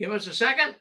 Give us a second.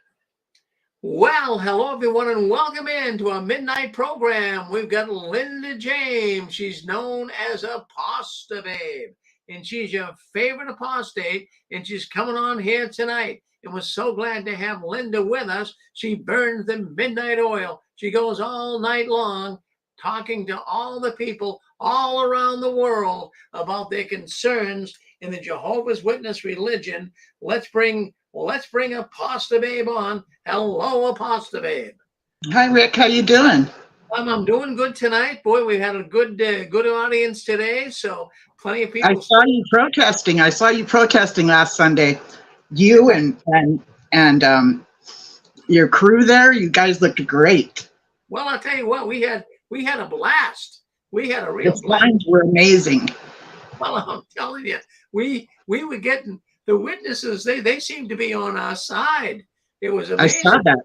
Well, hello, everyone, and welcome in to our midnight program. We've got Linda James. She's known as Apostate, and she's your favorite apostate, and she's coming on here tonight. And we're so glad to have Linda with us. She burns the midnight oil. She goes all night long talking to all the people all around the world about their concerns in the Jehovah's Witness religion. Let's bring Apostate on. Hello, Apostate. Hi, Rick. How you doing? I'm doing good tonight. Boy, we had a good audience today, so plenty of people. I saw you protesting last Sunday. You and your crew there. You guys looked great. Well, I'll tell you what, we had a blast. We had a real blast. The signs were amazing. Well, I'm telling you, we were getting the witnesses. They seemed to be on our side. It was amazing. I saw that.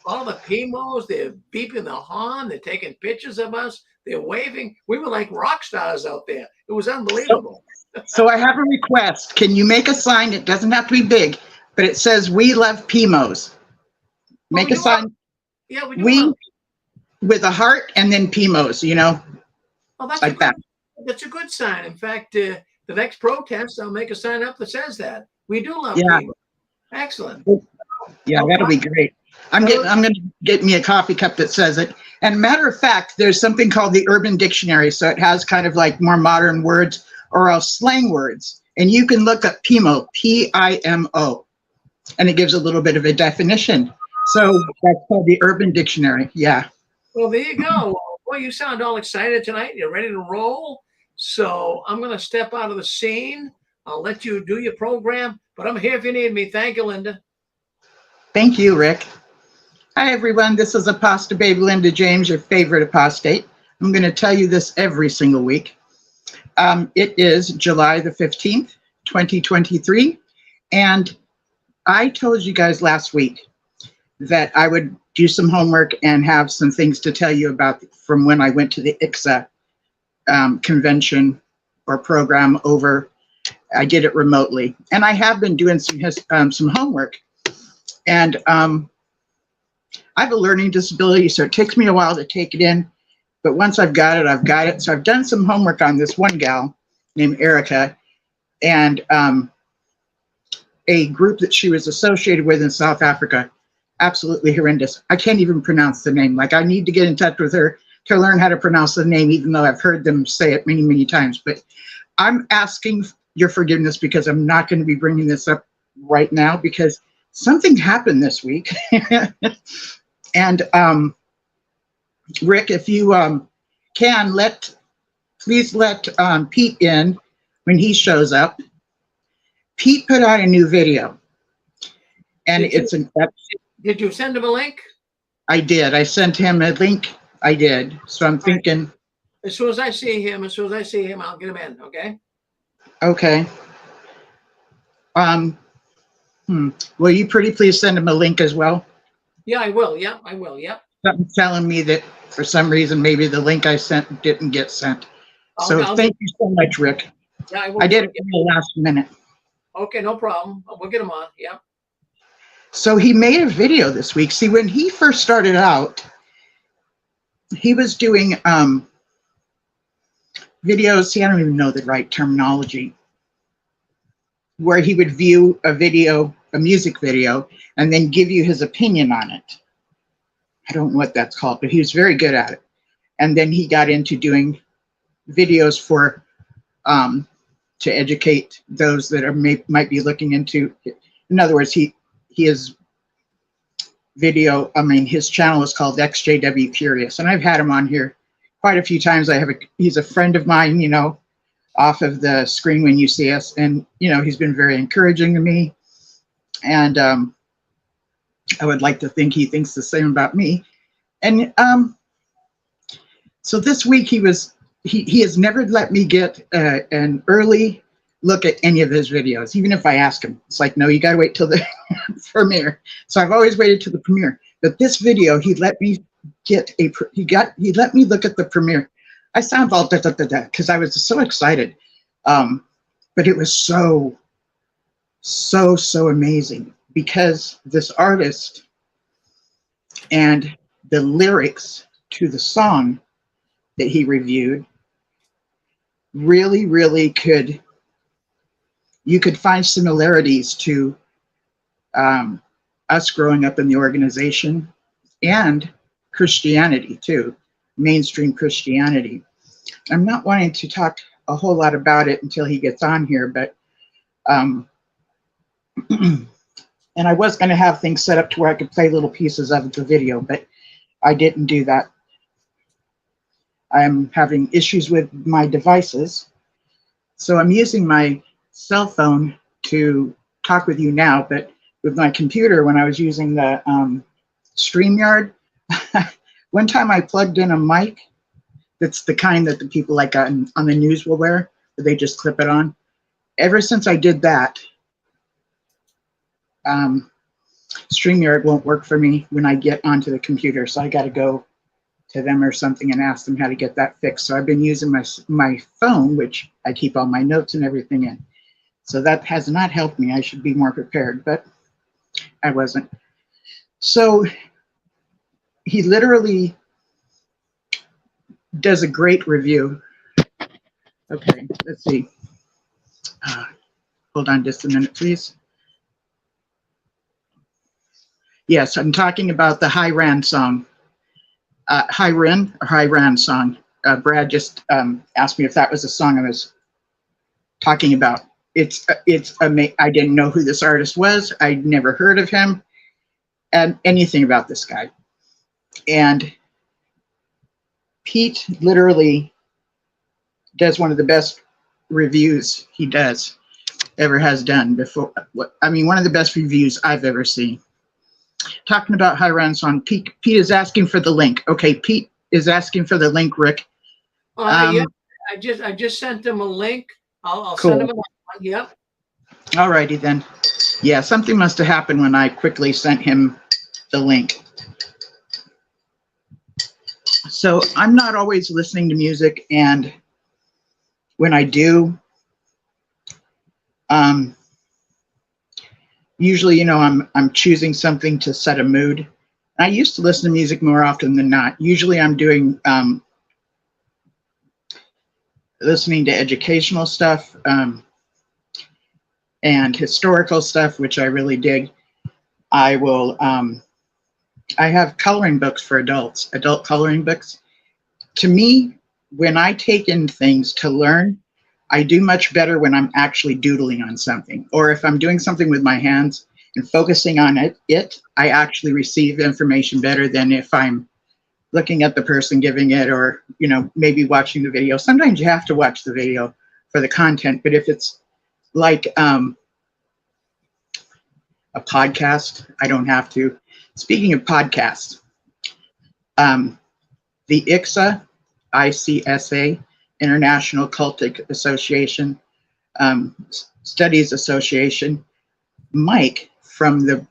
All the PMOs, they're beeping the horn. They're taking pictures of us. They're waving. We were like rock stars out there. It was unbelievable. So I have a request. Can you make a sign? It doesn't have to be big, but it says "We love PMOs." Make a sign. Yeah, we do. We with a heart and then PMOs. You know, that's like that. That's a good sign. In fact, the next protest, I'll make a sign up that says that. We do love people. Excellent. Yeah, that'll be great. I'm going to get me a coffee cup that says it. And matter of fact, there's something called the Urban Dictionary. So it has kind of like more modern words or else slang words. And you can look up PIMO, P-I-M-O. And it gives a little bit of a definition. So that's called the Urban Dictionary. Yeah. Well, there you go. Well, you sound all excited tonight. You're ready to roll. So I'm going to step out of the scene. I'll let you do your program, but I'm here if you need me. Thank you, Linda. Thank you, Rick. Hi, everyone. This is Apostate Babe Linda James, your favorite apostate. I'm going to tell you this every single week. It is July the 15th, 2023. And I told you guys last week that I would do some homework and have some things to tell you about from when I went to the ICSA convention or program over. I did it remotely, and I have been doing some homework. And I have a learning disability, so it takes me a while to take it in. But once I've got it, I've got it. So I've done some homework on this one gal named Erica, and a group that she was associated with in South Africa. Absolutely horrendous. I can't even pronounce the name. Like, I need to get in touch with her to learn how to pronounce the name, even though I've heard them say it many, many times. But I'm asking your forgiveness because I'm not going to be bringing this up right now because something happened this week. And Rick, if you can, please let Pete in when he shows up. Pete put out a new video, and Did you send him a link? I did. I sent him a link. I did. So I'm thinking. As soon as I see him, I'll get him in. Okay. Okay. Will you pretty please send him a link as well? Yeah, I will. Yeah, I will. Yeah. Something's telling me that for some reason maybe the link I sent didn't get sent. So thank you so much, Rick. Yeah, I did it in the last minute. Okay, no problem. We'll get him on. Yeah. So he made a video this week. See, when he first started out, he was doing videos. See, I don't even know the right terminology. Where he would view a video, a music video, and then give you his opinion on it. I don't know what that's called, but he was very good at it. And then he got into doing videos for to educate those that might be looking into. In other words, his channel is called XJW Curious, and I've had him on here quite a few times. He's a friend of mine, you know, off of the screen when you see us, and you know, he's been very encouraging to me, and I would like to think he thinks the same about me. And so this week he has never let me get an early look at any of his videos, even if I ask him. It's like, no, you got to wait till the premiere. So I've always waited till the premiere. But this video, he let me let me look at the premiere. I sound all da da da da because I was so excited. But it was so amazing. because this artist and the lyrics to the song that he reviewed really, really you could find similarities to us growing up in the organization and Christianity too, mainstream Christianity. I'm not wanting to talk a whole lot about it until he gets on here, but and I was going to have things set up to where I could play little pieces of the video, but I didn't do that. I'm having issues with my devices, so I'm using my cell phone to talk with you now, but with my computer, when I was using the StreamYard, one time I plugged in a mic that's the kind that the people like on the news will wear, where they just clip it on. Ever since I did that, StreamYard won't work for me when I get onto the computer, so I got to go to them or something and ask them how to get that fixed. So I've been using my phone, which I keep all my notes and everything in. So that has not helped me. I should be more prepared, but I wasn't. So he literally does a great review. Okay, let's see. Hold on just a minute, please. Yes, I'm talking about the High Ran song. High Ran song. Brad just asked me if that was the song I was talking about. It's I didn't know who this artist was. I'd never heard of him and anything about this guy. And Pete literally does one of the best reviews he ever has done before. I mean, one of the best reviews I've ever seen. Talking about High Ran song, Pete is asking for the link. Okay, Pete is asking for the link, Rick. Yeah, I just sent him a link. I'll cool. send him a link. Yep. All righty then. Yeah, something must have happened when I quickly sent him the link. So I'm not always listening to music, and when I do, usually, you know, I'm choosing something to set a mood. I used to listen to music more often than not. Usually I'm doing listening to educational stuff and historical stuff, which I really dig. I will I have coloring books for adults, adult coloring books. To me, when I take in things to learn, I do much better when I'm actually doodling on something, or if I'm doing something with my hands and focusing on it, I actually receive information better than if I'm looking at the person giving it, or, you know, maybe watching the video. Sometimes you have to watch the video for the content, but if it's like a podcast, I don't have to. Speaking of podcasts, the ICSA, International Cultic Association, Studies Association, Mike from the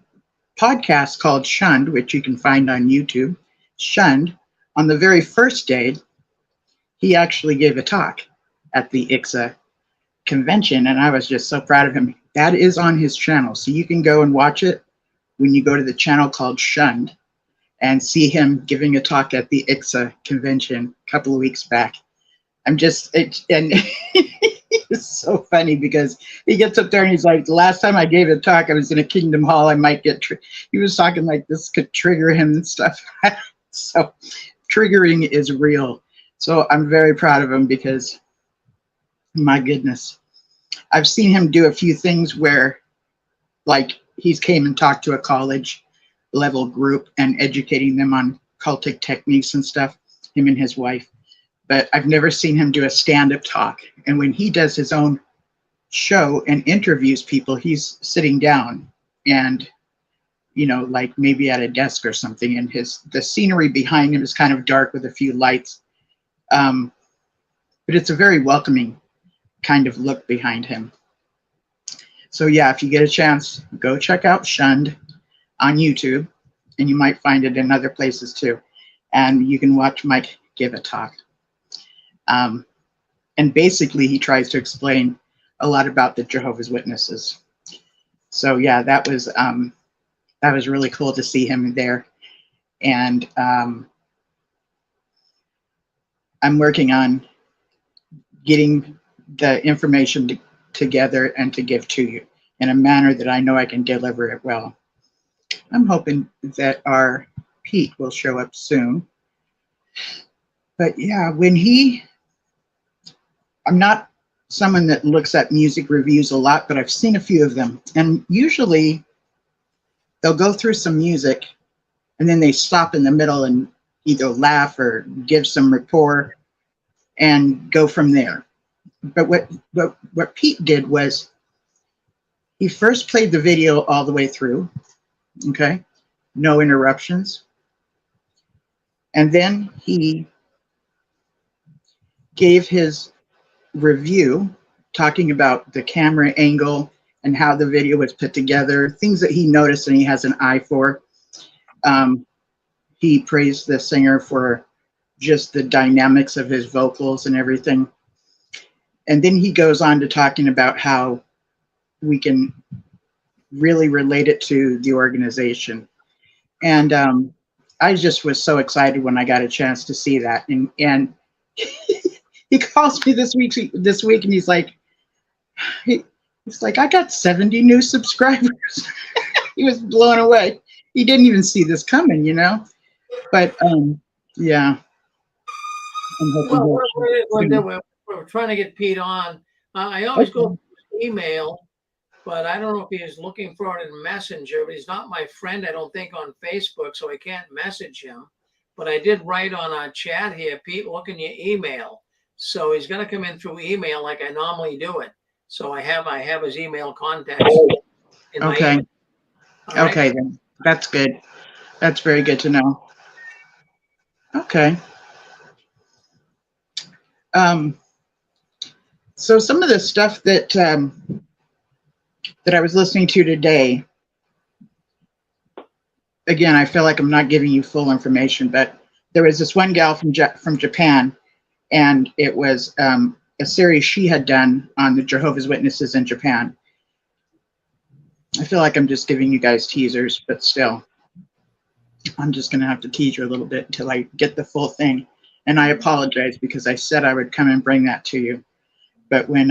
podcast called Shunned, which you can find on YouTube, Shunned, on the very first day, he actually gave a talk at the ICSA convention, and I was just so proud of him. That is on his channel, so you can go and watch it when you go to the channel called Shunned and see him giving a talk at the ICSA convention a couple of weeks back. And it's so funny because he gets up there and he's like, the last time I gave a talk, I was in a Kingdom Hall. I might get, he was talking like this could trigger him and stuff. So triggering is real. So I'm very proud of him because, my goodness, I've seen him do a few things where, like, he's came and talked to a college level group and educating them on cultic techniques and stuff, him and his wife. But I've never seen him do a stand-up talk. And when he does his own show and interviews people, he's sitting down and, you know, like maybe at a desk or something, and the scenery behind him is kind of dark with a few lights. But it's a very welcoming kind of look behind him. So yeah, if you get a chance, go check out Shunned on YouTube, and you might find it in other places too. And you can watch Mike give a talk. And basically he tries to explain a lot about the Jehovah's Witnesses. So yeah, that was that was really cool to see him there. And I'm working on getting the information together and to give to you in a manner that I know I can deliver it well. I'm hoping that our Pete will show up soon. But yeah, I'm not someone that looks at music reviews a lot, but I've seen a few of them. And usually they'll go through some music and then they stop in the middle and either laugh or give some rapport and go from there. But what Pete did was he first played the video all the way through, okay? No interruptions. And then he gave his review talking about the camera angle and how the video was put together, things that he noticed and he has an eye for. He praised the singer for just the dynamics of his vocals and everything. And then he goes on to talking about how we can really relate it to the organization. And I just was so excited when I got a chance to see that. And he calls me this week and he's like, I got 70 new subscribers. He was blown away. He didn't even see this coming, you know. But yeah. Well, we're trying to get Pete on. I always go through his email, but I don't know if he's looking for it in Messenger. But he's not my friend, I don't think, on Facebook, so I can't message him. But I did write on our chat here, Pete, look in your email. So he's going to come in through email like I normally do it. So I have his email contacts. Okay. Okay, then that's good. That's very good to know. Okay. So some of the stuff that that I was listening to today, again, I feel like I'm not giving you full information, but there was this one gal from Japan, and it was a series she had done on the Jehovah's Witnesses in Japan. I feel like I'm just giving you guys teasers, but still, I'm just going to have to tease you a little bit until I get the full thing. And I apologize because I said I would come and bring that to you. But when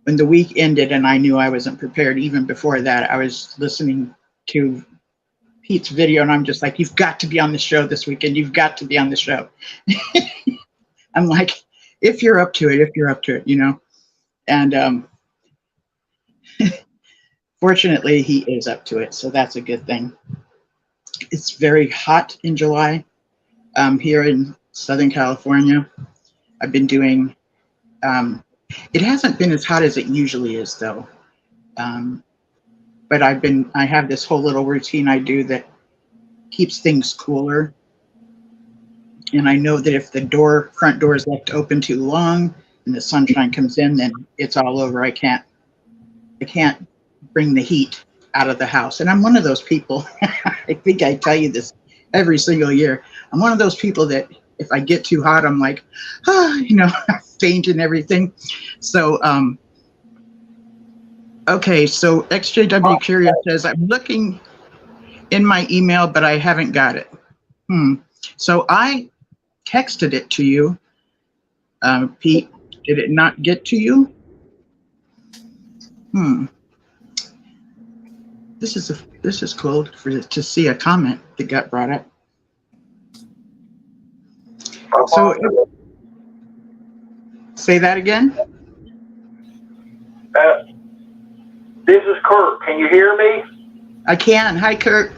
the week ended and I knew I wasn't prepared, even before that, I was listening to Pete's video and I'm just like, you've got to be on the show this weekend. You've got to be on the show. I'm like, if you're up to it, you know. And fortunately, he is up to it. So that's a good thing. It's very hot in July here in Southern California. I've been doing, it hasn't been as hot as it usually is though. But I have this whole little routine I do that keeps things cooler. And I know that if the front door is left open too long and the sunshine comes in, then it's all over. I can't bring the heat out of the house. And I'm one of those people, I think I tell you this every single year. I'm one of those people that if I get too hot, I'm like, you know, faint and everything. So, okay, so XJW Curious says, I'm looking in my email, but I haven't got it. So I texted it to you. Pete, did it not get to you? This is cool to see a comment that got brought up. So say that again. This is Kurt. Can you hear me? I can. Hi, Kurt.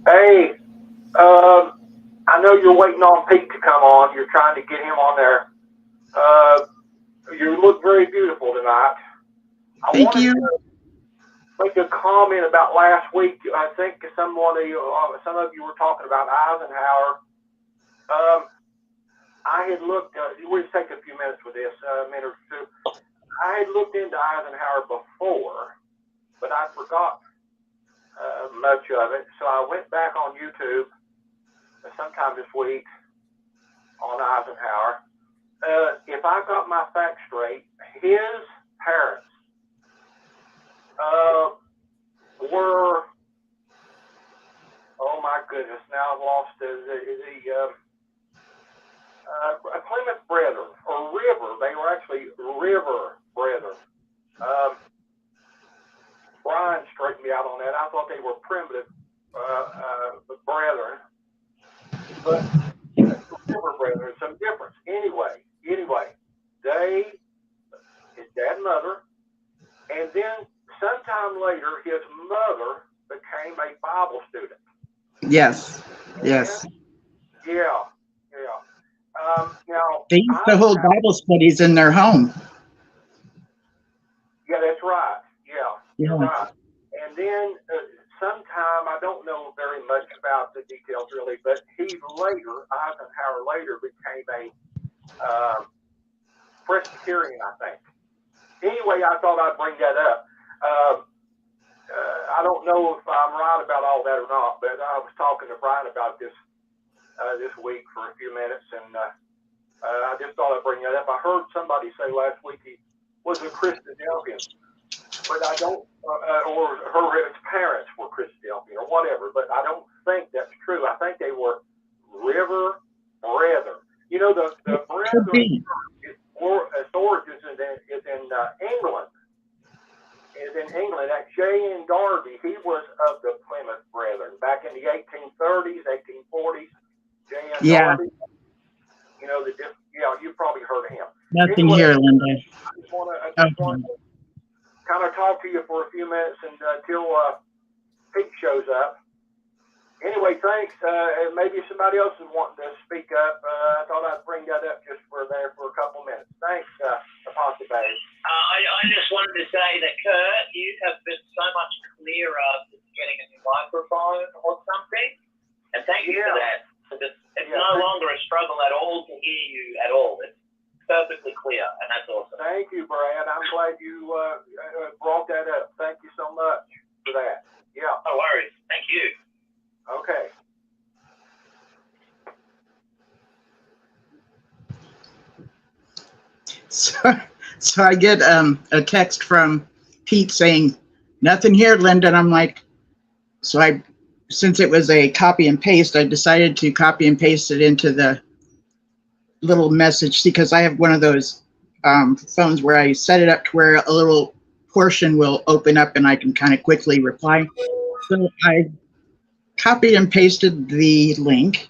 Hey, I know you're waiting on Pete to come on. You're trying to get him on there. You look very beautiful tonight. Thank you. Make a comment about last week. I think some of you were talking about Eisenhower. I had looked. We'll take a few minutes with this, a minute or two. I had looked into Eisenhower before, but I forgot much of it. So I went back on YouTube sometime this week on Eisenhower. If I got my facts straight, his parents were, oh my goodness, now I've lost the Plymouth Brethren, or River. They were actually River Brethren. Brian straightened me out on that. I thought they were primitive brethren, but River Brethren, some difference. Anyway, they, his dad and mother, and then sometime later, his mother became a Bible student. Yes. Yeah. Now They used to hold Bible studies in their home. Yeah, that's right. Yeah, you're Yeah. right. And then sometime, I don't know very much about the details really, but Eisenhower later became a Presbyterian, I think. Anyway, I thought I'd bring that up. I don't know if I'm right about all that or not, but I was talking to Brian about this this week for a few minutes, and I just thought I'd bring that up. I heard somebody say last week he was a Christadelphian, but I don't, or his parents were Christadelphian or whatever, but I don't think that's true. I think they were River Brethren. You know, the Brethren, its origins is in England. Is in England. That J.N. Darby, he was of the Plymouth Brethren back in the 1830s, 1840s. J.N. Darby, you know, you've probably heard of him. Nothing here, Linda. I just want to kind of talk to you for a few minutes until Pete shows up. Anyway, thanks. Maybe somebody else is wanting to speak up. I thought I'd bring that up just for a couple minutes. Thanks, Apostate. I just wanted to say that, Kurt, you have been so much clearer since getting a new microphone or something. And thank you for that. It's no longer a struggle at all to hear you at all. It's perfectly clear, and that's awesome. Thank you, Brad. I'm glad you brought that up. Thank you so much for that. Yeah. No worries. Thank you. Okay. So I get a text from Pete saying, "Nothing here, Linda." And I'm like, since it was a copy and paste, I decided to copy and paste it into the little message, because I have one of those phones where I set it up to where a little portion will open up and I can kind of quickly reply. So I copied and pasted the link,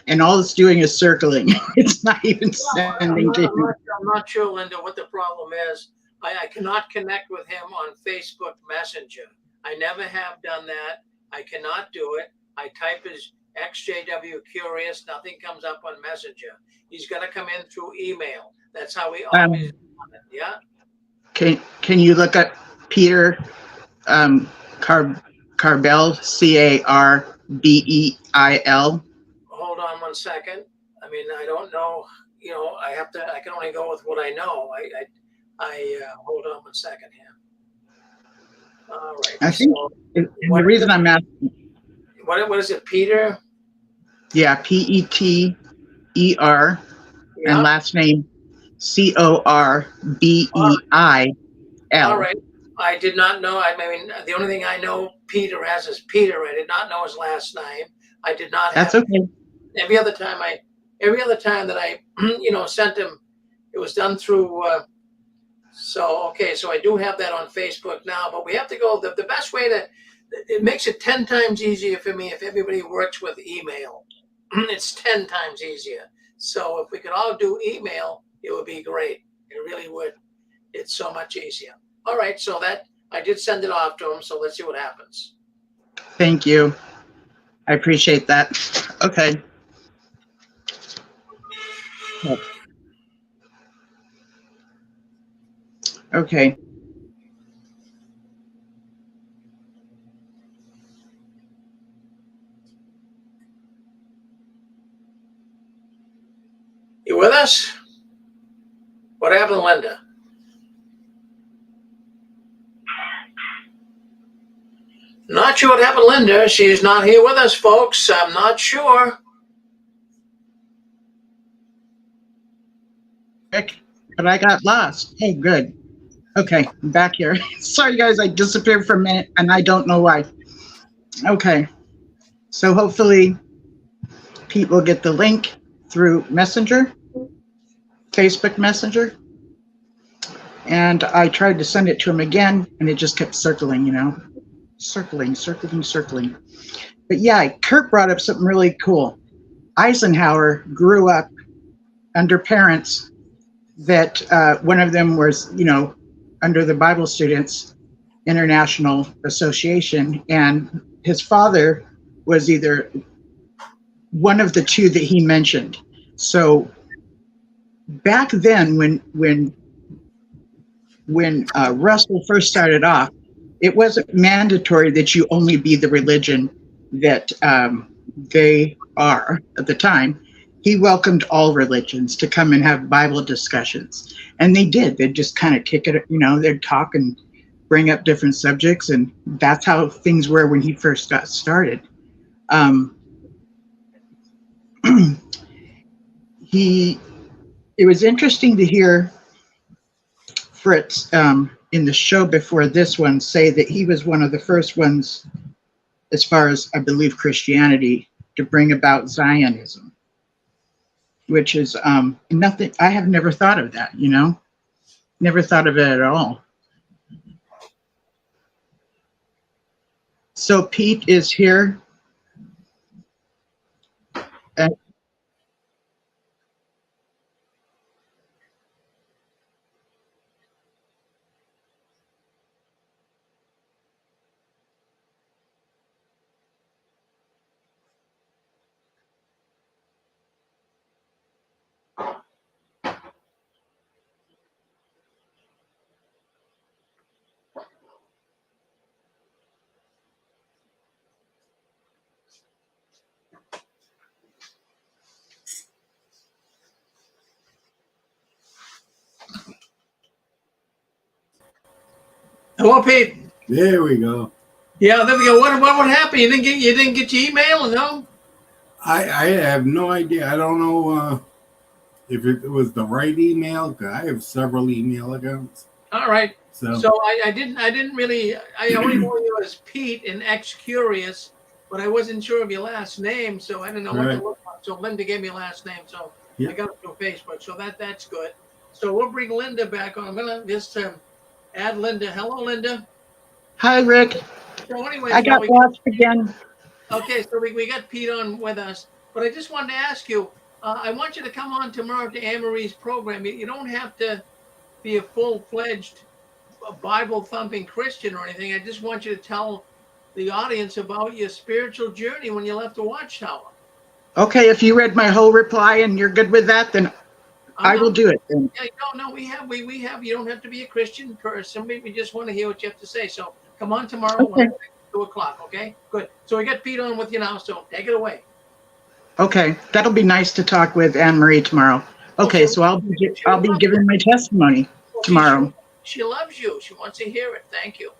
and all it's doing is circling. It's not even sending to you. I'm not sure, Linda, what the problem is. I cannot connect with him on Facebook Messenger. I never have done that. I cannot do it. I type his XJW Curious. Nothing comes up on Messenger. He's got to come in through email. That's how we always do it. Yeah. Can you look up Peter Carbell, Carbeil? Hold on one second. I mean, I don't know. You know, I can only go with what I know. Hold on one second here. All right. I think the reason I'm asking. What is it, Peter? Yeah, Peter, Yeah. and last name Corbeil. All right. I did not know. I mean, the only thing I know Peter as is Peter. I did not know his last name. I did not have. That's okay. Every other time that I, sent him, it was done through. So I do have that on Facebook now, but we have to go. The best way it makes it 10 times easier for me if everybody works with email. It's 10 times easier. So if we could all do email, it would be great. It really would. It's so much easier. All right, so that I did send it off to him. So let's see what happens. Thank you. I appreciate that. Okay. Okay. You with us? What happened, Linda? Not sure what happened, Linda. She's not here with us, folks. I'm not sure. But I got lost. Hey, good. Okay, I'm back here. Sorry, guys, I disappeared for a minute, and I don't know why. Okay, so hopefully Pete will get the link through Messenger, Facebook Messenger. And I tried to send it to him again, and it just kept circling, you know, circling. But yeah, Kurt brought up something really cool. Eisenhower grew up under parents that one of them was, you know, under the Bible Students International Association, and his father was either one of the two that he mentioned. So back then, when Russell first started off, it wasn't mandatory that you only be the religion that they are at the time. He welcomed all religions to come and have Bible discussions. And they did. They'd just kind of kick it, you know, they'd talk and bring up different subjects. And that's how things were when he first got started. It was interesting to hear Fritz in the show before this one say that he was one of the first ones, as far as I believe Christianity, to bring about Zionism, which is nothing. I have never thought of that, you know, never thought of it at all. So Pete is here. Hello, Pete. There we go. Yeah, there we go. What happened? You didn't get your email, no? I have no idea. I don't know if it was the right email. I have several email accounts. All right. So I didn't really. I only know you as Pete and X Curious, but I wasn't sure of your last name, so I didn't know what to look up. So Linda gave me your last name, so I got it through Facebook. So that's good. So we'll bring Linda back on. I'm gonna just add Linda. Hello, Linda. Hi, Rick. So anyways, I got lost again. Okay, so we got Pete on with us, but I just wanted to ask you. I want you to come on tomorrow to Anne-Marie's program. You don't have to be a full-fledged Bible-thumping Christian or anything. I just want you to tell the audience about your spiritual journey when you left the Watchtower. Okay, if you read my whole reply and you're good with that, then I will do it. Then. No, we have. You don't have to be a Christian person. We just want to hear what you have to say. So come on tomorrow, Wednesday, 2:00. Okay, good. So we got Pete on with you now. So take it away. Okay, that'll be nice to talk with Anne-Marie tomorrow. Okay, so I'll be giving my testimony tomorrow. She loves you. She wants to hear it. Thank you.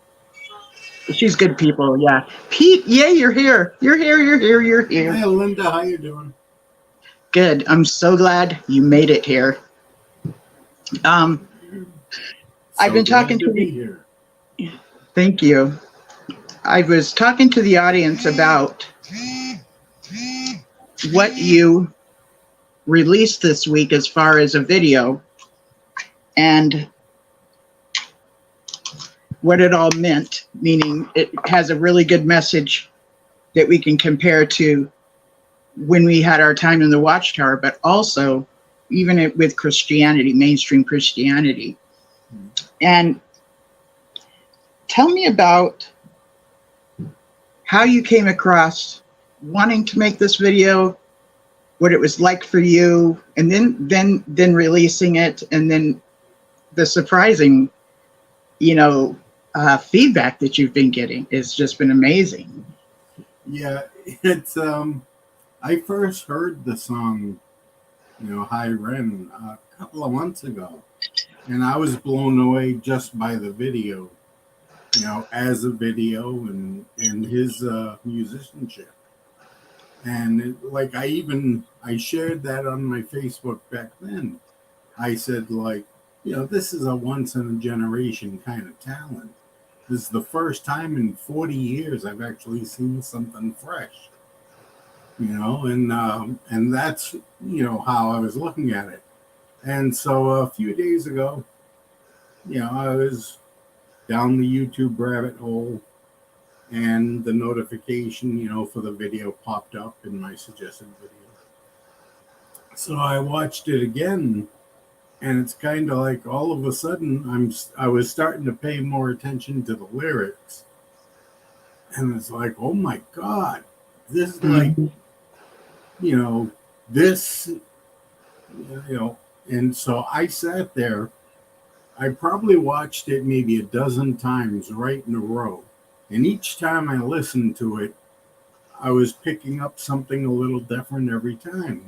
She's good people, yeah. Pete, yay, you're here. You're here. Hey, Linda, how you doing? Good. I'm so glad you made it here. I've been talking to here. Thank you. I was talking to the audience about what you released this week as far as a video and what it all meant, meaning it has a really good message that we can compare to when we had our time in the Watchtower, but also even with Christianity, mainstream Christianity. And tell me about how you came across wanting to make this video, what it was like for you, and then releasing it, and then the surprising, feedback that you've been getting. It's just been amazing. Yeah, it's I first heard the song, High Ren, a couple of months ago, and I was blown away just by the video, as a video and his musicianship. And I shared that on my Facebook back then. I said, this is a once in a generation kind of talent. This is the first time in 40 years I've actually seen something fresh. And that's how I was looking at it. And so a few days ago, I was down the YouTube rabbit hole, and the notification, for the video popped up in my suggested video. So I watched it again, and it's kind of like all of a sudden I was starting to pay more attention to the lyrics, and it's like, oh my God, this is like, this, and so I sat there. I probably watched it maybe a dozen times right in a row. And each time I listened to it, I was picking up something a little different every time.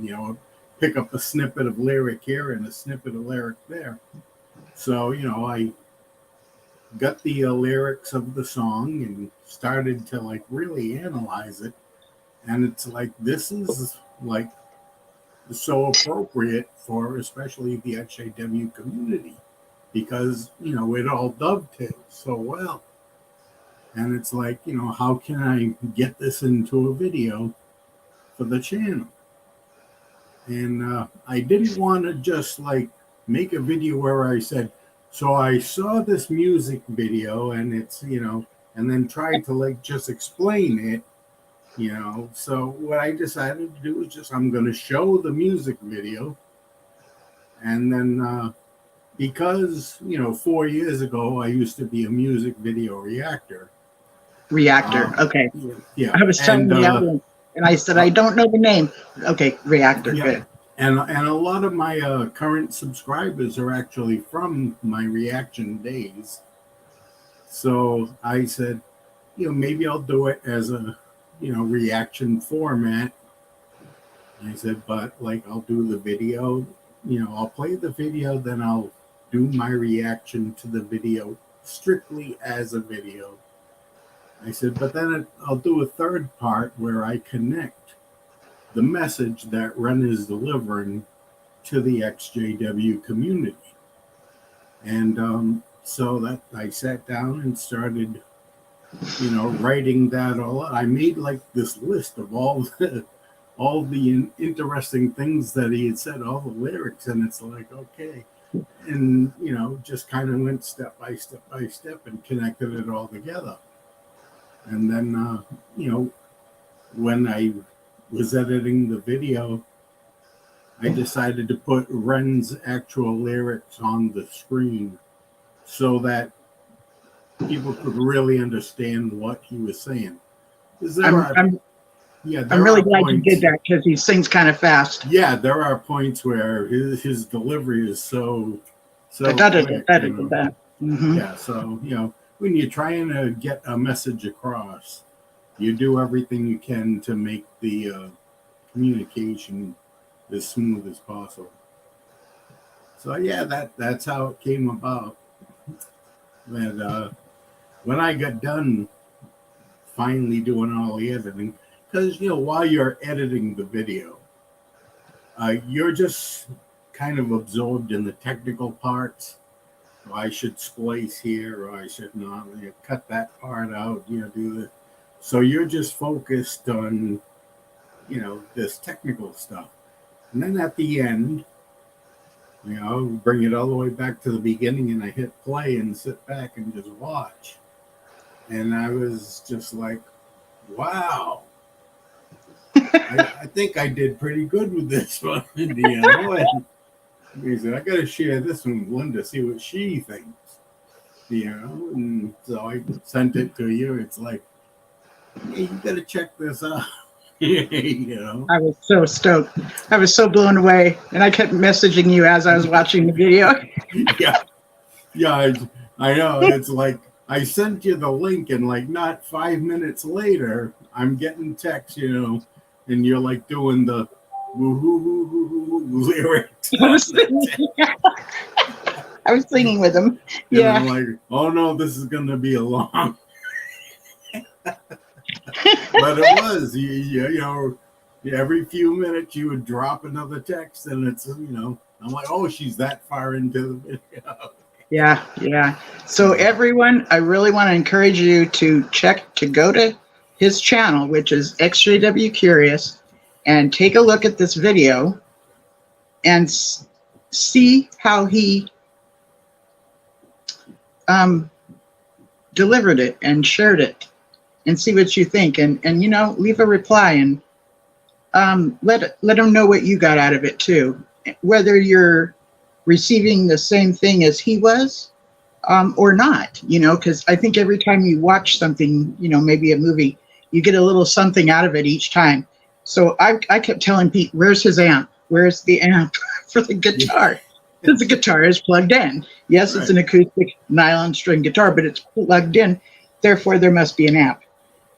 Pick up a snippet of lyric here and a snippet of lyric there. So, I got the lyrics of the song and started to like really analyze it. And it's like, this is like so appropriate for especially the XJW community, because, it all dovetails so well. And it's like, how can I get this into a video for the channel? And I didn't want to just like make a video where I said, so I saw this music video and it's, and then tried to like just explain it, So what I decided to do is just, I'm going to show the music video. And then, because, 4 years ago, I used to be a music video reactor. Okay. Yeah. I was telling the audience, and I said, I don't know the name. Okay, reactor. Yeah. Good. And a lot of my current subscribers are actually from my reaction days. So I said, maybe I'll do it as a, reaction format. And I said, but like, I'll do the video, I'll play the video, then I'll do my reaction to the video strictly as a video. I said, but then I'll do a third part where I connect the message that Ren is delivering to the XJW community. And so that I sat down and started, writing that all out. I made like this list of all the interesting things that he had said, all the lyrics, and it's like, okay. And, just kind of went step by step by step and connected it all together. And then, when I was editing the video, I decided to put Ren's actual lyrics on the screen so that people could really understand what he was saying. I'm really glad you did that, because he sings kind of fast. Yeah, there are points where his delivery is so quick, Mm-hmm. Yeah, so, when you're trying to get a message across, you do everything you can to make the communication as smooth as possible. So yeah, that's how it came about. And when I got done finally doing all the editing, because while you're editing the video, you're just kind of absorbed in the technical parts. I should splice here, or I should not. Cut that part out. Do the. So you're just focused on, this technical stuff, and then at the end, bring it all the way back to the beginning, and I hit play and sit back and just watch, and I was just like, wow. I think I did pretty good with this one. And he said, I got to share this one with Linda, see what she thinks. And so I sent it to you. It's like, hey, you got to check this out. I was so stoked. I was so blown away. And I kept messaging you as I was watching the video. Yeah, I know. It's like, I sent you the link, and like not 5 minutes later, I'm getting text, and you're like doing the lyrics. I was singing with him. And I'm like, oh no, this is going to be a long. But it was, every few minutes you would drop another text, and it's, I'm like, oh, she's that far into the video. Yeah, yeah. So everyone, I really want to encourage you to go to his channel, which is XJW Curious, and take a look at this video and see how he delivered it and shared it, and see what you think, and leave a reply, and let him know what you got out of it too, whether you're receiving the same thing as he was or not, because I think every time you watch something, maybe a movie, you get a little something out of it each time. So I kept telling Pete, where's his amp? Where's the amp for the guitar? Because the guitar is plugged in. Yes, It's an acoustic nylon string guitar, but it's plugged in. Therefore, there must be an amp.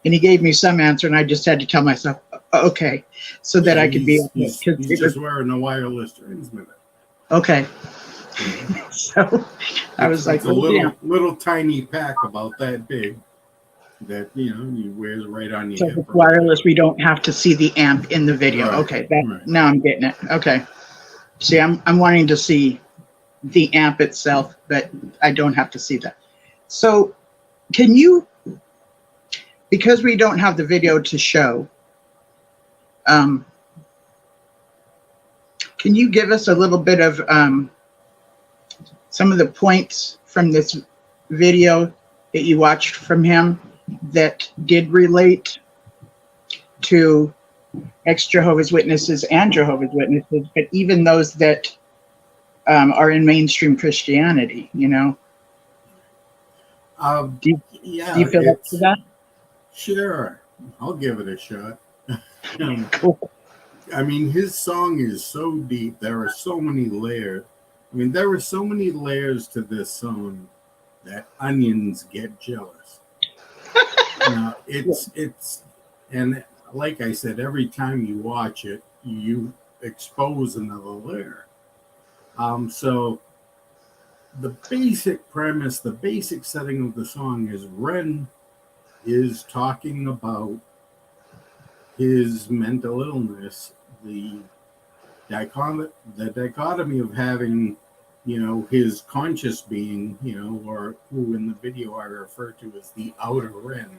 And he gave me some answer, and I just had to tell myself, okay, so that I could be. He's just wearing a wireless transmitter. Okay. So I was like, it's a little tiny pack about that big that you wear right on your hip. So it's wireless, we don't have to see the amp in the video. Right. Okay, now I'm getting it. Okay. See, I'm wanting to see the amp itself, but I don't have to see that. So can you, because we don't have the video to show, can you give us a little bit of some of the points from this video that you watched from him that did relate to ex-Jehovah's Witnesses and Jehovah's Witnesses, but even those that are in mainstream Christianity, Do you feel up to that? Sure, I'll give it a shot. Cool. I mean, his song is so deep. There are so many layers. I mean, there are so many layers to this song that onions get jealous. It's and like I said, every time you watch it, you expose another layer. So the basic premise, the basic setting of the song is Ren is talking about his mental illness, the dichotomy of having, his conscious being, or who in the video I refer to as the outer Ren,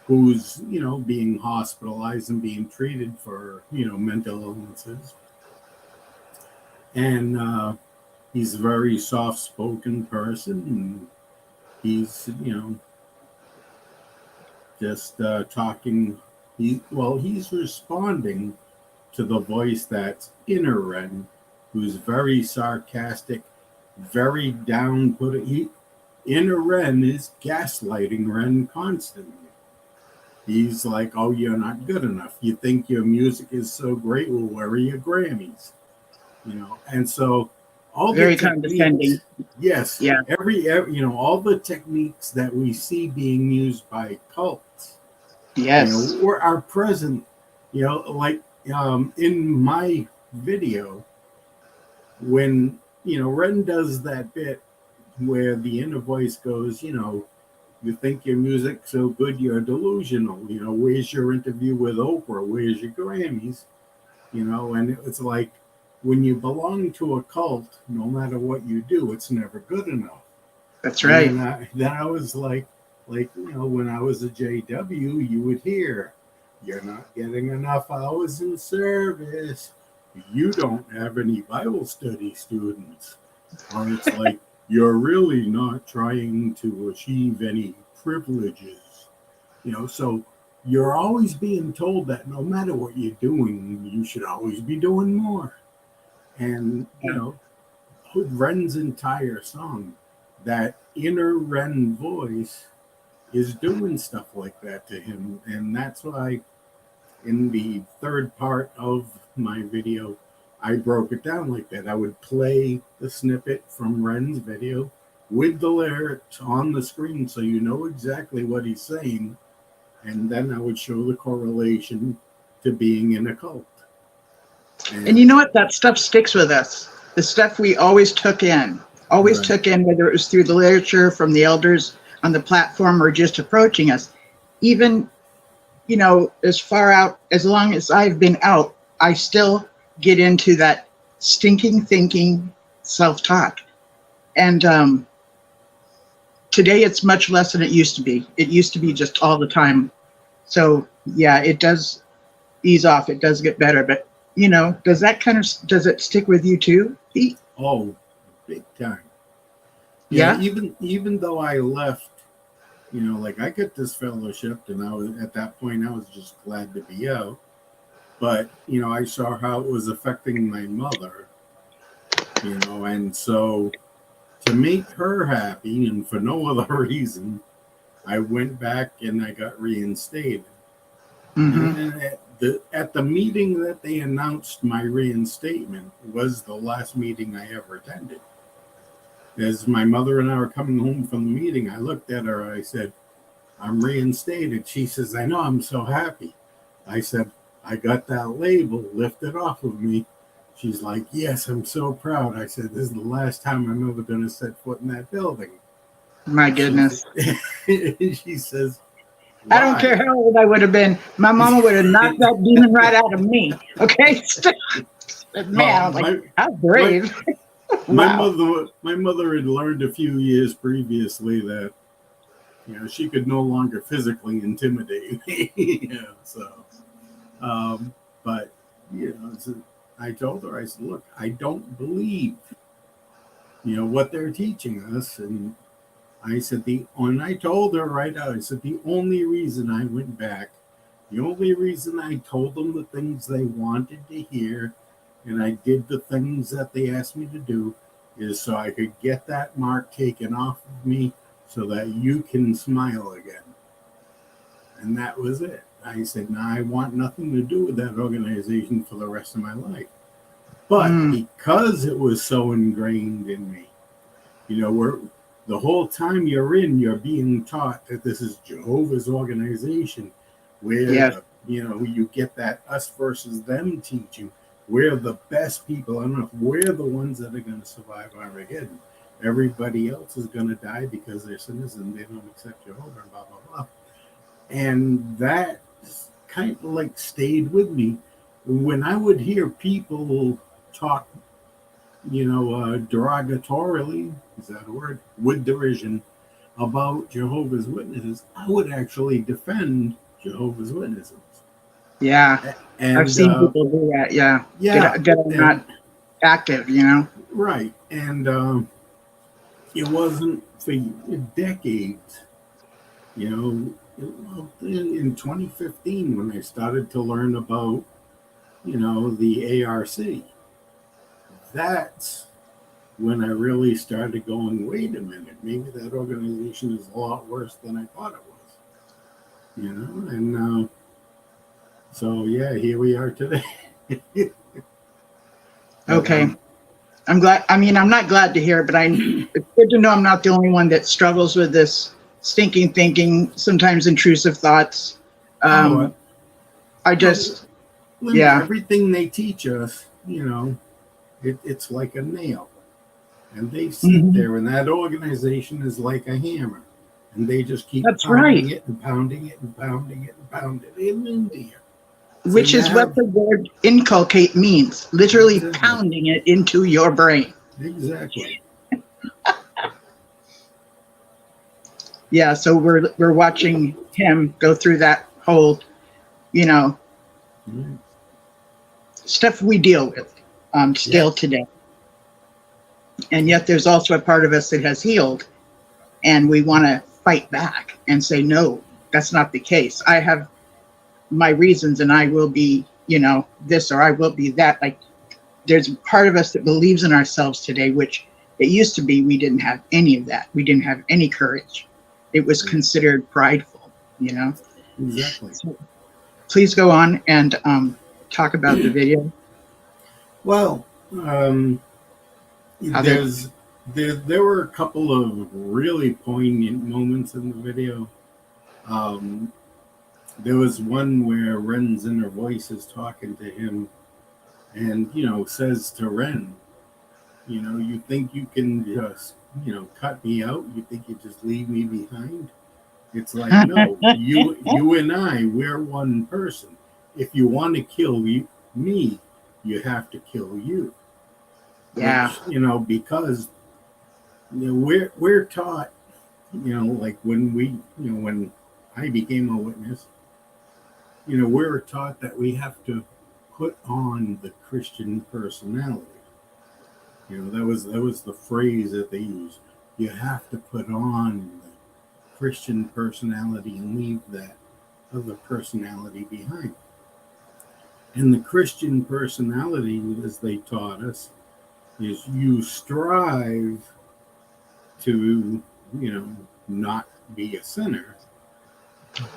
who's, being hospitalized and being treated for, mental illnesses. And he's a very soft-spoken person, and he's, just talking. He's responding to the voice that's inner Ren, who's very sarcastic, very down-putting. Inner Ren is gaslighting Ren constantly. He's like, oh, you're not good enough. You think your music is so great, well, where are your Grammys? And so all very the condescending. Yes. Yeah. Every all the techniques that we see being used by cults. Yes. Or are present, like in my video, when, Ren does that bit where the inner voice goes, you think your music's so good, you're delusional. Where's your interview with Oprah? Where's your Grammys? And it's like, when you belong to a cult, no matter what you do, it's never good enough. That's right. And then I was like, when I was a JW, you would hear, you're not getting enough hours in service. You don't have any Bible study students. Or it's like, you're really not trying to achieve any privileges. So you're always being told that no matter what you're doing, you should always be doing more. And, Ren's entire song, that inner Ren voice is doing stuff like that to him. And that's why in the third part of my video, I broke it down like that. I would play the snippet from Ren's video with the lyrics on the screen so you know exactly what he's saying. And then I would show the correlation to being in a cult. And you know what? That stuff sticks with us. The stuff we always took in, whether it was through the literature from the elders on the platform or just approaching us. Even, as far out, as long as I've been out, I still get into that stinking thinking self-talk. And today it's much less than it used to be. It used to be just all the time. So yeah, it does ease off. It does get better. But you know, does it stick with you too, Pete? Oh, big time. Yeah. Even though I left, you know, like I got this fellowship, and I was at that point I was just glad to be out. But you know, I saw how it was affecting my mother, you know, and so to make her happy and for no other reason, I went back and I got reinstated. Mm-hmm. And at the meeting that they announced my reinstatement was the last meeting I ever attended. As my mother and I were coming home from the meeting, I looked at her, I said, I'm reinstated. She says, I know, I'm so happy. I said, I got that label lifted off of me. She's like, yes, I'm so proud. I said, this is the last time I'm ever going to set foot in that building. My goodness. She says, I don't care how old I would have been. My mama would have knocked that demon right out of me. Okay? Man, I was like, how brave. Wow. My mother had learned a few years previously that, you know, she could no longer physically intimidate me. You know, so, but, you know, I told her, I said, look, I don't believe, you know, what they're teaching us. And I said, when I told her right out, I said, the only reason I went back, the only reason I told them the things they wanted to hear, and I did the things that they asked me to do, is so I could get that mark taken off of me so that you can smile again. And that was it. I said, no, I want nothing to do with that organization for the rest of my life. But because it was so ingrained in me, you know, the whole time you're being taught that this is Jehovah's organization, where, you know, you get that us versus them teaching. We're the best people on earth. We're the ones that are going to survive Armageddon. Everybody else is going to die because they're sinners and they don't accept Jehovah and blah, blah, blah. And that kind of like stayed with me. When I would hear people talk, you know, derogatorily, is that a word? With derision about Jehovah's Witnesses, I would actually defend Jehovah's Witnesses. Yeah. And, I've seen people do that. Yeah. Yeah. Get not active, you know? Right. And it wasn't for decades, you know. In 2015, when I started to learn about, you know, the ARC, that's when I really started going, wait a minute, maybe that organization is a lot worse than I thought it was, you know. And so, yeah, here we are today. Okay. I'm glad. I mean, I'm not glad to hear it, but it's good to know I'm not the only one that struggles with this stinking thinking, sometimes intrusive thoughts. I just, everything they teach us, you know, it's like a nail. And they sit there, and that organization is like a hammer. And they just keep pounding it and pounding it and pounding it and pounding it in India. So which is what the word inculcate means, literally pounding it into your brain. Exactly. Yeah, so we're watching him go through that whole, you know, stuff we deal with still today. And yet there's also a part of us that has healed, and we want to fight back and say, no, that's not the case. I have my reasons, and I will be, you know, this, or I will be that. Like, there's a part of us that believes in ourselves today, which it used to be we didn't have any of that. We didn't have any courage. It was considered prideful, you know. Exactly. So please go on and talk about the video. Well, there were a couple of really poignant moments in the video. There was one where Ren's inner voice is talking to him and, you know, says to Ren, you know, you think you can just, you know, cut me out? You think you just leave me behind? It's like, no, you and I, we're one person. If you want to kill me, you have to kill you. Yeah. Which, you know, because you know we're taught, you know, like when I became a witness, you know, we were taught that we have to put on the Christian personality. You know, that was the phrase that they used. You have to put on the Christian personality and leave that other personality behind. And the Christian personality, as they taught us, is you strive to, you know, not be a sinner.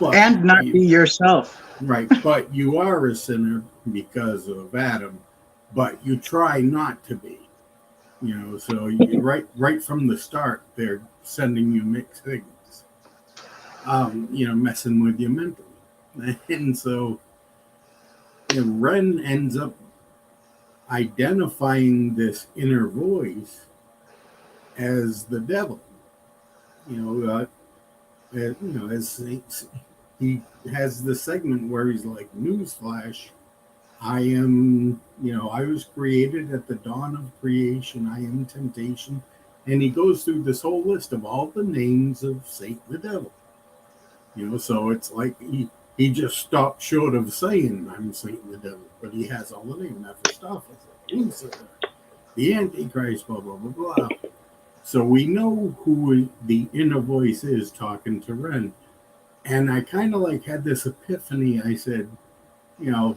But And not be yourself. Right, but you are a sinner because of Adam, but you try not to be. You know, so you, right from the start, they're sending you mixed things. You know, messing with you mentally. And so Ren ends up identifying this inner voice as the devil. You know, as he has the segment where he's like, "Newsflash, I am, you know, I was created at the dawn of creation. I am temptation." And he goes through this whole list of all the names of Satan the devil. You know, so it's like he just stopped short of saying, "I'm Satan the devil," but he has all the names: Mephistopheles, Lucifer, the Antichrist, blah, blah, blah, blah. So we know who the inner voice is talking to Ren. And I kind of like had this epiphany. I said, you know,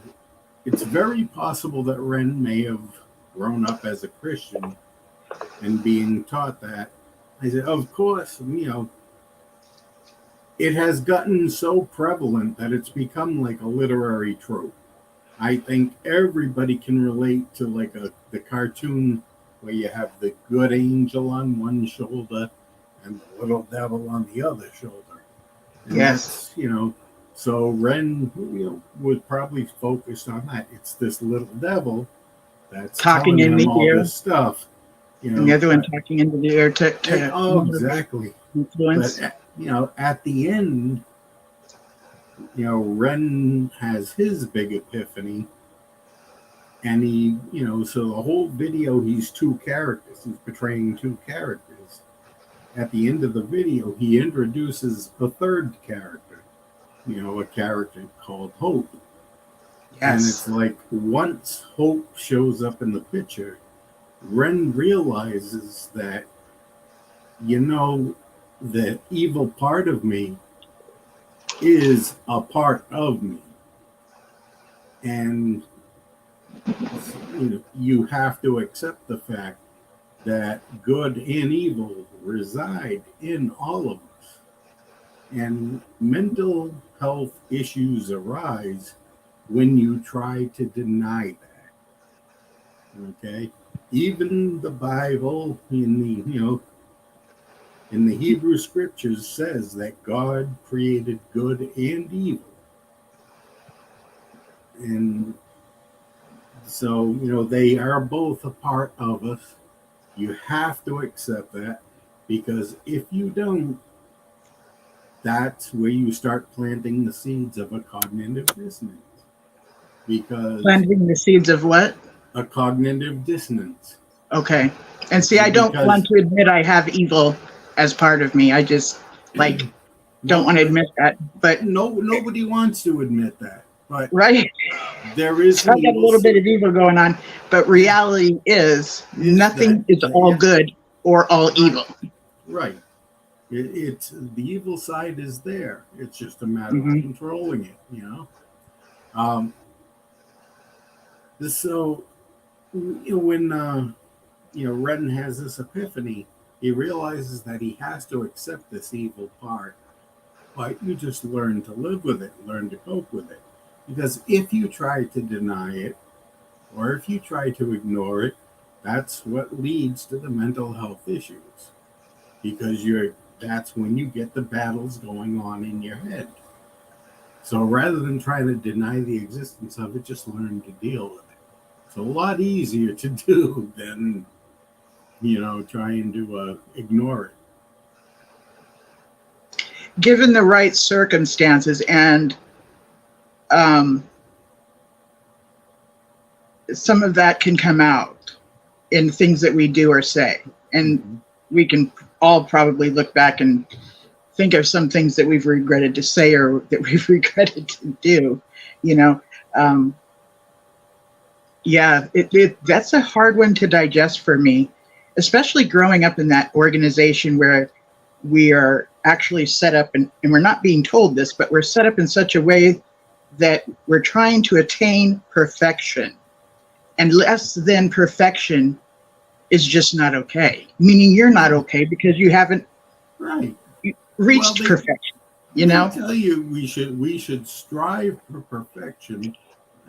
it's very possible that Ren may have grown up as a Christian and being taught that. I said, of course, you know, it has gotten so prevalent that it's become like a literary trope. I think everybody can relate to like the cartoon where you have the good angel on one shoulder and the little devil on the other shoulder. And Yes. you know, so Ren, you know, was probably focused on that. It's this little devil that's Talking telling in him the all ear. this stuff. You know, And the other one talking into the air to oh, exactly. influence. But, you know, at the end, you know, Ren has his big epiphany. And he, you know, so the whole video, he's two characters. He's portraying two characters. At the end of the video, he introduces a third character, you know, a character called Hope. Yes. And it's like once Hope shows up in the picture, Ren realizes that, you know, the evil part of me is a part of me. And you know, you have to accept the fact that good and evil reside in all of us. And mental health issues arise when you try to deny that. Okay? Even the Bible in the, you know, in the Hebrew scriptures says that God created good and evil. And so, you know, they are both a part of us. You have to accept that, because if you don't, that's where you start planting the seeds of a cognitive dissonance. Because Planting the seeds of what? A cognitive dissonance. Okay. And see, I don't want to admit I have evil as part of me. I just don't want to admit that. But nobody wants to admit that. But right. There is I got a little bit of evil going on, but reality is nothing is all good or all evil. Right. It's the evil side is there. It's just a matter of controlling it, you know. So when Ren has this epiphany, he realizes that he has to accept this evil part, but you just learn to live with it, learn to cope with it. Because if you try to deny it, or if you try to ignore it, that's what leads to the mental health issues. Because that's when you get the battles going on in your head. So rather than trying to deny the existence of it, just learn to deal with it. It's a lot easier to do than, trying to ignore it. Given the right circumstances and some of that can come out. in things that we do or say. And we can all probably look back and think of some things that we've regretted to say or that we've regretted to do, you know. That's a hard one to digest for me, especially growing up in that organization where we are actually set up, and we're not being told this, but we're set up in such a way that we're trying to attain perfection. And less than perfection is just not okay. Meaning you're not okay because you haven't reached perfection. You know? They tell you we should strive for perfection,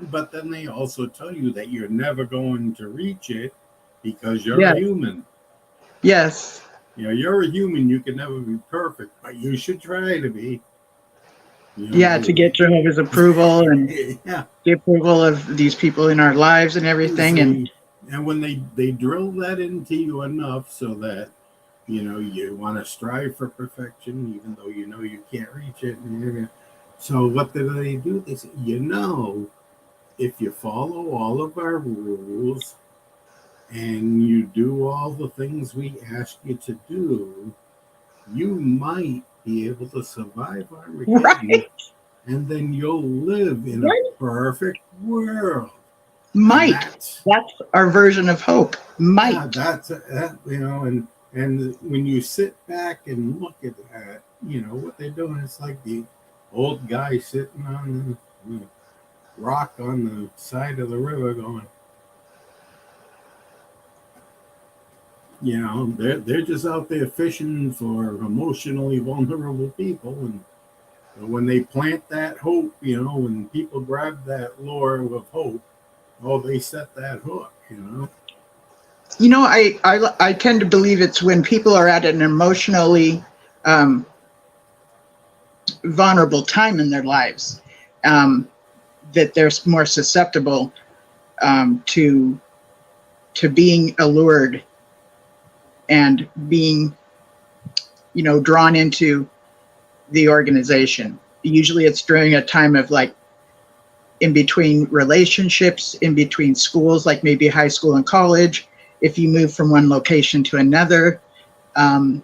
but then they also tell you that you're never going to reach it because you're a human. Yes. You know, you're a human. You can never be perfect, but you should try to be. You know, to get Jehovah's approval and the approval of these people in our lives and everything. And when they drill that into you enough so that, you know, you want to strive for perfection, even though you know you can't reach it. So what do? They say, you know, if you follow all of our rules and you do all the things we ask you to do, you might be able to survive Armageddon. Right. And then you'll live in a perfect world. That's our version of hope. Might. Yeah, you know, and when you sit back and look at that, you know, what they're doing, it's like the old guy sitting on the rock on the side of the river going, you know, they're just out there fishing for emotionally vulnerable people. And when they plant that hope, you know, when people grab that lure of hope, they set that hook, you know. You know, I tend to believe it's when people are at an emotionally vulnerable time in their lives that they're more susceptible to being allured and being, you know, drawn into the organization. Usually it's during a time of like in between relationships, in between schools, like maybe high school and college, if you move from one location to another, in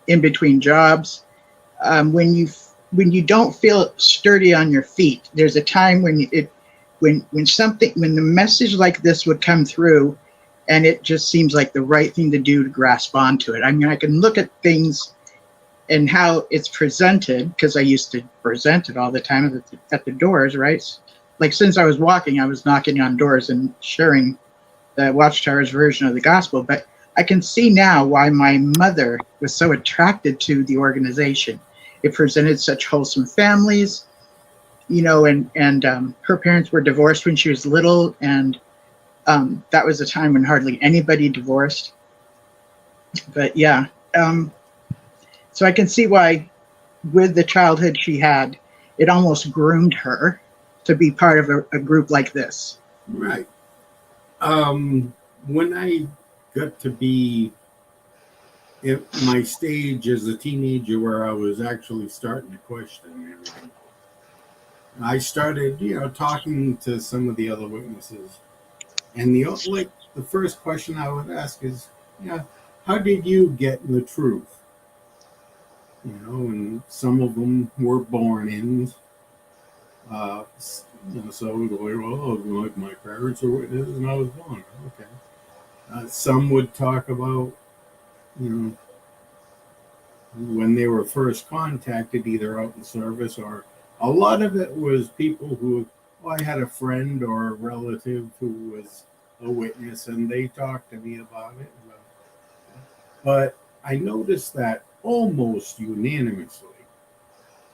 between jobs, when you don't feel sturdy on your feet. There's a time when when the message like this would come through, and it just seems like the right thing to do to grasp onto it. I mean, I can look at things and how it's presented, because I used to present it all the time at the doors, right? Like since I was walking, I was knocking on doors and sharing the Watchtower's version of the gospel. But I can see now why my mother was so attracted to the organization. It presented such wholesome families, you know, and her parents were divorced when she was little, and that was a time when hardly anybody divorced. But yeah, so I can see why, with the childhood she had, it almost groomed her to be part of a group like this. Right. When I got to be in my stage as a teenager where I was actually starting to question everything, I started, you know, talking to some of the other witnesses. And the first question I would ask is, how did you get the truth? You know, and some of them were born in. So we go, like my parents were witnesses and I was born. Okay. Some would talk about, you know, when they were first contacted, either out in service, or a lot of it was people who, I had a friend or a relative who was a witness and they talked to me about it. But I noticed that almost unanimously,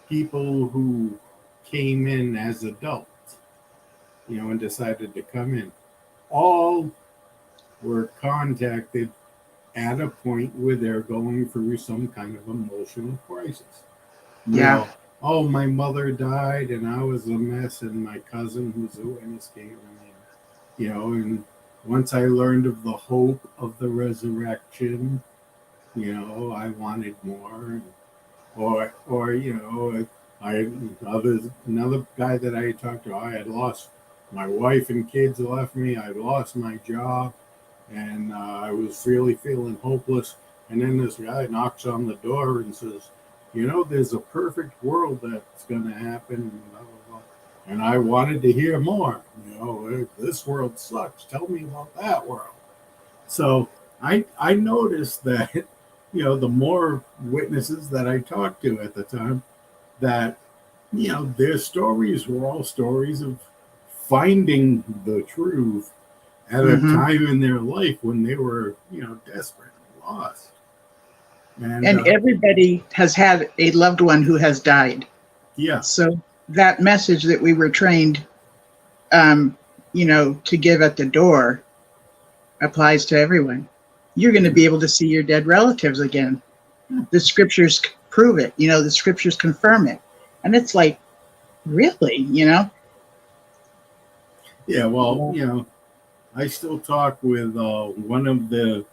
people who came in as adults, you know, and decided to come in, all were contacted at a point where they're going through some kind of emotional crisis. Yeah. You know, oh, my mother died and I was a mess, and my cousin who's a witness came in, you know, and once I learned of the hope of the resurrection, you know, I wanted more. Or you know, another guy that I had talked to, I had lost my wife and kids left me. I lost my job. and I was really feeling hopeless. And then this guy knocks on the door and says, you know, there's a perfect world that's going to happen. And, blah, blah, blah. And I wanted to hear more. You know, this world sucks. Tell me about that world. So I noticed that, you know, the more witnesses that I talked to at the time, that, you know, their stories were all stories of finding the truth at a time in their life when they were, you know, desperate and lost. And everybody has had a loved one who has died. Yeah. So that message that we were trained, you know, to give at the door applies to everyone. You're going to be able to see your dead relatives again. The scriptures prove it. You know, the scriptures confirm it. And it's like, really, you know? Yeah, well, you know, I still talk with one of the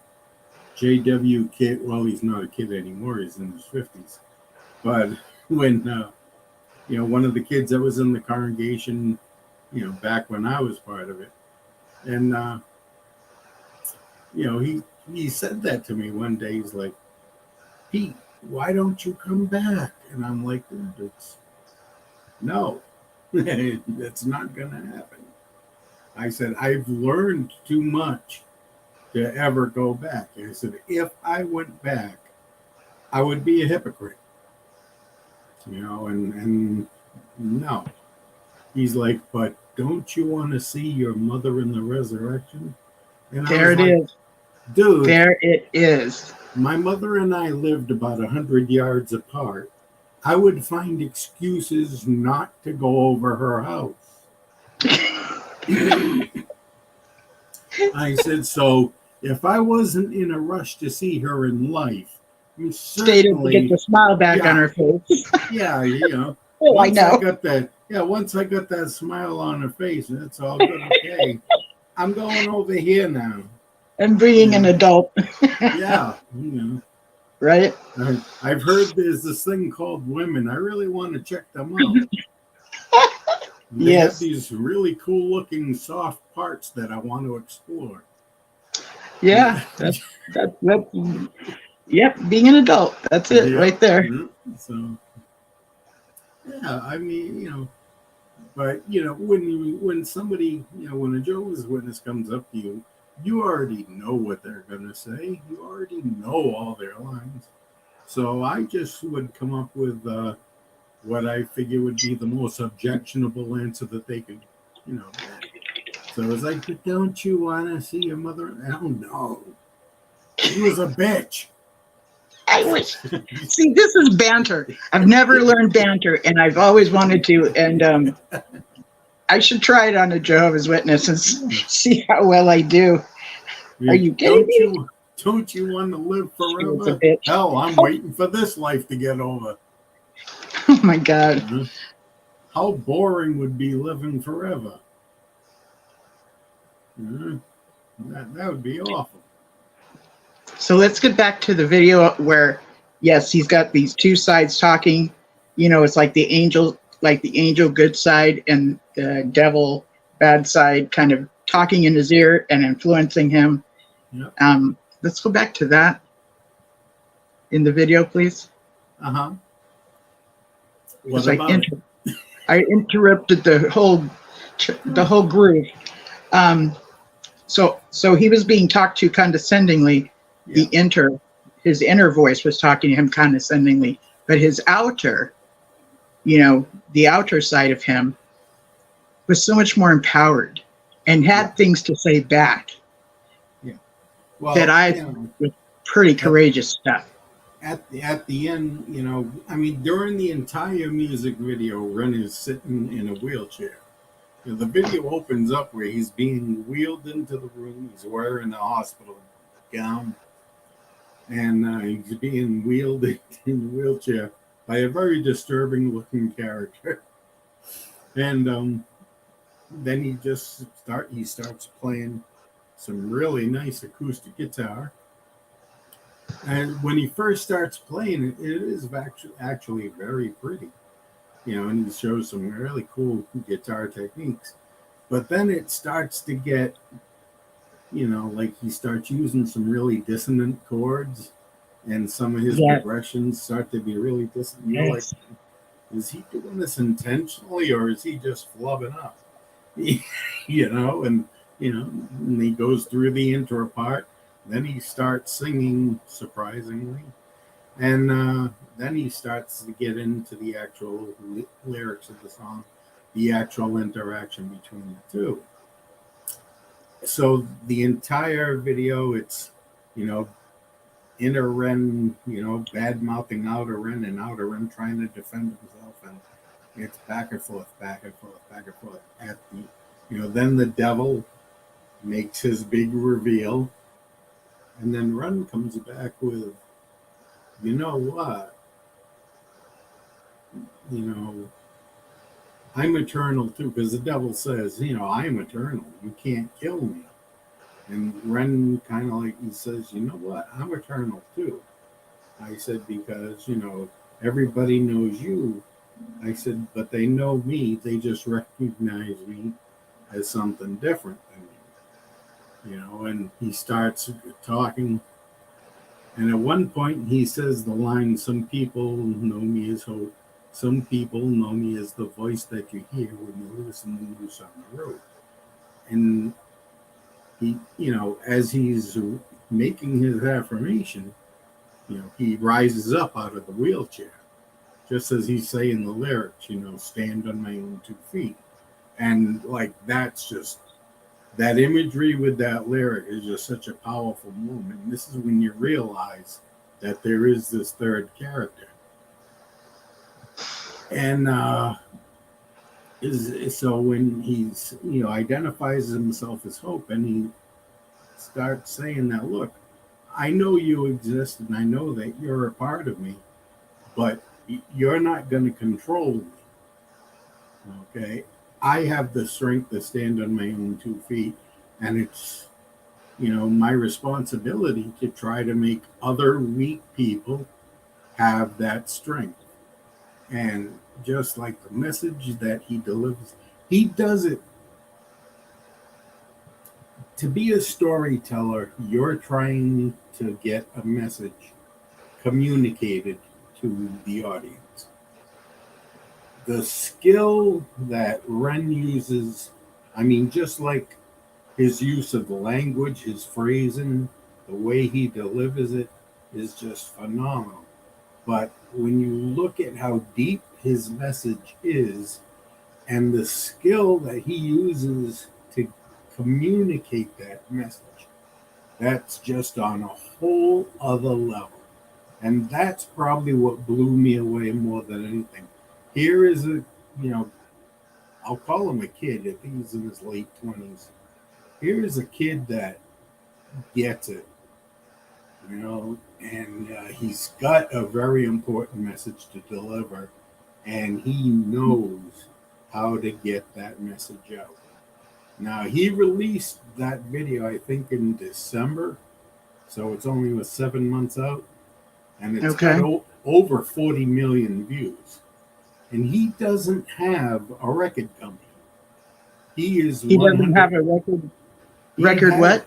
JW kid. Well, he's not a kid anymore. He's in his 50s. But when, you know, one of the kids that was in the congregation, you know, back when I was part of it. And, you know, he said that to me one day. He's like, Pete, why don't you come back? And I'm like, dude, no, that's not going to happen. I said, I've learned too much to ever go back. I said, if I went back, I would be a hypocrite. You know, and no. He's like, but don't you want to see your mother in the resurrection? And there it is. Dude. There it is. My mother and I lived about 100 yards apart. I would find excuses not to go over her house. I said, so if I wasn't in a rush to see her in life, stayed to get the smile back on her face. Yeah, you know. Oh, I know. Once I got that smile on her face, that's all good. Okay, I'm going over here now. And being an adult. Yeah, you know. Right? I've heard there's this thing called women. I really want to check them out. They have these really cool looking soft parts that I want to explore. Yeah, that's yep, being an adult. That's it right there. So yeah, I mean, you know, but you know, when somebody, you know, when a Jehovah's Witness comes up to you, you already know what they're gonna say. You already know all their lines. So I just would come up with what I figure would be the most objectionable answer that they could, you know, get. So it's like, but don't you want to see your mother? Oh, no. She was a bitch. I wish. See, this is banter. I've never learned banter, and I've always wanted to. And I should try it on a Jehovah's Witness and see how well I do. Are you kidding me? Don't you want to live forever? Hell, I'm waiting for this life to get over. Oh, my God. How boring would be living forever? That would be awful. So let's get back to the video where, yes, he's got these two sides talking. You know, it's like the angel good side and the devil bad side kind of talking in his ear and influencing him. Yep. Let's go back to that in the video, please. Uh-huh. I interrupted the whole group. So he was being talked to condescendingly. Yeah. His inner voice was talking to him condescendingly, but his outer, you know, the outer side of him was so much more empowered and had things to say back. Yeah. Well, was pretty courageous stuff. At the end, you know, I mean, during the entire music video, Ren is sitting in a wheelchair. You know, the video opens up where he's being wheeled into the room. He's wearing a hospital gown, and he's being wheeled in the wheelchair by a very disturbing-looking character. And then he starts playing some really nice acoustic guitar. And when he first starts playing it, it is actually very pretty, you know, and he shows some really cool guitar techniques. But then it starts to get, like he starts using some really dissonant chords, and some of his Yes. progressions start to be really dissonant. You're like, Yes. is he doing this intentionally, or is he just flubbing up? And he goes through the intro part, then he starts singing, surprisingly, and then he starts to get into the actual lyrics of the song, the actual interaction between the two. So the entire video, it's inner Ren, bad mouthing outer Ren, and outer Ren trying to defend himself, and it's back and forth, back and forth, back and forth. At the, then the devil makes his big reveal, and then Ren comes back with, you know what, I'm eternal too, because the devil says, I'm eternal, you can't kill me. And Ren kind of like, he says, you know what, I'm eternal too. I said, because, everybody knows you. I said, but they know me. They just recognize me as something different than you. And he starts talking. And at one point he says the line, some people know me as hope. Some people know me as the voice that you hear when you listen to news on the road. And he, as he's making his affirmation, he rises up out of the wheelchair, just as he's saying the lyrics, stand on my own 2 feet. And like, that's just, that imagery with that lyric is just such a powerful moment. And this is when you realize that there is this third character. And so when he's, identifies himself as hope, and he starts saying that, look, I know you exist, and I know that you're a part of me, but you're not going to control me. Okay? I have the strength to stand on my own 2 feet, and it's, my responsibility to try to make other weak people have that strength. And just like the message that he delivers, he does it. To be a storyteller, you're trying to get a message communicated to the audience. The skill that Ren uses, just like his use of the language, his phrasing, the way he delivers it is just phenomenal. But when you look at how deep his message is and the skill that he uses to communicate that message, that's just on a whole other level. And that's probably what blew me away more than anything. Here is a, I'll call him a kid. I think he's in his late 20s. Here is a kid that gets it, and he's got a very important message to deliver, and he knows how to get that message out. Now, he released that video, I think, in December, so it's only 7 months out, and it's got over 40 million views. And he doesn't have a record company. He doesn't have a record what?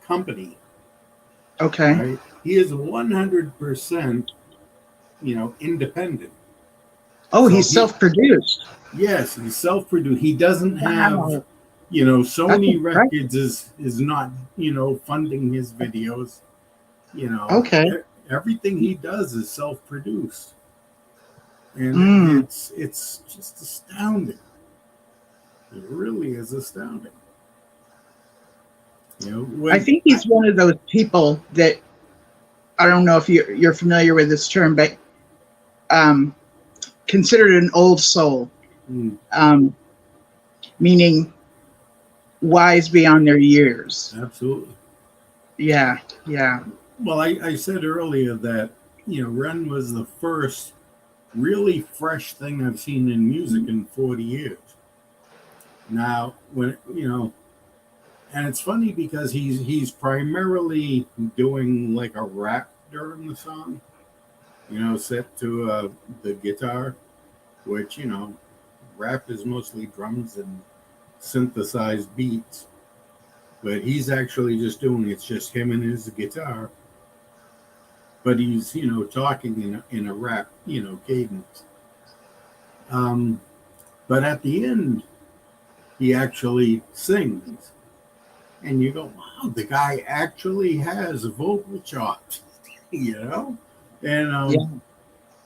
Company. Okay. Right? He is 100%, independent. Oh, so he's self-produced. Yes, he's self-produced. He doesn't have, Sony Records is not, funding his videos. Okay. Everything he does is self-produced. And it's just astounding. It really is astounding. I think he's one of those people that, I don't know if you're familiar with this term, but considered an old soul, meaning wise beyond their years. Absolutely. Yeah, yeah. Well, I said earlier that, Ren was the first really fresh thing I've seen in music in 40 years. Now, when, and it's funny because he's primarily doing like a rap during the song, set to the guitar, which, rap is mostly drums and synthesized beats. but he's actually just doing it's just him and his guitar. But he's, you know, talking in a rap, you know, cadence. But at the end, he actually sings. And you go, wow, the guy actually has vocal chops, you know? And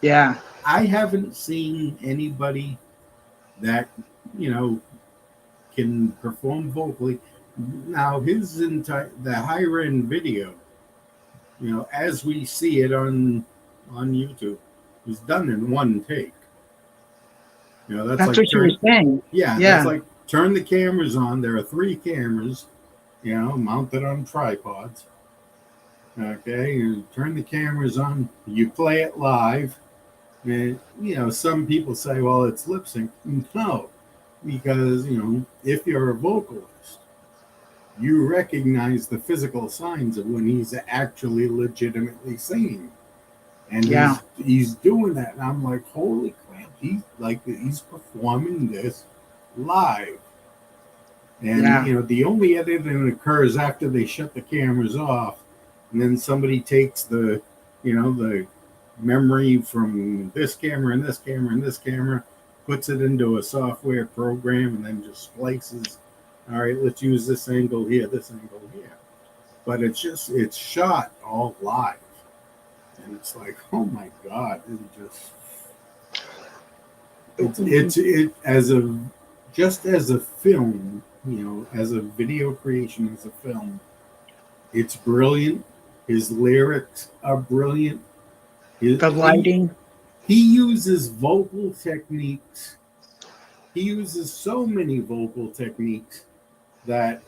Yeah. I haven't seen anybody that, you know, can perform vocally. Now, the higher end video, you know, as we see it on YouTube, was done in one take. You know, That's what you were saying. Yeah, Yeah. that's like turn the cameras on. There are 3 cameras, you know, mounted on tripods. Okay, you turn the cameras on. You play it live. And, you know, some people say, well, it's lip sync. No, because, you know, if you're a vocalist, you recognize the physical signs of when he's actually legitimately singing. And he's doing that. And I'm like, holy crap, he's performing this live. And, you know, the only editing occurs after they shut the cameras off. And then somebody takes the, you know, the memory from this camera and this camera and this camera, puts it into a software program, and then just splices. All right, let's use this angle here, this angle here. But it's shot all live. And it's like, oh my God, it as a film, you know, as a video creation, as a film, it's brilliant. His lyrics are brilliant. The lighting. He uses vocal techniques. He uses so many vocal techniques that,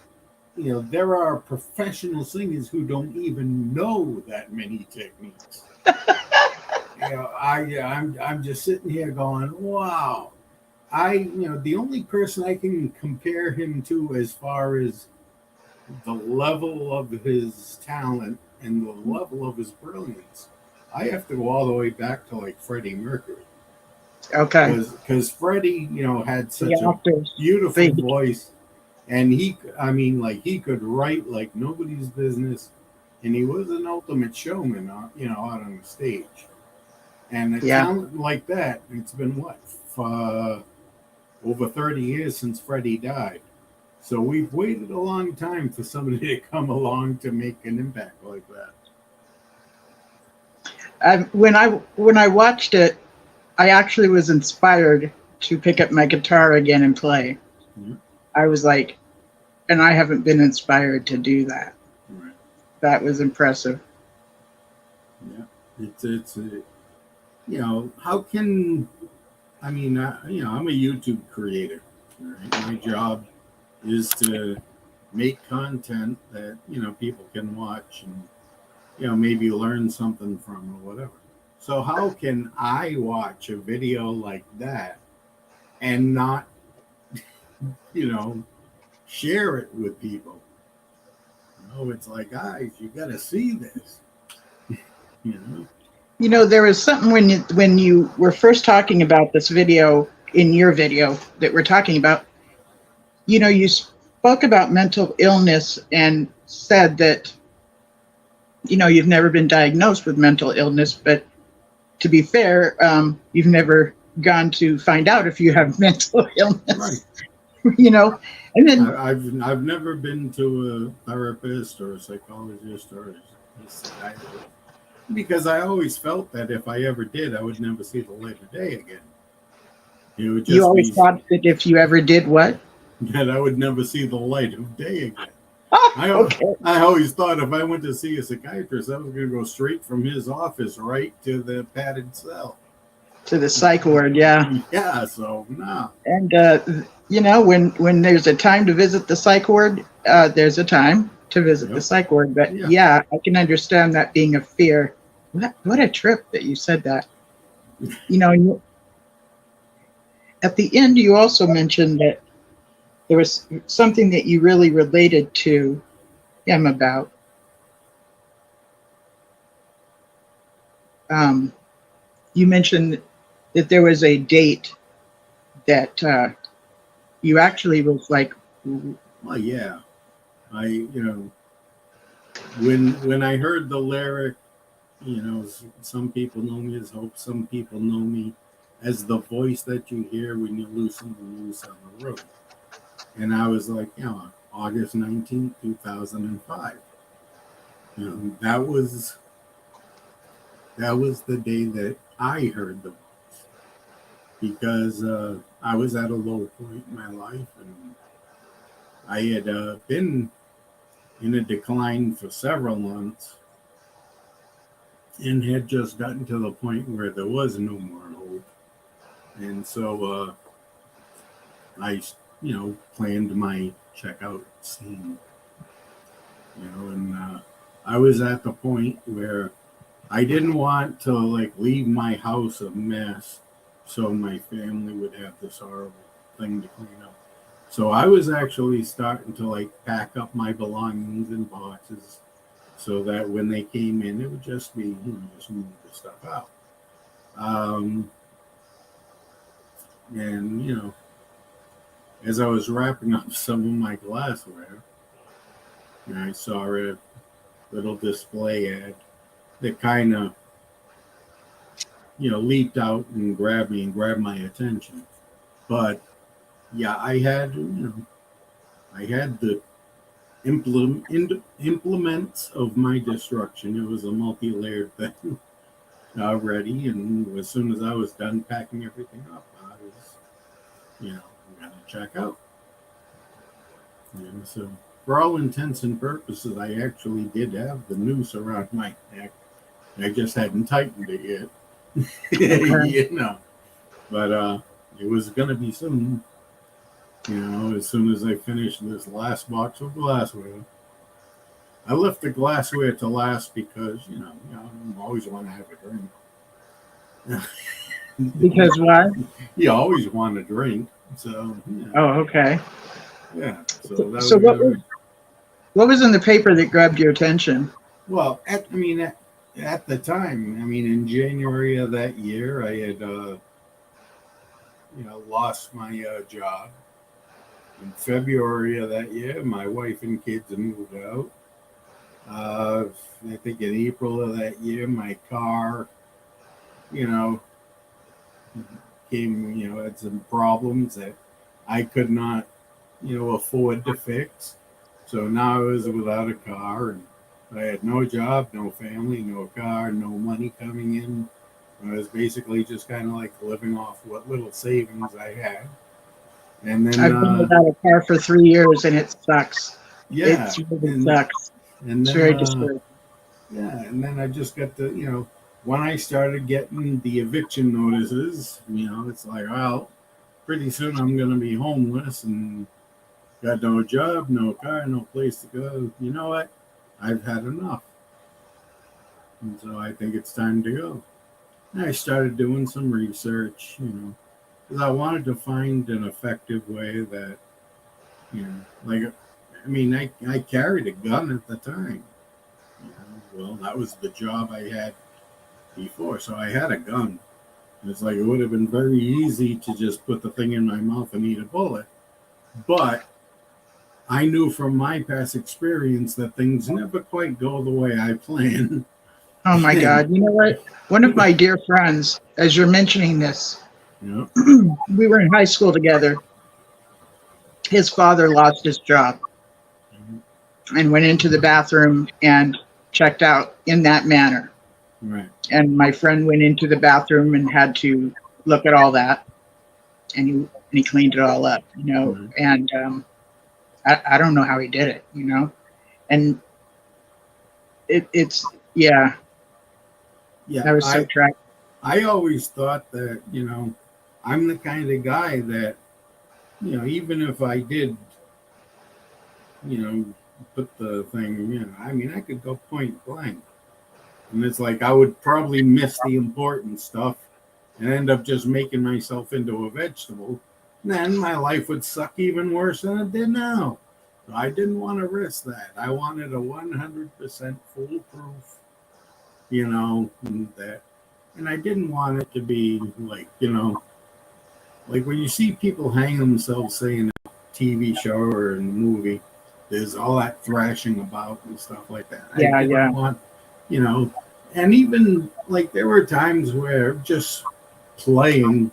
you know, there are professional singers who don't even know that many techniques. You know, I'm just sitting here going, wow. You know, the only person I can compare him to as far as the level of his talent and the level of his brilliance, I have to go all the way back to like Freddie Mercury. Okay. Because Freddie, you know, had such a beautiful voice, and he could write like nobody's business, and he was an ultimate showman, you know, out on the stage. And a talent like that, it's been what, over 30 years since Freddie died. So we've waited a long time for somebody to come along to make an impact like that. When I watched it, I actually was inspired to pick up my guitar again and play. Mm-hmm. I was like, and I haven't been inspired to do that. Right. That was impressive. Yeah, it's you know, how can, I mean, you know, I'm a YouTube creator. Right? My job is to make content that, you know, people can watch and, you know, maybe learn something from or whatever. So how can I watch a video like that and not, you know, share it with people? You know, it's like, guys, you got to see this. You know? You know, there was something when you were first talking about this video, in your video that we're talking about, you know, you spoke about mental illness and said that, you know, you've never been diagnosed with mental illness, but to be fair, you've never gone to find out if you have mental illness. Right. You know, and then I've never been to a therapist or a psychologist or a psychiatrist, because I always felt that if I ever did, I would never see the light of day again. You always thought that if you ever did what? That I would never see the light of day again. Okay. I always thought if I went to see a psychiatrist, I was going to go straight from his office right to the padded cell. To the psych ward, yeah. Yeah, so no. And, you know, when there's a time to visit the psych ward, there's a time to visit the psych ward. But yeah, I can understand that being a fear. What a trip that you said that. You know, at the end, you also mentioned that there was something that you really related to him about. You mentioned that there was a date that you actually was like, well, yeah. when I heard the lyric, some people know me as hope, some people know me as the voice that you hear when you loosen the noose on the road. And I was like, August 19th, 2005. That was the day that I heard the voice, because I was at a low point in my life, and I had been in a decline for several months, and had just gotten to the point where there was no more hope. And so I, planned my checkout scene, and I was at the point where I didn't want to leave my house a mess so my family would have this horrible thing to clean up. So I was actually starting to pack up my belongings in boxes, so that when they came in, it would just be, just move the stuff out. And, as I was wrapping up some of my glassware, I saw a little display ad that kind of, leaped out and grabbed my attention. But yeah, I had the implements of my destruction. It was a multi-layered thing already, and as soon as I was done packing everything up, I was, gonna check out. And so, for all intents and purposes, I actually did have the noose around my neck. I just hadn't tightened it yet. But it was gonna be soon. As soon as I finished this last box of glassware. I left the glassware to last because, I always want to have a drink. Because what? You always want to drink. So, yeah. Oh, okay. Yeah. So what was in the paper that grabbed your attention? Well, at the time, in January of that year, I had, lost my job. In February of that year, my wife and kids moved out. I think in April of that year, my car, came, had some problems that I could not, afford to fix. So now I was without a car, and I had no job, no family, no car, no money coming in. I was basically just kind of living off what little savings I had. And then I've been without a car for 3 years, and it sucks. Yeah, it really sucks. And it's then, very disturbing. Yeah, and then I just got to, when I started getting the eviction notices, it's well, pretty soon I'm going to be homeless and got no job, no car, no place to go. You know what? I've had enough. And so I think it's time to go. And I started doing some research, because I wanted to find an effective way that, I carried a gun at the time. Well, that was the job I had before, so I had a gun. It's it would have been very easy to just put the thing in my mouth and eat a bullet. But I knew from my past experience that things never quite go the way I plan. Oh my God. You know what? One of my dear friends, as you're mentioning this, we were in high school together. His father lost his job and went into the bathroom and checked out in that manner. Right. And my friend went into the bathroom and had to look at all that, and he cleaned it all up, Mm-hmm. And I don't know how he did it, and it's yeah. That was so tragic. I always thought that I'm the kind of guy that even if I did put the thing, I could go point blank. And it's I would probably miss the important stuff and end up just making myself into a vegetable. Then my life would suck even worse than it did now. So I didn't want to risk that. I wanted a 100% foolproof, that. And I didn't want it to be when you see people hang themselves, say, in a TV show or in a movie, there's all that thrashing about and stuff like that. Yeah, I didn't want, and even like there were times where just playing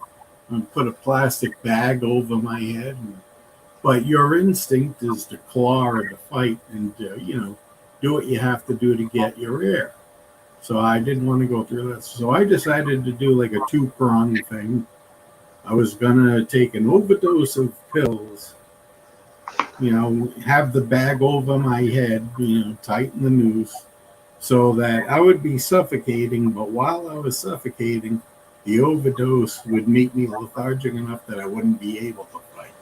and put a plastic bag over my head, but your instinct is to claw or to fight and do what you have to do to get your air. So I didn't want to go through that. So I decided to do like a two-prong thing. I was gonna take an overdose of pills, have the bag over my head, tighten the noose, so that I would be suffocating, but while I was suffocating, the overdose would make me lethargic enough that I wouldn't be able to fight.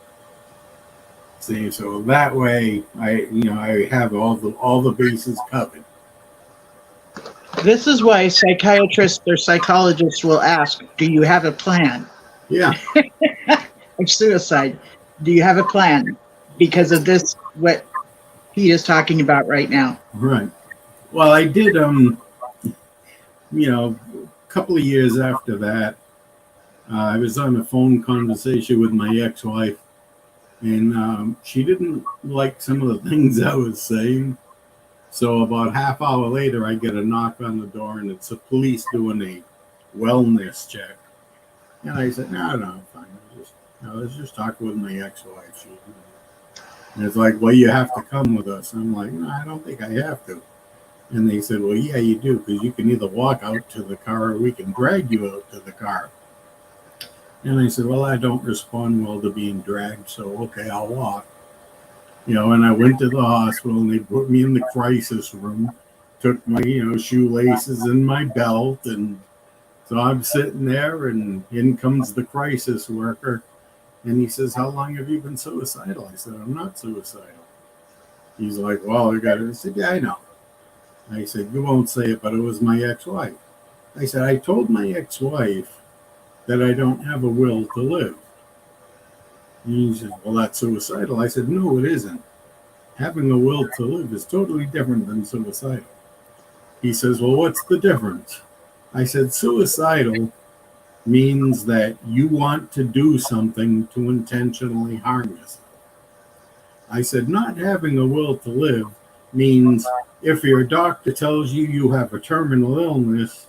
See, so that way I have all the bases covered. This is why psychiatrists or psychologists will ask, do you have a plan? Yeah. Of suicide. Do you have a plan? Because of this, what he is talking about right now. Right. Well, I did, a couple of years after that, I was on a phone conversation with my ex-wife, and she didn't like some of the things I was saying. So about half hour later, I get a knock on the door, and it's the police doing a wellness check. And I said, no, I'm fine. I was just talking with my ex-wife. And it's like, well, you have to come with us. I'm like, no, I don't think I have to. And they said, well, yeah, you do, because you can either walk out to the car or we can drag you out to the car. And I said, well, I don't respond well to being dragged, so okay, I'll walk. And I went to the hospital, and they put me in the crisis room, took my, shoelaces and my belt, and so I'm sitting there, and in comes the crisis worker, and he says, how long have you been suicidal? I said, I'm not suicidal. He's like, well, I got it. I said, yeah, I know. I said, you won't say it, but it was my ex-wife. I said, I told my ex-wife that I don't have a will to live. And he said, well, that's suicidal. I said, no, it isn't. Having a will to live is totally different than suicidal. He says, well, what's the difference? I said, suicidal means that you want to do something to intentionally harm yourself. I said, not having a will to live means if your doctor tells you you have a terminal illness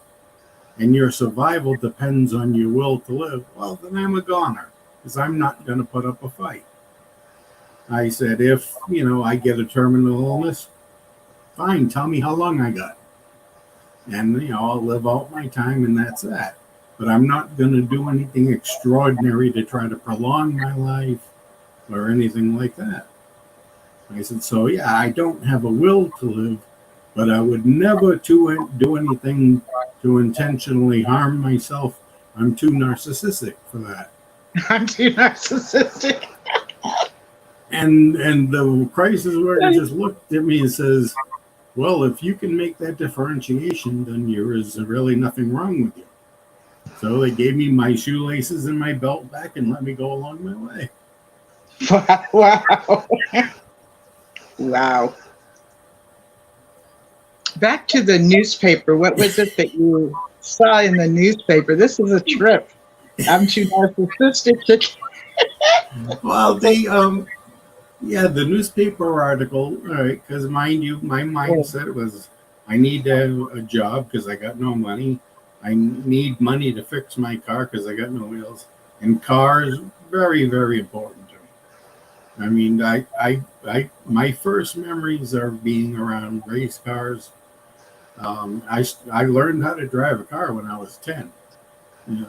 and your survival depends on your will to live, well, then I'm a goner, because I'm not going to put up a fight. I said, if, I get a terminal illness, fine, tell me how long I got. And, I'll live out my time, and that's that. But I'm not going to do anything extraordinary to try to prolong my life or anything like that. I said, so yeah, I don't have a will to live, but I would never do anything to intentionally harm myself. I'm too narcissistic for that. I'm too narcissistic. And the crisis worker just looked at me and says, well, if you can make that differentiation, then there is really nothing wrong with you. So they gave me my shoelaces and my belt back and let me go along my way. Wow. Wow. Back to the newspaper. What was it that you saw in the newspaper? This is a trip. I'm too narcissistic. Well, the newspaper article, all right, because mind you, my mindset was I need to have a job because I got no money. I need money to fix my car because I got no wheels. And cars, very, very important to me. I mean, my first memories are being around race cars. I learned how to drive a car when I was 10.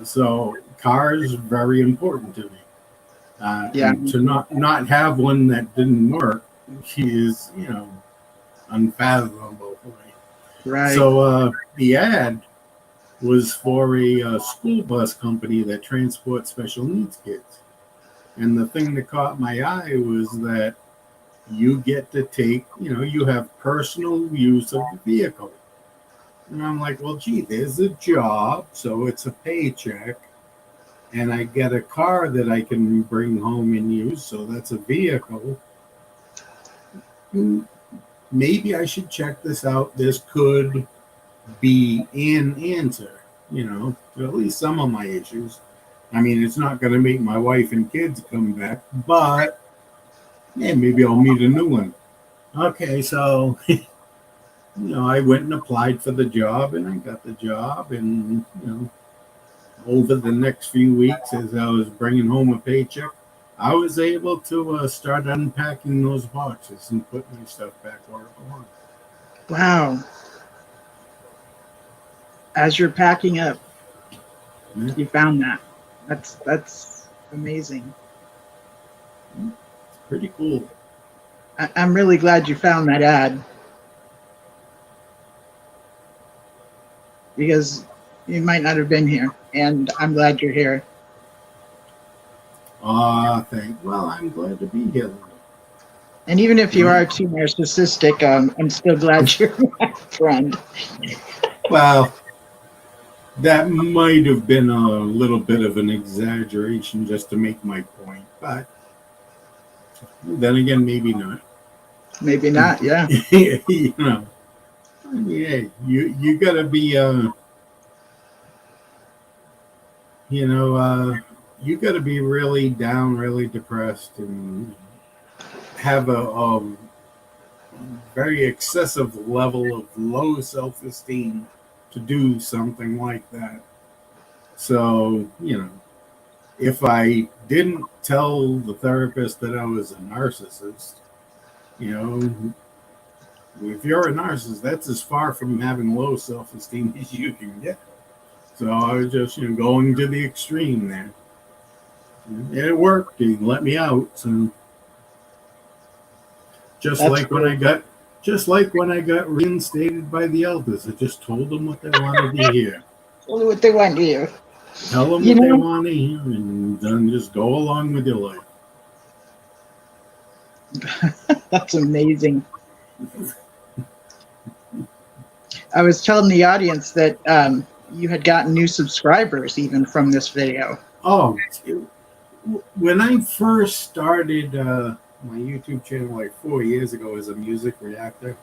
So cars very important to me. To not have one that didn't work is unfathomable for me. Right. So the ad was for a school bus company that transports special needs kids. And the thing that caught my eye was that you get to take, you have personal use of the vehicle. And I'm like, well, gee, there's a job, so it's a paycheck. And I get a car that I can bring home and use, so that's a vehicle. Maybe I should check this out. This could be an answer, to at least some of my issues. I mean, it's not going to make my wife and kids come back, but maybe I'll meet a new one. Okay, so I went and applied for the job, and I got the job, and over the next few weeks, as I was bringing home a paycheck, I was able to start unpacking those boxes and put my stuff back where it belonged. Wow. As you're packing up, Yeah. you found that. That's amazing. It's pretty cool. I'm really glad you found that ad, because you might not have been here, and I'm glad you're here. Well, I'm glad to be here. And even if you are too narcissistic, I'm still glad you're my friend. Well, that might have been a little bit of an exaggeration just to make my point, but then again, maybe not. Maybe not, yeah. You gotta be, you gotta be really down, really depressed, and have a very excessive level of low self-esteem to do something like that. So, if I didn't tell the therapist that I was a narcissist, if you're a narcissist, that's as far from having low self-esteem as you can get. So I was just, going to the extreme there. And it worked. He let me out. So just That's like cool. when I got reinstated by the elders, I just told them what they wanted to hear. Tell what they want to hear. Tell them what they want to hear, and then just go along with your life. That's amazing. I was telling the audience that you had gotten new subscribers even from this video. Oh, when I first started my YouTube channel like 4 years ago as a music reactor,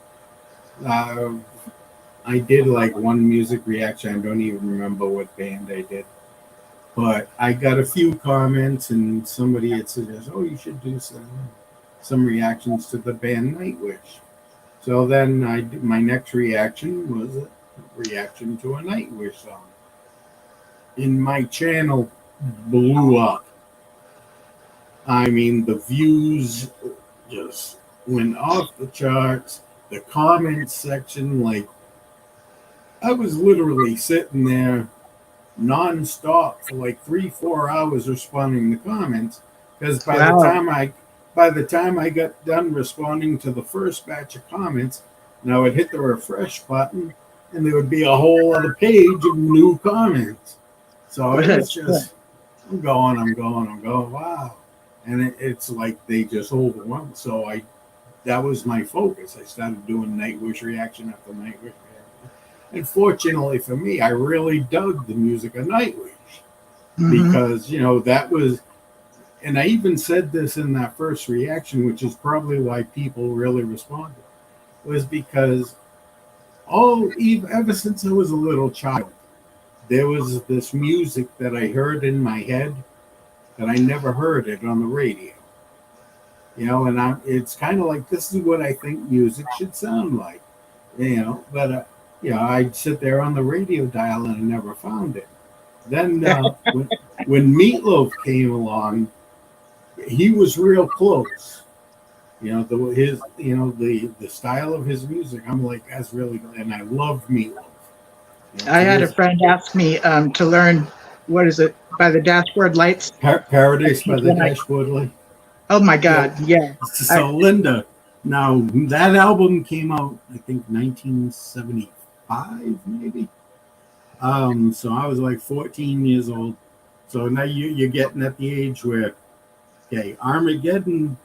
I did like one music reaction. I don't even remember what band I did. But I got a few comments, and somebody had suggested, "Oh, you should do some reactions to the band Nightwish." So then my next reaction was a reaction to a Nightwish song. And my channel blew up. I mean, the views just went off the charts. The comments section, like, I was literally sitting there non-stop for like 3-4 hours responding to comments, because by the time I got done responding to the first batch of comments, and I would hit the refresh button, and there would be a whole other page of new comments. So it was just, I'm going, wow. And it's like they just overwhelmed. So that was my focus. I started doing Nightwish reaction after Nightwish reaction. And fortunately for me, I really dug the music of Nightwish, because, that was, and I even said this in that first reaction, which is probably why people really responded, was because ever since I was a little child, there was this music that I heard in my head that I never heard it on the radio. And it's kind of like, this is what I think music should sound like, but I'd sit there on the radio dial and I never found it. Then when Meatloaf came along, he was real close. The style of his music, I'm like, that's really good. And I love Meatloaf. I had a friend ask me to learn, what is it, by the Dashboard Lights? Paradise by the Dashboard Light. Oh my God, yeah. So Linda, now that album came out, I think 1975, maybe. So I was like 14 years old. So now you're getting at the age where, Armageddon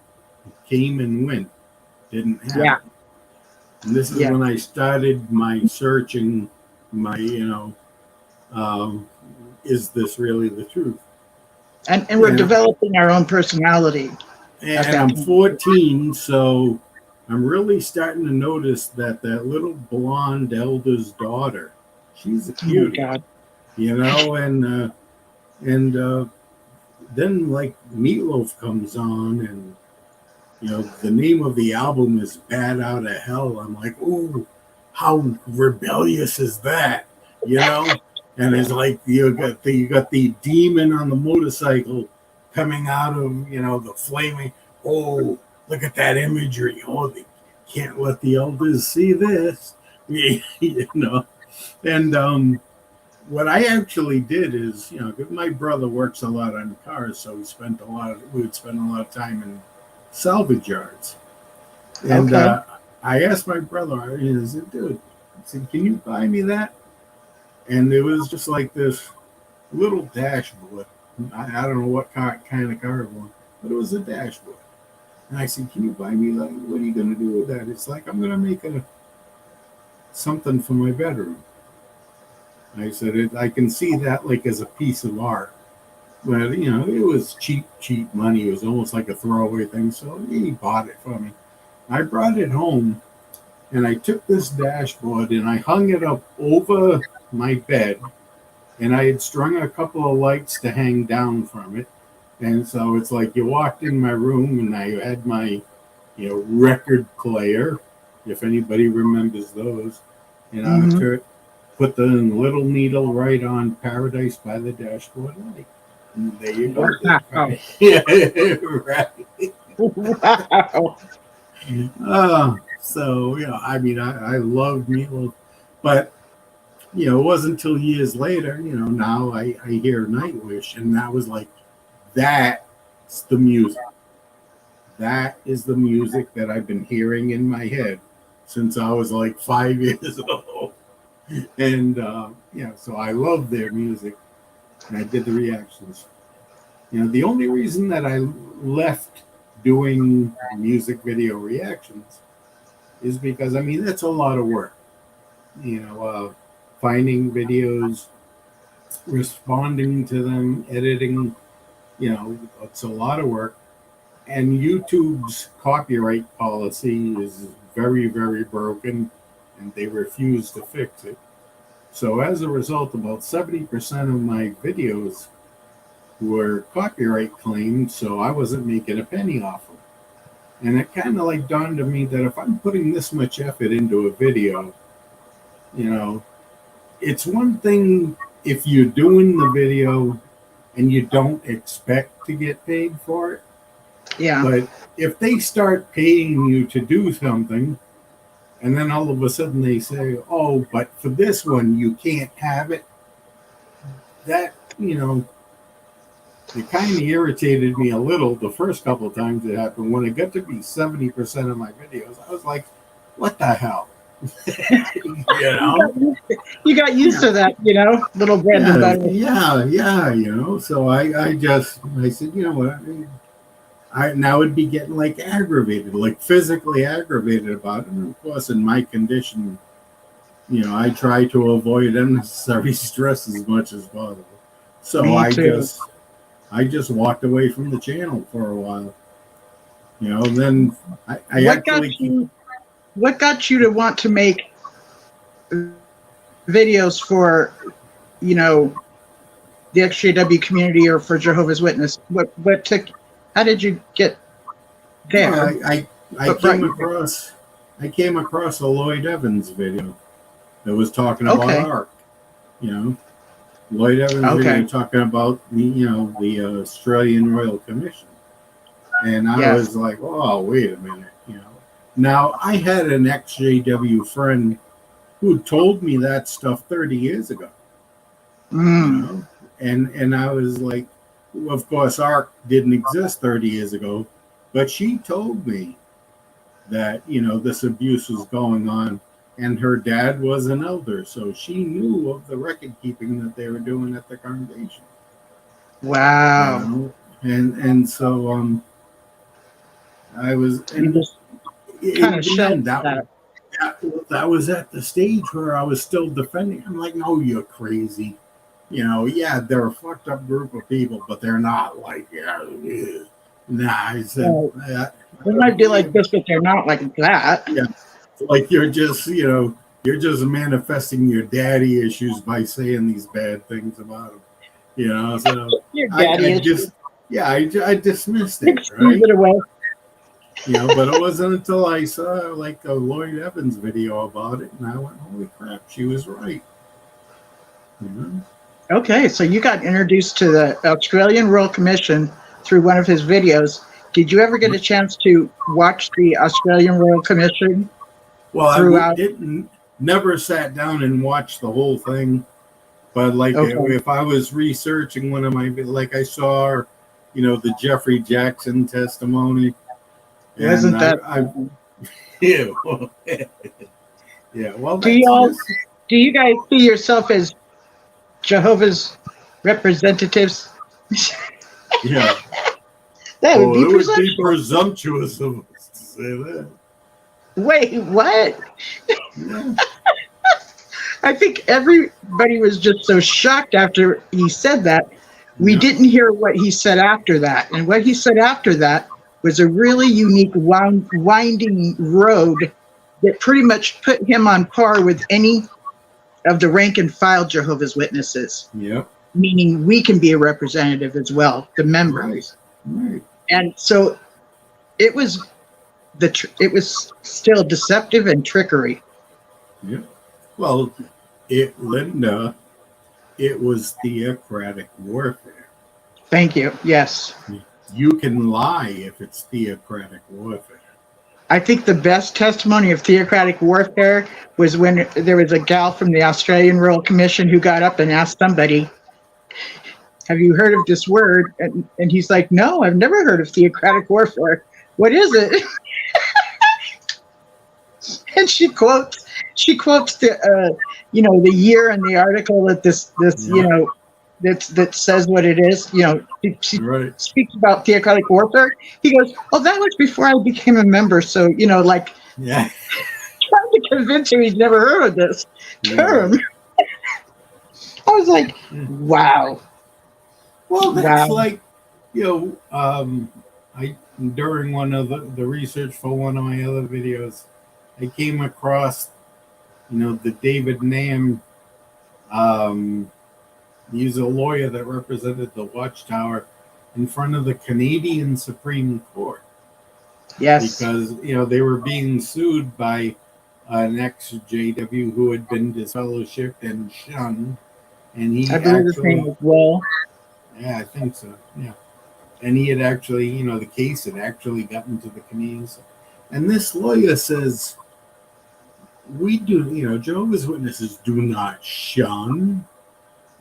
came and went, didn't happen. Yeah. And this is when I started my searching, my, is this really the truth? And we're developing our own personality. And I'm 14, so I'm really starting to notice that little blonde elder's daughter, she's a cutie. Oh my God. And then like Meatloaf comes on, and the name of the album is Bad Out of Hell. I'm like, ooh, how rebellious is that? And it's like you got the demon on the motorcycle coming out of the flaming. Oh, look at that imagery. Oh, they can't let the elders see this. And what I actually did is, my brother works a lot on cars, so we would spend a lot of time in salvage yards. And I asked my brother, I said, dude, can you buy me that? And it was just like this little dashboard. I don't know what kind of car it was, but it was a dashboard. And I said, can you buy me that? What are you going to do with that? It's like, I'm going to make something for my bedroom. I said, I can see that like as a piece of art. But, it was cheap money. It was almost like a throwaway thing. So he bought it for me. I brought it home, and I took this dashboard, and I hung it up over my bed, and I had strung a couple of lights to hang down from it. And so it's like you walked in my room, and I had my, record player, if anybody remembers those. And I put the little needle right on Paradise by the Dashboard Light. And there you go. Wow. Yeah, right. Wow. So, I loved Meatloaf. But, it wasn't until years later, now I hear Nightwish, and that was like, that's the music. That is the music that I've been hearing in my head since I was like 5 years old. And, so I love their music, and I did the reactions. The only reason that I left doing music video reactions is because, that's a lot of work. Finding videos, responding to them, editing, it's a lot of work. And YouTube's copyright policy is very, very broken, and they refuse to fix it. So as a result, about 70% of my videos were copyright claimed, so I wasn't making a penny off them. And it kind of like dawned on me that if I'm putting this much effort into a video, it's one thing if you're doing the video and you don't expect to get paid for it. Yeah. But if they start paying you to do something, and then all of a sudden they say, oh, but for this one, you can't have it. That, it kind of irritated me a little the first couple of times it happened. When it got to be 70% of my videos, I was like, what the hell? You got used to that, little bread and butter. Yeah. So I said, what? I now would be getting like aggravated, like physically aggravated about it. And of course, in my condition, I try to avoid unnecessary stress as much as possible. So I just walked away from the channel for a while. Then what got you to want to make videos for, the XJW community or for Jehovah's Witness? How did you get there? I came across a Lloyd Evans video that was talking about ARC. Lloyd Evans video talking about the Australian Royal Commission, and I was like, oh, wait a minute, Now I had an XJW friend who told me that stuff 30 years ago, and I was like, of course, ARC didn't exist 30 years ago, but she told me that, this abuse was going on, and her dad was an elder, so she knew of the record keeping that they were doing at the congregation. Wow. And so I was kind of shut that. That was at the stage where I was still defending. I'm like, no, you're crazy. They're a fucked up group of people, but they're not like, I said, they might be like this, but they're not like that. Yeah, like you're just manifesting your daddy issues by saying these bad things about them. So your daddy I dismissed it. Excuse Right? it away. But it wasn't until I saw like a Lloyd Evans video about it, and I went, "Holy crap, she was right." Okay, so you got introduced to the Australian Royal Commission through one of his videos. Did you ever get a chance to watch the Australian Royal Commission? Well, throughout? never sat down and watched the whole thing, but like if I was researching one of my, like I saw, the Jeffrey Jackson testimony. Wasn't that? Yeah. Yeah. Well, do you guys see yourself as Jehovah's representatives? Yeah. That would be it would be presumptuous of us to say that. Wait, what? Yeah. I think everybody was just so shocked after he said that. We didn't hear what he said after that. And what he said after that was a really unique winding road that pretty much put him on par with any of the rank and file Jehovah's Witnesses. Yep. Meaning we can be a representative as well, the members. Right. And so it was still deceptive and trickery. Yeah. Well, Linda, it was theocratic warfare. Thank you. Yes. You can lie if it's theocratic warfare. I think the best testimony of theocratic warfare was when there was a gal from the Australian Royal Commission who got up and asked somebody, "Have you heard of this word?" And he's like, "No, I've never heard of theocratic warfare. What is it?" And she quotes the the year and the article that this that says what it is. She right. speaks about theocratic warfare. He goes, "Oh, that was before I became a member." So Yeah. trying to convince him he's never heard of this term. I was like, wow. Well, that's like, I during one of the research for one of my other videos, I came across, the David Nam. He's a lawyer that represented the Watchtower in front of the Canadian Supreme Court. Yes. Because, they were being sued by an ex-JW who had been disfellowshipped and shunned. And he I believe his name was Will. Yeah, I think so. Yeah. And he had actually, the case had actually gotten to the Canadians. And this lawyer says, we do, Jehovah's Witnesses do not shun.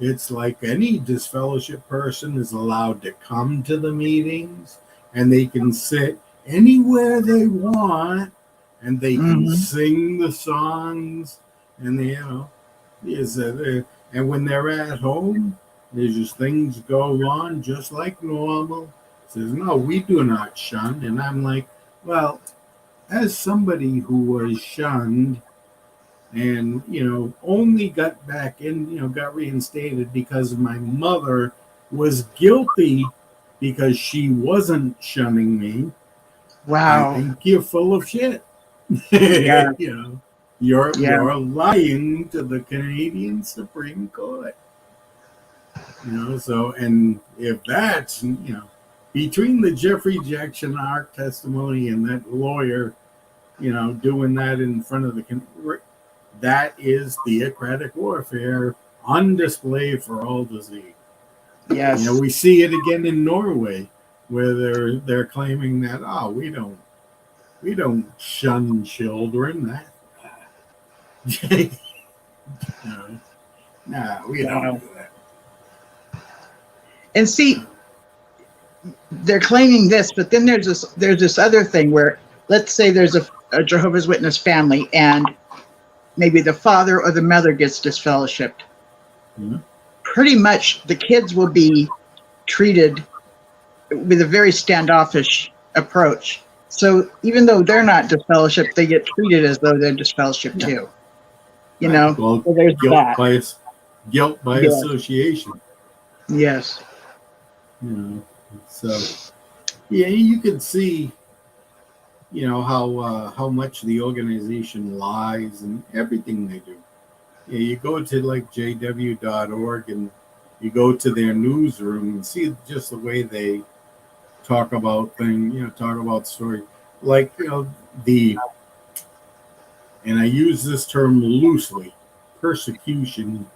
It's like any disfellowship person is allowed to come to the meetings and they can sit anywhere they want and they can sing the songs and and when they're at home, there's just things go on just like normal. Says, no, we do not shun. And I'm like, well, as somebody who was shunned and, only got back in, got reinstated because my mother was guilty because she wasn't shunning me. Wow. I think you're full of shit. Yeah. You're lying to the Canadian Supreme Court. So, and if that's, between the Jeffrey Jackson Ark testimony and that lawyer, doing that in front of that is theocratic warfare on display for all to see. Yes. We see it again in Norway where they're claiming that, we don't shun children. No, we don't do that. And see, they're claiming this, but then there's this other thing where, let's say there's a Jehovah's Witness family and maybe the father or the mother gets disfellowshipped. Mm-hmm. Pretty much the kids will be treated with a very standoffish approach. So even though they're not disfellowshipped, they get treated as though they're disfellowshipped too. Well, so there's guilt by association. Yes. So you can see, how much the organization lies and everything they do. You go to like jw.org and you go to their newsroom and see just the way they talk about things, talk about story. like, and I use this term loosely, persecution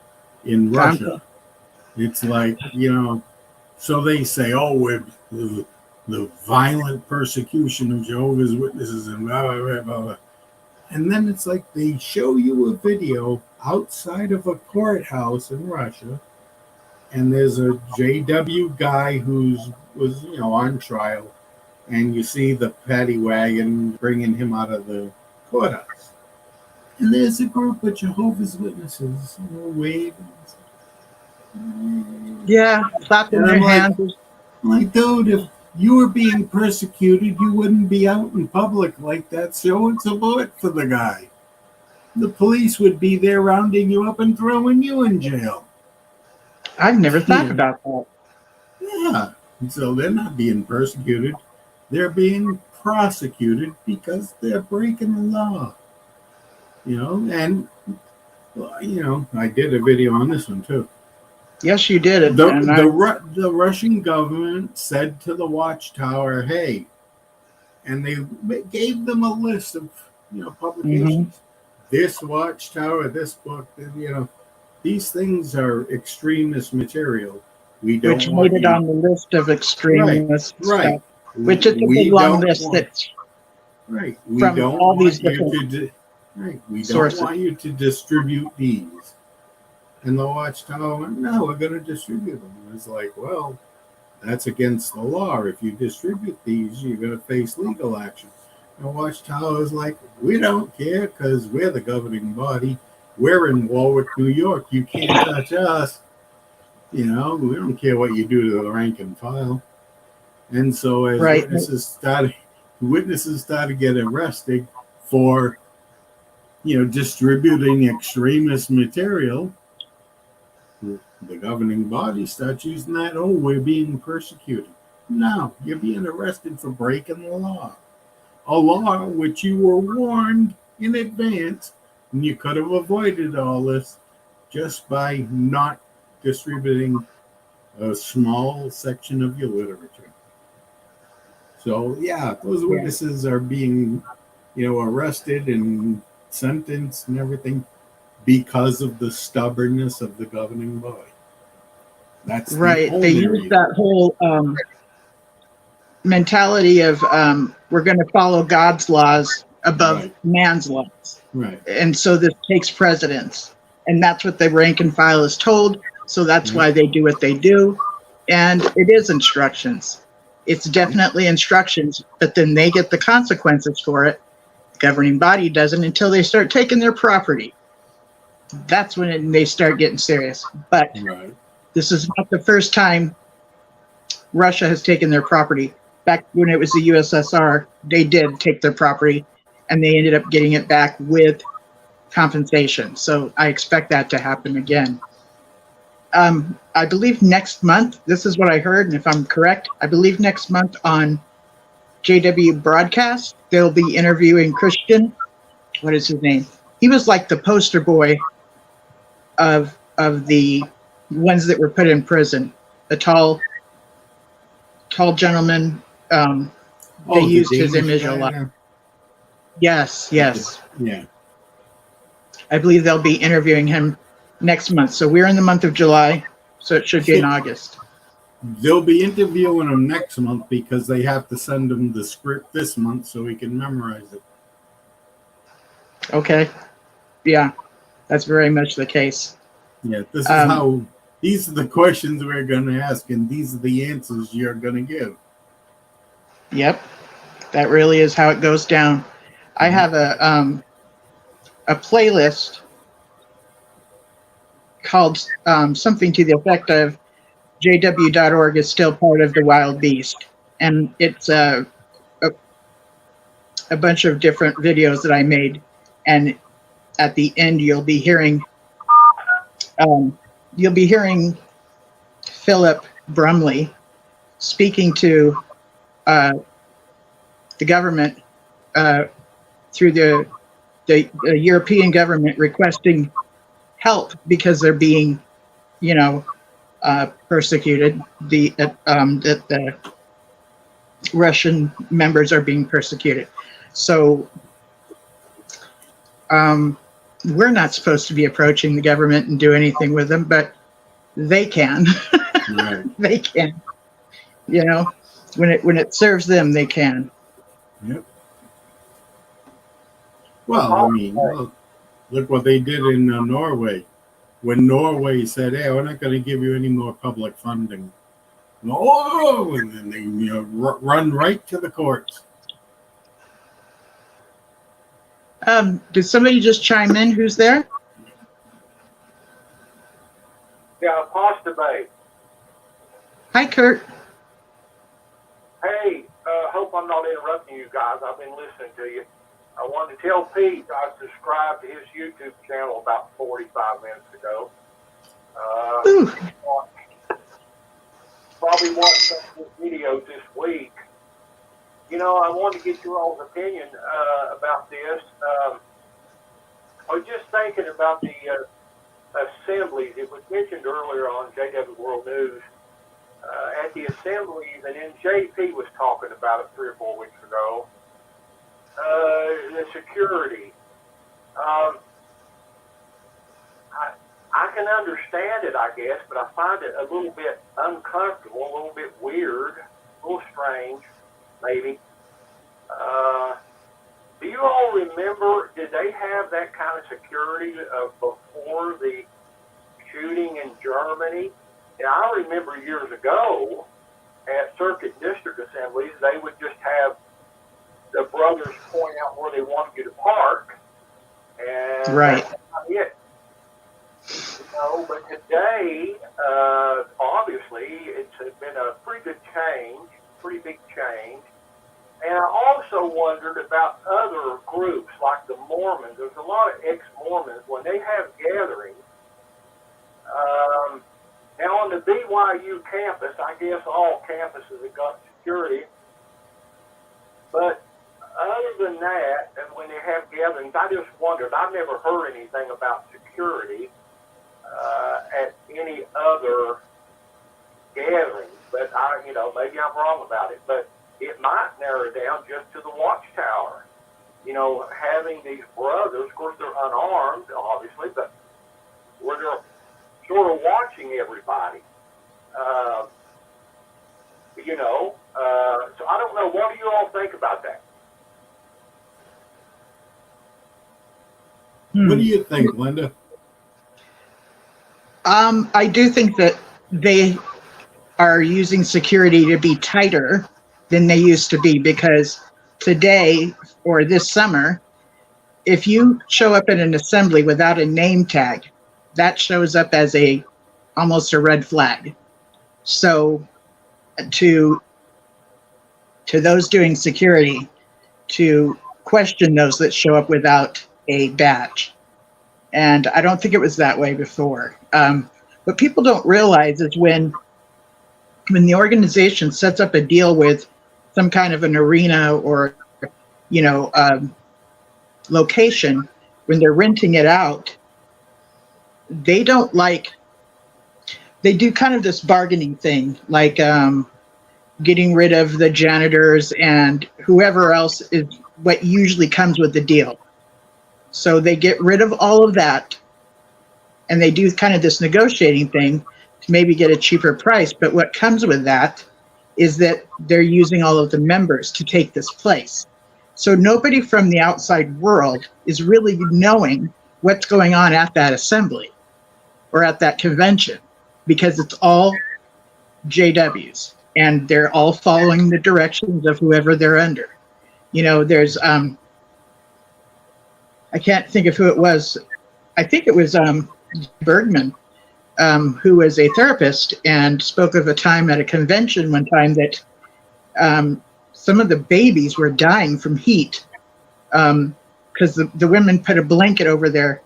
in Russia. It's like, so they say, oh, we're the violent persecution of Jehovah's Witnesses and blah, blah, blah, blah, blah. And then it's like they show you a video outside of a courthouse in Russia, and there's a JW guy was on trial, and you see the paddy wagon bringing him out of the courthouse. And there's a group of Jehovah's Witnesses waving. Yeah, clapping their hands. I'm like, dude, if you were being persecuted, you wouldn't be out in public like that showing support for the guy. The police would be there rounding you up and throwing you in jail. I've never thought about that. Yeah. So they're not being persecuted. They're being prosecuted because they're breaking the law. And, I did a video on this one too. Yes, you did. The Russian government said to the Watchtower, hey, and they gave them a list of, publications. Mm-hmm. This Watchtower, this book, these things are extremist material. We don't which made it on the list of extremist stuff, which is a big long list that's right. We from don't all want these you different We sources. don't want you to distribute these. And the Watchtower went, no, we're going to distribute them. And it's like, well, that's against the law. If you distribute these, you're going to face legal action. And Watchtower is like, we don't care because we're the governing body. We're in Warwick, New York. You can't touch us. We don't care what you do to the rank and file. And so as witnesses started getting arrested for, distributing extremist material, the governing body starts using that, oh, we're being persecuted. No, you're being arrested for breaking the law. A law which you were warned in advance, and you could have avoided all this just by not distributing a small section of your literature. So, yeah, those witnesses are being, arrested and sentenced and everything because of the stubbornness of the governing body. That's right. They use that whole mentality of we're going to follow God's laws above man's laws. Right. And so this takes precedence. And that's what the rank and file is told. So that's why they do what they do. And it is instructions. It's definitely instructions, but then they get the consequences for it. The governing body doesn't until they start taking their property. That's when they start getting serious. But this is not the first time Russia has taken their property. Back when it was the USSR, they did take their property, and they ended up getting it back with compensation. So I expect that to happen again. I believe next month, this is what I heard, and if I'm correct, I believe next month on JW Broadcast, they'll be interviewing Christian. What is his name? He was like the poster boy of the ones that were put in prison. The tall gentleman. They used his image a lot. Yes. Yeah. I believe they'll be interviewing him next month. So we're in the month of July, so it should be in August. They'll be interviewing him next month because they have to send him the script this month so he can memorize it. Okay. Yeah, that's very much the case. Yeah, this is these are the questions we're going to ask, and these are the answers you're going to give. Yep, that really is how it goes down. I have a playlist called something to the effect of JW.org is still part of the wild beast. And it's a bunch of different videos that I made. And at the end, you'll be hearing Philip Brumley speaking to the government through the European government requesting help because they're being, persecuted. The Russian members are being persecuted. So we're not supposed to be approaching the government and do anything with them, but they can. Right. They can. You know, when it serves them, they can. Yep. Well, I mean, look what they did in Norway. When Norway said, "Hey, we're not going to give you any more public funding," and then they run right to the courts. Did somebody just chime in? Who's there? Yeah, Apostate. Hi, Kurt. Hey, hope I'm not interrupting you guys. I've been listening to you. I wanted to tell Pete I subscribed to his YouTube channel about 45 minutes ago. Probably watched some of his videos this week. You know, I wanted to get your all's opinion about this. I was just thinking about the assemblies. It was mentioned earlier on JW World News. At the assemblies, and then JP was talking about it 3 or 4 weeks ago, the security. I can understand it, I guess, but I find it a little bit uncomfortable, a little bit weird, a little strange, maybe. Do you all remember, did they have that kind of security before the shooting in Germany? And I remember years ago at circuit district assemblies, they would just have the brothers point out where they wanted you to park, and Right. that's about it. You know, but today, obviously, it's been a pretty good change, pretty big change. And I also wondered about other groups like the Mormons. There's a lot of ex-Mormons when they have gatherings. Now, on the BYU campus, I guess all campuses have got security. But other than that, and when they have gatherings, I just wondered. I've never heard anything about security at any other gatherings. But maybe I'm wrong about it. But it might narrow down just to the Watchtower. You know, having these brothers, of course, they're unarmed, obviously, but where they're sort of watching everybody, so I don't know. What do you all think about that? What do you think, Linda? I do think that they are using security to be tighter than they used to be, because today or this summer, if you show up at an assembly without a name tag, that shows up as almost a red flag. So to those doing security, to question those that show up without a badge. And I don't think it was that way before. What people don't realize is when the organization sets up a deal with some kind of an arena or, location, when they're renting it out, they do kind of this bargaining thing, like getting rid of the janitors and whoever else is what usually comes with the deal. So they get rid of all of that, and they do kind of this negotiating thing to maybe get a cheaper price. But what comes with that is that they're using all of the members to take this place. So nobody from the outside world is really knowing what's going on at that assembly or at that convention, because it's all JWs and they're all following the directions of whoever they're under. There's I can't think of who it was. I think it was Bergman, who was a therapist and spoke of a time at a convention one time that some of the babies were dying from heat because the women put a blanket over their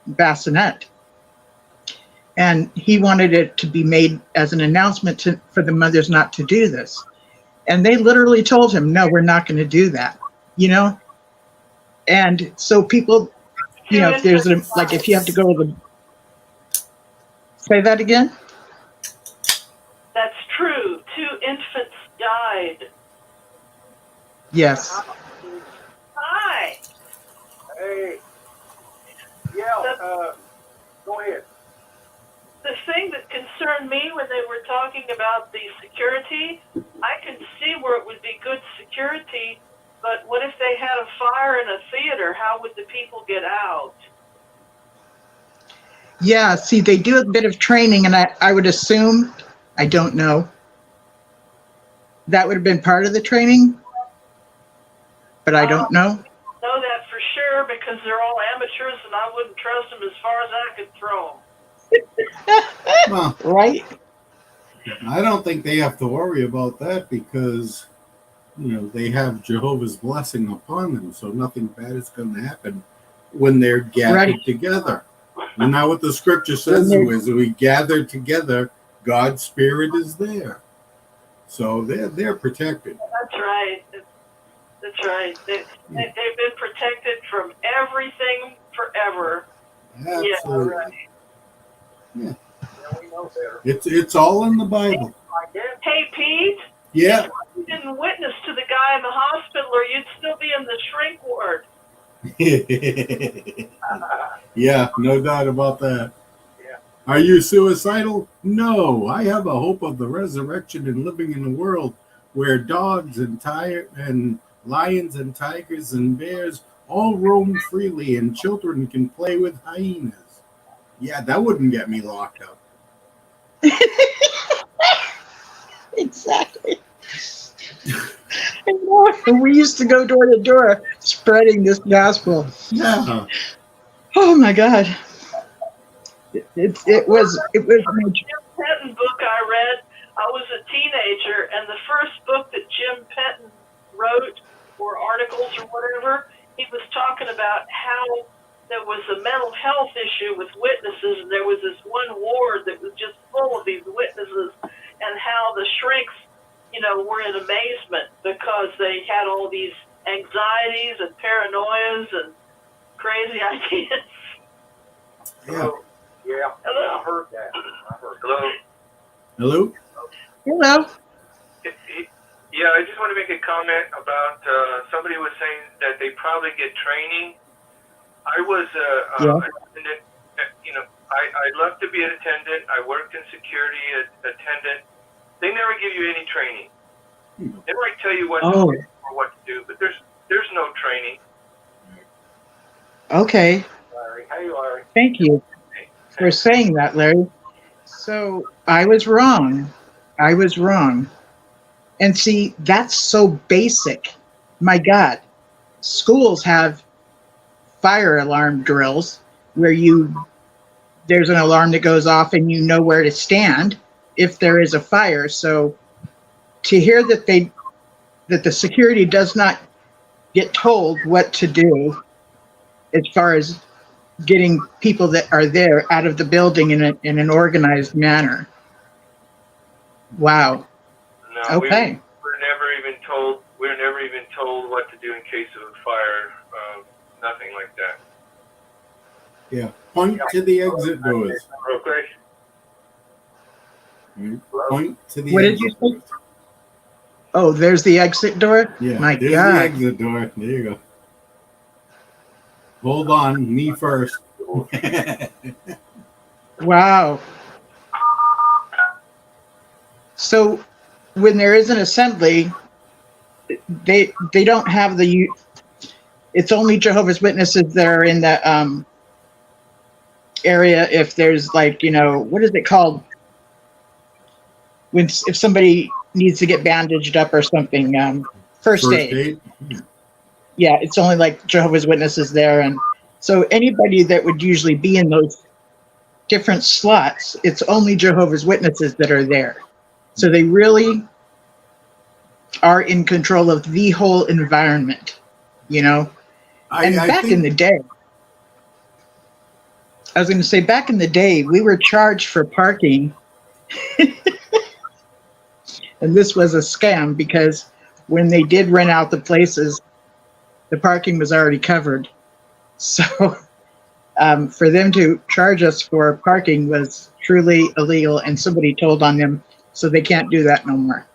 bassinet. And he wanted it to be made as an announcement for the mothers not to do this. And they literally told him, no, we're not going to do that, And so people, if there's if you have to go to the, say that again? That's true. 2 infants died. Yes. Hi. Hey. Yeah. Go ahead. The thing that concerned me when they were talking about the security, I can see where it would be good security, but what if they had a fire in a theater? How would the people get out? Yeah, see, they do a bit of training, and I would assume, I don't know, that would have been part of the training, but I don't know. Know that for sure because they're all amateurs and I wouldn't trust them as far as I could throw them. Well, Right? I don't think they have to worry about that because, they have Jehovah's blessing upon them, so nothing bad is going to happen when they're gathered together. And now what the scripture says is we gather together, God's Spirit is there. So they're protected. That's right. That's right. They've been protected from everything forever. Absolutely. Yeah, right. Yeah. We know better. It's all in the Bible. Hey, Pete. Yeah. You didn't witness to the guy in the hospital, or you'd still be in the shrink ward. Yeah, no doubt about that. Yeah. Are you suicidal? No. I have a hope of the resurrection and living in a world where dogs and lions and tigers and bears all roam freely and children can play with hyenas. Yeah, that wouldn't get me locked up. Exactly. I know. We used to go door to door spreading this gospel. Yeah. Oh my God. It was Jim Penton book I read. I was a teenager, and the first book that Jim Penton wrote, or articles or whatever, he was talking about how there was a mental health issue with witnesses, and there was this one ward that was just full of these witnesses, and how the shrinks, were in amazement because they had all these anxieties and paranoias and crazy ideas. Yeah. Yeah. Hello. I heard that. Hello. Hello? hello. Yeah, I just want to make a comment about somebody was saying that they probably get training. I was an attendant. I love to be an attendant. I worked in security as attendant. They never give you any training. They might tell you what to do or what to do, but there's no training. Okay. Larry. Hey, Larry. Thank you for saying that, Larry. So I was wrong. And see, that's so basic. My God. Schools have fire alarm drills where there's an alarm that goes off and you know where to stand if there is a fire. So to hear that the security does not get told what to do as far as getting people that are there out of the building in an organized manner. Wow. No, Okay. we're never even told. We're never even told what to do in case of a fire. Nothing like that. Yeah. Point to the exit doors. Okay. Point to the What did exit you say? doors. Oh, there's the exit door? Yeah, My there's God. the exit door. There you go. Hold on, me first. Wow. So when there is an assembly, they don't have it's only Jehovah's Witnesses that are in the area. If there's what is it called? If somebody needs to get bandaged up or something, first aid. Yeah, it's only Jehovah's Witnesses there. And so anybody that would usually be in those different slots, it's only Jehovah's Witnesses that are there. So they really are in control of the whole environment, And back in the day, I was going to say, back in the day, we were charged for parking. And this was a scam because when they did rent out the places, the parking was already covered. So for them to charge us for parking was truly illegal, and somebody told on them, so they can't do that no more.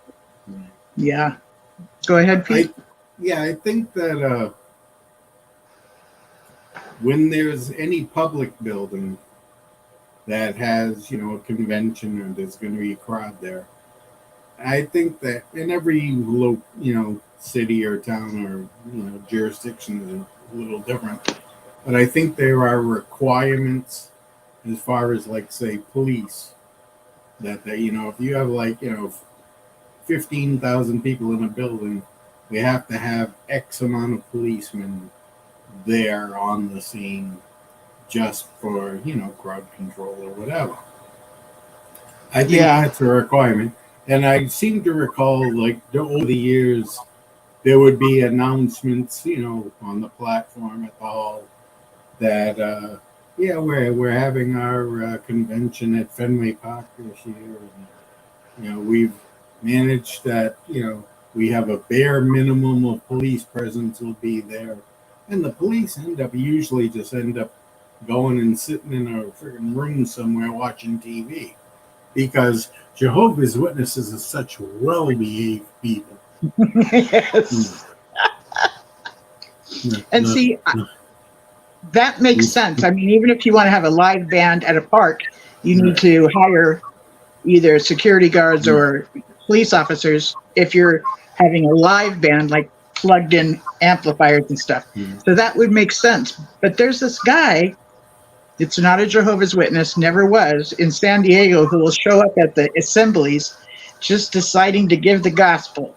Yeah. Go ahead, Pete. I think that when there's any public building that has, a convention or there's going to be a crowd there, I think that in every city or town or jurisdiction is a little different, but I think there are requirements as far as, like, say, police, that they, if you have 15,000 people in a building, we have to have X amount of policemen there on the scene just for, crowd control or whatever. I think that's a requirement. And I seem to recall, like, over the years, there would be announcements, on the platform at the hall that, we're having our convention at Fenway Park this year. And, we've managed that, we have a bare minimum of police presence will be there. And the police usually just end up going and sitting in a freaking room somewhere watching TV, because Jehovah's Witnesses are such well-behaved people. Yes. And see, that makes sense. I mean, even if you want to have a live band at a park, you need to hire either security guards or police officers if you're having a live band, like plugged in amplifiers and stuff. So that would make sense. But there's this guy, it's not a Jehovah's Witness, never was, in San Diego, who will show up at the assemblies just deciding to give the gospel.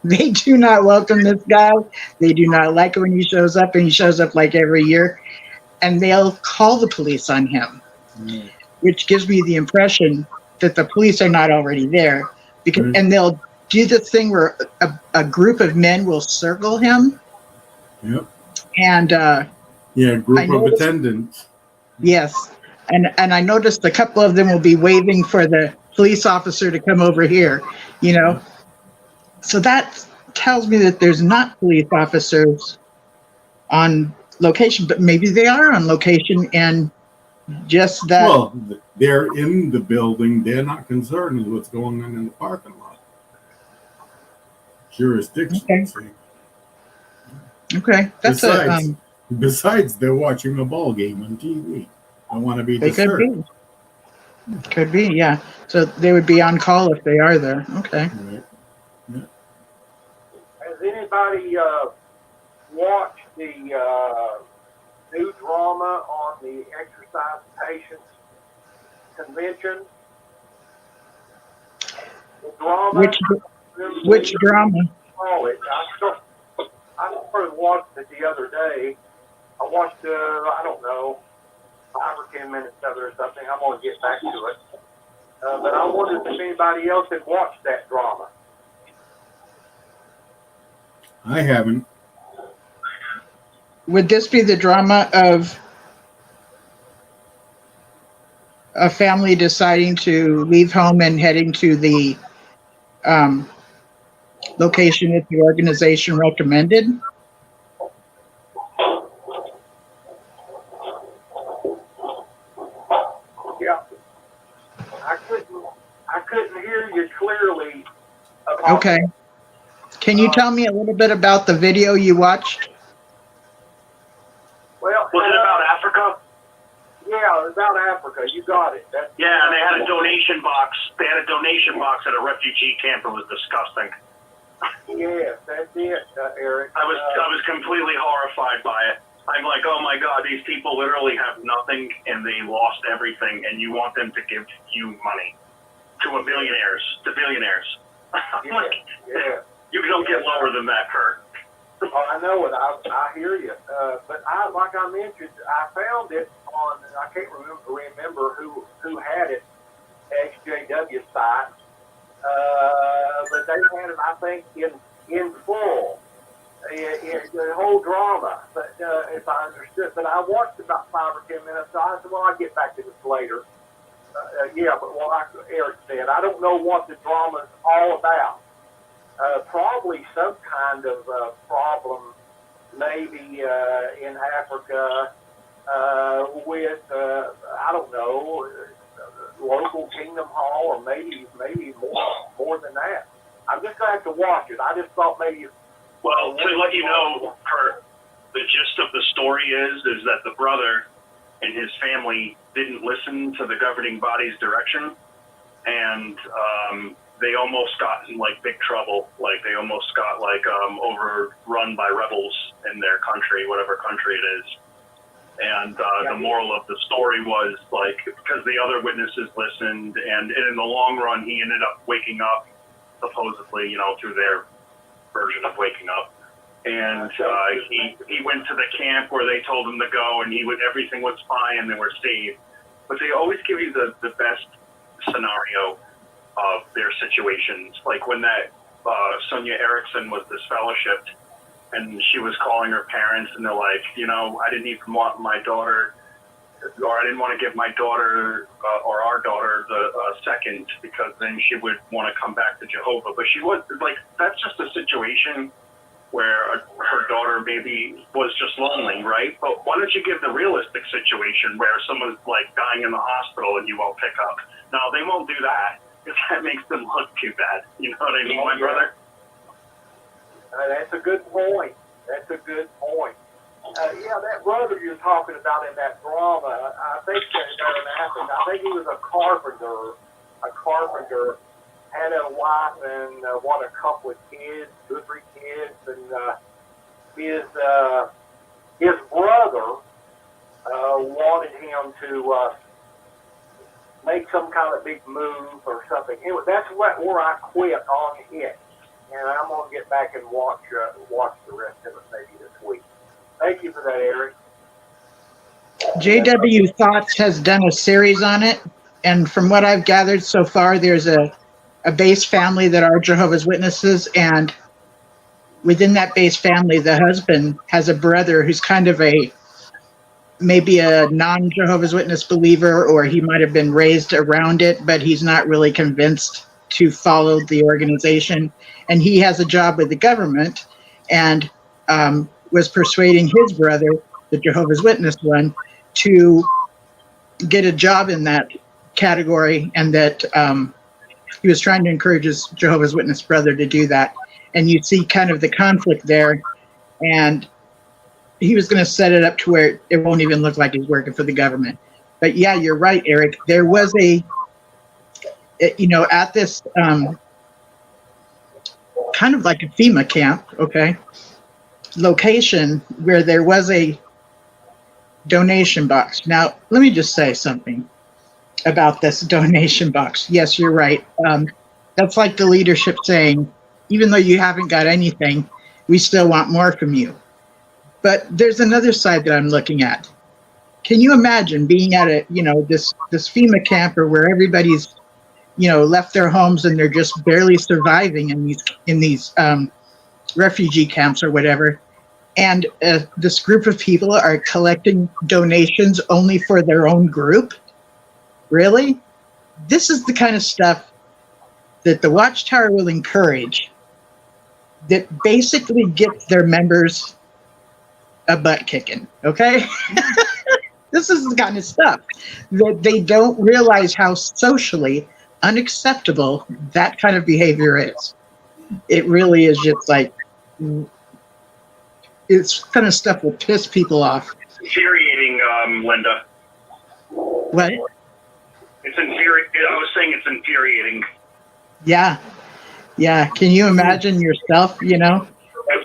They do not welcome this guy. They do not like it when he shows up, and he shows up like every year. And they'll call the police on him, which gives me the impression that the police are not already there. And they'll do this thing where a group of men will circle him. Yep. And group of attendants. Yes. And I noticed a couple of them will be waving for the police officer to come over here, So that tells me that there's not police officers on location, but maybe they are on location, and just that. Well, they're in the building. They're not concerned with what's going on in the parking lot. Jurisdiction. Okay. That's besides, they're watching a ball game on TV. I want to be disturbed. Could be, yeah. So they would be on call if they are there. Okay. Right. Yeah. Has anybody watched the new drama on the exercise patients convention? The drama. Which drama? I started watching it the other day. I watched, I don't know, 5 or 10 minutes of it or something. I'm going to get back to it. But I wondered if anybody else had watched that drama. I haven't. Would this be the drama of a family deciding to leave home and heading to the location that the organization recommended? Yeah. I couldn't hear you clearly. Okay. Can you tell me a little bit about the video you watched? Well, was it about Africa? Yeah, about Africa. You got it. Yeah, and they had a donation box. They had a donation box at a refugee camp. It was disgusting. Yes, that's it, Eric. I was completely horrified by it. I'm like, oh my God, these people literally have nothing and they lost everything, and you want them to give you money to billionaires. Yeah. You don't get lower than that, Kurt. Oh, I know it. I hear you. But like I mentioned, I found it on, I can't remember who had it, XJW site. But they had it, I think, in full, the whole drama. But if I understood, but I watched about 5 or 10 minutes. So I said, well, I'll get back to this later. But like Eric said, I don't know what the drama is all about. Probably some kind of problem, maybe in Africa with I don't know, local Kingdom Hall, or maybe more than that. I'm just gonna have to watch it. I just thought maybe. Well, to let you know, the gist of the story is that the brother and his family didn't listen to the governing body's direction, and they almost got in like big trouble. Like they almost got like overrun by rebels in their country, whatever country it is. And the moral of the story was like, because the other witnesses listened, and in the long run, he ended up waking up, supposedly, through their version of waking up. And he went to the camp where they told him to go, and everything was fine, and they were saved. But they always give you the best scenario of their situations. Like when that Sonia Erickson was disfellowshipped, and she was calling her parents, and they're like, I didn't even want my daughter, or I didn't want to give my daughter or our daughter the second, because then she would want to come back to Jehovah. But she was like, that's just a situation where her daughter maybe was just lonely, right? But why don't you give the realistic situation where someone's like dying in the hospital and you won't pick up? No, they won't do that, because that makes them look too bad. You know what I mean, my brother? That's a good point. That's a good point. That brother you're talking about in that drama, I think he was a carpenter. Had a wife and a couple of kids, 2 or 3 kids, and his brother wanted him to make some kind of big move or something. Anyway, that's where I quit on it. And I'm going to get back and watch the rest of it maybe this week. Thank you for that, Eric. JW Thoughts has done a series on it, and from what I've gathered so far, there's a base family that are Jehovah's Witnesses, and within that base family, the husband has a brother who's kind of maybe a non-Jehovah's Witness believer, or he might have been raised around it, but he's not really convinced to follow the organization. And he has a job with the government, and was persuading his brother, the Jehovah's Witness one, to get a job in that category, and that he was trying to encourage his Jehovah's Witness brother to do that. And you see kind of the conflict there, and he was going to set it up to where it won't even look like he's working for the government. But yeah, you're right, Eric. There was at this kind of like a FEMA camp, location, where there was a donation box. Now, let me just say something about this donation box. Yes, you're right. That's like the leadership saying, even though you haven't got anything, we still want more from you. But there's another side that I'm looking at. Can you imagine being at this FEMA camp, or where everybody's left their homes and they're just barely surviving in these refugee camps or whatever, and this group of people are collecting donations only for their own group? Really? This is the kind of stuff that the Watchtower will encourage, that basically gets their members a butt kicking, okay? This is the kind of stuff that they don't realize how socially unacceptable that kind of behavior is. It really is just like, it's kind of stuff will piss people off. Infuriating, Linda. What? It's infuriating. I was saying it's infuriating. Yeah. Can you imagine yourself, It's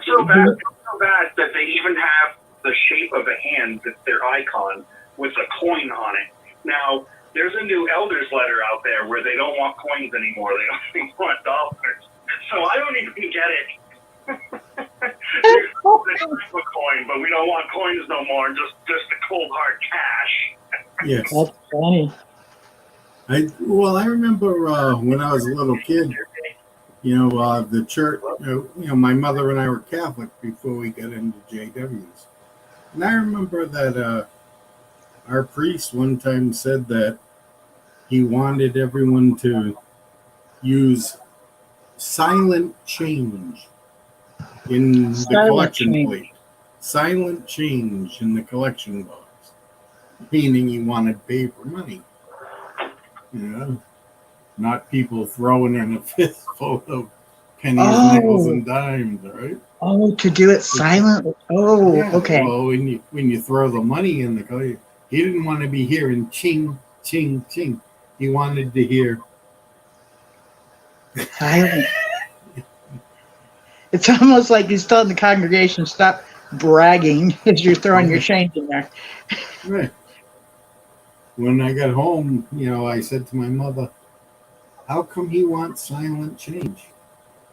so bad. It's so bad that they even have the shape of a hand, that's their icon, with a coin on it. Now, there's a new elders letter out there where they don't want coins anymore. They only want dollars. So I don't even get it. There's a coin, but we don't want coins no more. Just the cold hard cash. Yes. That's funny. I remember when I was a little kid, the church, my mother and I were Catholic before we got into JWs. And I remember that our priest one time said that he wanted everyone to use silent change in the collection plate. Silent change in the collection box. Meaning he wanted paper money. Not people throwing in a fistful of pennies, nickels, and dimes, right? Oh, to do it silently. Oh, yeah, okay. Well, when you throw the money in the car, he didn't want to be hearing ching, ching, ching. He wanted to hear Silent. It's almost like he's telling the congregation, stop bragging as you're throwing your change in there. Right. When I got home, I said to my mother, how come he wants silent change?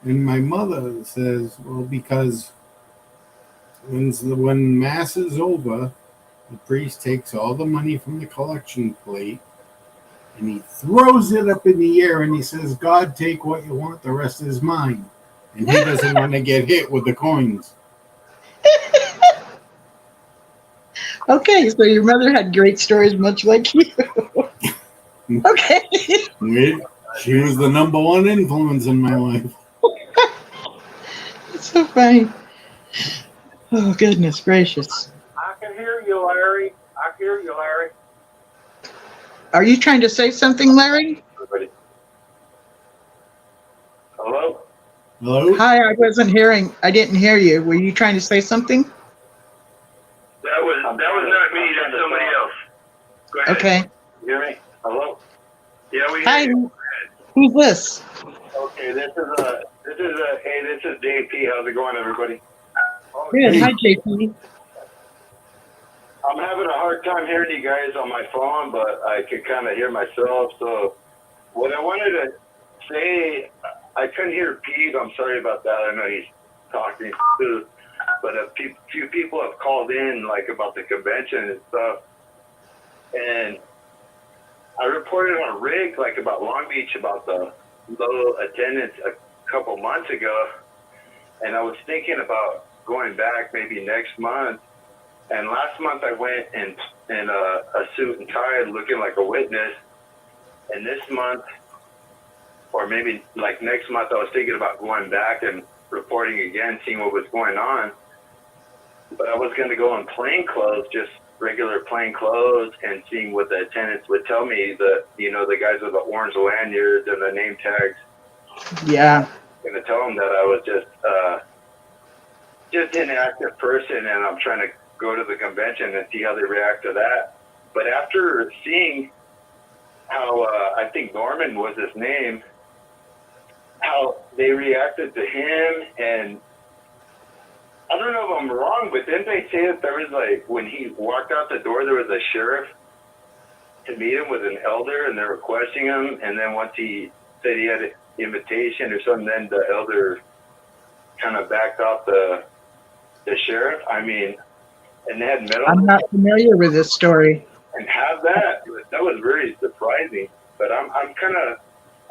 And my mother says, well, because when Mass is over, the priest takes all the money from the collection plate and he throws it up in the air and he says, God, take what you want, the rest is mine. And he doesn't want to get hit with the coins. Okay, so your mother had great stories, much like you. Okay. She was the number one influence in my life. It's so funny. Oh, goodness gracious. I can hear you, Larry. I hear you, Larry. Are you trying to say something, Larry? Everybody. Hello? Hello? Hi, I didn't hear you. Were you trying to say something? That was not me. That's somebody else. Go ahead. Okay. You hear me? Hello? Yeah, we Hi. hear you. Who's this? Okay, this is JP. How's it going, everybody? Good. Hi, JP. I'm having a hard time hearing you guys on my phone, but I could kind of hear myself. So what I wanted to say, I couldn't hear Pete. I'm sorry about that. I know he's talking too. But a few people have called in, like, about the convention and stuff. And I reported on Rick, like, about Long Beach, about the low attendance a couple months ago. And I was thinking about going back maybe next month. And last month I went in a suit and tie looking like a witness. And this month, or maybe like next month, I was thinking about going back and reporting again, seeing what was going on. But I was going to go in plain clothes, just regular plain clothes, and seeing what the attendants would tell me. The guys with the orange lanyards and the name tags. Yeah. I'm going to tell them that I was just an active person, and I'm trying to go to the convention and see how they react to that. But after seeing how I think Norman was his name, how they reacted to him, and I don't know if I'm wrong, but didn't they say that there was, like, when he walked out the door, there was a sheriff to meet him with an elder, and they were questioning him, and then once he said he had an invitation or something, then the elder kind of backed off the sheriff? I mean, and they had medals. I'm not familiar with this story. And have that was very surprising. But I'm kind of,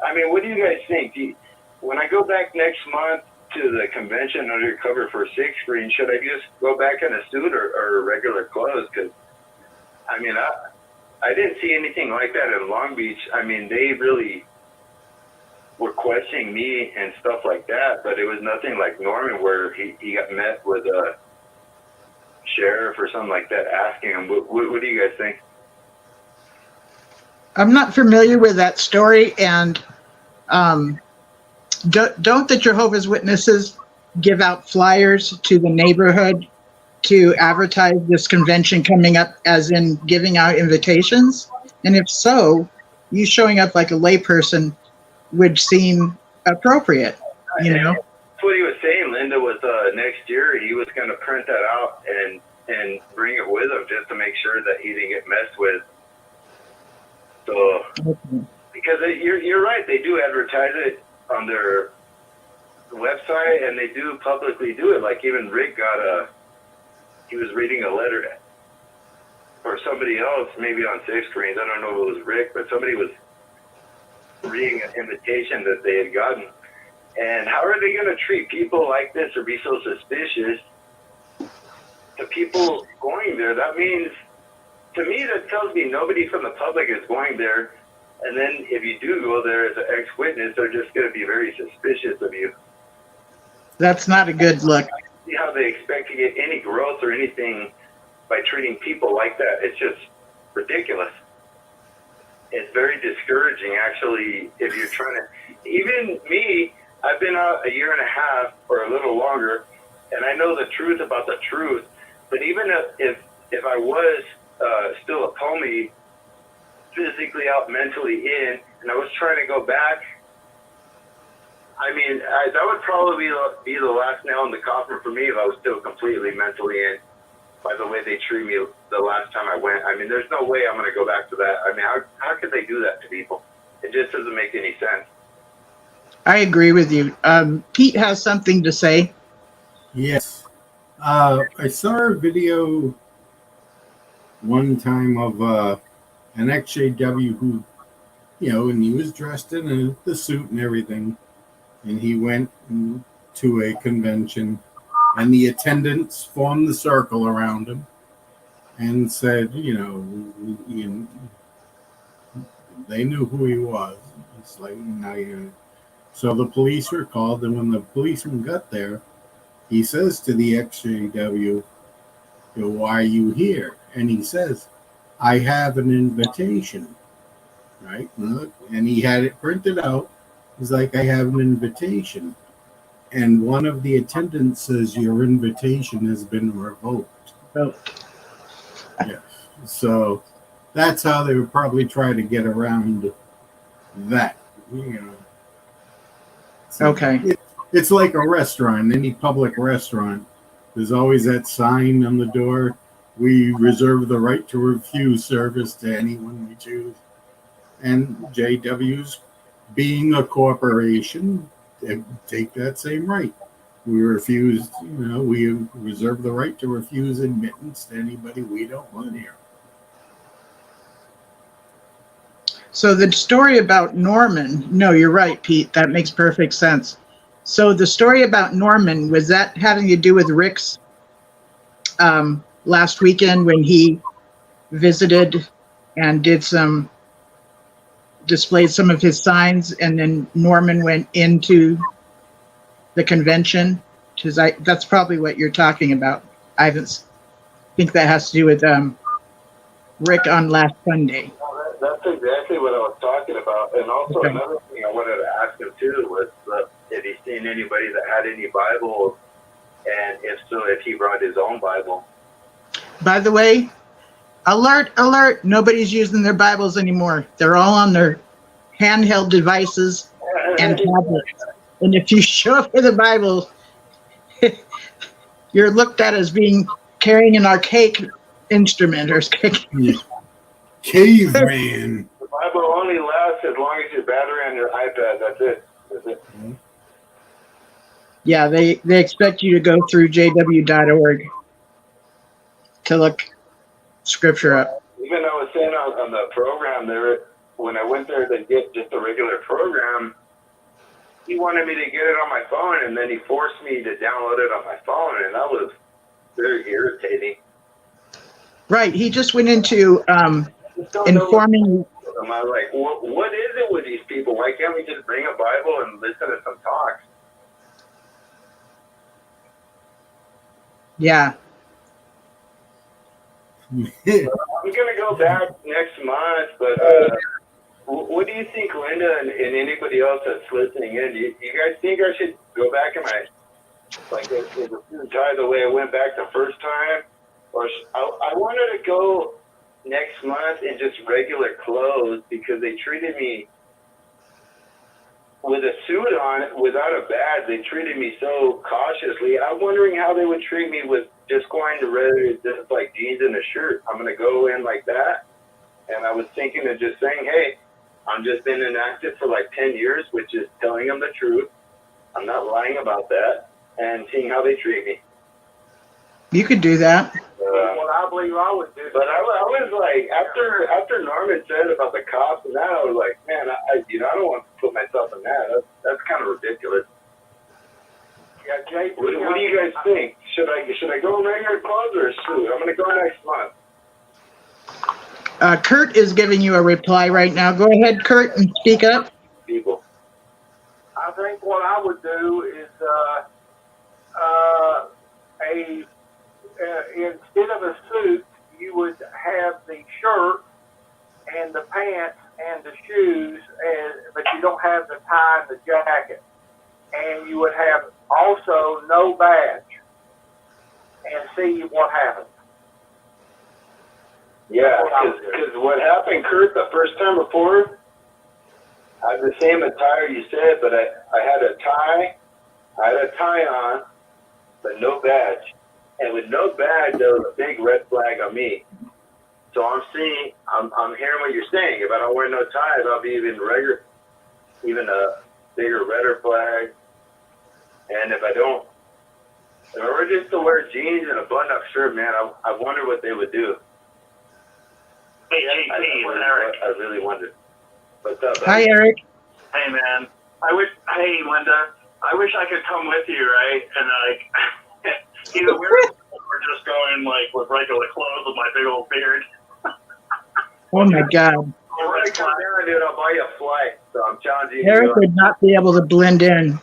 I mean, what do you guys think? When I go back next month to the convention undercover for Sixth Screen, should I just go back in a suit or regular clothes? Because, I mean, I didn't see anything like that in Long Beach. I mean, they really were questioning me and stuff like that, but it was nothing like Norman where he got met with a sheriff or something like that asking him. What do you guys think? I'm not familiar with that story, and don't the Jehovah's Witnesses give out flyers to the neighborhood to advertise this convention coming up, as in giving out invitations? And if so, you showing up like a layperson would seem appropriate, you know? That's what he was saying, Linda, was next year he was going to print that out and bring it with him just to make sure that he didn't get messed with. So, because you're right, they do advertise it on their website, and they do publicly do it. Like even Rick he was reading a letter for somebody else, maybe on Sixth Screens. I don't know if it was Rick, but somebody was reading an invitation that they had gotten. And how are they going to treat people like this or be so suspicious to people going there? That means, to me, that tells me nobody from the public is going there. And then if you do go there as an ex-witness, they're just going to be very suspicious of you. That's not a good look. I don't see how they expect to get any growth or anything by treating people like that. It's just ridiculous. it's very discouraging, actually, if you're trying to. Even me, I've been out a year and a half or a little longer, and I know the truth about the truth. But even if I was still a pommy, physically out, mentally in, and I was trying to go back, I mean, that would probably be the last nail in the coffin for me if I was still completely mentally in. By the way they treat me the last time I went, I mean, there's no way I'm going to go back to that. I mean, how could they do that to people? It just doesn't make any sense. I agree with you. Pete has something to say. Yes. I saw a video one time of an XJW who, and he was dressed in the suit and everything, and he went to a convention, and the attendants formed the circle around him and said, they knew who he was. It's like, So the police were called, and when the policeman got there, he says to the XJW, why are you here? And he says, I have an invitation, right? And he had it printed out. He's like, I have an invitation. And one of the attendants says, your invitation has been revoked. Oh. Yes. So that's how they would probably try to get around that. So Okay. It's like a restaurant, any public restaurant. There's always that sign on the door. We reserve the right to refuse service to anyone we choose. And JW's, being a corporation, they take that same right. We refuse, we reserve the right to refuse admittance to anybody we don't want here. So the story about Norman, no, you're right, Pete. That makes perfect sense. So the story about Norman, was that having to do with Rick's last weekend when he visited and displayed some of his signs, and then Norman went into the convention? That's probably what you're talking about. I think that has to do with Rick on last Sunday. That's exactly what I was talking about. And also Okay. Another thing I wanted to ask him too was if he's seen anybody that had any Bibles, and if so, if he brought his own Bible. By the way, alert, nobody's using their Bibles anymore. They're all on their handheld devices and tablets. And if you show up with a Bible, you're looked at as carrying an archaic instrument or caveman. The Bible only lasts as long as your battery on your iPad. That's it. Mm-hmm. Yeah, they expect you to go through jw.org to look scripture up. Even I was saying on the program there, when I went there to get just a regular program, he wanted me to get it on my phone, and then he forced me to download it on my phone, and that was very irritating. Right, he just went into informing. I'm like, what is it with these people? Why can't we just bring a Bible and listen to some talks? Yeah. I'm gonna go back next month, but what do you think, Linda, and anybody else that's listening in? Do you guys think I should go back in my tie the way I went back the first time, or I wanted to go next month in just regular clothes because they treated me with a suit on without a badge. They treated me so cautiously. I'm wondering how they would treat me with just going to just like jeans and a shirt. I'm going to go in like that. And I was thinking of just saying, hey, I've just been inactive for like 10 years, which is telling them the truth. I'm not lying about that, and seeing how they treat me. You could do that. Well, I believe I would do. But I was like, after Norman said about the cops and that, I was like, man, I don't want to put myself in that. That's kind of ridiculous. Yeah, Jay, what do you guys think? Should I go in regular clothes or a suit? I'm gonna go next month. Kurt is giving you a reply right now. Go ahead, Kurt, and speak up. People. I think what I would do is instead of a suit, you would have the shirt and the pants and the shoes, but you don't have the tie and the jacket. And you would have also no badge. And see what happens. Yeah, because what happened, Kurt, the first time before, I had the same attire you said, but I had a tie. I had a tie on, but no badge. And with no badge, there was a big red flag on me. So I'm hearing what you're saying. If I don't wear no ties, I'll be even a bigger redder flag. And if I don't, if I were just to wear jeans and a button-up shirt, man, I wonder what they would do. Hey, Eric. I really wondered. What's up? Hi, Eric. Hey, man. Hey, Linda. I wish I could come with you, right? And either we're just going like with regular clothes with my big old beard. Oh my God. When I come down, dude, I'll buy you a flight. So I'm challenging you. Eric would not be able to blend in.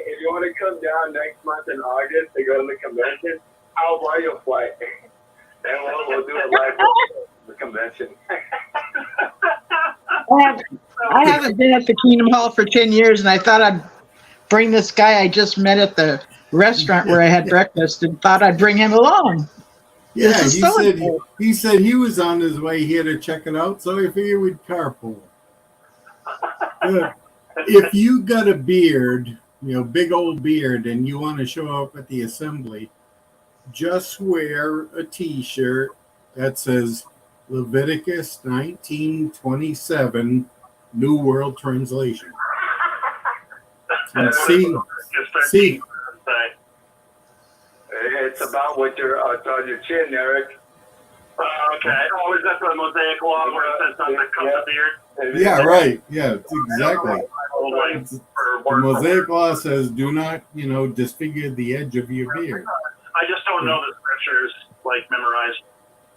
If you want to come down next month in August to go to the convention, I'll buy you a flight. And we'll do it live at the convention. I haven't been at the Kingdom Hall for 10 years, and I thought I'd bring this guy I just met at the restaurant where I had breakfast and thought I'd bring him along. Yeah, he said he was on his way here to check it out, so I figured we'd carpool. If you got a beard, big old beard, and you want to show up at the assembly, just wear a T-shirt that says Leviticus 19:27, New World Translation. And see. It's about what it's on your chin, Eric. Okay. Oh, is that the Mosaic Law where it says not to cut the beard? Yeah, right. Yeah, exactly. The Mosaic Law says, do not, disfigure the edge of your beard. I just don't know the scriptures, memorized.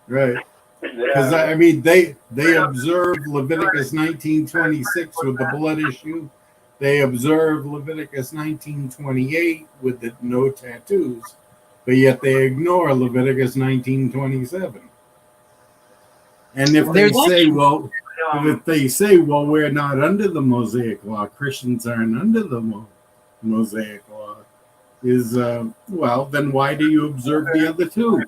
Right. Because, they observe Leviticus 19:26 with the blood issue. They observe Leviticus 19:28 with the no tattoos. But yet they ignore Leviticus 19:27. And if they say, well, we're not under the Mosaic Law, Christians aren't under the Mosaic Law, then why do you observe the other two?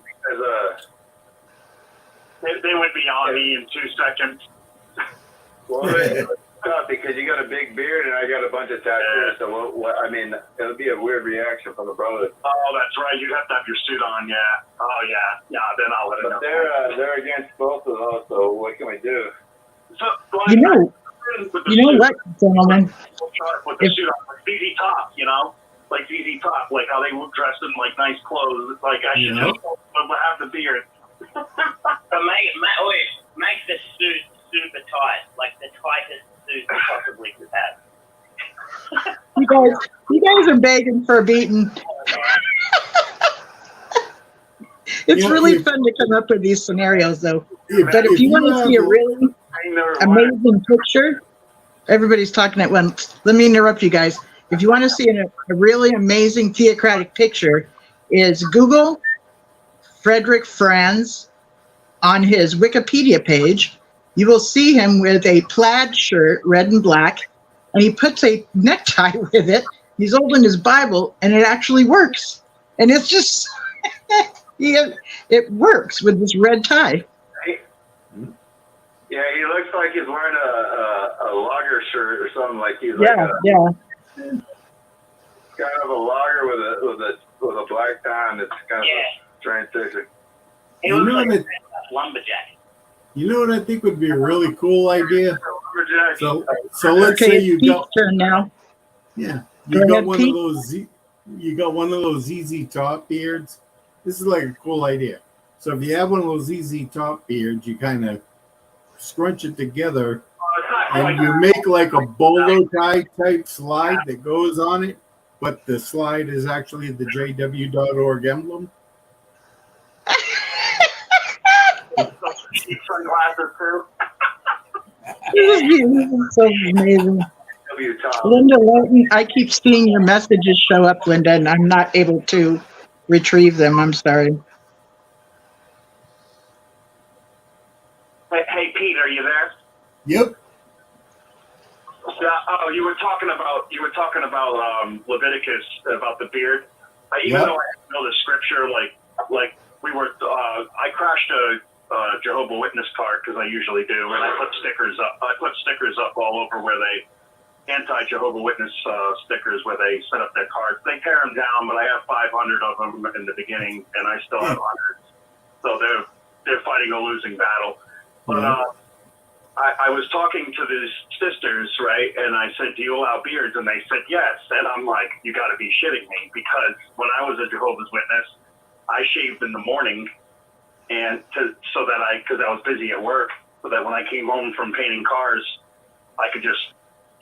They would be on me in 2 seconds. Well, because you got a big beard and I got a bunch of tattoos, so it would be a weird reaction from the brothers. Oh, that's right. You'd have to have your suit on, yeah. Oh, yeah. Yeah, then I'll let it know. They're against both of those, so what can we do? So, you know what, gentlemen? With the suit on, like ZZ Top, like ZZ Top, like how they dress in nice clothes. Like I should just have the beard. But make the suit super tight, like the tightest suit you possibly could have. You guys are begging for a beating. It's really fun to come up with these scenarios, though. But if you want to see a really amazing picture, everybody's talking at once. Let me interrupt you guys. If you want to see a really amazing theocratic picture, is Google Frederick Franz on his Wikipedia page. You will see him with a plaid shirt, red and black, and he puts a necktie with it. He's holding his Bible, and it actually works. And it's just, it works with this red tie. Yeah, he looks like he's wearing a logger shirt or something. Like he's kind of a logger with a black tie, and it's kind of a strange picture. He looks like a lumberjack. You know what I think would be a really cool idea? So let's say you got turn now. Yeah, you got one of those ZZ Top beards. This is like a cool idea. So if you have one of those ZZ Top beards, you kind of scrunch it together, and you make like a bolo tie type slide that goes on it, but the slide is actually the JW.org emblem. Sunglasses too. This is so amazing. Linda, I keep seeing your messages show up, Linda, and I'm not able to retrieve them. I'm sorry. Yep. Oh, you were talking about Leviticus, about the beard. Even though I didn't know the scripture, like we were, I crashed a Jehovah's Witness card, because I usually do, and I put stickers up all over where they anti-Jehovah's Witness stickers where they set up their cards. They tear them down, but I have 500 of them in the beginning, and I still have hundreds. So they're fighting a losing battle. But I was talking to these sisters, right, and I said, do you allow beards? And they said yes. And I'm like, you got to be shitting me, because when I was a Jehovah's Witness, I shaved in the morning, and because I was busy at work, so that when I came home from painting cars, I could just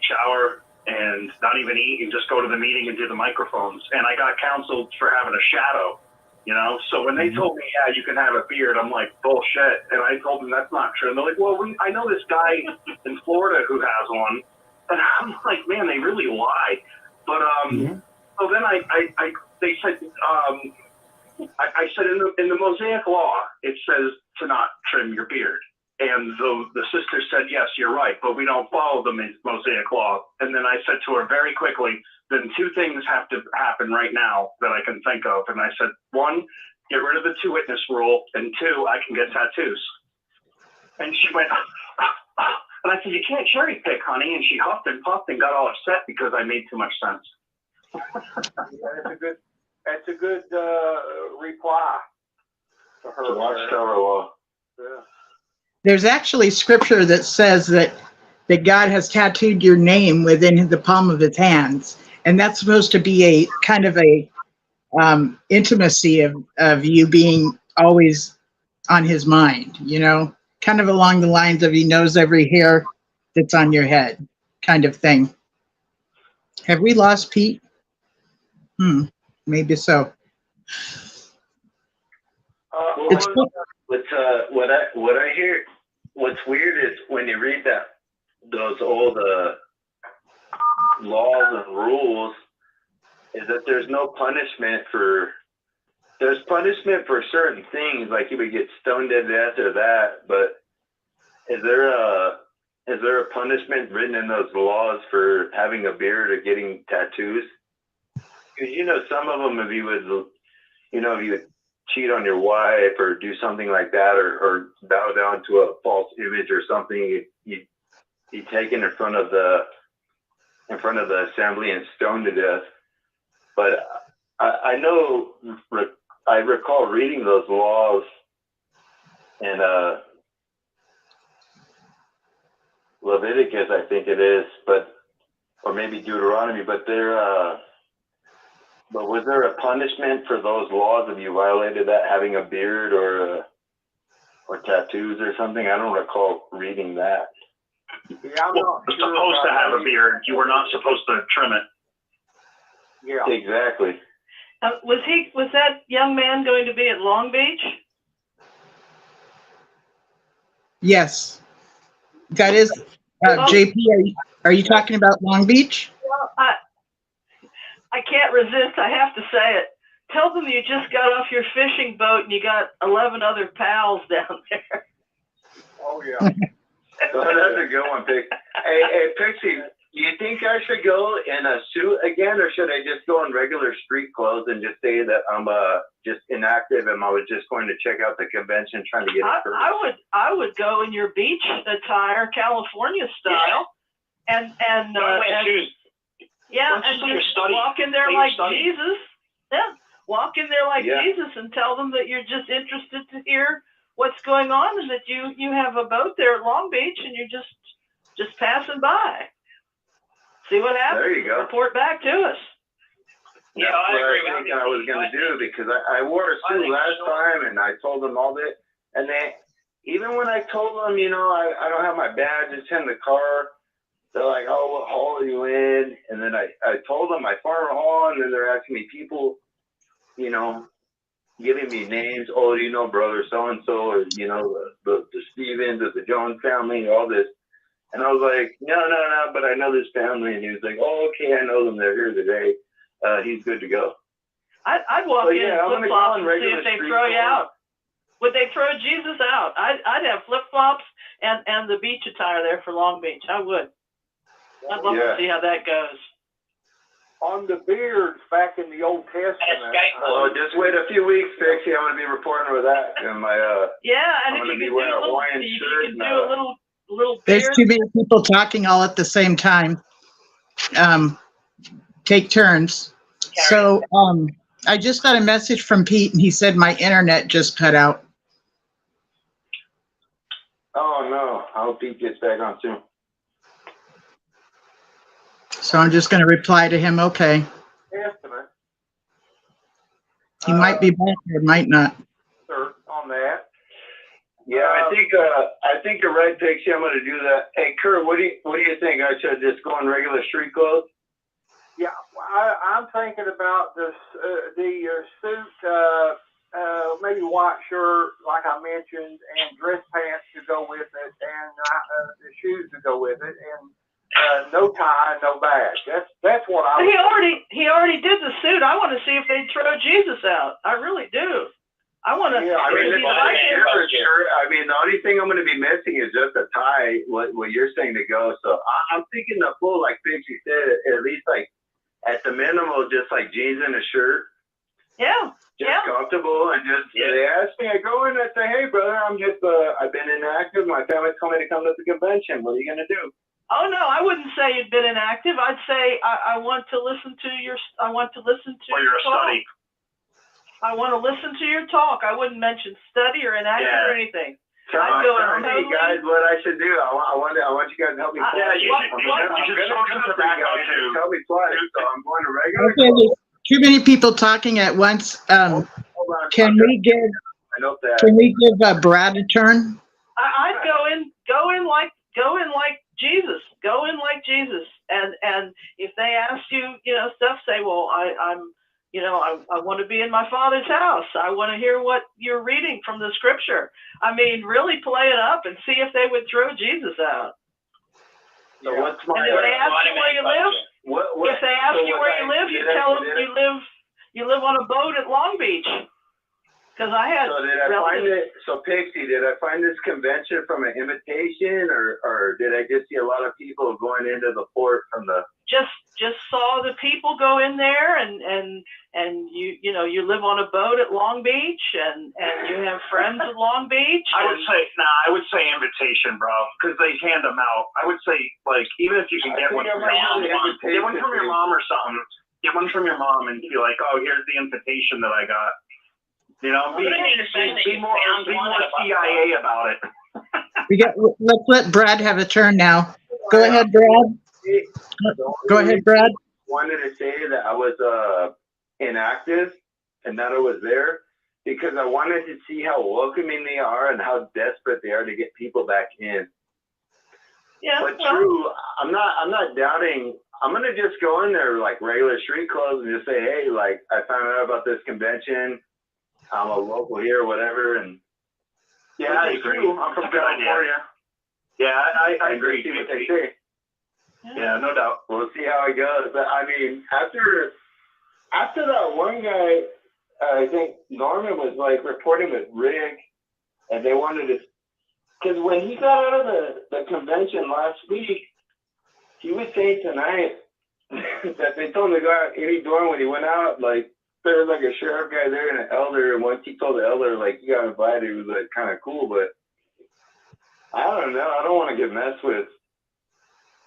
shower and not even eat and just go to the meeting and do the microphones. And I got counseled for having a shadow, you know? So when they told me, yeah, you can have a beard, I'm like, bullshit. And I told them that's not true. And they're like, well, I know this guy in Florida who has one. And I'm like, man, they really lie. But so then they said, I said in the Mosaic Law, it says to not trim your beard. And the sister said, yes, you're right, but we don't follow the Mosaic Law. And then I said to her very quickly, then two things have to happen right now that I can think of. And I said, one, get rid of the 2-witness rule, and 2, I can get tattoos. And she went, and I said, you can't cherry pick, honey. And she huffed and puffed and got all upset because I made too much sense. That's a good reply to her. Watchtower law. Yeah. There's actually scripture that says that God has tattooed your name within the palm of his hands. And that's supposed to be a kind of a intimacy of you being always on his mind, you know, kind of along the lines of he knows every hair that's on your head kind of thing. Have we lost Pete? Maybe so. What I hear, what's weird is when you read those old laws and rules, is that there's punishment for certain things, like you would get stoned to death or that, but is there a punishment written in those laws for having a beard or getting tattoos? Because some of them, if you would cheat on your wife or do something like that, or bow down to a false image or something, you'd be taken in front of the assembly and stoned to death. But I recall reading those laws in Leviticus, I think it is, or maybe Deuteronomy, but but was there a punishment for those laws if you violated that, having a beard or tattoos or something? I don't recall reading that. Yeah, I'm not You're supposed to have a beard. You were not supposed to trim it. Yeah, Exactly. Was that young man going to be at Long Beach? Yes. That is, JP, are you talking about Long Beach? Well, I can't resist. I have to say it. Tell them you just got off your fishing boat and you got 11 other pals down there. oh yeah. So that's a good one, Pix. Hey, Pixie, do you think I should go in a suit again, or should I just go in regular street clothes and just say that I'm just inactive and I was just going to check out the convention trying to get a first? I would go in your beach attire, California style, and shoes. yeah, and just walk in there like Jesus. Yeah, walk in there like Jesus and tell them that you're just interested to hear what's going on and that you have a boat there at Long Beach and you're just passing by. See what happens. There you go. Report back to us. Yeah, that's what I think I was going to do, because I wore a suit last time and I told them all that. And even when I told them, I don't have my badge, it's in the car, they're like, oh, what hall are you in? And then I told them my farm hall, and then they're asking me people, giving me names. Oh, do you know brother so-and-so, or, the Stevens or the Jones family, all this. And I was like, no, but I know this family. And he was like, oh, okay, I know them. They're here today. He's good to go. I'd walk in flip-flops and see if they throw you out. Would they throw Jesus out? I'd have flip-flops and the beach attire there for Long Beach. I would. I'd love to see how that goes. On the beards back in the Old Testament. Oh, just wait a few weeks, Pixie. I'm going to be reporting with that in my, yeah, and I'm if going you to be could wearing do a Hawaiian you shirt could and do a little There's beard. too many people talking all at the same time. Take turns. So I just got a message from Pete, and he said my internet just cut out. Oh, no. I hope Pete gets back on soon. So I'm just going to reply to him, okay. Testament. He might be back or might not. On that. Yeah, I think you're right, Pixie. I'm going to do that. Hey, Kurt, what do you think? I should just go in regular street clothes? Yeah, I'm thinking about the suit, maybe white shirt, like I mentioned, and dress pants to go with it, and the shoes to go with it, and no tie, no badge. That's what I. He already did the suit. I want to see if they throw Jesus out. I really do. I want to. Yeah, I mean, the only thing I'm going to be missing is just a tie. What you're saying to go. So I'm thinking the full, like Pixie said, at least like at the minimum, just like jeans and a shirt. Yeah. Just comfortable and just. They ask me, I go in and I say, hey brother, I'm just I've been inactive. My family's coming to come to the convention. What are you going to do? Oh no, I wouldn't say you'd been inactive. I'd say I want to listen to your. I want to listen to your talk. Study. I want to listen to your talk. I wouldn't mention study or inactive or anything. Tell me, guys, what I should do. I want you guys to help me. You should smoke some tobacco too. Tell me twice. So I'm going to regular. Okay, too many people talking at once. Can we give Brad a turn? I'd go in like Jesus. Go in like Jesus. And if they ask you, stuff, say, well, I want to be in my Father's house. I want to hear what you're reading from the scripture. I mean, really play it up and see if they would throw Jesus out. So what's my? And if they ask you where you live, if they ask you where you live, you tell them you live on a boat at Long Beach. Because I had. So did I find it? So Pixie, did I find this convention from an invitation, or did I just see a lot of people going into the port from the? Just saw the people go in there, and you live on a boat at Long Beach, and you have friends at Long Beach. I would say invitation, bro, because they hand them out. I would say, like, even if you can get one from your mom or something, get one from your mom and be like, oh, here's the invitation that I got. Be more CIA about it. Let's let Brad have a turn now. Go ahead, Brad. Go ahead, Brad. I wanted to say that I was inactive and that I was there because I wanted to see how welcoming they are and how desperate they are to get people back in. Yeah, but true, I'm not doubting. I'm gonna just go in there like regular street clothes and just say, hey, like I found out about this convention. I'm a local here, whatever, and I agree. I'm from California. Yeah, I agree. See what they say. Yeah, no doubt. We'll see how it goes. But I mean, after that one guy, I think Norman was like reporting with Rick, and they wanted to, because when he got out of the convention last week, he was saying tonight that they told him to go out any door when he went out, like. There was like a sheriff guy there and an elder, and once he told the elder, like, you got invited, it was like kind of cool, but I don't know. I don't want to get messed with.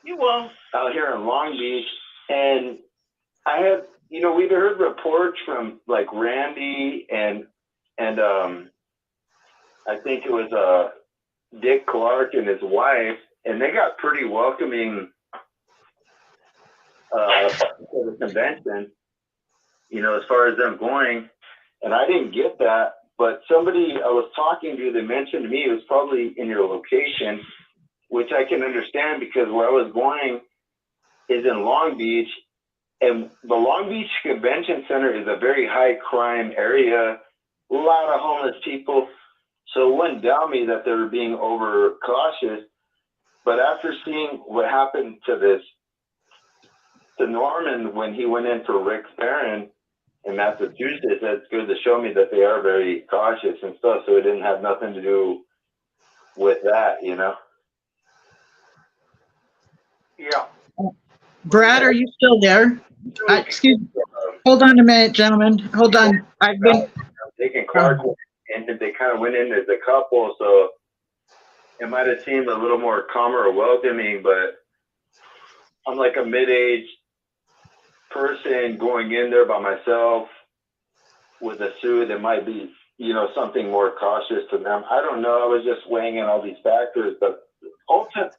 You won't. Out here in Long Beach. And I have, we've heard reports from like Randy and I think it was Dick Clark and his wife, and they got pretty welcoming for the convention. As far as them going, and I didn't get that, but somebody I was talking to, they mentioned to me it was probably in your location, which I can understand because where I was going is in Long Beach, and the Long Beach Convention Center is a very high crime area, a lot of homeless people, so it wouldn't doubt me that they were being over cautious, but after seeing what happened to Norman when he went in for Rick Barron, in Massachusetts, that's good to show me that they are very cautious and stuff. So it didn't have nothing to do with that, you know? Yeah. Brad, are you still there? Excuse me. Hold on a minute, gentlemen. Hold on. I've been taking Clark, and they kind of went in as a couple, so it might have seemed a little more calmer or welcoming, but I'm like a mid-aged person going in there by myself with a suit. It might be, you know, something more cautious to them. I don't know. I was just weighing in all these factors, but ultimately,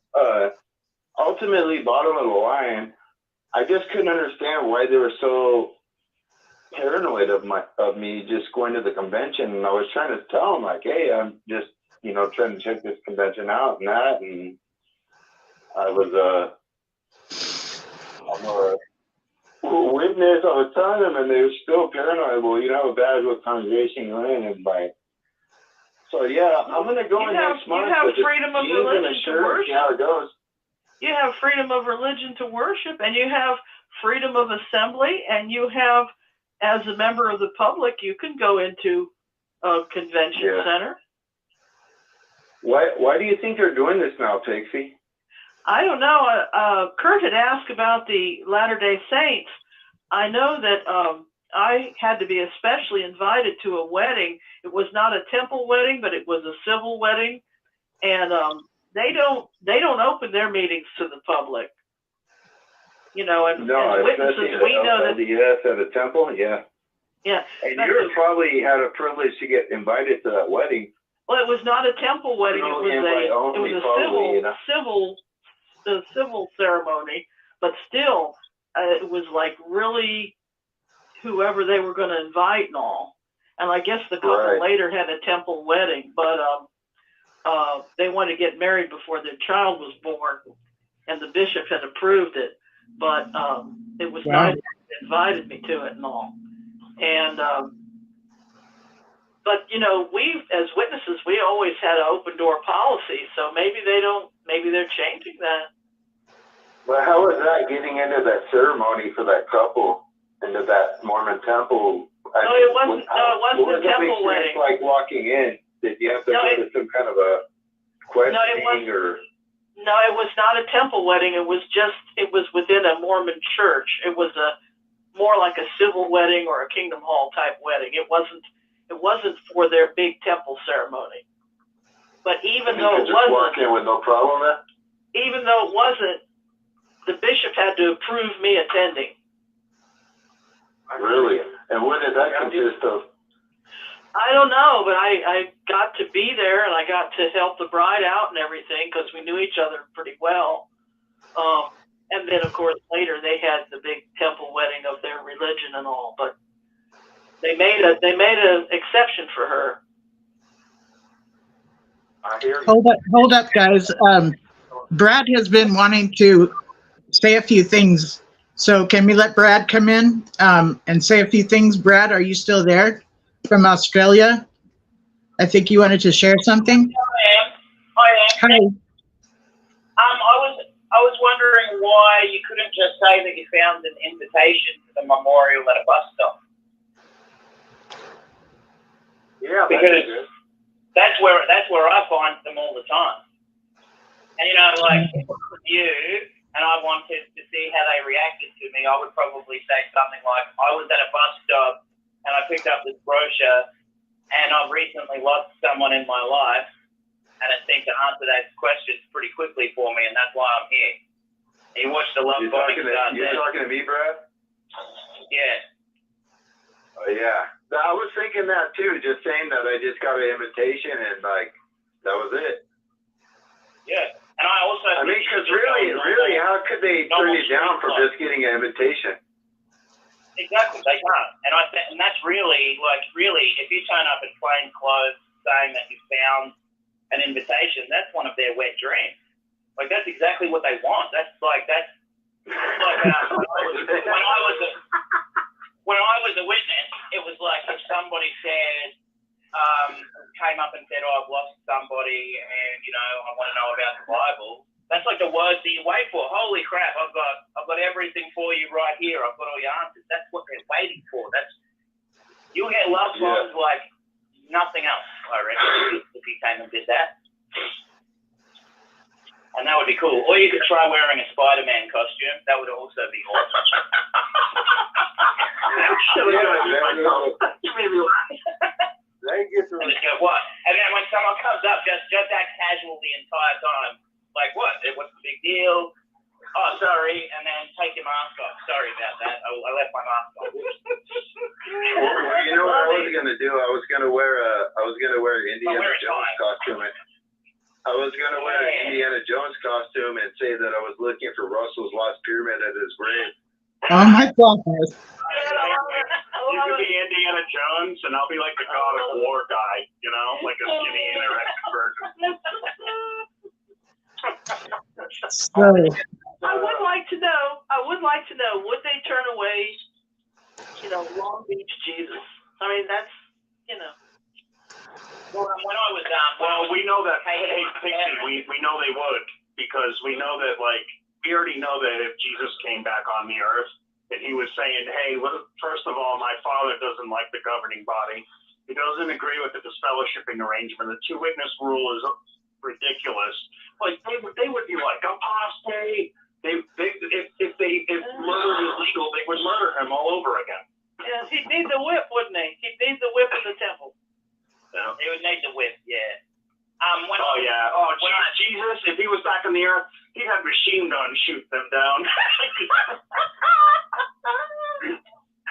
bottom of the line, I just couldn't understand why they were so paranoid of me just going to the convention. And I was trying to tell them, like, hey, I'm just, you know, trying to check this convention out and that. And I was I'm a witness. I was telling them, and they were still paranoid. Well, you know how bad what congregation you're in, and like. So yeah, I'm gonna go in next month. You have freedom of religion to worship. See how it goes. You have freedom of religion to worship, and you have freedom of assembly, and you have, as a member of the public, you can go into a convention center. Why do you think they're doing this now, Pixie? I don't know. Kurt had asked about the Latter-day Saints. I know that I had to be especially invited to a wedding. It was not a temple wedding, but it was a civil wedding, and they don't open their meetings to the public. You know, and as witnesses, we know that. Yes, at a temple, yeah. Yeah. And you probably had a privilege to get invited to that wedding. Well, it was not a temple wedding. It was a civil ceremony, but still, it was like really whoever they were going to invite and all. And I guess the couple later had a temple wedding, but they wanted to get married before their child was born, and the bishop had approved it, but it was nice they invited me to it and all. And but you know, we as witnesses, we always had an open door policy, so maybe they're changing that. But how was that getting into that ceremony for that couple, into that Mormon temple? It wasn't a temple wedding. Like walking in, did you have to go to some kind of a questioning or? No, it was not a temple wedding. It was within a Mormon church. It was more like a civil wedding or a Kingdom Hall type wedding. It wasn't for their big temple ceremony. But even though it wasn't, walk in with no problem then? Even though it wasn't, the bishop had to approve me attending. Really? And what did that consist of? I don't know, but I got to be there, and I got to help the bride out and everything because we knew each other pretty well. And then, of course, later they had the big temple wedding of their religion and all. But they made an exception for her. I hear you. Hold up, guys. Brad has been wanting to say a few things. So can we let Brad come in and say a few things? Brad, are you still there from Australia? I think you wanted to share something. I am. Hi. I was wondering why you couldn't just say that you found an invitation to the memorial at a bus stop. Yeah, because that's where I find them all the time. And you know, like if it was you and I wanted to see how they reacted to me, I would probably say something like, I was at a bus stop and I picked up this brochure and I've recently lost someone in my life and it seemed to answer those questions pretty quickly for me, and that's why I'm here. And you watch the love bombing start. You're talking to me, Brad? Yeah. Oh, yeah. I was thinking that too, just saying that I just got an invitation and like, that was it. Yeah. And I also. I mean, because really, how could they turn you down for just getting an invitation? Exactly, they can't. And that's really, if you turn up in plain clothes saying that you found an invitation, that's one of their wet dreams. Like, that's exactly what they want. When I was a witness, it was like if somebody said, came up and said, oh, I've lost somebody and, you know, I want to know about the Bible. That's like the words that you wait for. Holy crap, I've got everything for you right here. I've got all your answers. That's what they're waiting for. You'll get love songs like nothing else, I reckon, if you came and did that. And that would be cool. Or you could try wearing a Spider-Man costume. That would also be awesome. They get to And just go, what? And then when someone comes up, just act casual the entire time. Like, what? What's the big deal? Oh, sorry. And then take your mask off. Sorry about that. I left my mask on. Well, you know what I was gonna do? I was gonna wear Indiana Jones costume. I was gonna wear an Indiana Jones costume and say that I was looking for Russell's lost pyramid at his grave. Oh my goodness. You could be Indiana Jones, and I'll be like the God of War guy, you know, like a skinny anorexic version. So, I would like to know, would they turn away, Long Beach Jesus? I mean, that's, Well, when I was Well, we know that. Hey, Pixie, we know they would, because we know that, like, we already know that if Jesus came back on the earth and he was saying, hey, well, first of all, my father doesn't like the governing body. He doesn't agree with the disfellowshipping arrangement. The two-witness rule is ridiculous. Like, they would be like, apostate. If murder was legal, they would murder him all over again. yeah, he'd need the whip, wouldn't he? He'd need the whip in the temple. Yeah. They would need the whip, yeah. Jesus, if he was back on the earth, he'd have machine guns shoot them down.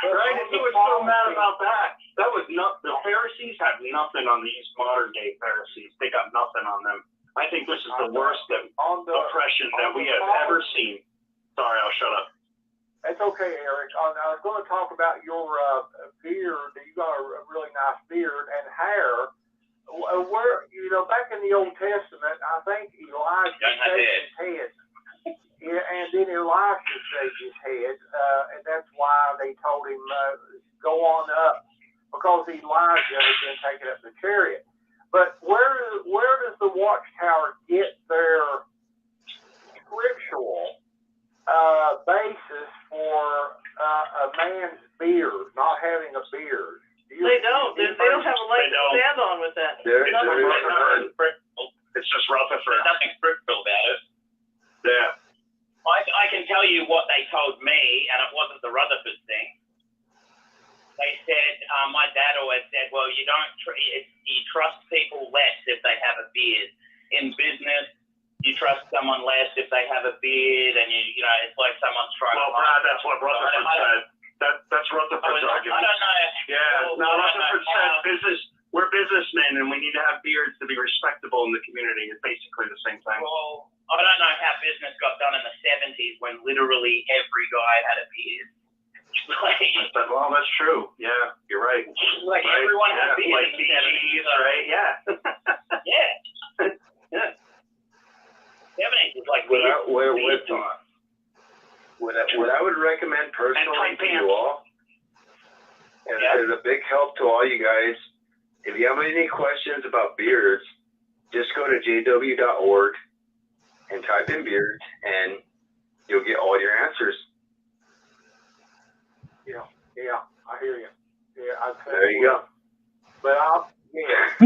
Right? And he was so mad about that. That was the Pharisees have nothing on these modern day Pharisees. They got nothing on them. I think this is the worst oppression that we have ever seen. Sorry, I'll shut up. It's okay, Eric. I was going to talk about your beard. You got a really nice beard and hair. Where, back in the Old Testament, I think Elijah shaved his head. Yeah, and then Elisha shaved his head, and that's why they told him, go on up, because Elijah had been taken up the chariot. But where does the Watchtower get their scriptural basis for a man's beard, not having a beard? They don't. They don't have a leg to stand on with that. It's just Rutherford. There's nothing scriptural about it. Yeah. I can tell you what they told me, and it wasn't the Rutherford thing. They said, my dad always said, well, you trust people less if they have a beard. In business, you trust someone less if they have a beard, and it's like someone's trying to. Well, Brad, that's what Rutherford said. That's Rutherford's argument. I don't know. Yeah, Rutherford said we're businessmen and we need to have beards to be respectable in the community. It's basically the same thing. Well, I don't know how business got done in the 70s when literally every guy had a beard. Well, that's true. Yeah, you're right. Like everyone had a beard. Like BGs, right? Yeah. Yeah. 70s was like What I would recommend personally to you all, and as a big help to all you guys, if you have any questions about beards, just go to jw.org and type in beards, and you'll get all your answers. Yeah, I hear you. Yeah, There you go. But yes,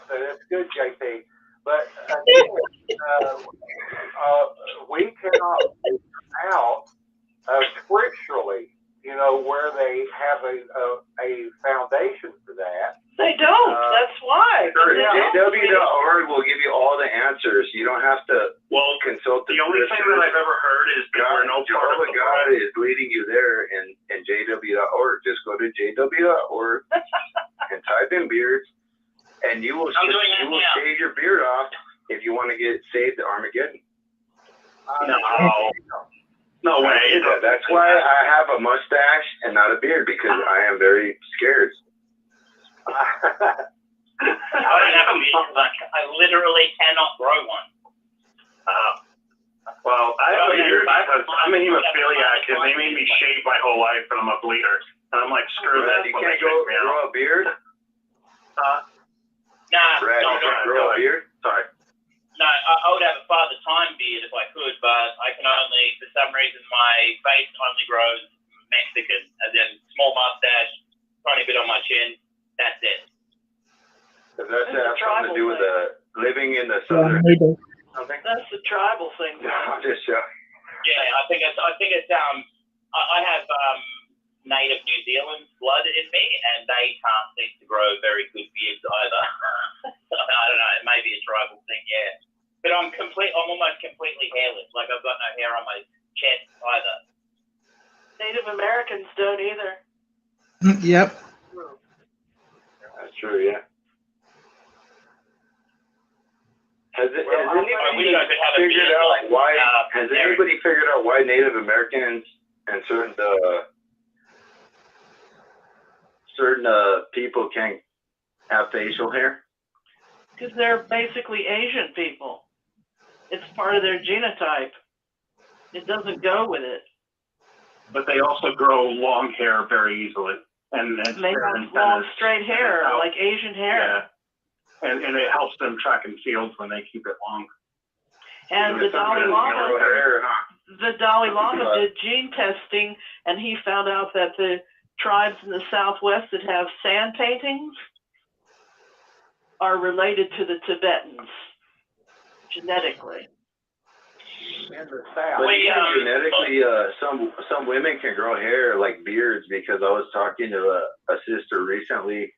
that's good, JP. But we cannot figure out scripturally, where they have a foundation for that. They don't. That's why. JW.org will give you all the answers. You don't have to consult the only thing that I've ever heard is Jehovah God is leading you there, and JW.org. Just go to JW.org and type in beards, and you will shave your beard off if you want to get saved at Armageddon. No way. That's why I have a mustache and not a beard, because I am very scared. I don't have a beard. I literally cannot grow one. Well, I have a beard because I'm a hemophiliac, and they made me shave my whole life, and I'm a bleeder. And I'm like, screw that. You can't grow a beard? Brad, you can't grow a beard? Sorry. No, I would have a Father Time beard if I could, but I can only, for some reason, my face only grows Mexican, as in small mustache, Southern something? That's the tribal thing. I'm just joking. Yeah, I think it's I have native New Zealand blood in me, and they can't seem to grow very good beards either. So, I don't know, it may be a tribal thing, yeah. But I'm almost completely hairless. Like, I've got no hair on my chest either. Native Americans don't either. Yep. That's true, yeah. Has anybody figured out why Native Americans and certain people can't have facial hair? Because they're basically Asian people. It's part of their genotype. It doesn't go with it. But they also grow long hair very easily. And they have long, straight hair, like Asian hair. Yeah. And it helps them track in fields when they keep it long. And the Dalai Lama did gene testing, and he found out that the tribes in the Southwest that have sand paintings are related to the Tibetans genetically. In the South. But genetically, some women can grow hair like beards, because I was talking to a sister recently,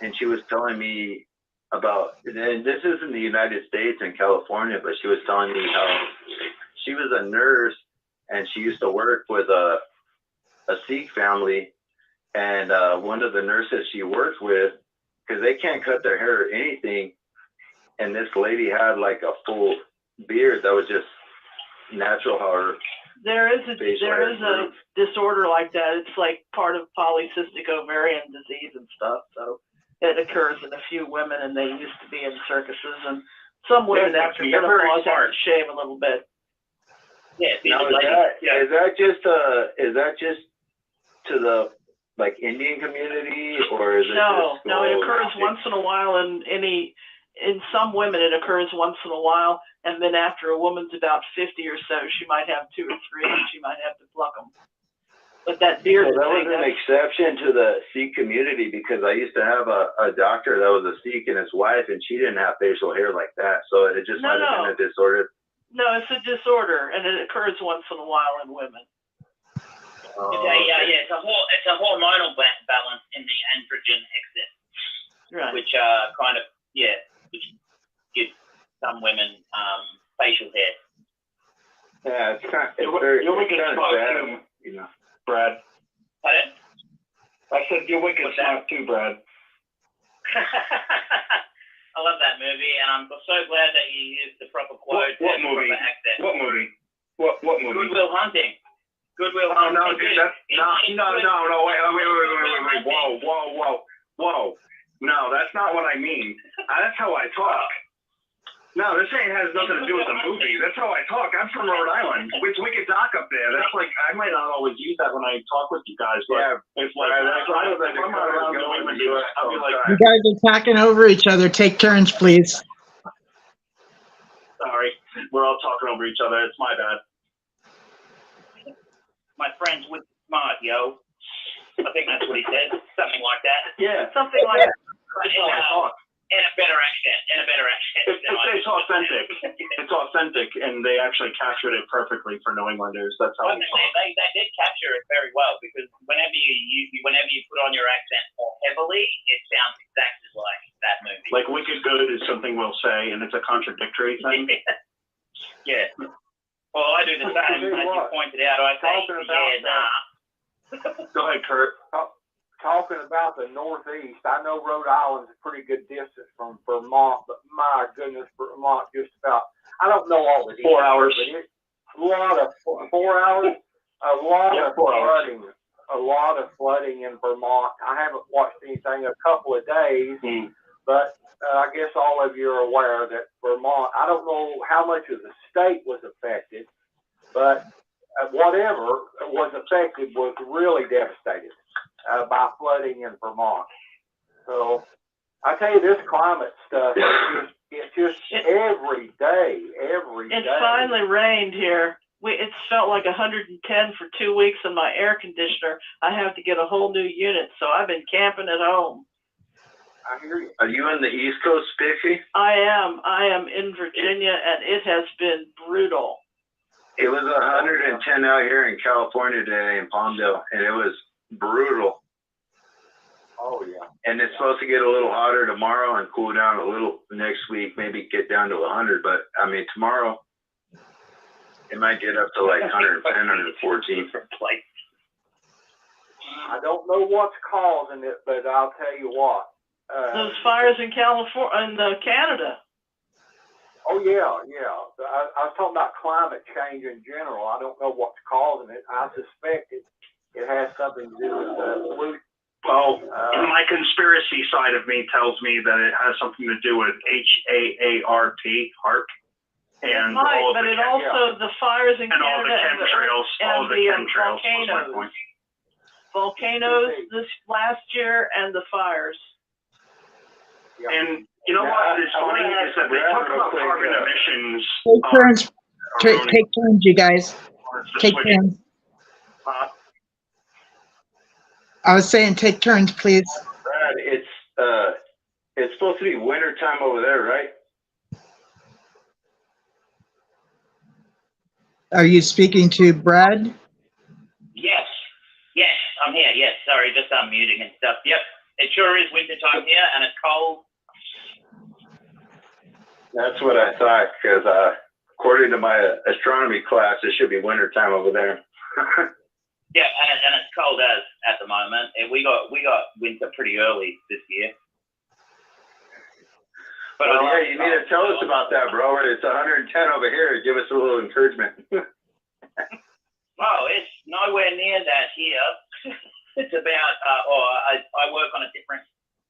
and she was telling me about, and this is in the United States in California, but she was telling me how she was a nurse and she used to work with a Sikh family, and one of the nurses she worked with, because they can't cut their hair or anything, and this lady had like a full beard that was just natural. How there is a disorder like that. It's like part of polycystic ovarian disease and stuff. So it occurs in a few women, and they used to be in circuses, and some women after menopause have to shave a little bit. Yeah. Now, is that just to the like Indian community, or is it just no, it occurs once in a while in some women it occurs once in a while, and then after a woman's about 50 or so, she might have 2 or 3, and she might have to pluck them. But that beard that was an exception to the Sikh community, because I used to have a doctor that was a Sikh and his wife, and she didn't have facial hair like that, so it just might have been a disorder. No, it's a disorder, and it occurs once in a while in women. It's a hormonal balance in the androgen excess, right? Which which gives some women facial hair. Yeah, it's kind of very sad, you know. Brad. Pardon? I said you're wicked smart too, Brad. I love that movie, and I'm so glad that you used the proper quote. What movie? Proper accent. What movie? What movie? Good Will Hunting. Good Will Hunting. No, dude, No, wait. Whoa. No, that's not what I mean. That's how I talk. No, this has nothing to do with the movie. That's how I talk. I'm from Rhode Island. It's wicked dark up there. That's like, I might not always use that when I talk with you guys, but it's like, if I'm not around the women, I'll be like, you guys are talking over each other. Take turns, please. Sorry, we're all talking over each other. It's my bad. My friend's with smart, yo. I think that's what he said. Something like that. Yeah. Something like that. In a better accent. It's authentic. It's authentic, and they actually captured it perfectly for New Englanders. That's how they did capture it very well, because whenever you put on your accent more heavily, it sounds exactly like that movie. Like wicked good is something we'll say, and it's a contradictory thing. Yeah. Well, I do the same, as you pointed out. I say, Go ahead, Kurt. Talking about the Northeast, I know Rhode Island's a pretty good distance from Vermont, but my goodness, Vermont just about, I don't know all the details. 4 hours. A lot of 4 hours? A lot of flooding in Vermont. I haven't watched anything a couple of days, but I guess all of you are aware that Vermont, I don't know how much of the state was affected, but whatever was affected was really devastated by flooding in Vermont. So I tell you, this climate stuff, it's just every day. It finally rained here. It's felt like 110 for 2 weeks in my air conditioner. I have to get a whole new unit, so I've been camping at home. I hear you. Are you on the East Coast, Pixie? I am in Virginia, and it has been brutal. It was 110 out here in California today in Palmdale, and it was brutal. Oh, yeah. And it's supposed to get a little hotter tomorrow and cool down a little next week, maybe get down to 100. But, I mean, tomorrow, it might get up to like 110, 114. I don't know what's causing it, but I'll tell you what. Those fires in California and Canada. Oh, yeah, yeah. I was talking about climate change in general. I don't know what's causing it. I suspect it has something to do with pollution. Well, my conspiracy side of me tells me that it has something to do with HAART, HART, and might, but it also, the fires in and Canada all the chemtrails, and the volcanoes this last year, and the fires. Yeah. And you know what is funny is that they talk about carbon emissions. Take turns, you guys. Take turns. I was saying take turns, please. Brad, it's supposed to be winter time over there, right? Are you speaking to Brad? Yes, I'm here. Yes, sorry, just unmuting and stuff. Yep, it sure is winter time here, and it's cold. That's what I thought, because according to my astronomy class, it should be winter time over there. Yeah, and it's cold as at the moment. And we got winter pretty early this year. But well, yeah, you need to tell us about that, bro. It's 110 over here. Give us a little encouragement. Well, it's nowhere near that here. It's about, I work on a different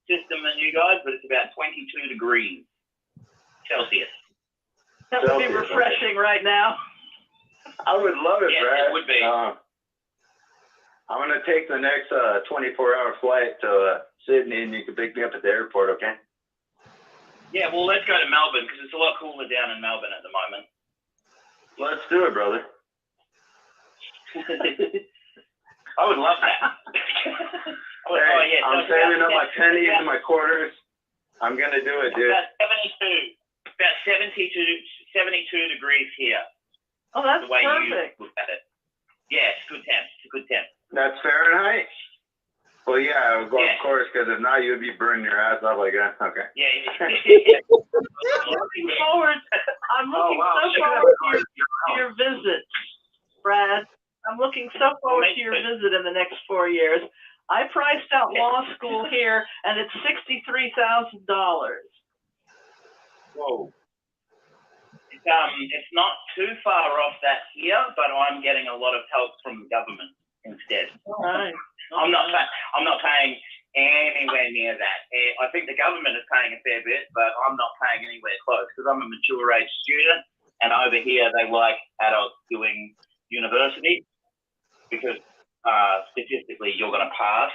system than you guys, but it's about 22 degrees Celsius. That would be refreshing right now. I would love it, yes, Brad. It would be. I'm going to take the next 24-hour flight to Sydney, and you can pick me up at the airport, okay? Yeah, well, let's go to Melbourne, because it's a lot cooler down in Melbourne at the moment. Let's do it, brother. I would love that. I'm saving up my pennies and my quarters. I'm going to do it, dude. About 72 degrees here. Oh, that's the way perfect. You look at it. Yeah, it's a good temp. It's a good temp. That's Fahrenheit? Well, yeah, of course, because if not, you'd be burning your ass off like that. Okay. Yeah. I'm looking forward to your visit, Brad. I'm looking so forward to your visit in the next 4 years. I priced out law school here, and it's $63,000. Whoa. It's not too far off that here, but I'm getting a lot of help from the government instead. All right. I'm not paying anywhere near that. I think the government is paying a fair bit, but I'm not paying anywhere close because I'm a mature age student, and over here they like adults doing university because statistically you're going to pass,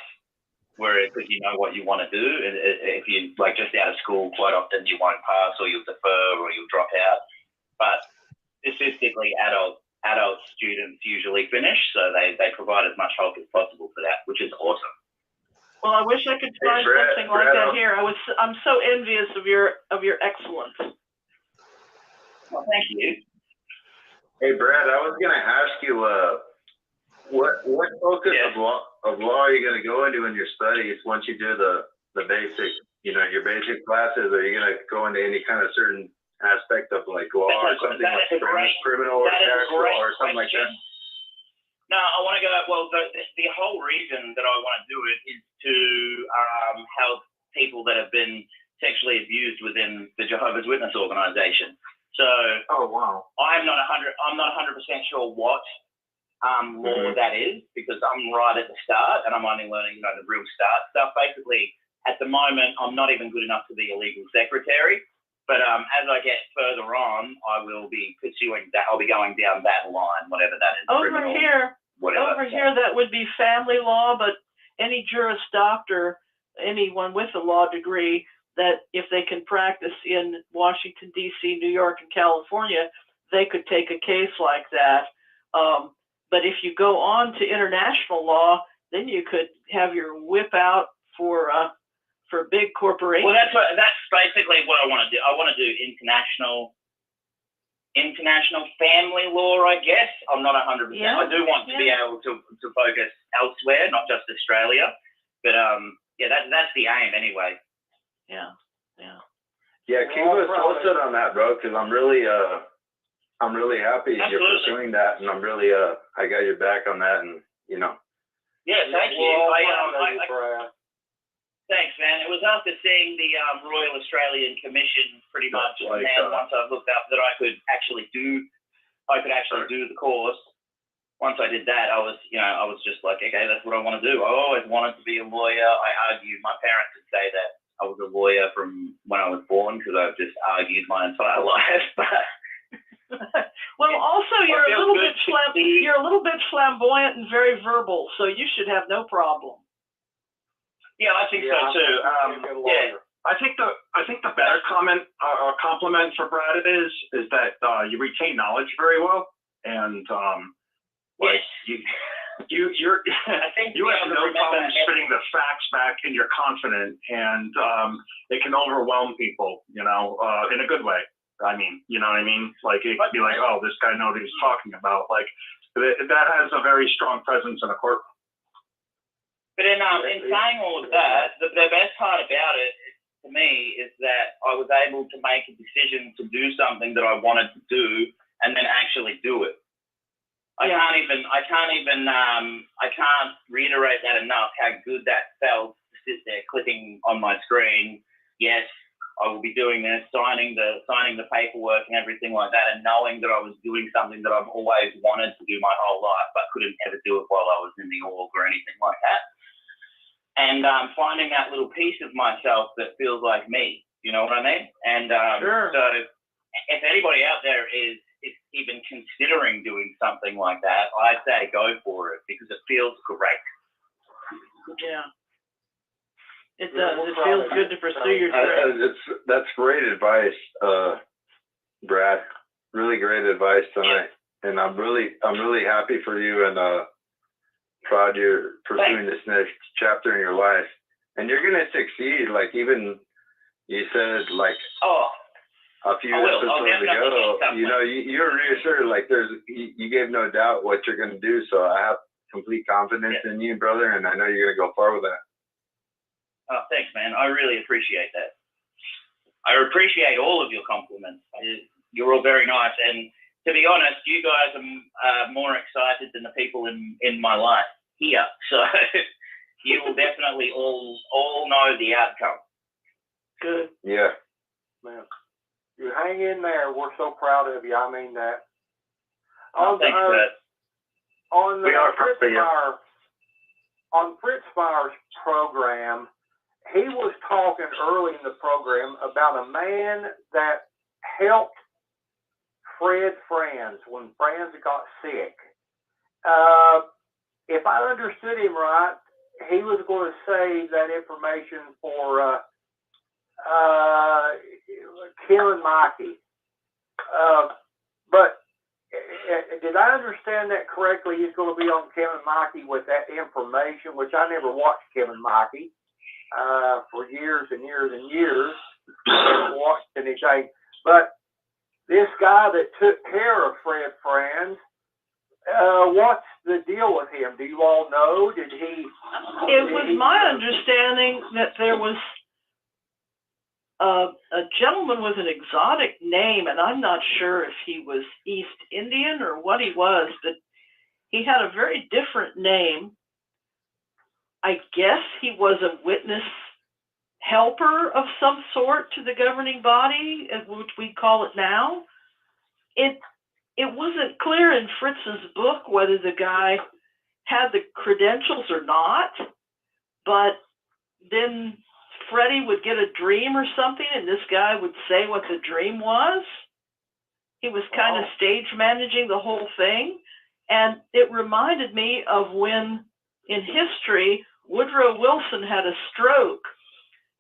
whereas if you know what you want to do, if you like just out of school, quite often you won't pass or you'll defer or you'll drop out. But statistically, adult students usually finish, so they provide as much help as possible for that, which is awesome. Well, I wish I could find something like that here. I'm so envious of your excellence. Well, thank you. Hey, Brad, I was going to ask you, what focus of law are you going to go into in your studies once you do the basic, your basic classes? Are you going to go into any kind of certain aspect of like law or something like criminal or tax law or something like that? No, I want to go. Well, the whole reason that I want to do it is to help people that have been sexually abused within the Jehovah's Witness organization. So, oh wow, I'm not 100% sure what law that is because I'm right at the start and I'm only learning, the real start stuff. Basically, at the moment, I'm not even good enough to be a legal secretary. But as I get further on, I will be pursuing that. I'll be going down that line, whatever that is. Over here, that would be family law, but any Juris Doctor, anyone with a law degree, that if they can practice in Washington, D.C., New York, and California, they could take a case like that. But if you go on to international law, then you could have your whip out for for big corporations. Well, that's basically what I want to do. I want to do international family law, I guess. I'm not 100%. Yeah. I do want to be able to focus elsewhere, not just Australia. But that's the aim anyway. Yeah. Yeah, keep us posted on that, bro, because I'm really happy you're pursuing that, and I'm really I got your back on that, and you know. Yeah, thank you. Thanks, man. It was after seeing the Royal Australian Commission, pretty much, and then once I looked up that I could actually do the course. Once I did that, I was just like, okay, that's what I want to do. I always wanted to be a lawyer. I argued. My parents would say that I was a lawyer from when I was born because I've just argued my entire life. Well, also you're a little bit flamboyant and very verbal, so you should have no problem. Yeah, I think so too. I think the better compliment for Brad is that you retain knowledge very well, and you have no problem spitting the facts back, and you're confident, and it can overwhelm people, in a good way. I mean, you know what I mean? Like it could be like, oh, this guy knows what he's talking about. Like that has a very strong presence in a court. But in saying all of that, the best part about it to me is that I was able to make a decision to do something that I wanted to do and then actually do it. I can't reiterate that enough, how good that felt to sit there clicking on my screen. Yes, I will be doing this, signing the paperwork and everything like that, and knowing that I was doing something that I've always wanted to do my whole life, but couldn't ever do it while I was in the org or anything like that. And finding that little piece of myself that feels like me, you know what I mean? And Sure. So if anybody out there is even considering doing something like that, I'd say go for it because it feels great. Yeah. It does. It feels good to pursue your dream. That's great advice, Brad. Really great advice tonight, and I'm really happy for you and proud you're pursuing this next chapter in your life, and you're gonna succeed. Like even you said, like a few episodes ago, you're reassured. Like you gave no doubt what you're gonna do. So I have complete confidence in you, brother, and I know you're gonna go far with that. Oh, thanks, man. I really appreciate that. I appreciate all of your compliments. You're all very nice. And to be honest, you guys are more excited than the people in my life here. So you will definitely all know the outcome. Good. Yeah. Man, you hang in there. We're so proud of you. I mean that. Thanks for that. On Fritz Meyer's program, he was talking early in the program about a man that helped Franz when Franz got sick. If I understood him right, he was going to save that information for Kim and Mikey. But did I understand that correctly? He's going to be on Kim and Mikey with that information, which I never watched Kim and Mikey for years and years and years. Never watched anything. But this guy that took care of Franz, what's the deal with him? Do you all know? It was my understanding that there was a gentleman with an exotic name, and I'm not sure if he was East Indian or what he was, but he had a very different name. I guess he was a witness helper of some sort to the governing body, which we call it now. It wasn't clear in Fritz's book whether the guy had the credentials or not, but then Freddie would get a dream or something, and this guy would say what the dream was. He was kind of stage managing the whole thing, and it reminded me of when, in history, Woodrow Wilson had a stroke,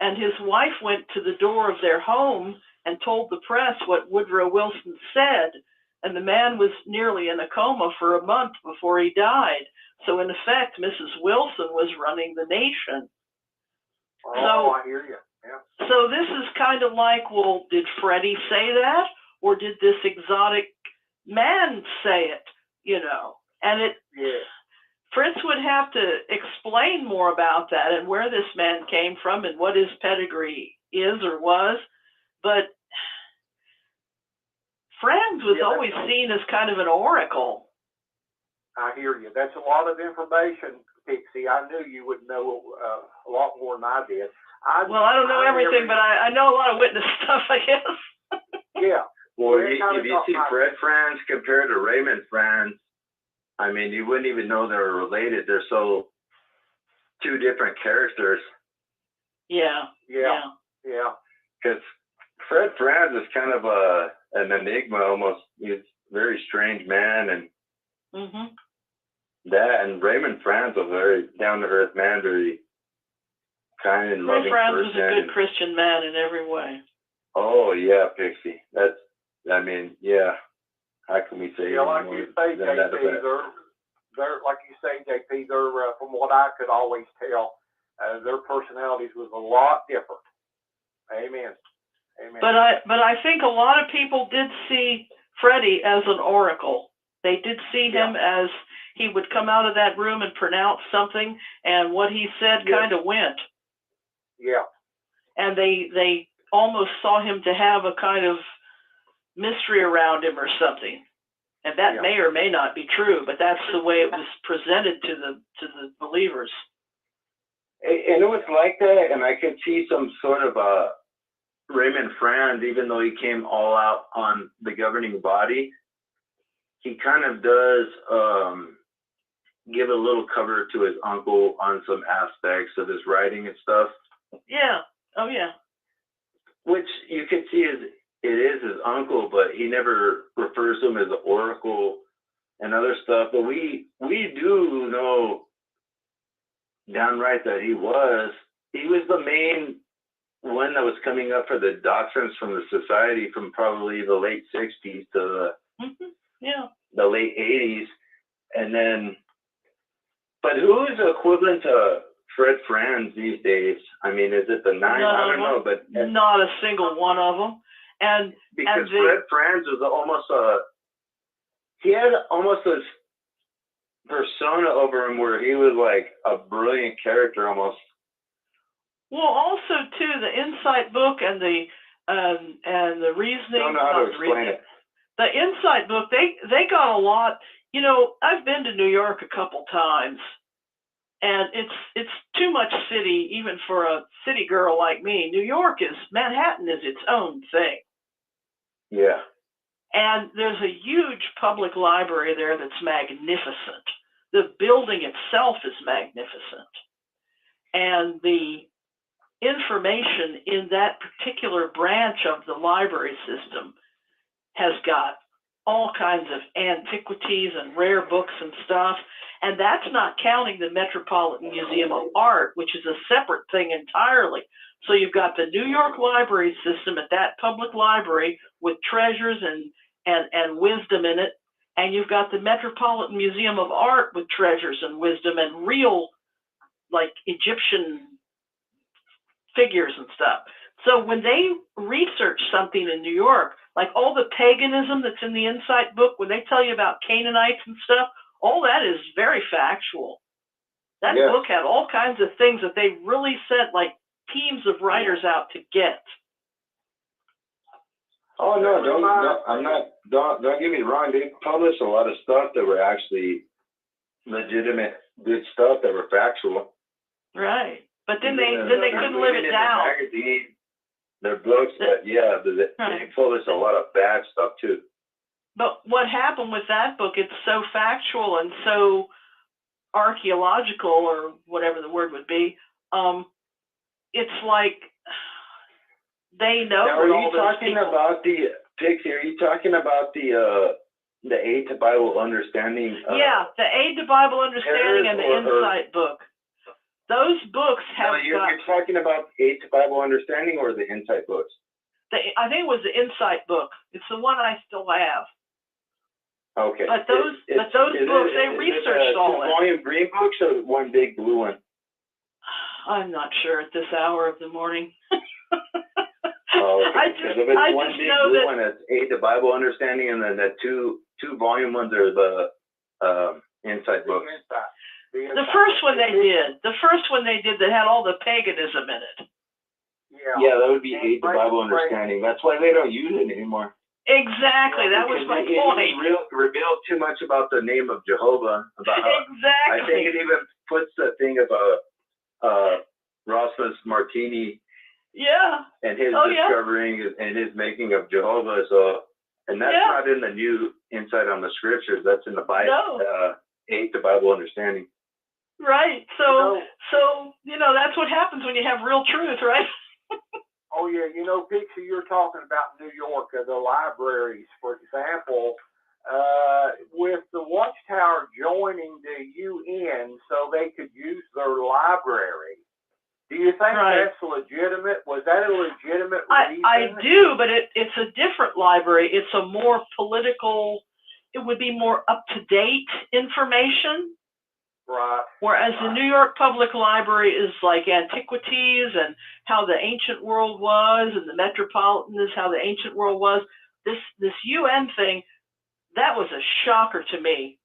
and his wife went to the door of their home and told the press what Woodrow Wilson said, and the man was nearly in a coma for a month before he died. So in effect, Mrs. Wilson was running the nation. Oh, I hear you. Yeah. So this is kind of like, well, did Freddie say that, or did this exotic man say it? You know, and it. Yeah. Fritz would have to explain more about that and where this man came from and what his pedigree is or was. But Franz was always seen as kind of an oracle. I hear you. That's a lot of information, Pixie. I knew you would know a lot more than I did. I don't know everything, but I know a lot of witness stuff, I guess. Yeah. Well, if you see Fred Franz compared to Raymond Franz, I mean, you wouldn't even know they're related. They're so two different characters. Yeah. Because Fred Franz is kind of an enigma almost. He's a very strange man, and and Raymond Franz was a very down-to-earth man, very kind and loving person. Franz was a good Christian man in every way. Oh, yeah, Pixie. How can we say? Yeah, like you say, JP, they're like you say, JP. They're from what I could always tell, their personalities was a lot different. Amen. But I think a lot of people did see Freddie as an oracle. They did see him as he would come out of that room and pronounce something, and what he said kind of went. Yeah. And they almost saw him to have a kind of mystery around him or something. And that may or may not be true, but that's the way it was presented to the believers. And it was like that, and I could see some sort of Raymond Franz, even though he came all out on the governing body, he kind of does give a little cover to his uncle on some aspects of his writing and stuff. Yeah. Oh, yeah. Which you could see it is his uncle, but he never refers to him as an oracle and other stuff. But we do know downright that he was the main one that was coming up for the doctrines from the society from probably the late 60s to the late 80s. And then, but who is equivalent to Fred Franz these days? I mean, is it the nine? I don't know, but not a single one of them. And because Fred Franz was he had almost this persona over him where he was like a brilliant character almost. Well, also too, the Insight book and the reasoning. I don't know how to explain it. The Insight book, they got a lot. You know, I've been to New York a couple times, and it's too much city even for a city girl like me. Manhattan is its own thing. Yeah. And there's a huge public library there that's magnificent. The building itself is magnificent. And the information in that particular branch of the library system has got all kinds of antiquities and rare books and stuff. And that's not counting the Metropolitan Museum of Art, which is a separate thing entirely. So you've got the New York library system at that public library with treasures and wisdom in it. And you've got the Metropolitan Museum of Art with treasures and wisdom and real, like, Egyptian figures and stuff. So when they research something in New York, like all the paganism that's in the Insight book, when they tell you about Canaanites and stuff, all that is very factual. That book had all kinds of things that they really sent like teams of writers out to get. Oh no, don't get me wrong. They published a lot of stuff that were actually legitimate, good stuff that were factual. Right. But then they couldn't live it down. Their books, but they published a lot of bad stuff too. But what happened with that book, it's so factual and so archaeological, or whatever the word would be. It's like they know. Now, are you talking about the Pixie? Are you talking about the Aid to Bible Understanding? The Aid to Bible Understanding and the Insight book. Those books have. You're talking about Aid to Bible Understanding or the Insight books? I think it was the Insight book. It's the one I still have. Okay. But those books, they researched all it. Volume green books or one big blue one? I'm not sure at this hour of the morning. Oh, I okay. just, So there's I one just big know blue that one that's Aid to Bible Understanding, and then the two volume ones are the inside books. the first one they did that had all the paganism in it. Yeah, that would be Aid to Bible Understanding. That's why they don't use it anymore. Exactly, that was my point. It revealed too much about the name of Jehovah. About how, Exactly. I think it even puts the thing about Rasmus Martini. Yeah. And his discovering and his making of Jehovah. So, and that's not in the new Insight on the Scriptures. That's in the Bible. Aid to Bible Understanding. Right. So that's what happens when you have real truth, right? Oh yeah, Pixie, you're talking about New York, the libraries, for example, with the Watchtower joining the UN so they could use their library. Do you think that's legitimate? Was that a legitimate reason? I do, but it's a different library. It's a more political, it would be more up-to-date information. Right. Whereas the New York Public Library is like antiquities and how the ancient world was, and the Metropolitan is how the ancient world was. This UN thing, that was a shocker to me.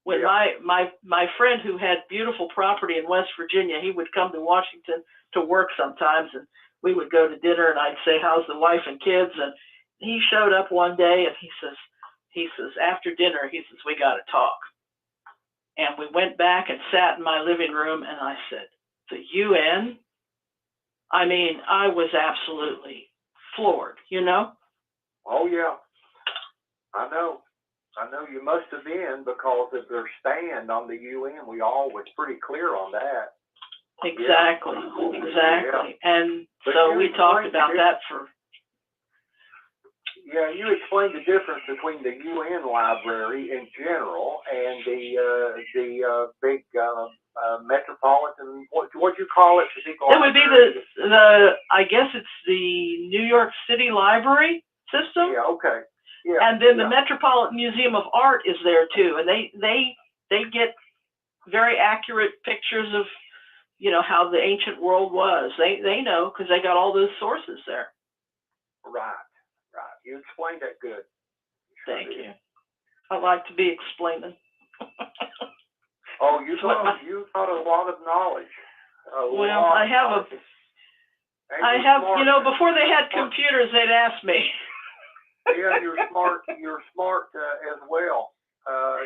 When my friend who had beautiful property in West Virginia, he would come to Washington to work sometimes, and we would go to dinner, and I'd say, "How's the wife and kids?" And he showed up one day, and he says after dinner, he says, "We got to talk." And we went back and sat in my living room, and I said, "The UN?" I mean, I was absolutely floored, Oh yeah, I know you must have been, because of their stand on the UN. We all was pretty clear on that. Exactly. Yeah. And but so we talked about that for... Yeah, you explained the difference between the UN library in general and the big metropolitan, what you call it? It would be the I guess it's the New York City Library system. Yeah, okay. Yeah. And then the Metropolitan Museum of Art is there too, and they get very accurate pictures of how the ancient world was. They know, because they got all those sources there. Right. You explained that good. Thank you. I like to be explaining. Oh, you got a lot of knowledge. I have before they had computers, they'd ask me. Yeah, you're smart. You're smart as well.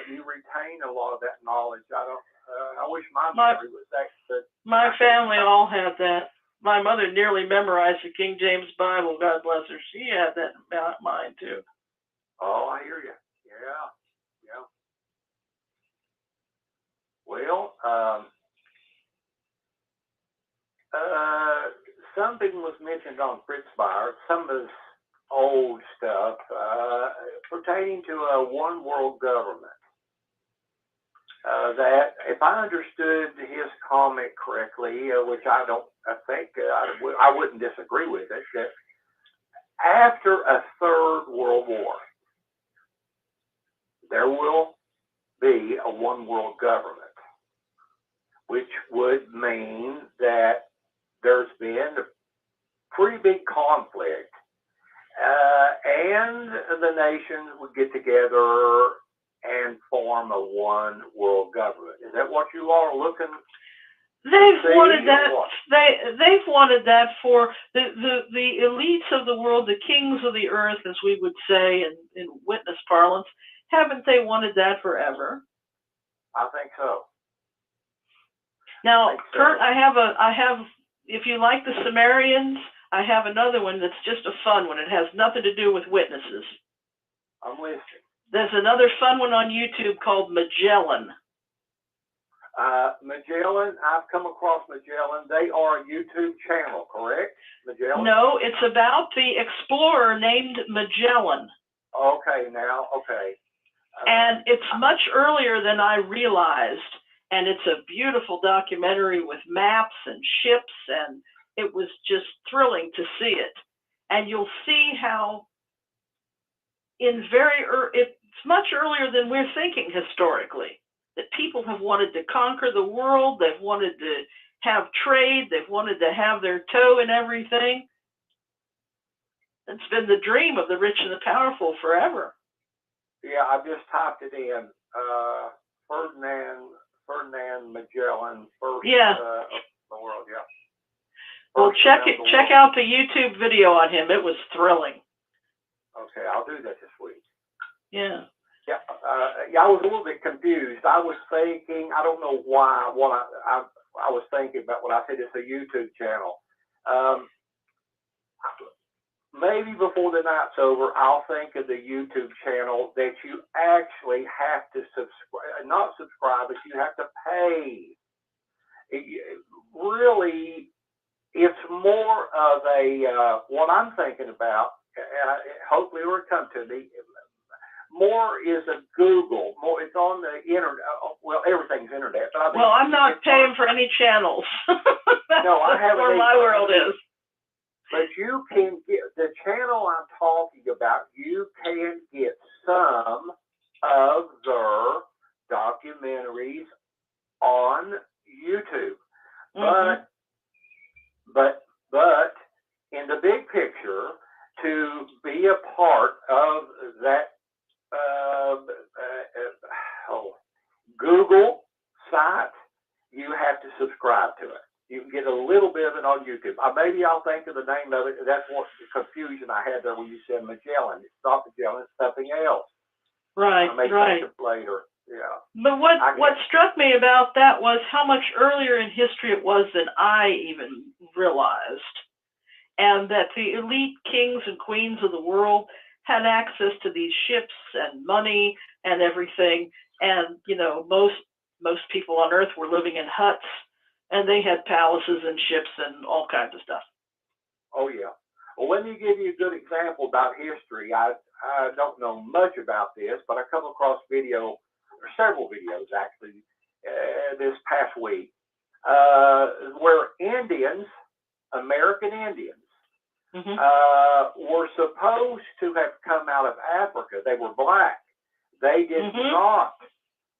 You retain a lot of that knowledge. I wish my memory was that good. My family all had that. My mother nearly memorized the King James Bible. God bless her. She had that about mine too. Oh, I hear you. Yeah. Well, something was mentioned on Fritzfire, some of this old stuff pertaining to a one world government. That, if I understood his comment correctly, which I think I wouldn't disagree with it, that after a third world war, there will be a one world government, which would mean that there's been a pretty big conflict, and the nations would get together and form a one world government. Is that what you all are looking? They've wanted that. They've wanted that for the elites of the world, the kings of the earth, as we would say in witness parlance. Haven't they wanted that forever? I think so. Now, Kurt, I have. If you like the Sumerians, I have another one that's just a fun one. It has nothing to do with witnesses. I'm listening. There's another fun one on YouTube called Magellan. Magellan, I've come across Magellan. They are a YouTube channel, correct? Magellan? No, it's about the explorer named Magellan. Okay. And it's much earlier than I realized. And it's a beautiful documentary with maps and ships, and it was just thrilling to see it. And you'll see how it's much earlier than we're thinking historically, that people have wanted to conquer the world. They've wanted to have trade. They've wanted to have their toe in everything. It's been the dream of the rich and the powerful forever. Yeah, I just typed it in. Ferdinand Magellan, first of the world. Yeah. Well, check out the YouTube video on him. It was thrilling. Okay, I'll do that this week. Yeah. Yeah, I was a little bit confused. I was thinking, I don't know why, what I was thinking about when I said it's a YouTube channel. Maybe before the night's over, I'll think of the YouTube channel that you actually have to not subscribe, but you have to pay. Really, it's more of a, what I'm thinking about, hopefully it will come to me, more is a Google, more it's on the internet. Well, everything's internet. But I'm not paying for any channels. No, I haven't. Where my world is. But you can get the channel I'm talking about. You can get some of their documentaries on YouTube. Mm-hmm. But in the big picture, to be a part of that Google site, you have to subscribe to it. You can get a little bit of it on YouTube. Maybe I'll think of the name of it. That's what the confusion I had there when you said Magellan. It's not Magellan, it's something else. Right, right. Think of later. Yeah. But what struck me about that was how much earlier in history it was than I even realized. And that the elite kings and queens of the world had access to these ships and money and everything. And, most people on Earth were living in huts, and they had palaces and ships and all kinds of stuff. Oh, yeah. Well, let me give you a good example about history. I don't know much about this, but I come across several videos actually, this past week, where American Indians, mm-hmm. Were supposed to have come out of Africa. They were black. They did mm-hmm. not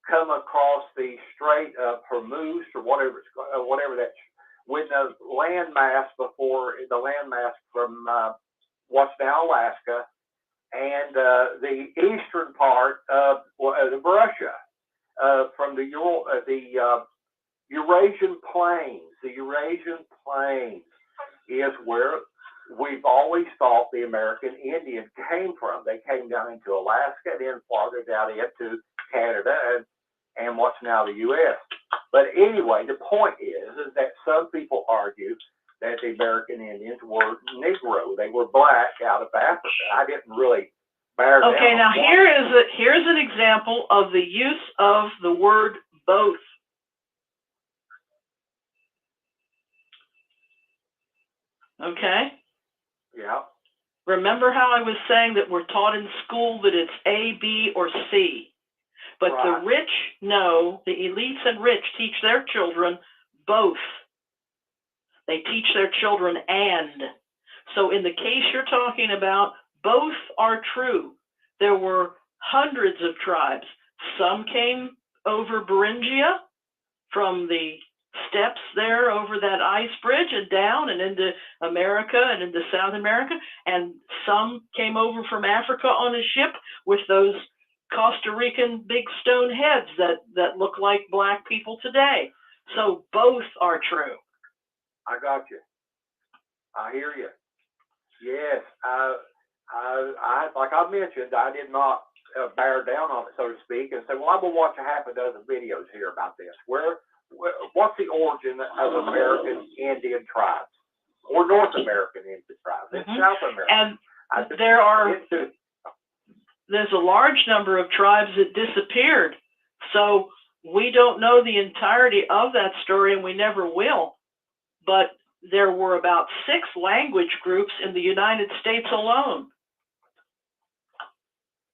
come across the Strait of Hormuz or whatever that's with the landmass from what's now Alaska and the eastern part of Russia, from the Eurasian Plains. The Eurasian Plains is where we've always thought the American Indian came from. They came down into Alaska and then farther down into Canada and what's now the U.S. But anyway, the point is that some people argue that the American Indians were Negro. They were black out of Africa. I didn't really bear down. Okay, now here's an example of the use of the word both. Okay? Yeah. Remember how I was saying that we're taught in school that it's A, B, or C? But right. The rich know, the elites and rich teach their children both. They teach their children and. So in the case you're talking about, both are true. There were hundreds of tribes. Some came over Beringia from the steps there over that ice bridge and down and into America and into South America. And some came over from Africa on a ship with those Costa Rican big stone heads that look like black people today. So both are true. I got you. I hear you. Yes, I like I mentioned, I did not bear down on it, so to speak, and say, well, I'm gonna watch a half a dozen videos here about this. What's the origin of American Indian tribes or North American Indian tribes? Mm-hmm. It's South American. And there's a large number of tribes that disappeared, so we don't know the entirety of that story, and we never will. But there were about 6 language groups in the United States alone.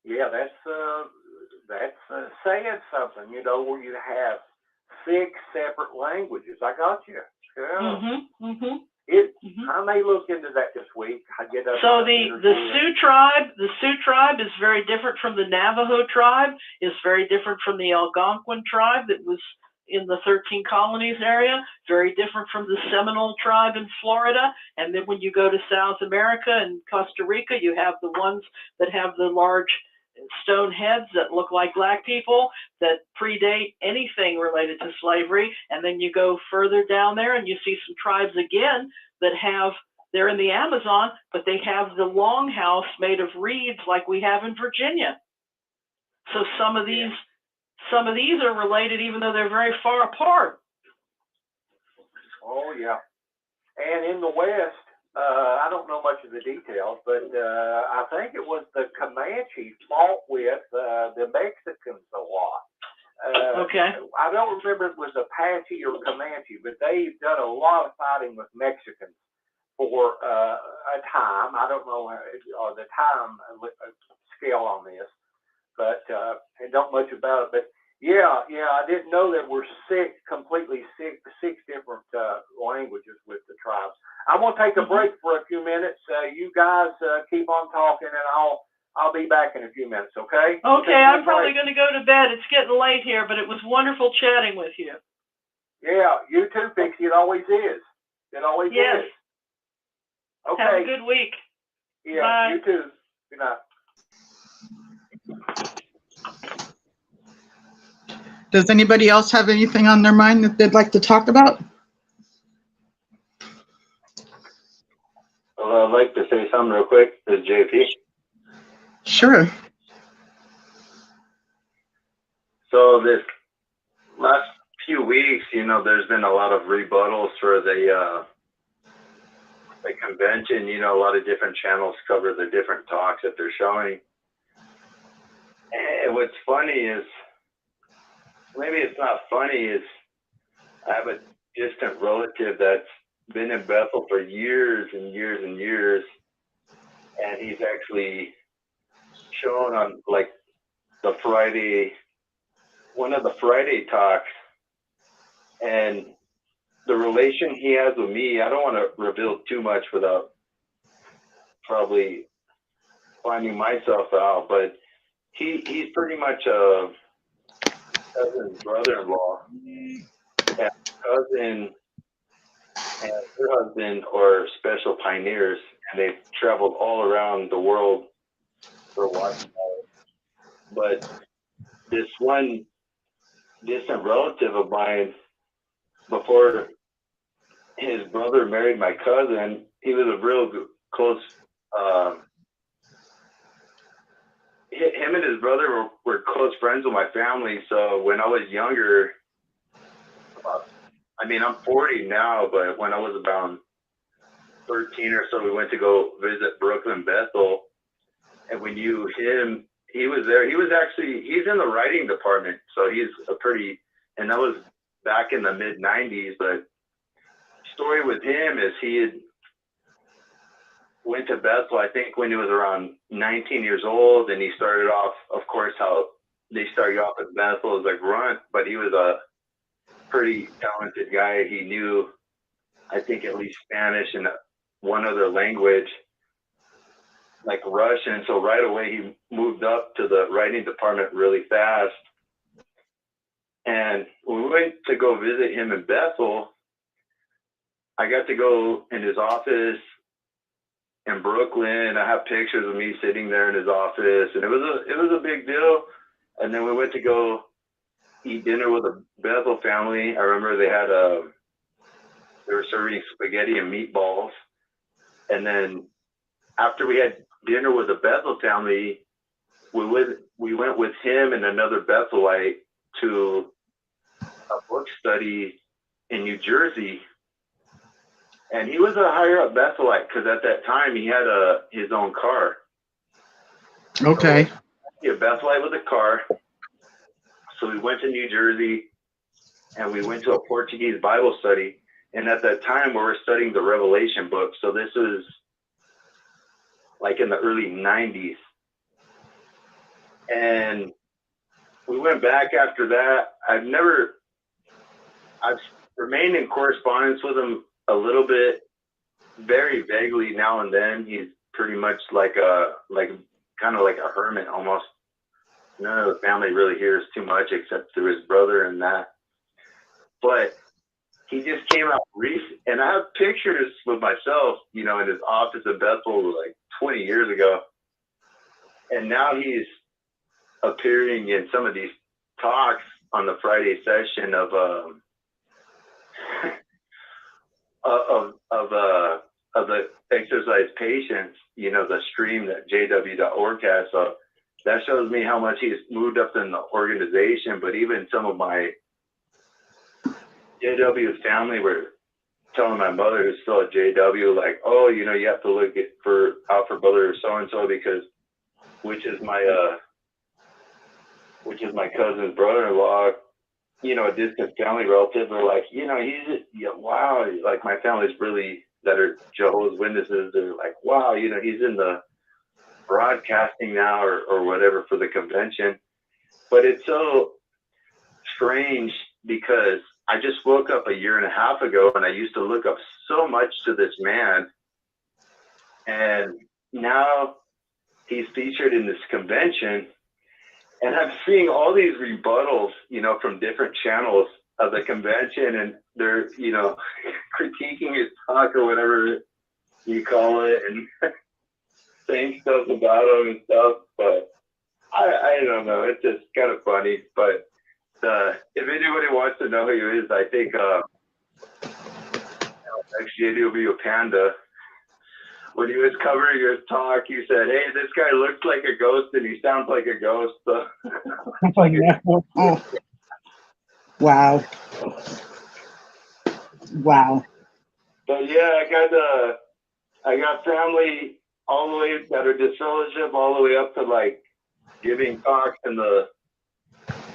Yeah, that's saying something, where you have 6 separate languages. I got you. Yeah. Mm-hmm. Mm-hmm. I may look into that this week. So the Sioux tribe is very different from the Navajo tribe. Is very different from the Algonquin tribe that was in the 13 colonies area, very different from the Seminole tribe in Florida. And then when you go to South America and Costa Rica, you have the ones that have the large stone heads that look like black people that predate anything related to slavery. And then you go further down there and you see some tribes again that have, they're in the Amazon, but they have the longhouse made of reeds like we have in Virginia. So some of these are related even though they're very far apart. Oh, yeah. And in the West, I don't know much of the details, but I think it was the Comanches fought with the Mexicans a lot. Okay. I don't remember if it was Apache or Comanche, but they've done a lot of fighting with Mexicans for a time. I don't know the time scale on this, but I don't much about it. But yeah, I didn't know there were six different languages with the tribes. I'm gonna take a break for a few minutes. You guys keep on talking, and I'll be back in a few minutes. Okay? Okay, I'm probably going to go to bed. It's getting late here, but it was wonderful chatting with you. Yeah, you too, Pixie. It always is. It always is. Okay. Have a good week. Yeah, Bye. you too. Good night. Does anybody else have anything on their mind that they'd like to talk about? Well, I'd like to say something real quick. This is JP. Sure. So this last few weeks, there's been a lot of rebuttals for the convention. A lot of different channels cover the different talks that they're showing. And what's funny is, maybe it's not funny, is I have a distant relative that's been in Bethel for years and years and years, and he's actually shown on like one of the Friday talks, and the relation he has with me, I don't want to reveal too much without probably finding myself out, but he's pretty much a cousin's brother-in-law, and cousin and her husband are special pioneers, and they've traveled all around the world for Watchtower. But this one distant relative of mine, before his brother married my cousin, he was a real close. Him and his brother were close friends with my family. So when I was younger, I'm 40 now, but when I was about 13 or so, we went to go visit Brooklyn Bethel. And when he was there. He's in the writing department. So he's and that was back in the mid 90s. But story with him is he had went to Bethel, I think, when he was around 19 years old. And he started off, of course, how they started off at Bethel as a grunt, but he was a pretty talented guy. He knew, I think, at least Spanish and one other language, like Russian. So right away he moved up to the writing department really fast. And when we went to go visit him in Bethel, I got to go in his office in Brooklyn. I have pictures of me sitting there in his office, and it was a big deal. And then we went to go eat dinner with the Bethel family. I remember they were serving spaghetti and meatballs. And then after we had dinner with the Bethel family, we went with him and another Bethelite to a book study in New Jersey. And he was a higher up Bethelite because at that time he had his own car. Okay. So, a Bethelite with a car. So we went to New Jersey and we went to a Portuguese Bible study. And at that time we were studying the Revelation book. So this was like in the early 90s. And we went back after that. I've remained in correspondence with him a little bit, very vaguely now and then. He's pretty much kind of like a hermit almost. None of the family really hears too much except through his brother and that. but he just came out recent, and I have pictures with myself, you know, in his office in Bethel like 20 years ago. And now he's appearing in some of these talks on the Friday session of the exercise patience, you know, the stream that jw.org has. So that shows me how much he's moved up in the organization. But even some of my JW family were telling my mother, who's still at JW, like, oh, you know, you have to look out for brother so and so, because which is my cousin's brother-in-law, you know, a distant family relative. Are like, you know, wow, like my family's really, that are Jehovah's Witnesses, they're like, wow, you know, he's in the broadcasting now or whatever for the convention. But it's so strange because I just woke up a year and a half ago, and I used to look up so much to this man, and now he's featured in this convention, and I'm seeing all these rebuttals, you know, from different channels of the convention, and they're, you know, critiquing his talk or whatever you call it, and saying stuff about him and stuff. But I don't know. It's just kind of funny. But if anybody wants to know who he is, I think ex-JW Panda, when he was covering his talk, he said, hey, this guy looks like a ghost and he sounds like a ghost. So. Oh. Wow. Wow. But yeah, I got family all the way that are disfellowship, all the way up to like giving talks in the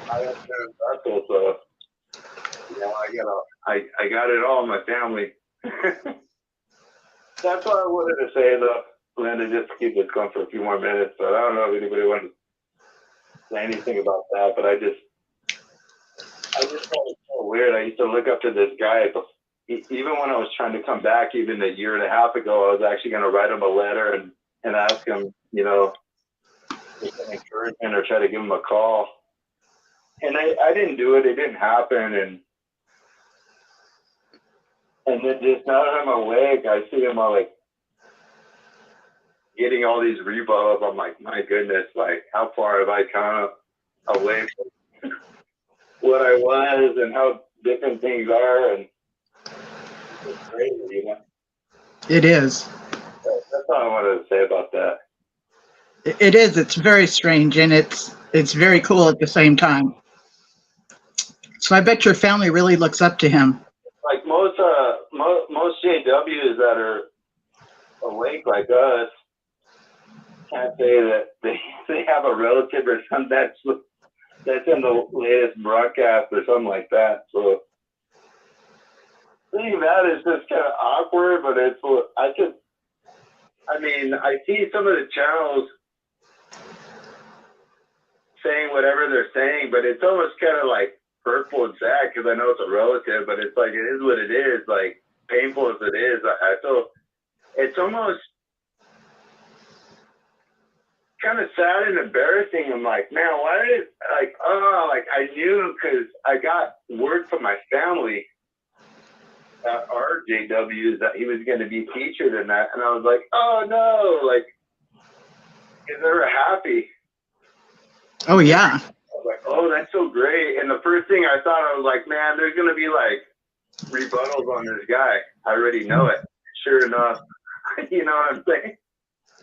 Bethel. So yeah, I got it all in my family. That's what I wanted to say, though, Linda, just to keep this going for a few more minutes. But I don't know if anybody wanted to say anything about that. But I just thought it was so weird. I used to look up to this guy, but even when I was trying to come back, even a year and a half ago, I was actually going to write him a letter and ask him, you know, for some encouragement or try to give him a call. And I didn't do it. It didn't happen. And then just now that I'm awake, I see him all like getting all these rebuttals. I'm like, my goodness, like how far have I come away from what I was and how different things are, and it's crazy, you know? It is. That's all I wanted to say about that. It is. It's very strange, and it's very cool at the same time. So I bet your family really looks up to him. Like most JWs that are awake like us can't say that they have a relative or something that's in the latest broadcast or something like that. So seeing that is just kind of awkward, but I see some of the channels saying whatever they're saying, but it's almost kind of like hurtful and sad because I know it's a relative, but it's like, it is what it is, like painful as it is. I feel it's almost kind of sad and embarrassing. I'm like, man, why did it, like, oh, like I knew because I got word from my family at our JWs that he was going to be featured in that, and I was like, oh no, like, because they were happy. Oh yeah. I was like, oh, that's so great. And the first thing I thought, I was like, man, there's going to be like rebuttals on this guy. I already know it. Sure enough, you know what I'm saying?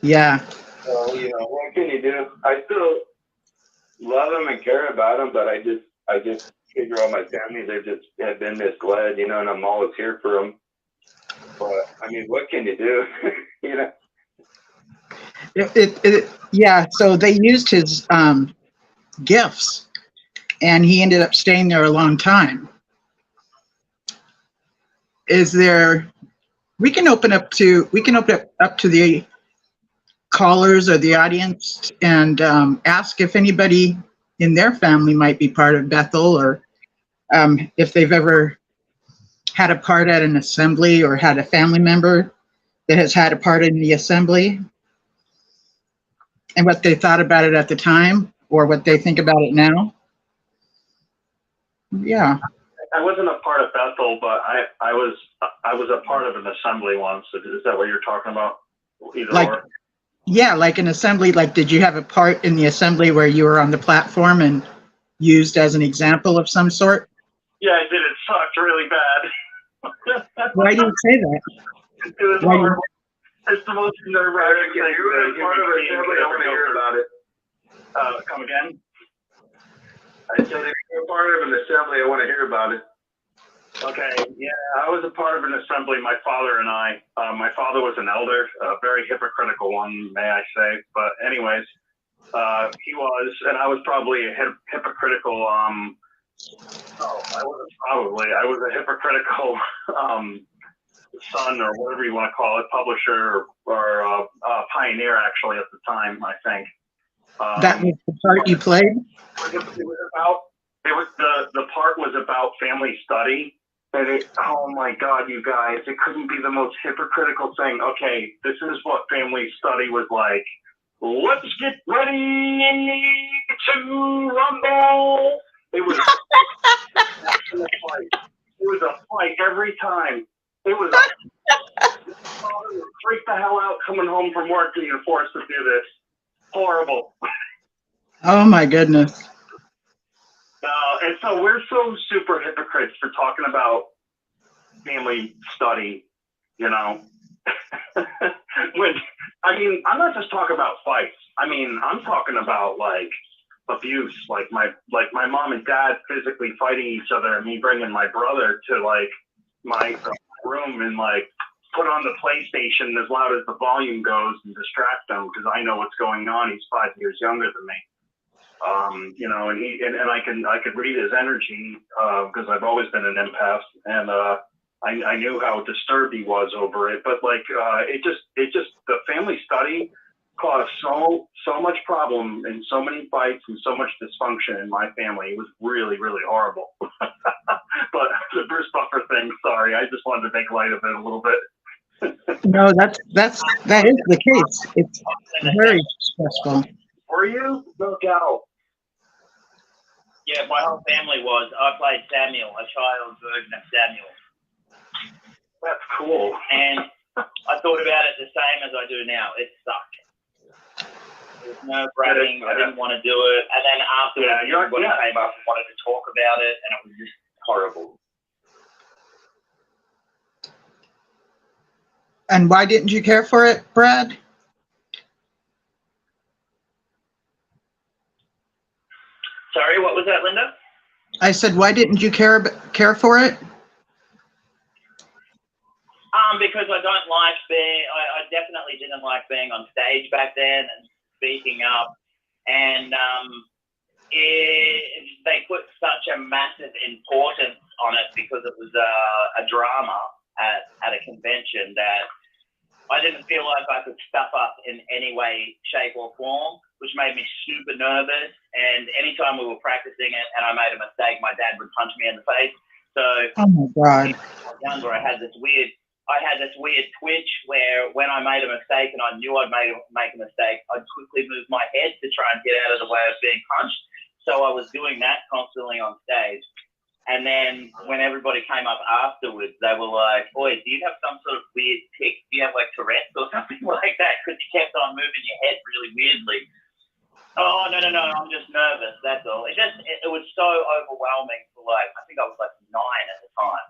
Yeah. So, you know, what can you do? I still love him and care about him, but I just figure out my family, they just have been misled, you know, and I'm always here for them. But, I mean, what can you do? You know? Yeah, so they used his gifts, and he ended up staying there a long time. We can open up to the callers or the audience and ask if anybody in their family might be part of Bethel, or if they've ever had a part at an assembly or had a family member that has had a part in the assembly, and what they thought about it at the time or what they think about it now. Yeah. I wasn't a part of Bethel, but I was a part of an assembly once. Is that what you're talking about? Either Like, or. yeah, like an assembly. Like, did you have a part in the assembly where you were on the platform and used as an example of some sort? Yeah, I did. It sucked really bad. Why do you say that? It was Why do you- horrible. It's the most nerve-wracking thing. If you were part of an assembly, I want to hear about it. Come again? I said, if you're part of an assembly, I want to hear about it. Okay, yeah, I was a part of an assembly, my father and I. My father was an elder, a very hypocritical one, may I say. But anyways, he was, and I was probably a hypocritical, I was a hypocritical son, or whatever you want to call it, publisher, or pioneer, actually, at the time, I think. That was the part you played? The part was about family study. And oh my God, you guys, it couldn't be the most hypocritical thing. Okay, this is what family study was like. Let's get ready to rumble. It was a fight. It was a fight every time. It was freak the hell out coming home from work and you're forced to do this. Horrible. Oh my goodness. And so we're so super hypocrites for talking about family study, you know. I'm not just talking about fights. I mean, I'm talking about like abuse, like my mom and dad physically fighting each other, and me bringing my brother to like my room and like put on the PlayStation as loud as the volume goes and distract him because I know what's going on. He's 5 years younger than me. You know, and I could read his energy because I've always been an empath, and I knew how disturbed he was over it. But like, it just the family study caused so much problem and so many fights and so much dysfunction in my family. It was really, really horrible. But the Bruce Buffer thing, sorry, I just wanted to make light of it a little bit. No, that is the case. It's very stressful. Were you? No doubt. Yeah, my whole family was. I played Samuel, a child version of Samuel. That's cool. And I thought about it the same as I do now. It sucked. There was no bragging. I didn't want to do it. And then afterwards, everybody came up and wanted to talk about it, and it was just horrible. And why didn't you care for it, Brad? Sorry, what was that, Linda? I said, why didn't you care for it? Because I don't like being. I definitely didn't like being on stage back then and speaking up, and they put such a massive importance on it because it was a drama at a convention that I didn't feel like I could stuff up in any way, shape, or form, which made me super nervous. And anytime we were practicing it and I made a mistake, my dad would punch me in the face. So, oh my God, when I was younger, I had this weird twitch where when I made a mistake and I knew I'd make a mistake, I'd quickly move my head to try and get out of the way of being punched. So I was doing that constantly on stage. And then when everybody came up afterwards, they were like, "Boy, do you have some sort of weird tic? Do you have like Tourette's or something like that? Because you kept on moving your head really weirdly." Oh, no, I'm just nervous, that's all. It was so overwhelming for I think I was like 9 at the time.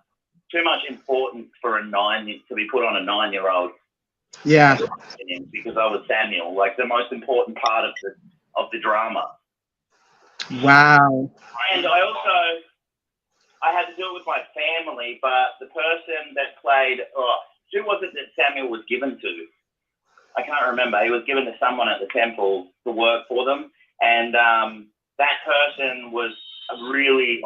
Too much importance for a 9 to be put on a 9-year-old. Yeah. Because I was Samuel, like the most important part of the drama. Wow. And I had to do it with my family, but the person that played, who was it that Samuel was given to? I can't remember. He was given to someone at the temple to work for them. And that person was really,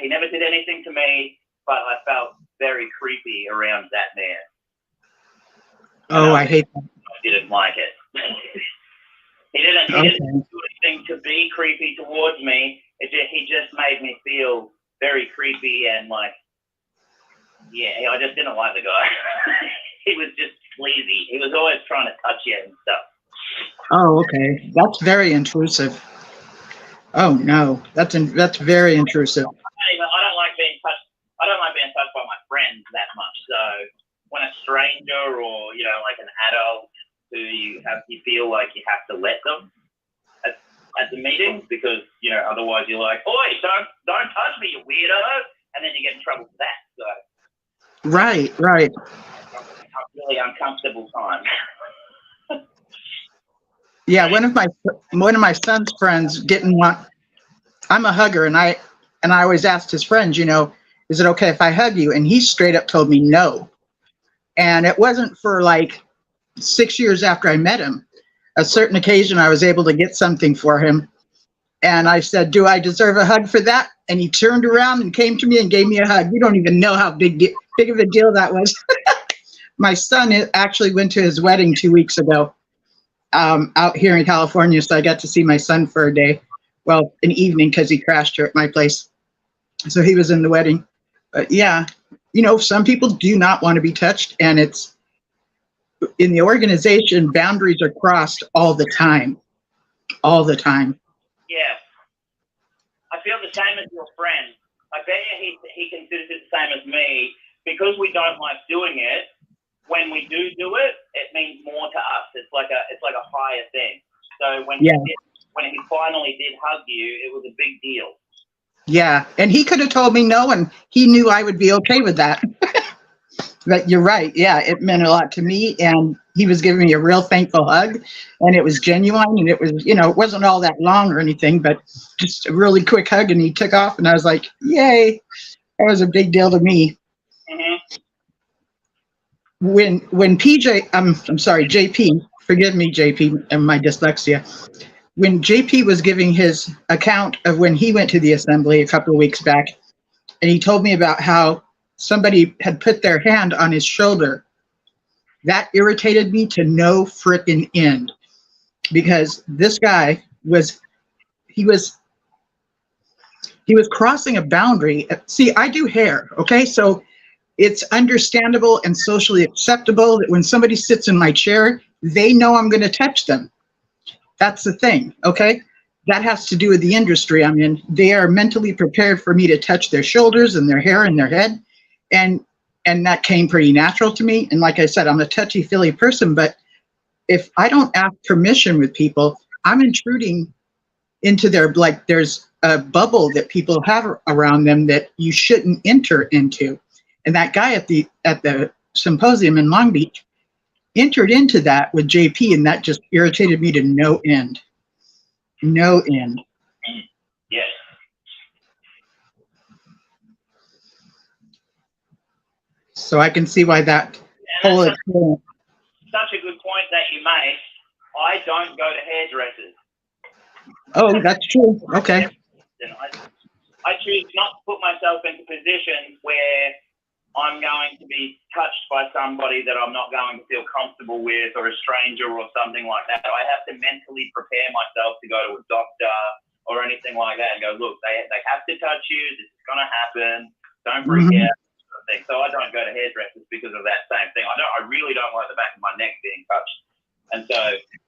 he never did anything to me, but I felt very creepy around that man. Oh, I hate that. I didn't like it. He didn't do anything to be creepy towards me. He just made me feel very creepy and I just didn't like the guy. He was just sleazy. He was always trying to touch you and stuff. Oh, okay. That's very intrusive. Oh no, that's very intrusive. I don't like being touched adults who you feel like you have to let them at the meetings because, you know, otherwise you're like, oi, don't touch me, you weirdo, and then you get in trouble for that. So Right. a really uncomfortable time. Yeah, one of my son's friends didn't want. I'm a hugger, and I always asked his friends, you know, is it okay if I hug you? And he straight up told me no. And it wasn't for like 6 years after I met him. A certain occasion, I was able to get something for him, and I said, "Do I deserve a hug for that?" And he turned around and came to me and gave me a hug. You don't even know how big of a deal that was. My son actually went to his wedding 2 weeks ago. Out here in California, so I got to see my son for a day, well, an evening, because he crashed here at my place. So he was in the wedding. But yeah, you know, some people do not want to be touched, and it's in the organization, boundaries are crossed all the time. Yeah, I feel the same as your friend. I bet you he considers it the same as me because we don't like doing it. When we do it, it means more to us. It's like a higher thing. So when he finally did hug you, it was a big deal. Yeah, and he could have told me no, and he knew I would be okay with that. But you're right. Yeah, it meant a lot to me, and he was giving me a real thankful hug, and it was genuine, and it was, you know, it wasn't all that long or anything, but just a really quick hug, and he took off, and I was like, yay, that was a big deal to me. Mm-hmm. When JP, forgive me, JP, and my dyslexia. When JP was giving his account of when he went to the assembly a couple of weeks back, and he told me about how somebody had put their hand on his shoulder, that irritated me to no frickin' end, because this guy was crossing a boundary. See, I do hair, okay? So it's understandable and socially acceptable that when somebody sits in my chair, they know I'm going to touch them. That's the thing, okay? That has to do with the industry I'm in. They are mentally prepared for me to touch their shoulders and their hair and their head. And that came pretty natural to me. And like I said, I'm a touchy-feely person, but if I don't ask permission with people, I'm intruding into their, like, there's a bubble that people have around them that you shouldn't enter into. And that guy at the symposium in Long Beach entered into that with JP, and that just irritated me to no end. No end. Yes. So I can see why that whole experience. Such a good point that you make. I don't go to hairdressers. Oh, that's true. Okay. I choose not to put myself into positions where I'm going to be touched by somebody that I'm not going to feel comfortable with, or a stranger or something like that. I have to mentally prepare myself to go to a doctor or anything like that and go, look, they have to touch you. This is going to happen. Don't freak out. Sort of thing. So I don't go to hairdressers because of that same thing. I really don't like the back of my neck being touched. And so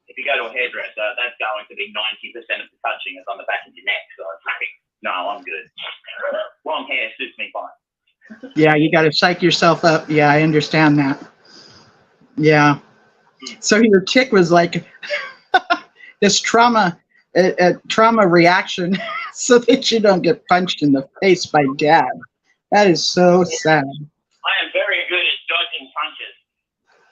if you go to a hairdresser, that's going to be 90% of the touching is on the back of your neck. So it's like, no, I'm good. Long hair suits me fine. Yeah, you got to psych yourself up. Yeah, I understand that. Yeah. So your tick was like this trauma reaction so that you don't get punched in the face by dad. That is so sad. I am very good at dodging punches.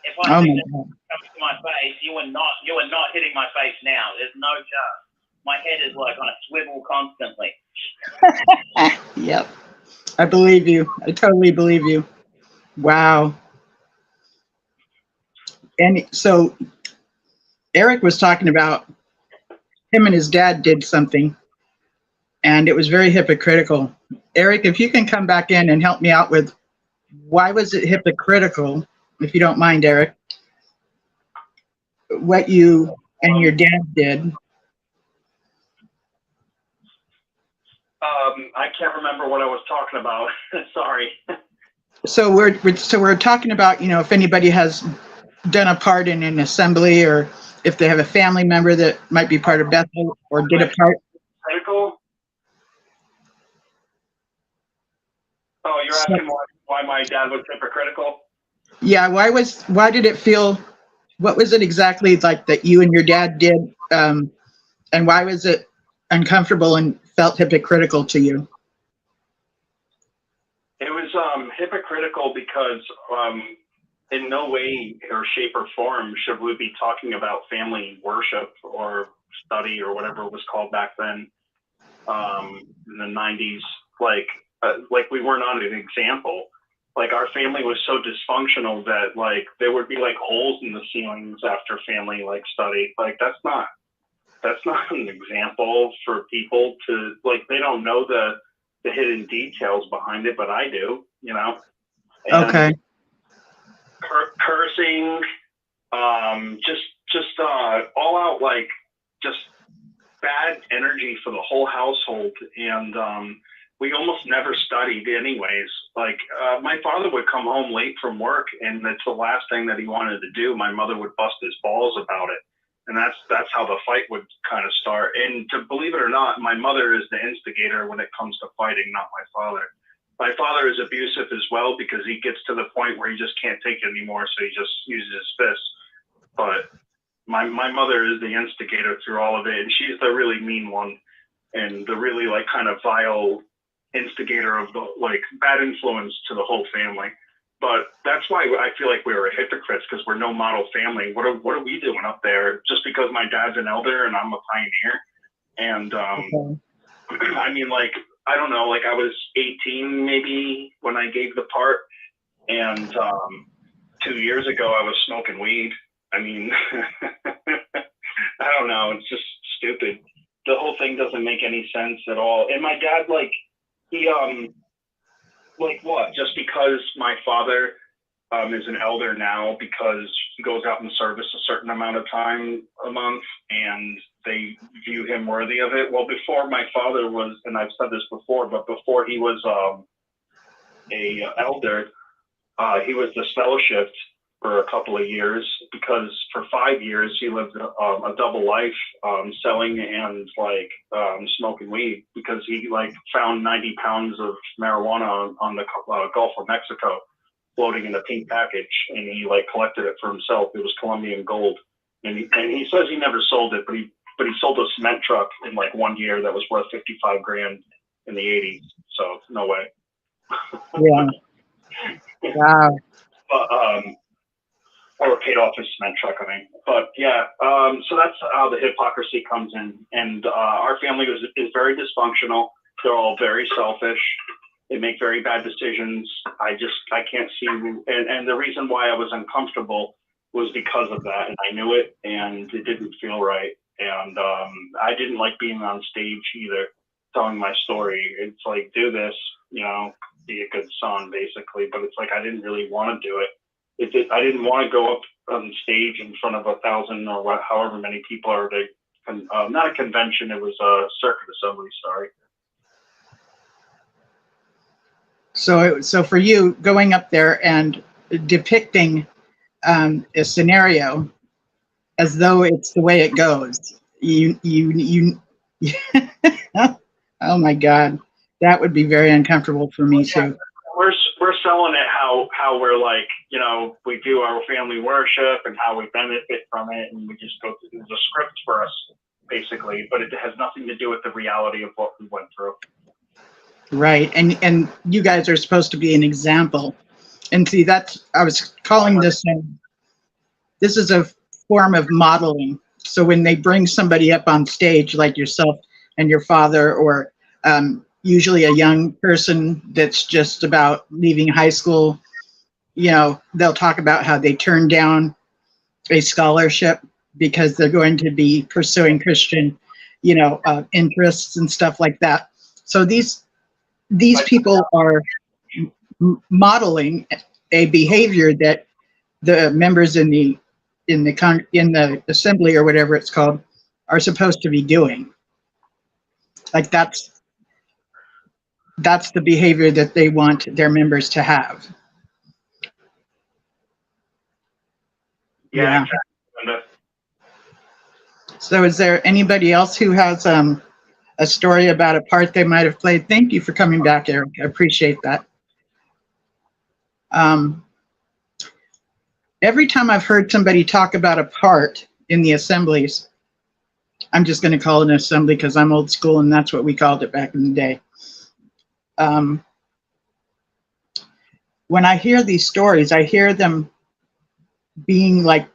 If I think that comes to my face, you are not hitting my face now. There's no chance. My head is like on a swivel constantly. Yep. I believe you. I totally believe you. Wow. And so Eric was talking about him and his dad did something, and it was very hypocritical. Eric, if you can come back in and help me out with why was it hypocritical, if you don't mind, Eric, what you and your dad did. I can't remember what I was talking about. Sorry. So we're talking about, you know, if anybody has done a part in an assembly, or if they have a family member that might be part of Bethel or did a part. Critical? Oh, you're asking why my dad was hypocritical? Yeah, why did it feel what was it exactly like that you and your dad did, and why was it uncomfortable and felt hypocritical to you? It was hypocritical because in no way or shape or form should we be talking about family worship or study or whatever it was called back then in the 90s. Like we were not an example. Like our family was so dysfunctional that like there would be like holes in the ceilings after family like study. Like that's not an example for people to like. They don't know the hidden details behind it, but I do, you know. And okay. Cursing, just all out like just bad energy for the whole household, and we almost never studied anyways. Like my father would come home late from work, and that's the last thing that he wanted to do. My mother would bust his balls about it, and that's how the fight would kind of start. And to believe it or not, my mother is the instigator when it comes to fighting, not my father. My father is abusive as well because he gets to the point where he just can't take it anymore, so he just uses his fists. But my mother is the instigator through all of it, and she's the really mean one and the really like kind of vile instigator of the like bad influence to the whole family. But that's why I feel like we were hypocrites, because we're no model family. What are we doing up there just because my dad's an elder and I'm a pioneer? And Okay. I mean, like, I don't know, like I was 18 maybe when I gave the part, and 2 years ago I was smoking weed. I mean, I don't know, it's just stupid. The whole thing doesn't make any sense at all. And my dad, like, he like what? Just because my father is an elder now, because he goes out in service a certain amount of time a month, and they view him worthy of it. Well, before my father was, and I've said this before, but before he was a elder, he was disfellowshipped for a couple of years, because for 5 years he lived a double life, selling and like smoking weed, because he like found 90 pounds of marijuana on the Gulf of Mexico floating in a pink package, and he like collected it for himself. It was Colombian gold, and he says he never sold it, but he sold a cement truck in like 1 year that was worth $55 grand in the 80s. So no way. Yeah. Wow. But or paid off his cement truck, I mean. But yeah, so that's how the hypocrisy comes in. And our family is very dysfunctional. They're all very selfish. They make very bad decisions. I can't see, and the reason why I was uncomfortable was because of that, and I knew it, and it didn't feel right. And I didn't like being on stage either, telling my story. It's like, do this, you know, be a good son, basically. But it's like I didn't really want to do it. I didn't want to go up on stage in front of 1,000 or however many people are at not a convention. It was a circuit assembly. Sorry. So for you, going up there and depicting a scenario as though it's the way it goes, you oh my God, that would be very uncomfortable for me too. We're selling it how we're like, you know, we do our family worship and how we benefit from it, and we just go through the script for us, basically, but it has nothing to do with the reality of what we went through. Right, and you guys are supposed to be an example, and see, that's, I was calling this this is a form of modeling. So when they bring somebody up on stage like yourself and your father, or usually a young person that's just about leaving high school, you know, they'll talk about how they turned down a scholarship because they're going to be pursuing Christian, you know, interests and stuff like that. So these people are modeling a behavior that the members in the assembly or whatever it's called are supposed to be doing. Like that's the behavior that they want their members to have. Yeah. So is there anybody else who has a story about a part they might have played? Thank you for coming back, Eric. I appreciate that. every time I've heard somebody talk about a part in the assemblies, I'm just going to call it an assembly because I'm old school and that's what we called it back in the day. When I hear these stories, I hear them being like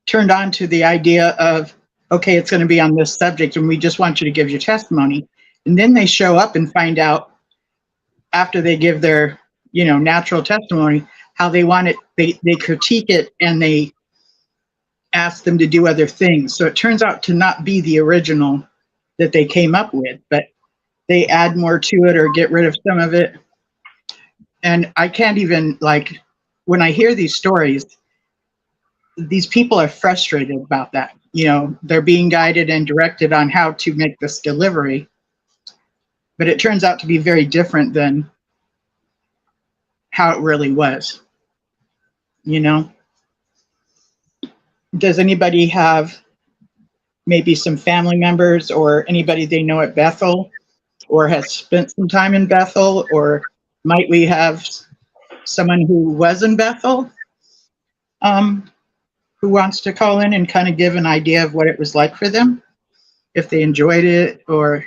turned on to the idea of, okay, it's going to be on this subject and we just want you to give your testimony. And then they show up and find out after they give their, natural testimony, how they want it, they critique it and they ask them to do other things. So it turns out to not be the original that they came up with, but they add more to it or get rid of some of it. And I can't even, when I hear these stories, these people are frustrated about that. They're being guided and directed on how to make this delivery, but it turns out to be very different than how it really was. Does anybody have maybe some family members or anybody they know at Bethel or has spent some time in Bethel, or might we have someone who was in Bethel who wants to call in and kind of give an idea of what it was like for them, if they enjoyed it or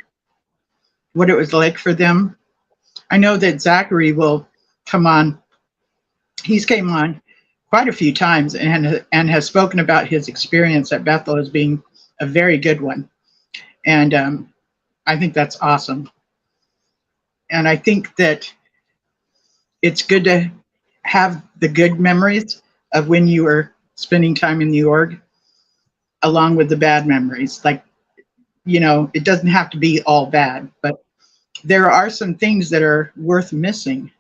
what it was like for them? I know that Zachary will come on. He's came on quite a few times and has spoken about his experience at Bethel as being a very good one. And I think that's awesome. And I think that it's good to have the good memories of when you were spending time in the org, along with the bad memories. It doesn't have to be all bad, but there are some things that are worth missing,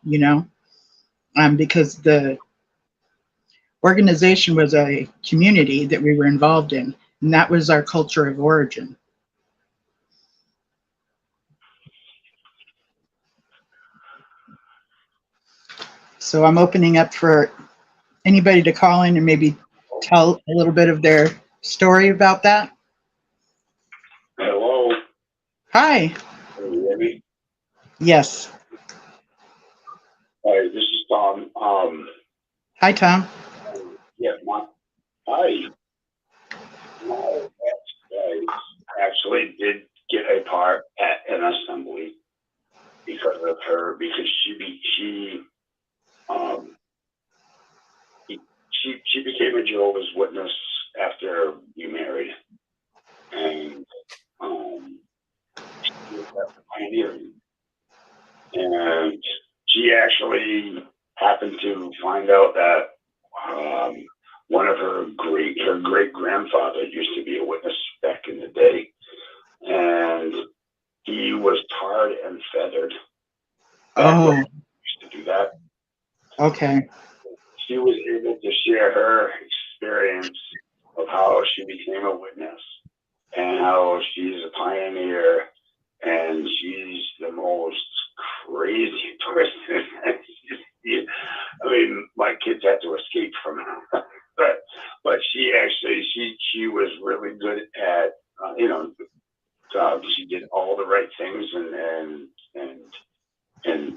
because the organization was a community that we were involved in, and that was our culture of origin. So I'm opening up for anybody to call in and maybe tell a little bit of their story about that. Hello. Hi. Can you hear me? Yes. Hi, this is Tom. Hi, Tom. Yeah, my ex actually did get a part at an assembly because of her, because she became a Jehovah's Witness after you married, and she was pioneering, and she actually happened to find out that one of her great grandfather used to be a witness back in the day, and he was tarred and feathered. Oh, Used to do that. okay. She was able to share her experience of how she became a witness and how she's a pioneer, and she's the most crazy person. I mean, my kids had to escape from her, but she actually she was really good at she did all the right things, and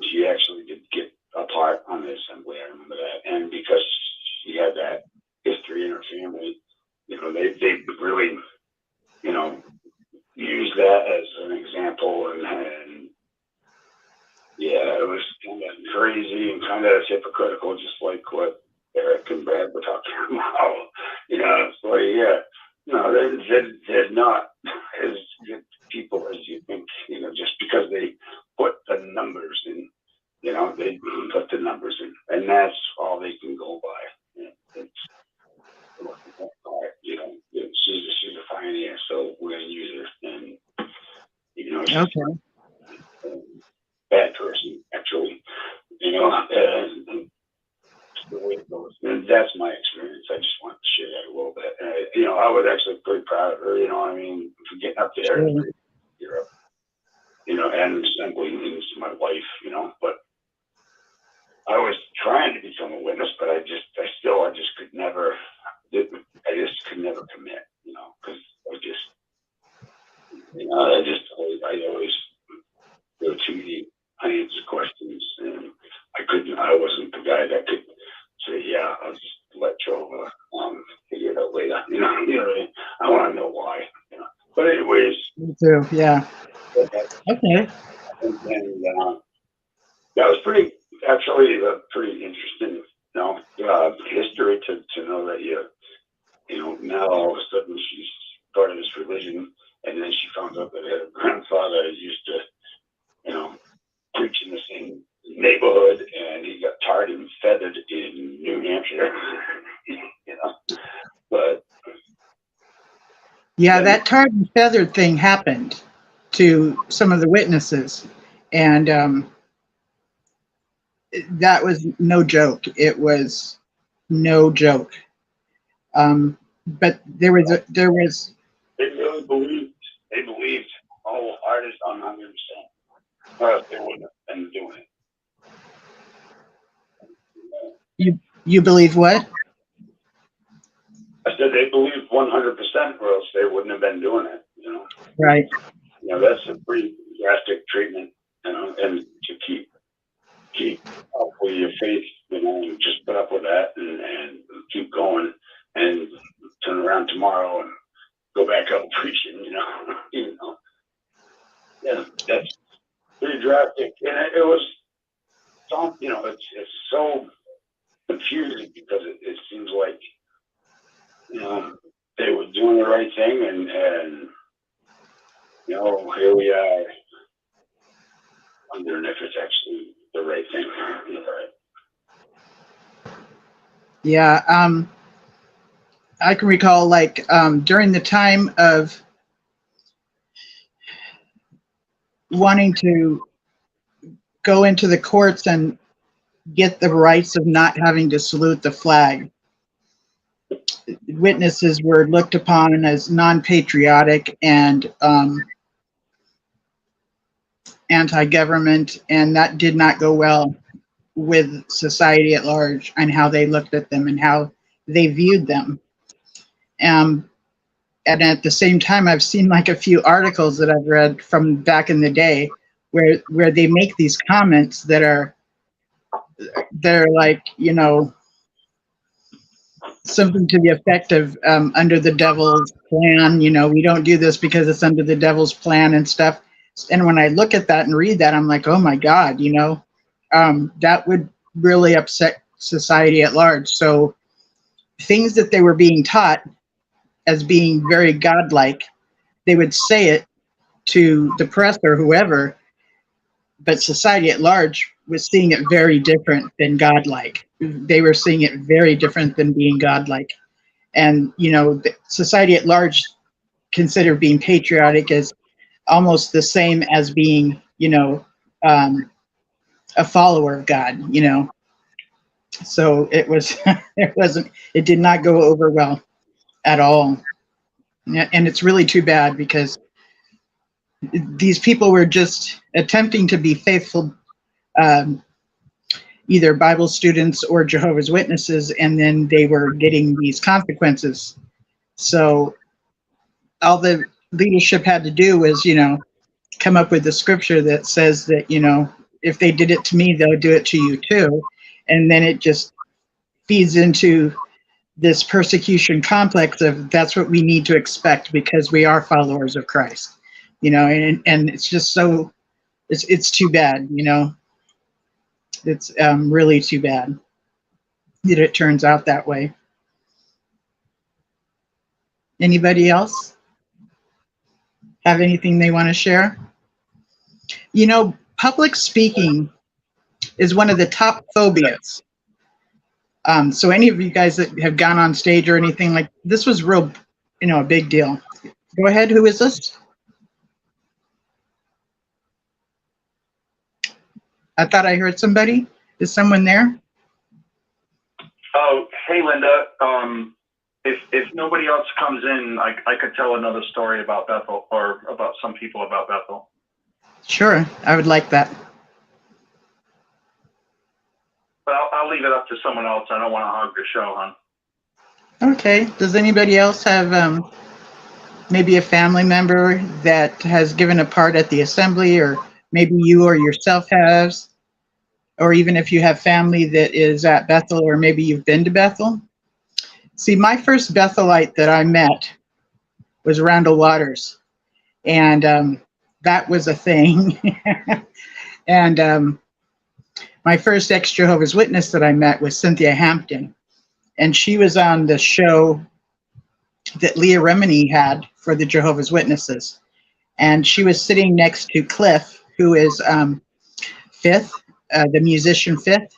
she actually did get a part on the assembly. I remember that, and because she had that history in her family, they really used that as an example, and yeah, it was kind of crazy and kind of hypocritical, just like what Eric and Brad were talking about. It's like, yeah, no, they're not as good people as you think, just because they put the numbers in, they put the numbers in, and that's all they can go by. She's a pioneer, so we're going to use her, and, Okay. Bad person, actually, and the way it goes. And that's my experience. I just wanted to share that a little bit. I was actually pretty proud of her, for getting up there and Europe, and assembly means my wife, but I was trying to become a witness, but I just could never commit, because I always go too deep. I answer questions, and I wasn't the guy that could say, yeah, I'll just let Joe too. Yeah. Okay. And that was actually pretty interesting, history to know that now all of a sudden she's part of this religion, and then she found out that her grandfather used to, preach in the same neighborhood, and he got tarred and feathered in New Hampshire, but. Yeah, that tarred and feathered thing happened to some of the witnesses, and that was no joke. It was no joke. But there was. They really believed. They believed wholeheartedly 100%, or else they wouldn't have been doing it. You believe what? I said they believed 100%, or else they wouldn't have been doing it. Right. That's a pretty drastic treatment. And to keep up with your faith, and just put up with that and keep going and turn around tomorrow and go back up preaching. Yeah, that's pretty drastic. And it was, it's so confusing because it seems like, they were doing the right thing, and here we are wondering if it's actually the right thing. Yeah, I can recall during the time of wanting to go into the courts and get the rights of not having to salute the flag. Witnesses were looked upon as non-patriotic and anti-government, and that did not go well with society at large and how they looked at them and how they viewed them. And at the same time, I've seen a few articles that I've read from back in the day where they make these comments that are something to the effect of under the devil's plan, we don't do this because it's under the devil's plan and stuff. And when I look at that and read that, I'm like, oh my God, that would really upset society at large. So things that they were being taught as being very godlike, they would say it to the press or whoever, but society at large was seeing it very different than godlike. They were seeing it very different than being godlike. And, society at large considered being patriotic as almost the same as being, a follower of God, So it was, it did not go over well at all. And it's really too bad because these people were just attempting to be faithful, either Bible students or Jehovah's Witnesses, and then they were getting these consequences. So all the leadership had to do was, come up with the scripture that says that, if they did it to me, they'll do it to you too. And then it just feeds into this persecution complex of that's what we need to expect because we are followers of Christ, and it's just so, it's too bad, It's really too bad that it turns out that way. Anybody else have anything they want to share? Public speaking is one of the top phobias. So any of you guys that have gone on stage or anything like this was real, a big deal. Go ahead. Who is this? I thought I heard somebody. Is someone there? Oh, hey, Linda. If nobody else comes in, I could tell another story about Bethel or about some people about Bethel. Sure, I would like that. But I'll leave it up to someone else. I don't want to hog the show, hon. Okay. Does anybody else have maybe a family member that has given a part at the assembly, or maybe you or yourself has, or even if you have family that is at Bethel, or maybe you've been to Bethel? See, my first Bethelite that I met was Randall Waters. And that was a thing. And my first ex-Jehovah's Witness that I met was Cynthia Hampton. And she was on the show that Leah Remini had for the Jehovah's Witnesses. And she was sitting next to Cliff, who is Fifth, the musician Fifth.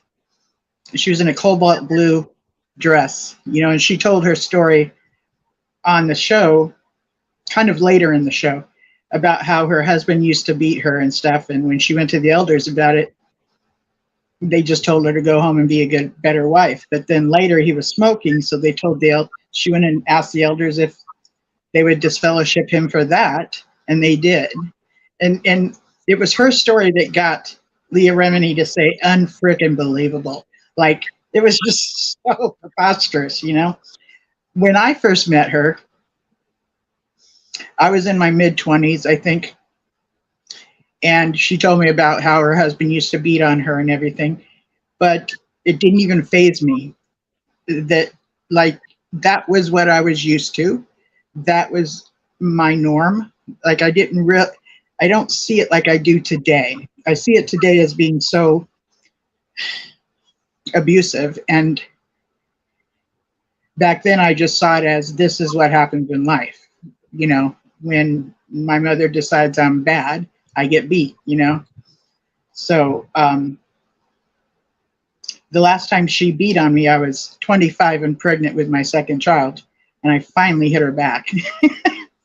She was in a cobalt blue dress, you know, and she told her story on the show, kind of later in the show, about how her husband used to beat her and stuff. And when she went to the elders about it, they just told her to go home and be a better wife. But then later he was smoking, so they told she went and asked the elders if they would disfellowship him for that, and they did. And it was her story that got Leah Remini to say unfrickin' believable. Like, it was just so preposterous, you know? When I first met her, I was in my mid-20s, I think. And she told me about how her husband used to beat on her and everything. But it didn't even faze me. That was what I was used to. That was my norm. Like, I don't see it like I do today. I see it today as being so abusive. And back then I just saw it as, this is what happens in life. You know, when my mother decides I'm bad, I get beat, you know? So the last time she beat on me, I was 25 and pregnant with my second child. And I finally hit her back.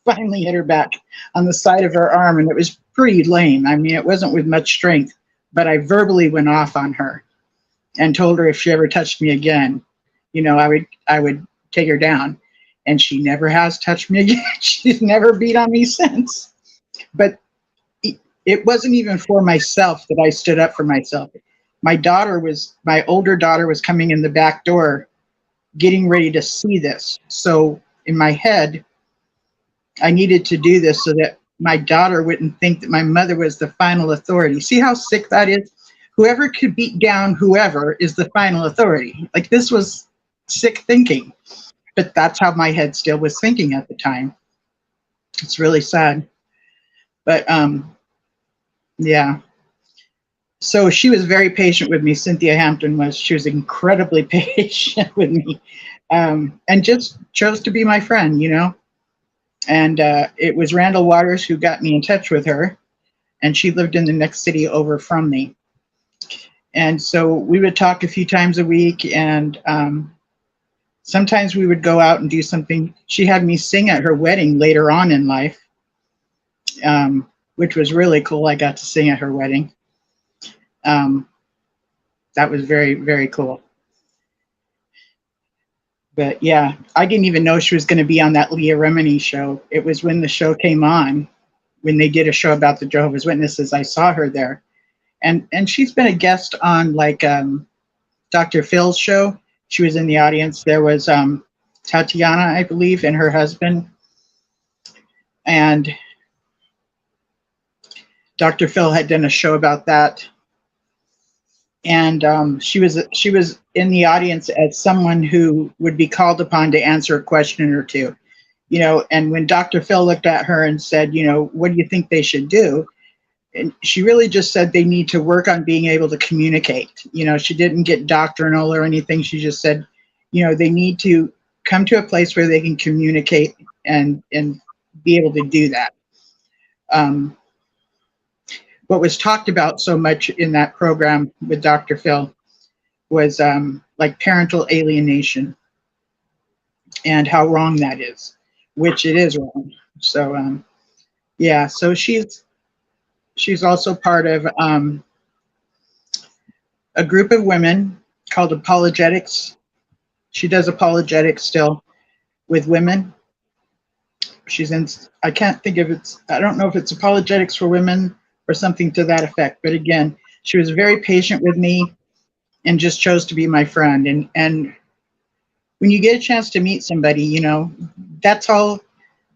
Finally hit her back on the side of her arm. And it was pretty lame. I mean, it wasn't with much strength, but I verbally went off on her and told her if she ever touched me again, you know, I would take her down. And she never has touched me again. She's never beat on me since. But it wasn't even for myself that I stood up for myself. My older daughter was coming in the back door, getting ready to see this. So in my head, I needed to do this so that my daughter wouldn't think that my mother was the final authority. See how sick that is? Whoever could beat down whoever is the final authority. Like, this was sick thinking, but that's how my head still was thinking at the time. It's really sad. But yeah. So she was very patient with me. Cynthia Hampton was. She was incredibly patient with me, and just chose to be my friend, you know. And it was Randall Waters who got me in touch with her, and she lived in the next city over from me. And so we would talk a few times a week, and sometimes we would go out and do something. She had me sing at her wedding later on in life, which was really cool. I got to sing at her wedding. That was very, very cool. But yeah, I didn't even know she was going to be on that Leah Remini show. It was when the show came on, when they did a show about the Jehovah's Witnesses, I saw her there. And she's been a guest on like Dr. Phil's show. She was in the audience. There was Tatiana, I believe, and her husband. And Dr. Phil had done a show about that. And she was in the audience as someone who would be called upon to answer a question or two, you know. And when Dr. Phil looked at her and said, you know, what do you think they should do? And she really just said they need to work on being able to communicate. You know, she didn't get doctrinal or anything. She just said, you know, they need to come to a place where they can communicate and be able to do that. What was talked about so much in that program with Dr. Phil was like parental alienation and how wrong that is, which it is wrong. So yeah, so she's also part of a group of women called Apologetics. She does apologetics still with women. She's in, I can't think of it, I don't know if it's Apologetics for Women or something to that effect. But again, she was very patient with me and just chose to be my friend. And when you get a chance to meet somebody, you know, that's all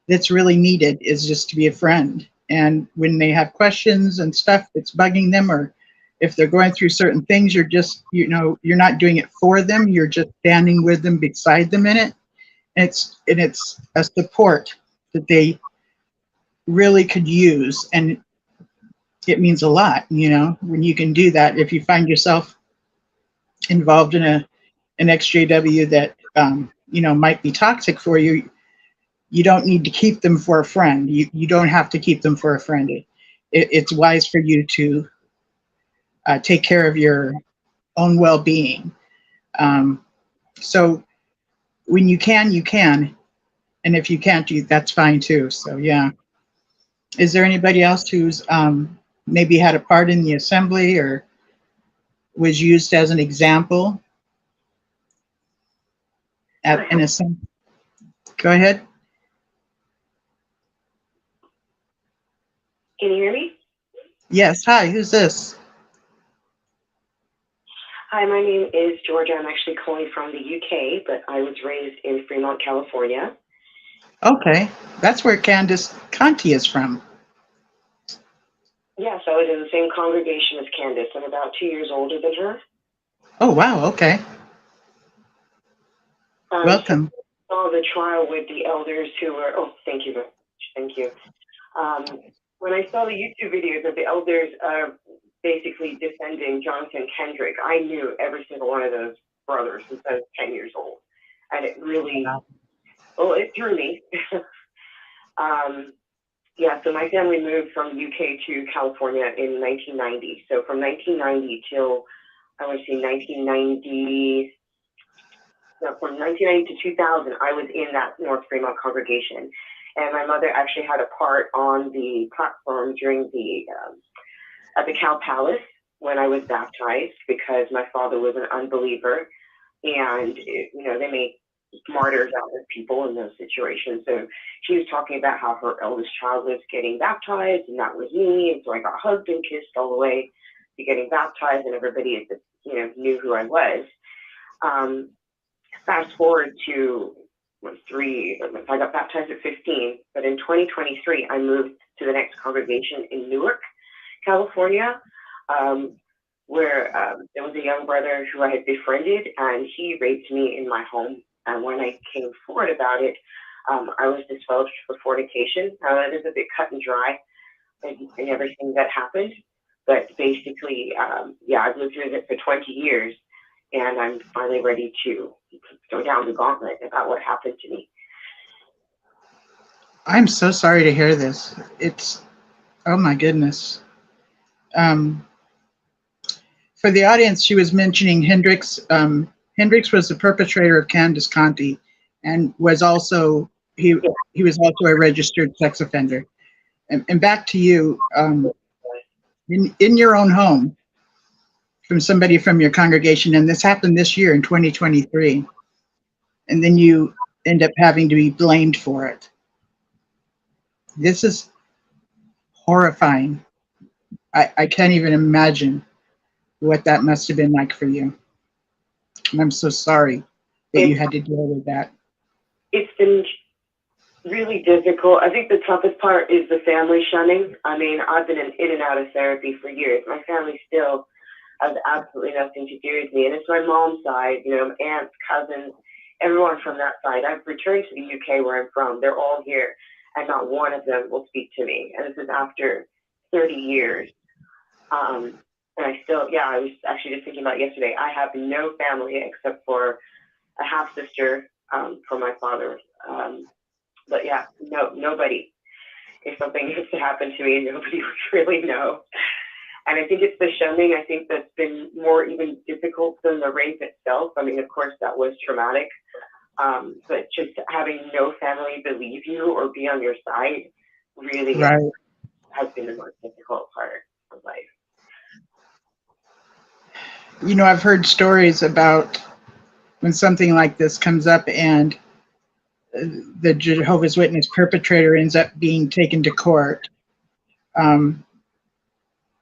that's really needed, is just to be a friend. And when they have questions and stuff that's bugging them, or if they're going through certain things, you're just, you know, you're not doing it for them. You're just standing with them, beside them in it. And it's a support that they really could use, and it means a lot, you know, when you can do that. If you find yourself involved in an XJW that, you know, might be toxic for you, you don't need to keep them for a friend. You don't have to keep them for a friend. It's wise for you to take care of your own well-being. So when you can, you can. And if you can't, that's fine too. So yeah. Is there anybody else who's maybe had a part in the assembly or was used as an example at an assembly? Go ahead. Can you hear me? Yes. Hi, who's this? Hi, my name is Georgia. I'm actually calling from the UK, but I was raised in Fremont, California. Okay. That's where Candace Conti is from. Yes, I was in the same congregation as Candace. I'm about 2 years older than her. Oh, wow. Okay. Welcome. So I saw the trial with the elders who were, oh, thank you very much. Thank you. When I saw the YouTube videos of the elders basically defending Jonathan Kendrick, I knew every single one of those brothers since I was 10 years old. And it really, well, it threw me. Yeah, so my family moved from UK to California in 1990. So from 1990 till, I want to say 1990, no, from 1990 to 2000, I was in that North Fremont congregation. And my mother actually had a part on the platform during the, at the Cal Palace when I was baptized, because my father was an unbeliever. And, you know, they made martyrs out of people in those situations. So she was talking about how her eldest child was getting baptized, and that was me. And so I got hugged and kissed all the way to getting baptized, and everybody, you know, knew who I was. Fast forward to I got baptized at 15, but in 2023, I moved to the next congregation in Newark, California, where there was a young brother who I had befriended, and he raped me in my home. And when I came forward about it, I was disqualified for fornication. Now, that is a bit cut and dry in everything that happened. But basically, yeah, I've lived through it for 20 years, and I'm finally ready to go down the gauntlet about what happened to me. I'm so sorry to hear this. It's, oh my goodness. For the audience, she was mentioning Hendricks. Hendricks was the perpetrator of Candace Conti, and was also he was also a registered sex offender. And back to you, in your own home, from somebody from your congregation, and this happened this year in 2023, and then you end up having to be blamed for it. This is horrifying. I can't even imagine what that must have been like for you. And I'm so sorry that you had to deal with that. It's been really difficult. I think the toughest part is the family shunning. I mean, I've been in and out of therapy for years. My family still has absolutely nothing to do with me. And it's my mom's side, you know, aunts, cousins, everyone from that side. I've returned to the UK where I'm from. They're all here, and not one of them will speak to me. And this is after 30 years. And I still, yeah, I was actually just thinking about yesterday. I have no family except for a half sister from my father. But yeah, nobody. If something was to happen to me, nobody would really know. And I think it's the shunning. I think that's been more even difficult than the rape itself. I mean, of course, that was traumatic. But just having no family believe you or be on your side really has been the most difficult part of life. You know, I've heard stories about when something like this comes up and the Jehovah's Witness perpetrator ends up being taken to court.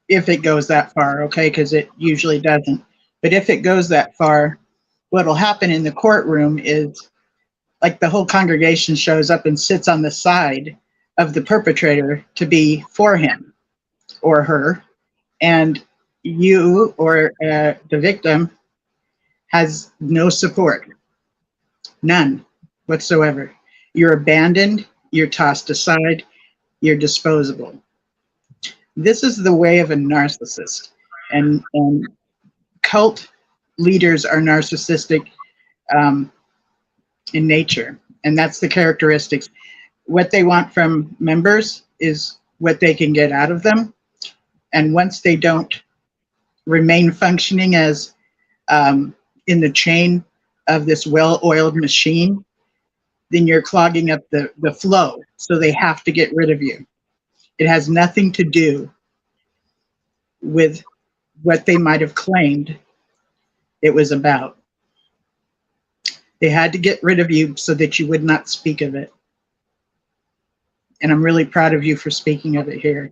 If it goes that far, okay, because it usually doesn't. But if it goes that far, what'll happen in the courtroom is like the whole congregation shows up and sits on the side of the perpetrator to be for him or her. And you or the victim has no support, none whatsoever. You're abandoned, you're tossed aside, you're disposable. This is the way of a narcissist. And cult leaders are narcissistic in nature. And that's the characteristics. What they want from members is what they can get out of them. And once they don't remain functioning as in the chain of this well-oiled machine, then you're clogging up the flow. So they have to get rid of you. It has nothing to do with what they might have claimed it was about. They had to get rid of you so that you would not speak of it. And I'm really proud of you for speaking of it here.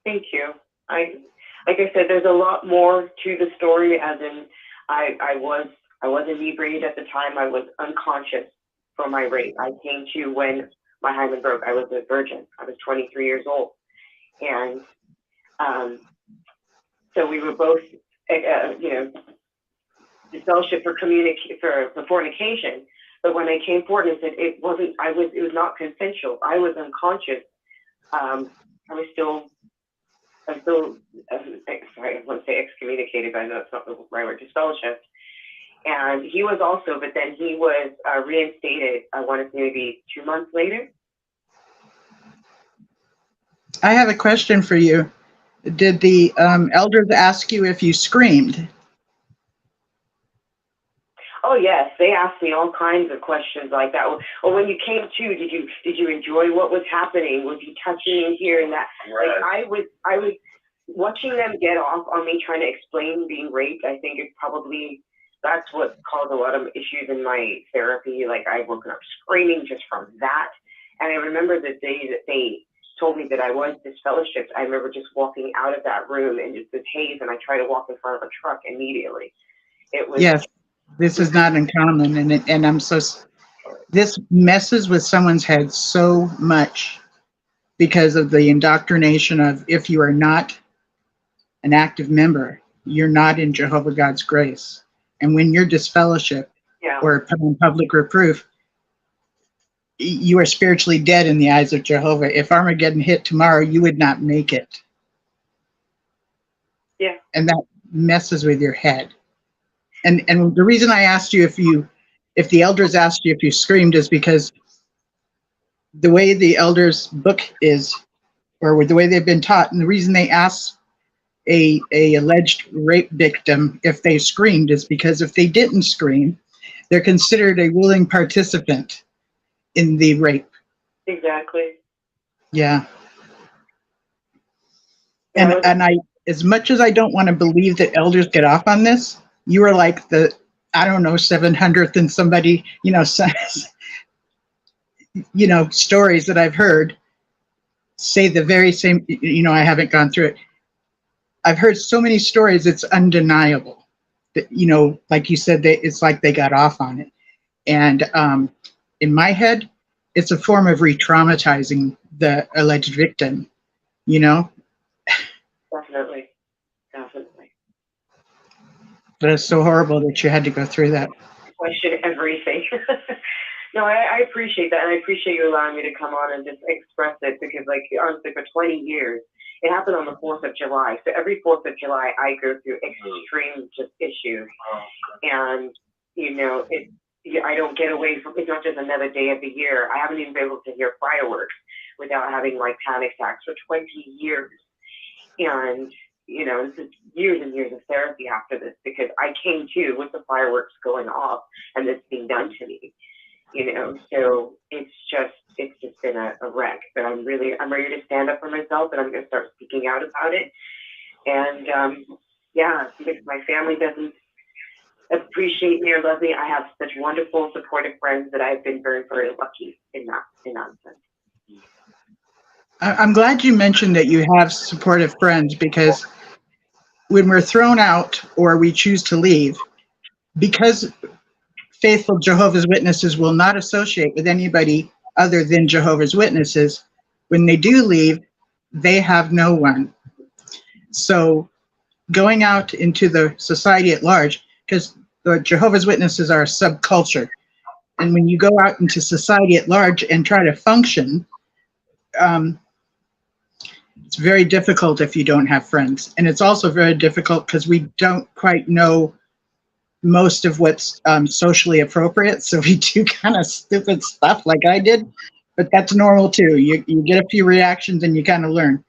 Thank you. Like I said, there's a lot more to the story, as in I was inebriated at the time. I was unconscious from my rape. I came to when my hymen broke. I was a virgin. I was 23 years old. And so we were both, disfellowship for fornication. But when I came forward and said it was not consensual. I was unconscious. I'm still, sorry, I want to say excommunicated, but I know it's not the right word, disfellowship. And he was also, but then he was reinstated, I want to say maybe 2 months later. I have a question for you. Did the elders ask you if you screamed? Oh yes, they asked me all kinds of questions like that. Or when you came to, did you enjoy what was happening? Was he touching and here and that? Right. Like I was watching them get off on me trying to explain being raped. I think that's what caused a lot of issues in my therapy. Like I woke up screaming just from that. And I remember the day that they told me that I was disfellowshipped, I remember just walking out of that room and just this haze, and I tried to walk in front of a truck immediately. It was. Yes. This is not uncommon, and this messes with someone's head so much because of the indoctrination of, if you are not an active member, you're not in Jehovah God's grace. And when you're disfellowshipped or put on public reproof, you are spiritually dead in the eyes of Jehovah. If Armageddon hit tomorrow, you would not make it. Yeah. And that messes with your head. And the reason I asked you if the elders asked you if you screamed is because the way the elders' book is, or the way they've been taught, and the reason they ask a alleged rape victim if they screamed is because if they didn't scream, they're considered a willing participant in the rape. Exactly. Yeah. And I, as much as I don't want to believe that elders get off on this, you are like the, I don't know, 700th and somebody, stories that I've heard say the very same, I haven't gone through it. I've heard so many stories, it's undeniable that, like you said, it's like they got off on it. And in my head, it's a form of re-traumatizing the alleged victim, Definitely. But it's so horrible that you had to go through that. Question everything. No, I appreciate that, and I appreciate you allowing me to come on and just express it, because, honestly, for 20 years, it happened on the 4th of July. So every 4th of July, I go through extreme just issues, and I don't get away from. It's not just another day of the year. I haven't even been able to hear fireworks without having panic attacks for 20 years, and. This is years and years of therapy after this, because I came to with the fireworks going off and this being done to me, so it's just been a wreck. But I'm ready to stand up for myself, and I'm going to start speaking out about it. And if my family doesn't appreciate me or love me, I have such wonderful, supportive friends that I've been very, very lucky in that sense. I'm glad you mentioned that you have supportive friends, because when we're thrown out or we choose to leave, because faithful Jehovah's Witnesses will not associate with anybody other than Jehovah's Witnesses, when they do leave, they have no one. So going out into the society at large, because the Jehovah's Witnesses are a subculture, And when you go out into society at large and try to function, it's very difficult if you don't have friends. And it's also very difficult because we don't quite know most of what's socially appropriate. So we do kind of stupid stuff like I did, but that's normal too. You get a few reactions and you kind of learn.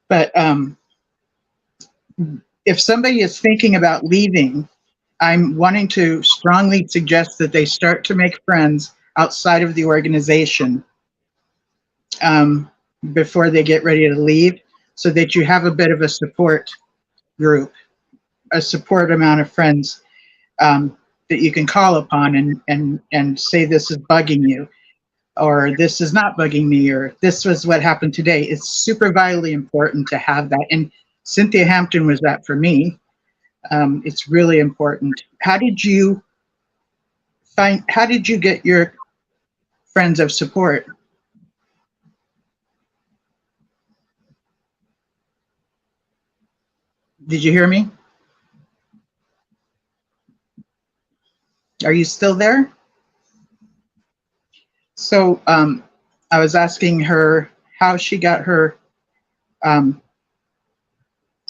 But if somebody is thinking about leaving, I'm wanting to strongly suggest that they start to make friends outside of the organization before they get ready to leave, so that you have a bit of a support group, a support amount of friends that you can call upon and say, this is bugging you, or this is not bugging me, or this was what happened today. It's super vitally important to have that. And Cynthia Hampton was that for me. It's really important. How did you get your friends of support? Did you hear me? Are you still there? So I was asking her how she got her,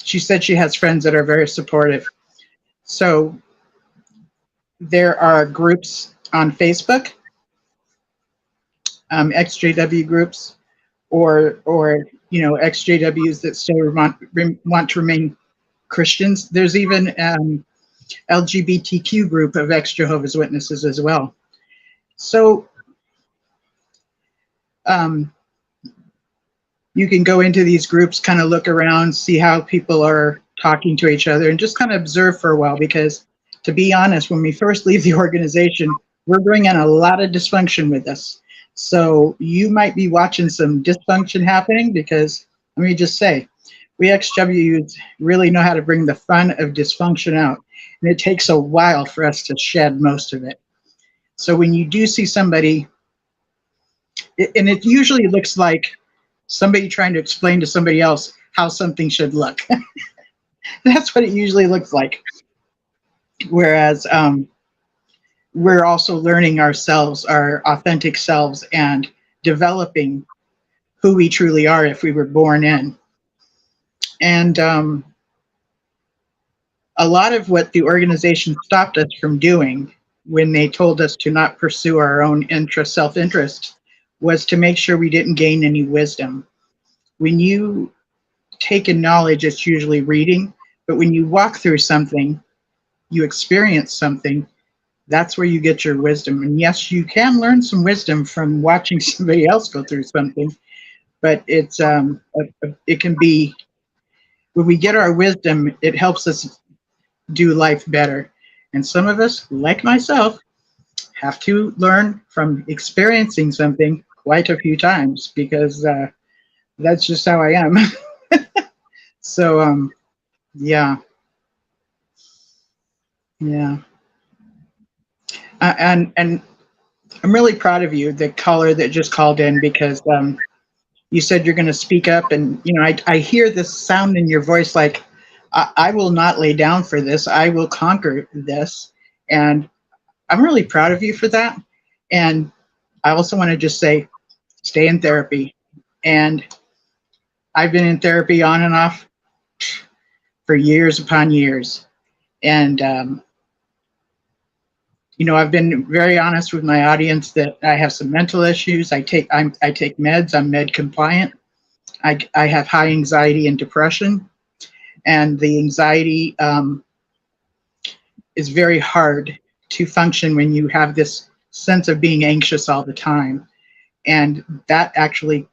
she said she has friends that are very supportive. So there are groups on Facebook, XJW groups, or XJWs that still want to remain Christians. There's even LGBTQ group of ex-Jehovah's Witnesses as well. So you can go into these groups, kind of look around, see how people are talking to each other, and just kind of observe for a while, because to be honest, when we first leave the organization, we're bringing a lot of dysfunction with us. So you might be watching some dysfunction happening, because let me just say, we XWs really know how to bring the fun of dysfunction out. And it takes a while for us to shed most of it. So when you do see somebody, and it usually looks like somebody trying to explain to somebody else how something should look. That's what it usually looks like. Whereas we're also learning ourselves, our authentic selves, and developing who we truly are if we were born in. And a lot of what the organization stopped us from doing when they told us to not pursue our own self-interest was to make sure we didn't gain any wisdom. When you take in knowledge, it's usually reading, but when you walk through something, you experience something, that's where you get your wisdom. And yes, you can learn some wisdom from watching somebody else go through something, but it's it can be, when we get our wisdom, it helps us do life better. And some of us, like myself, have to learn from experiencing something quite a few times, because that's just how I am. So yeah. And I'm really proud of you, the caller that just called in, because you said you're going to speak up, and I hear this sound in your voice like, I will not lay down for this. I will conquer this. And I'm really proud of you for that. And I also want to just say, stay in therapy. And I've been in therapy on and off for years upon years. And, I've been very honest with my audience that I have some mental issues. I take meds. I'm med compliant. I have high anxiety and depression. And the anxiety is very hard to function when you have this sense of being anxious all the time. And that actually,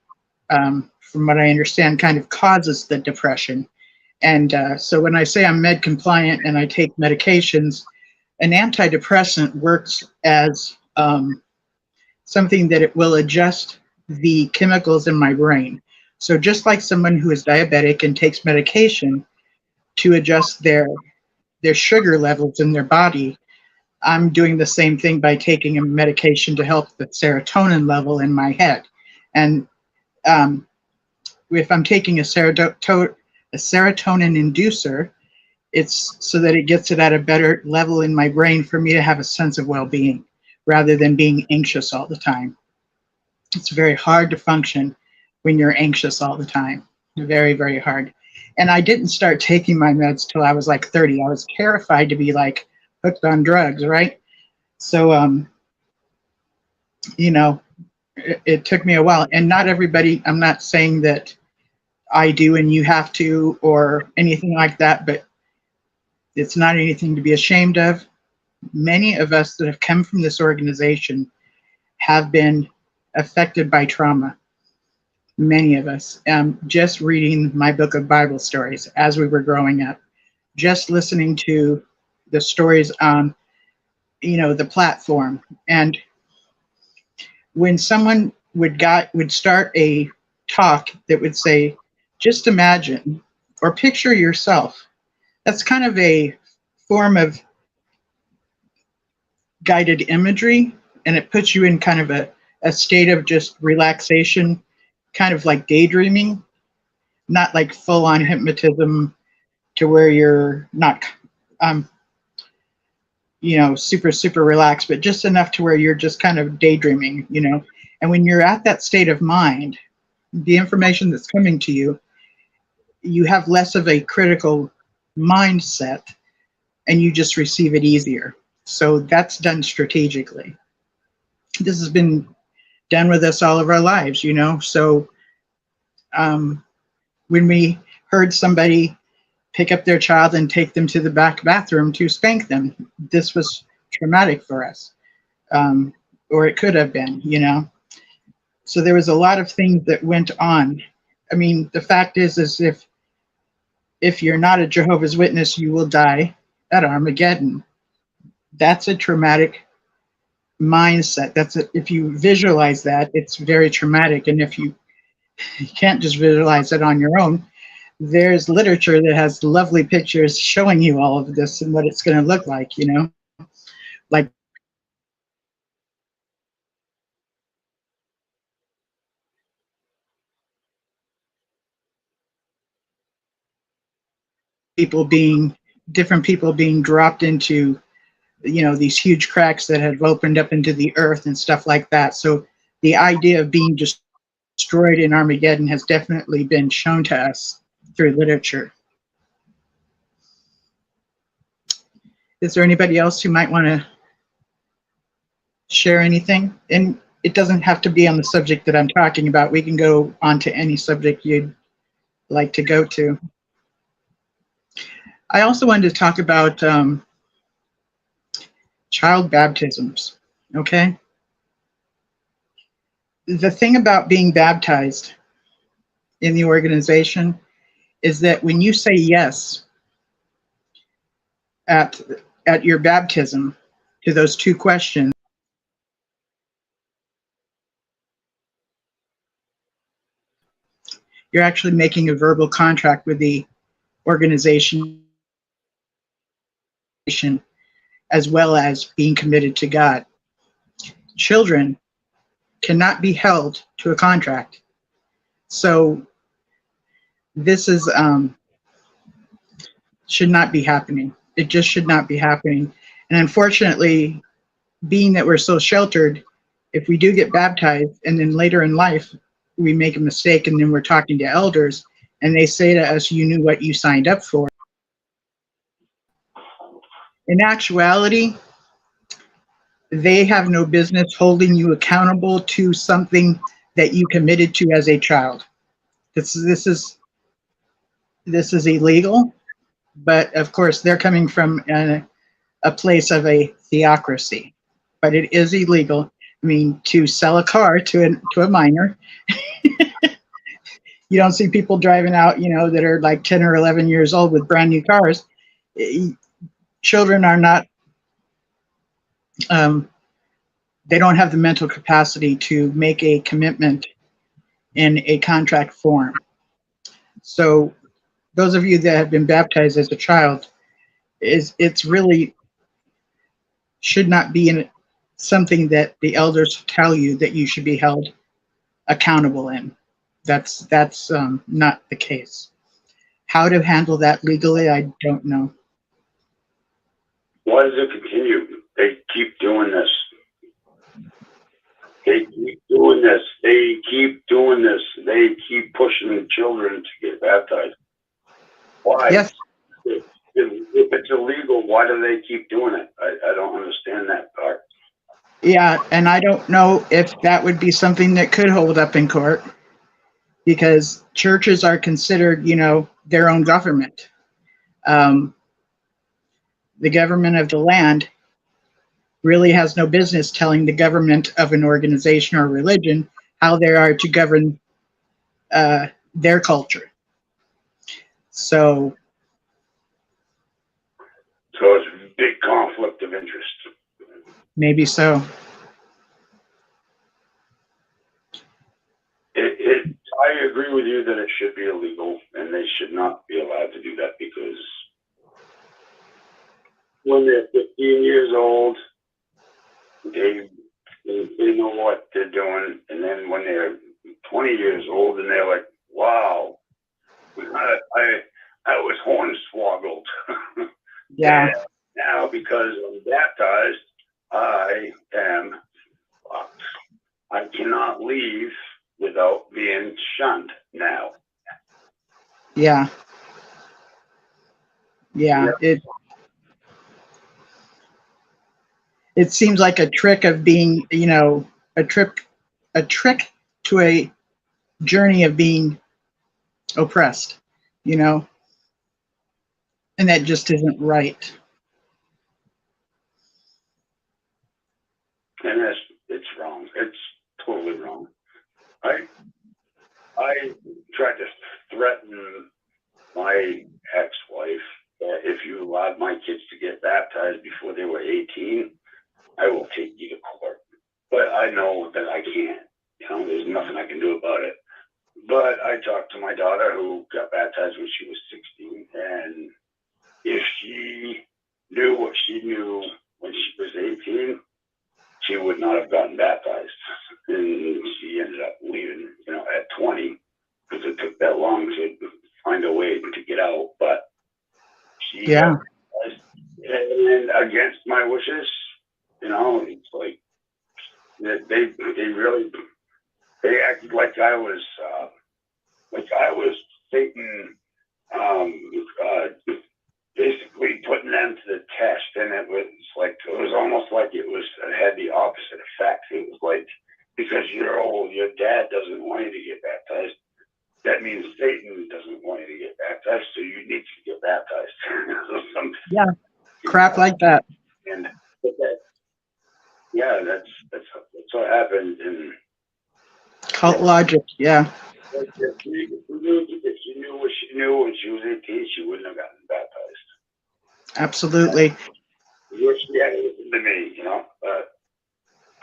from what I understand, kind of causes the depression. And so when I say I'm med compliant and I take medications, an antidepressant works as something that it will adjust the chemicals in my brain. So just like someone who is diabetic and takes medication to adjust their sugar levels in their body, I'm doing the same thing by taking a medication to help the serotonin level in my head. And if I'm taking a serotonin inducer, it's so that it gets it at a better level in my brain for me to have a sense of well-being. rather than being anxious all the time. It's very hard to function when you're anxious all the time. Very, very hard. And I didn't start taking my meds till I was like 30. I was terrified to be like hooked on drugs, right? So, you know, it took me a while. And not everybody, I'm not saying that I do and you have to or anything like that, but it's not anything to be ashamed of. Many of us that have come from this organization have been affected by trauma. Many of us. Just reading my book of Bible stories as we were growing up, just listening to the stories on, you know, the platform. And when someone would start a talk that would say, just imagine or picture yourself, that's kind of a form of guided imagery, and it puts you in kind of a state of just relaxation, kind of like daydreaming, not like full on hypnotism to where you're not, you know, super relaxed, but just enough to where you're just kind of daydreaming, you know. And when you're at that state of mind, the information that's coming to you, you have less of a critical mindset and you just receive it easier. So that's done strategically. This has been done with us all of our lives, you know. So when we heard somebody pick up their child and take them to the back bathroom to spank them, this was traumatic for us, or it could have been, you know. So there was a lot of things that went on. I mean, the fact is if you're not a Jehovah's Witness, you will die at Armageddon. That's a traumatic mindset. If you visualize that, it's very traumatic. And if you can't just visualize it on your own, there's literature that has lovely pictures showing you all of this and what it's going to look like, you know, like different people being dropped into, you know, these huge cracks that have opened up into the earth and stuff like that. So the idea of being destroyed in Armageddon has definitely been shown to us through literature. Is there anybody else who might want to share anything? And it doesn't have to be on the subject that I'm talking about. We can go on to any subject you'd like to go to. I also wanted to talk about child baptisms, okay? The thing about being baptized in the organization is that when you say yes at your baptism to those two questions, you're actually making a verbal contract with the organization as well as being committed to God. Children cannot be held to a contract. So this is should not be happening. It just should not be happening. And unfortunately, being that we're so sheltered, if we do get baptized and then later in life we make a mistake and then we're talking to elders and they say to us, you knew what you signed up for. In actuality, they have no business holding you accountable to something that you committed to as a child. This is illegal, but of course they're coming from a place of a theocracy, but it is illegal. I mean, to sell a car to a minor, you don't see people driving out, you know, that are like 10 or 11 years old with brand new cars. Children are not, they don't have the mental capacity to make a commitment in a contract form. So those of you that have been baptized as a child, it's really should not be in something that the elders tell you that you should be held accountable in. That's not the case. How to handle that legally, I don't know. Why does it continue? They keep doing this. They keep doing this. They keep doing this. They keep pushing the children to get baptized. Why? Yes. If it's illegal, why do they keep doing it? I don't understand that part. Yeah, and I don't know if that would be something that could hold up in court, because churches are considered, their own government. The government of the land really has no business telling the government of an organization or religion how they are to govern their culture. So it's a big conflict of interest. maybe so. I agree with you that it should be illegal, and they should not be allowed to do that, because when they're 15 years old, they know what they're doing, and then when they're 20 years old, and they're like, "Wow, I was hornswoggled." Yeah. And now, because I'm baptized, I am fucked. I cannot leave without being shunned now. Yeah. It seems like a trick of being, a trick to a journey of being oppressed, and that just isn't right. And it's wrong. It's totally wrong. I tried to threaten my ex-wife that if you allowed my kids to get baptized before they were 18, I will take you to court. But I know that I can't. There's nothing I can do about it. But I talked to my daughter, who got baptized when she was 16, and if she knew what she knew when she was 18, she would not have gotten baptized. And she ended up leaving, at 20, because it took that long to find a way to get out. But she got baptized, and against my wishes, it's like they acted like I was Satan, basically putting them to the test, and it was almost like it had the opposite effect. It was like, because you're old, your dad doesn't want you to get baptized, that means Satan doesn't want you to get baptized, so you need to get baptized. Yeah, crap like that. And that's what happened. And cult logic, yeah. If she knew what she knew when she was 18, she wouldn't have gotten baptized. Absolutely. She had to listen to me, but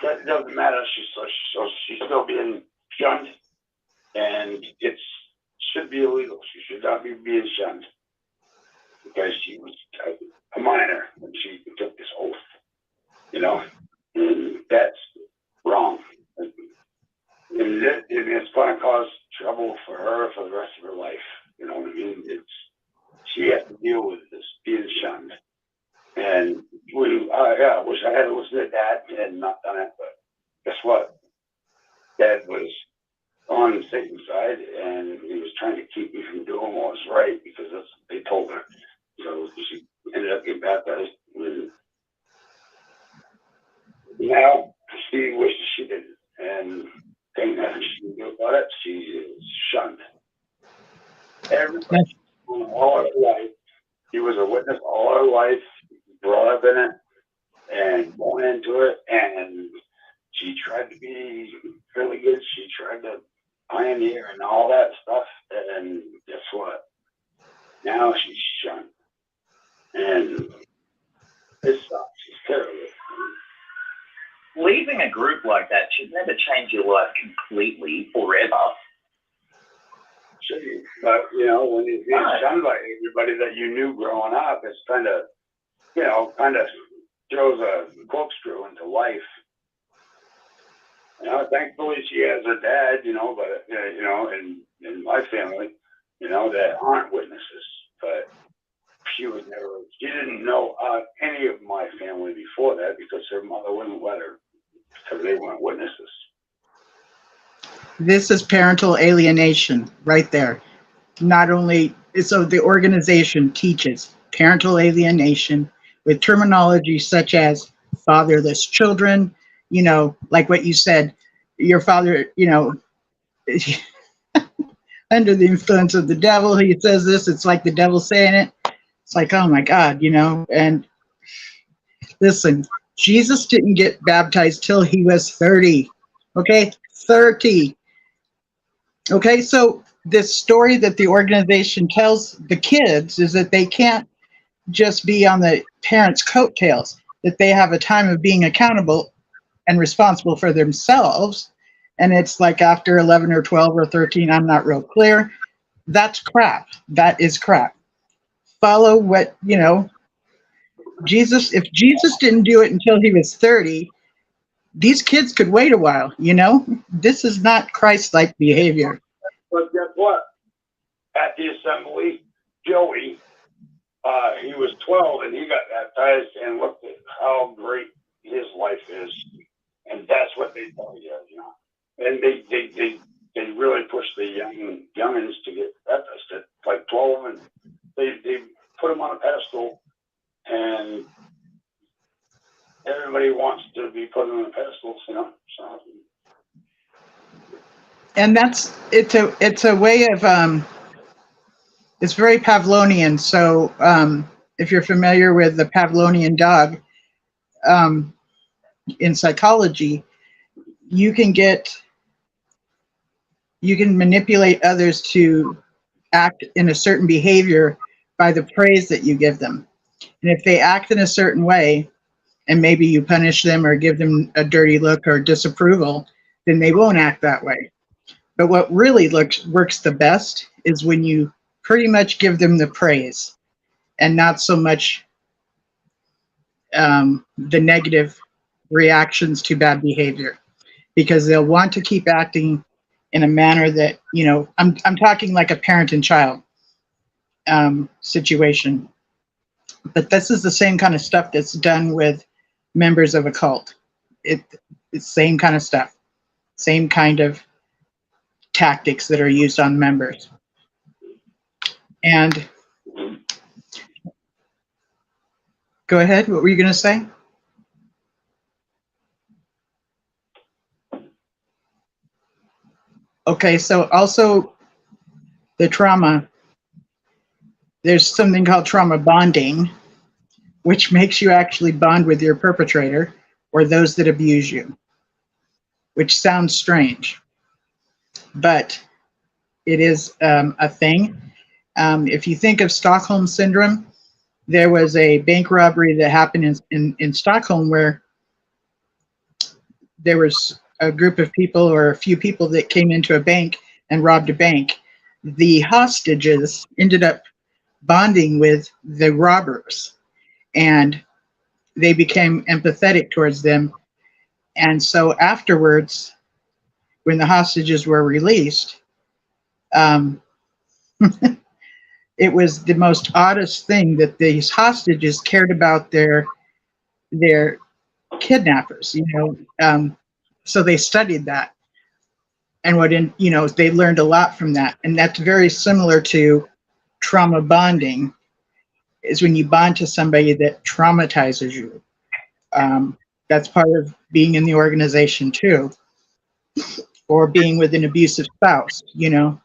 that doesn't matter. She's still being shunned, and it should be illegal. She should not be being shunned, because she was a minor when she took this oath, and that's wrong. And it's going to cause trouble for her for the rest of her life. You know what I mean? She has to deal with this being shunned. And I wish I had to listen to Dad and not done it, but guess what? Dad was on Satan's side, and he was trying to keep me from doing what was right, because that's what they told her. So she ended up getting baptized. And now she wishes she didn't, and ain't nothing she can do about it. She is shunned. Everybody, all her life, she was a witness all her life, brought up in it, and born into it, and she tried to be really good. She tried to pioneer and all that stuff, and guess what? Now she's shunned. And it sucks. It's terrible. Leaving a group like that should never change your life completely forever. Sure, but when you're being shunned by everybody that you knew growing up, it's kind of throws a corkscrew into life. Thankfully she has her dad, but in my family, that aren't witnesses. But she didn't know any of my family before that, because her mother wouldn't let her, because they weren't witnesses. This is parental alienation right there. Not only, so the organization teaches parental alienation with terminology such as fatherless children, you know, like what you said, your father, you know, under the influence of the devil, he says this, it's like the devil saying it. It's like, oh my God, you know, and listen, Jesus didn't get baptized till he was 30, okay? 30. Okay, so this story that the organization tells the kids is that they can't just be on the parents' coattails, that they have a time of being accountable and responsible for themselves. And it's like after 11 or 12 or 13, I'm not real clear. That's crap. That is crap. Follow what, you know, Jesus, if Jesus didn't do it until he was 30, these kids could wait a while, you know? This is not Christ-like behavior. But guess what? At the assembly, Joey, he was 12 and he got baptized, and looked at how great his life is. And that's what they tell you, you know. And they really push the youngins to get baptized at like 12, and they put them on a pedestal, and everybody wants to be put on a pedestal, you know. So. And that's, it's a way of, it's very Pavlovian. So if you're familiar with the Pavlovian dog in psychology, you can manipulate others to act in a certain behavior by the praise that you give them. And if they act in a certain way, and maybe you punish them or give them a dirty look or disapproval, then they won't act that way. But what really works the best is when you pretty much give them the praise and not so much the negative reactions to bad behavior, because they'll want to keep acting in a manner that, you know, I'm talking like a parent and child situation. But this is the same kind of stuff that's done with members of a cult. It's the same kind of stuff, same kind of tactics that are used on members. And go ahead, what were you going to say? Okay, so also the trauma, there's something called trauma bonding, which makes you actually bond with your perpetrator or those that abuse you, which sounds strange, but it is a thing. If you think of Stockholm Syndrome, there was a bank robbery that happened in Stockholm where there was a group of people or a few people that came into a bank and robbed a bank. The hostages ended up bonding with the robbers, and they became empathetic towards them. And so afterwards, when the hostages were released, it was the most oddest thing that these hostages cared about their kidnappers, you know. So they studied that, and they learned a lot from that. And that's very similar to trauma bonding, is when you bond to somebody that traumatizes you. That's part of being in the organization too, or being with an abusive spouse, you know.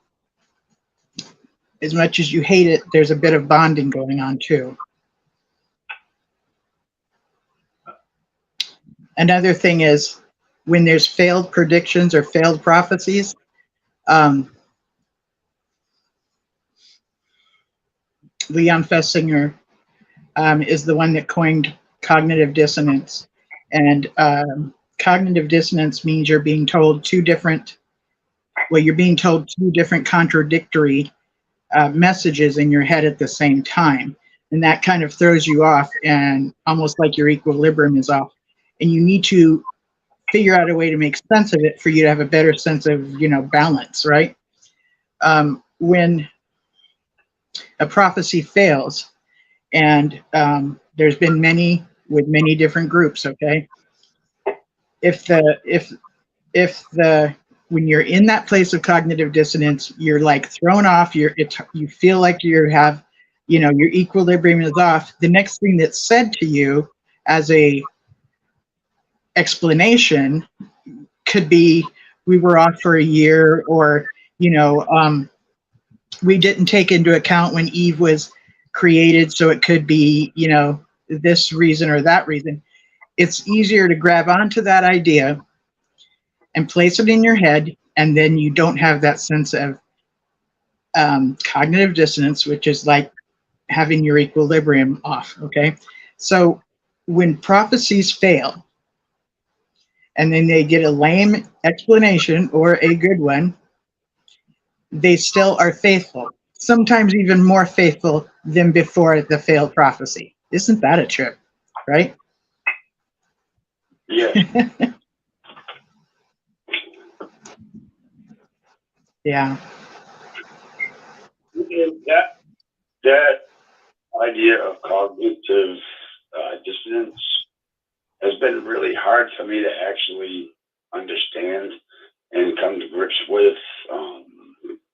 As much as you hate it, there's a bit of bonding going on too. Another thing is when there's failed predictions or failed prophecies, Leon Festinger is the one that coined cognitive dissonance. And cognitive dissonance means you're being told two different contradictory messages in your head at the same time. And that kind of throws you off, and almost like your equilibrium is off. And you need to figure out a way to make sense of it for you to have a better sense of, balance, right? When a prophecy fails, and there's been many with many different groups, okay? If the when you're in that place of cognitive dissonance, you're like thrown off. You feel like you have, your equilibrium is off. The next thing that's said to you as a explanation could be, we were off for a year, or we didn't take into account when Eve was created, so it could be this reason or that reason. It's easier to grab onto that idea and place it in your head, and then you don't have that sense of cognitive dissonance, which is like having your equilibrium off. Okay, so when prophecies fail and then they get a lame explanation or a good one, they still are faithful, sometimes even more faithful than before the failed prophecy. Isn't that a trip, right? Yeah. Yeah. That idea of cognitive dissonance has been really hard for me to actually understand and come to grips with.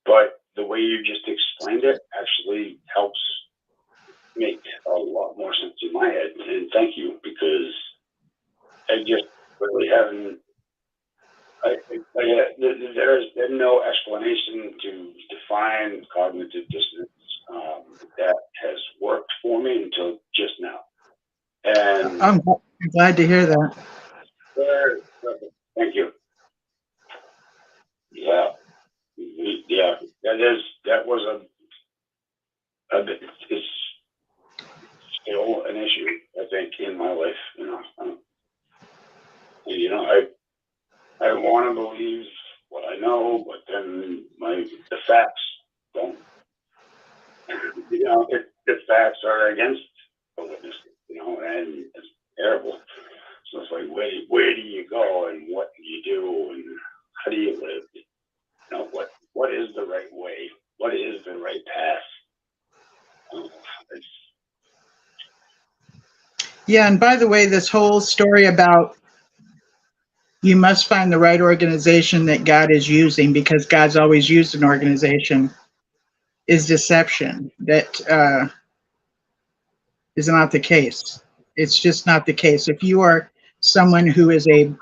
But the way you just explained it actually helps make a lot more sense in my head. And thank you, because I just really haven't. There's been no explanation to define cognitive dissonance that has worked for me until just now. And I'm glad to hear that. Thank you. Yeah, that was it's still an issue, I think, in my life. I want to believe what I know, but then the facts don't. The facts are against the witness, and it's terrible. So it's like, where do you go, and what do you do, and how do you live? What is the right way? What is the right path? Yeah, and by the way, this whole story about you must find the right organization that God is using, because God's always used an organization, is deception. That is not the case. It's just not the case. If you are someone who is a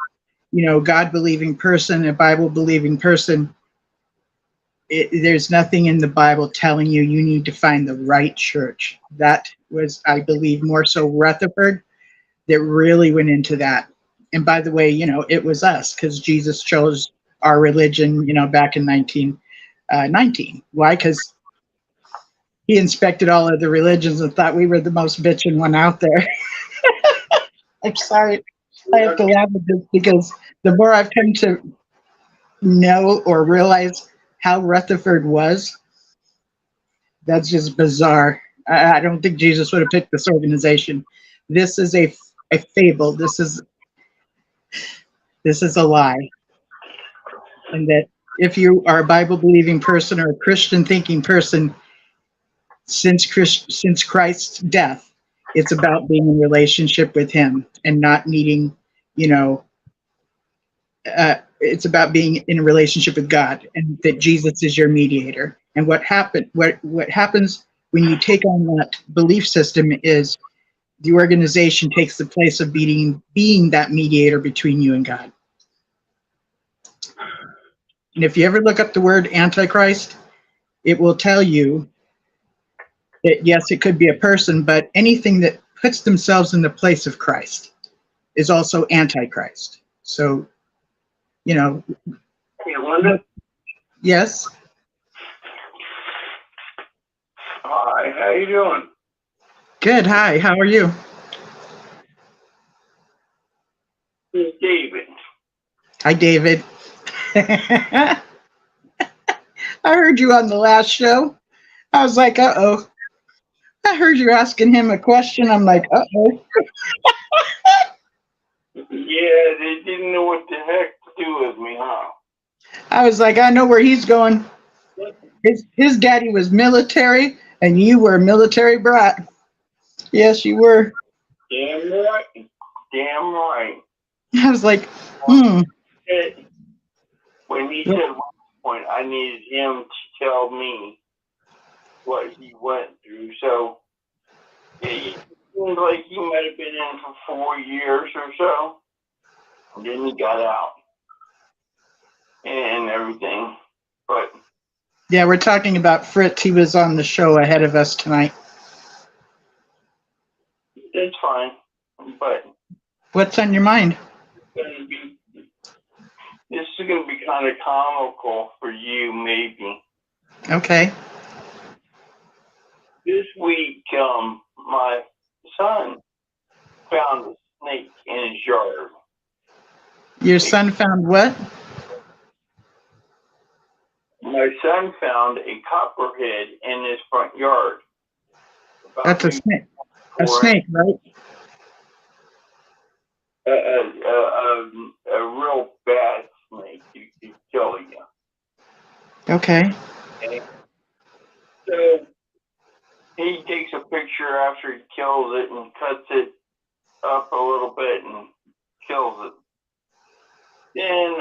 God-believing person, a Bible-believing person, there's nothing in the Bible telling you need to find the right church. That was, I believe, more so Rutherford that really went into that. And by the way, it was us, because Jesus chose our religion, back in 1919. Why? Because he inspected all of the religions and thought we were the most bitchin' one out there. I'm sorry. I have to laugh at this, because the more I've come to know or realize how Rutherford was, that's just bizarre. I don't think Jesus would have picked this organization. This is a fable. This is a lie. And that if you are a Bible-believing person or a Christian-thinking person, since Christ's death, it's about being in relationship with him and not needing, it's about being in a relationship with God, and that Jesus is your mediator. And what happens when you take on that belief system is the organization takes the place of being that mediator between you and God. And if you ever look up the word Antichrist, it will tell you that, yes, it could be a person, but anything that puts themselves in the place of Christ is also Antichrist. So, Hey, Linda? Yes? Hi, how you doing? Good. Hi, how are you? David. Hi, David. I heard you on the last show. I was like, uh-oh. I heard you asking him a question. I'm like, uh-oh. Yeah, they didn't know what the heck to do with me, huh? I was like, I know where he's going. His daddy was military, and you were a military brat. Yes, you were. Damn right. Damn right. I was like, when he said at one point, I needed him to tell me what he went through. So it seems like he might have been in for 4 years or so. And then he got out and everything. But Yeah, we're talking about Fritz. He was on the show ahead of us tonight. that's fine. But What's on your mind? this is going to be kind of comical for you, maybe. Okay. This week, my son found a snake in his yard. Your son found what? My son found a copperhead in his front yard. That's a snake. A snake, right? A real bad snake. He'd kill you. Okay. Okay. So he takes a picture after he kills it and cuts it up a little bit and kills it. Then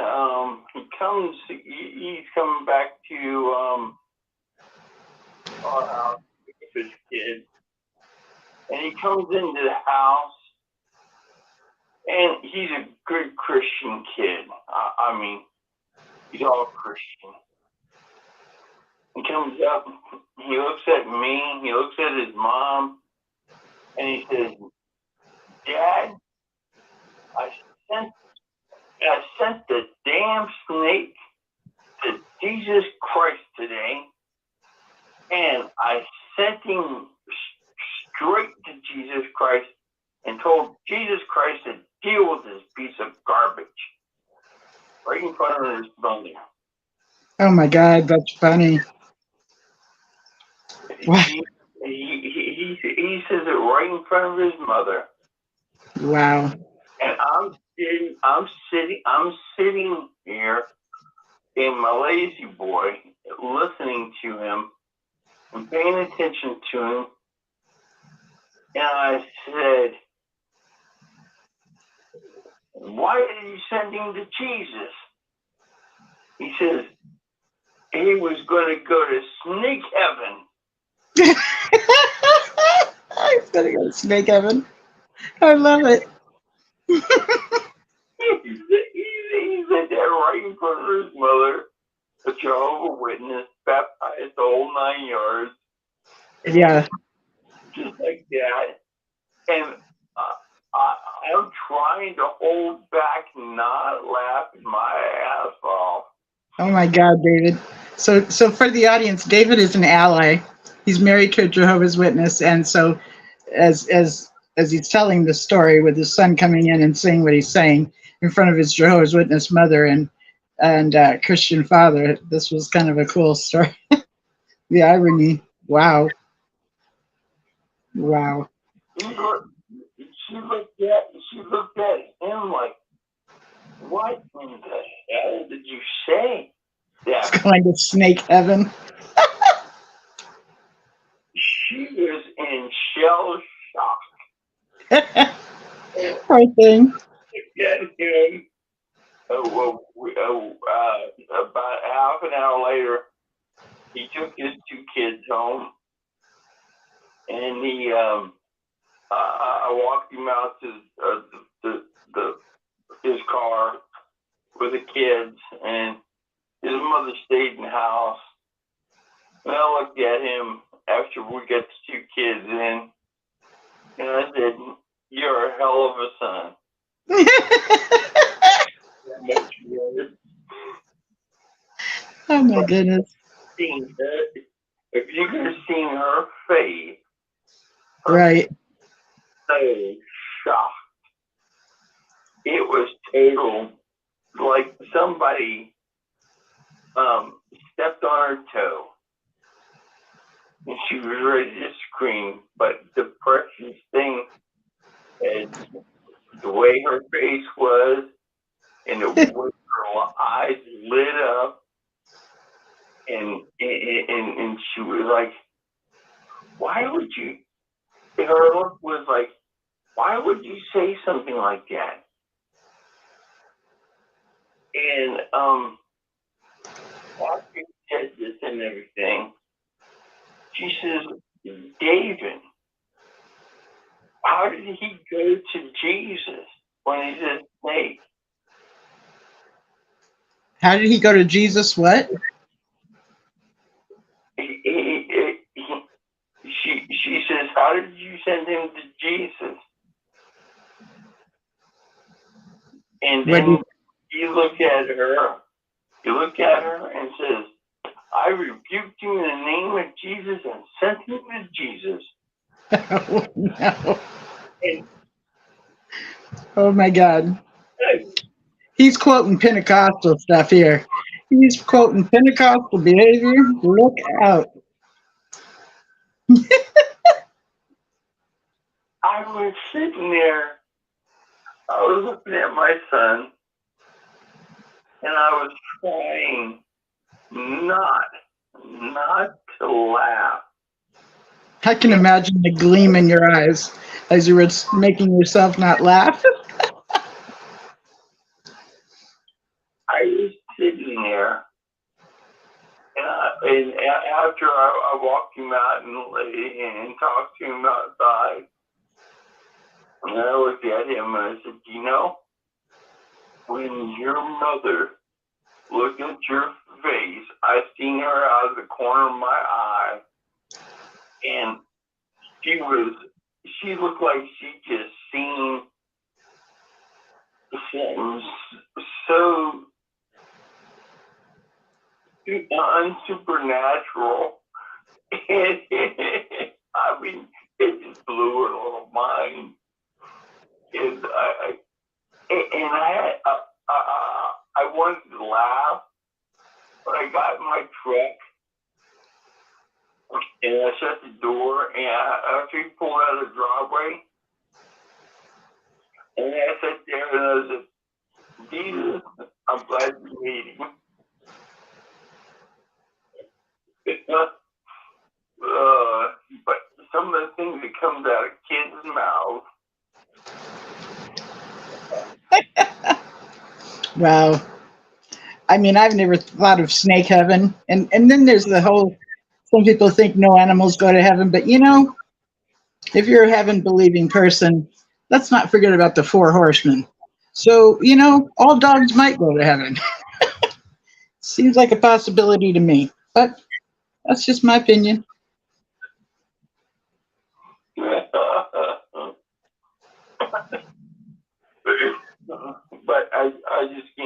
he's coming back to our house with his kid. And he comes into the house, and he's a good Christian kid. I mean, he's all Christian. He comes up, he looks at me, he looks at his mom, and he says, Dad, I sent the damn snake to Jesus Christ today, and I sent him straight to Jesus Christ and told Jesus Christ to deal with this piece of garbage right in front of his mother. Oh my God, that's funny. What? He says it right in front of his mother. Wow. And I'm sitting here in my lazy boy, listening to him and paying attention to him. And I said, why did you send him to Jesus? He says, he was going to go to snake heaven. He's going to go to snake heaven. I love it. He said that right in front of his mother, a Jehovah's Witness, baptized the whole 9 yards. Yeah. Just like that. And I'm trying to hold back, not laughing my ass off. Oh my God, David. So for the audience, David is an ally. He's married to a Jehovah's Witness, and so as he's telling the story with his son coming in and saying what he's saying in front of his Jehovah's Witness mother and Christian father, this was kind of a cool story. The irony. Wow. Wow. She looked at him like, what in the hell did you say? It's going to snake heaven. She was in shell shock. Poor thing. Get him. About half an hour later, he took his 2 kids home, and he I walked him out to his car with the kids, and his mother stayed in the house. And I looked at him after we got the 2 kids in, and I said, "You're a hell of a son." Oh my goodness. If you could have seen her face, Right. so shocked. It was total, like somebody stepped on her toe. And she was ready to scream, but the precious thing is the way her face was and the way her eyes lit up, and she was like, why would you, her look was like, why would you say something like that? And after he said this and everything, she says, David, how did he go to Jesus when he's a snake? How did he go to Jesus? What? She says, how did you send him to Jesus? And then you look at her and says, I rebuked you in the name of Jesus and sent him to Jesus. Oh, no. And, Oh my God. He's quoting Pentecostal stuff here. He's quoting Pentecostal behavior. Look out. I was sitting there, I was looking at my son, and I was trying not to laugh. I can imagine the gleam in your eyes as you were making yourself not laugh. I was sitting there, and after I walked him out and talked to him outside, and I looked at him and I said, you know, when your mother looked at your face, I seen her out of the corner of my eye, and she looked like she just seen something so unsupernatural. I mean, it just blew her little mind. And I wanted to laugh, but I got in my truck and I shut the door, and after he pulled out of the driveway, and I sat there and I said, Jesus, I'm glad you made him. But some of the things that comes out of kids' mouths. Wow. I mean, I've never thought of snake heaven. And then there's the whole, some people think no animals go to heaven. But, you know, if you're a heaven-believing person, let's not forget about the 4 horsemen. So, you know, all dogs might go to heaven. Seems like a possibility to me. But that's just my opinion. But I just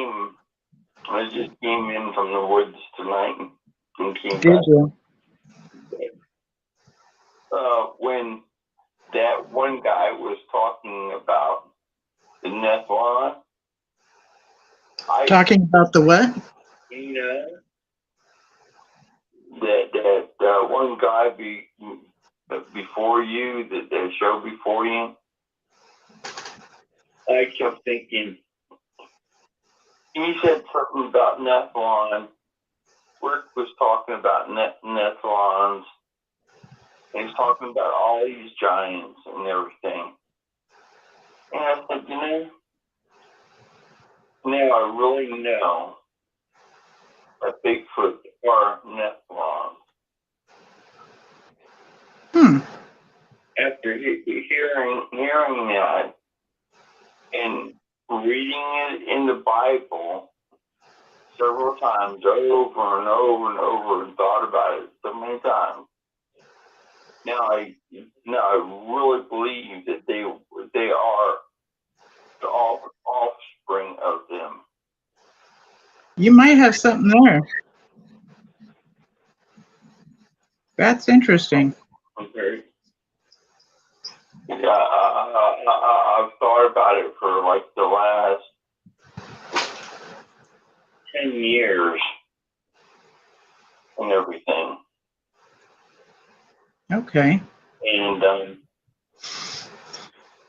came in from the woods tonight and came Did back. you? When that one guy was talking about the Nephilim, Talking about the what? You know, that one guy before you, that show before you, I kept thinking, he said something about Nephilim. Rick was talking about Nephilims. He's talking about all these giants and everything. And I said, you know, now I really know that Bigfoot are Nephilims. After hearing that and reading it in the Bible several times, over and over and over, and thought about it so many times, now I really believe that they are the offspring of them. You might have something there. That's interesting. Okay. Yeah, I've thought about it for like the last 10 years and everything. Okay. And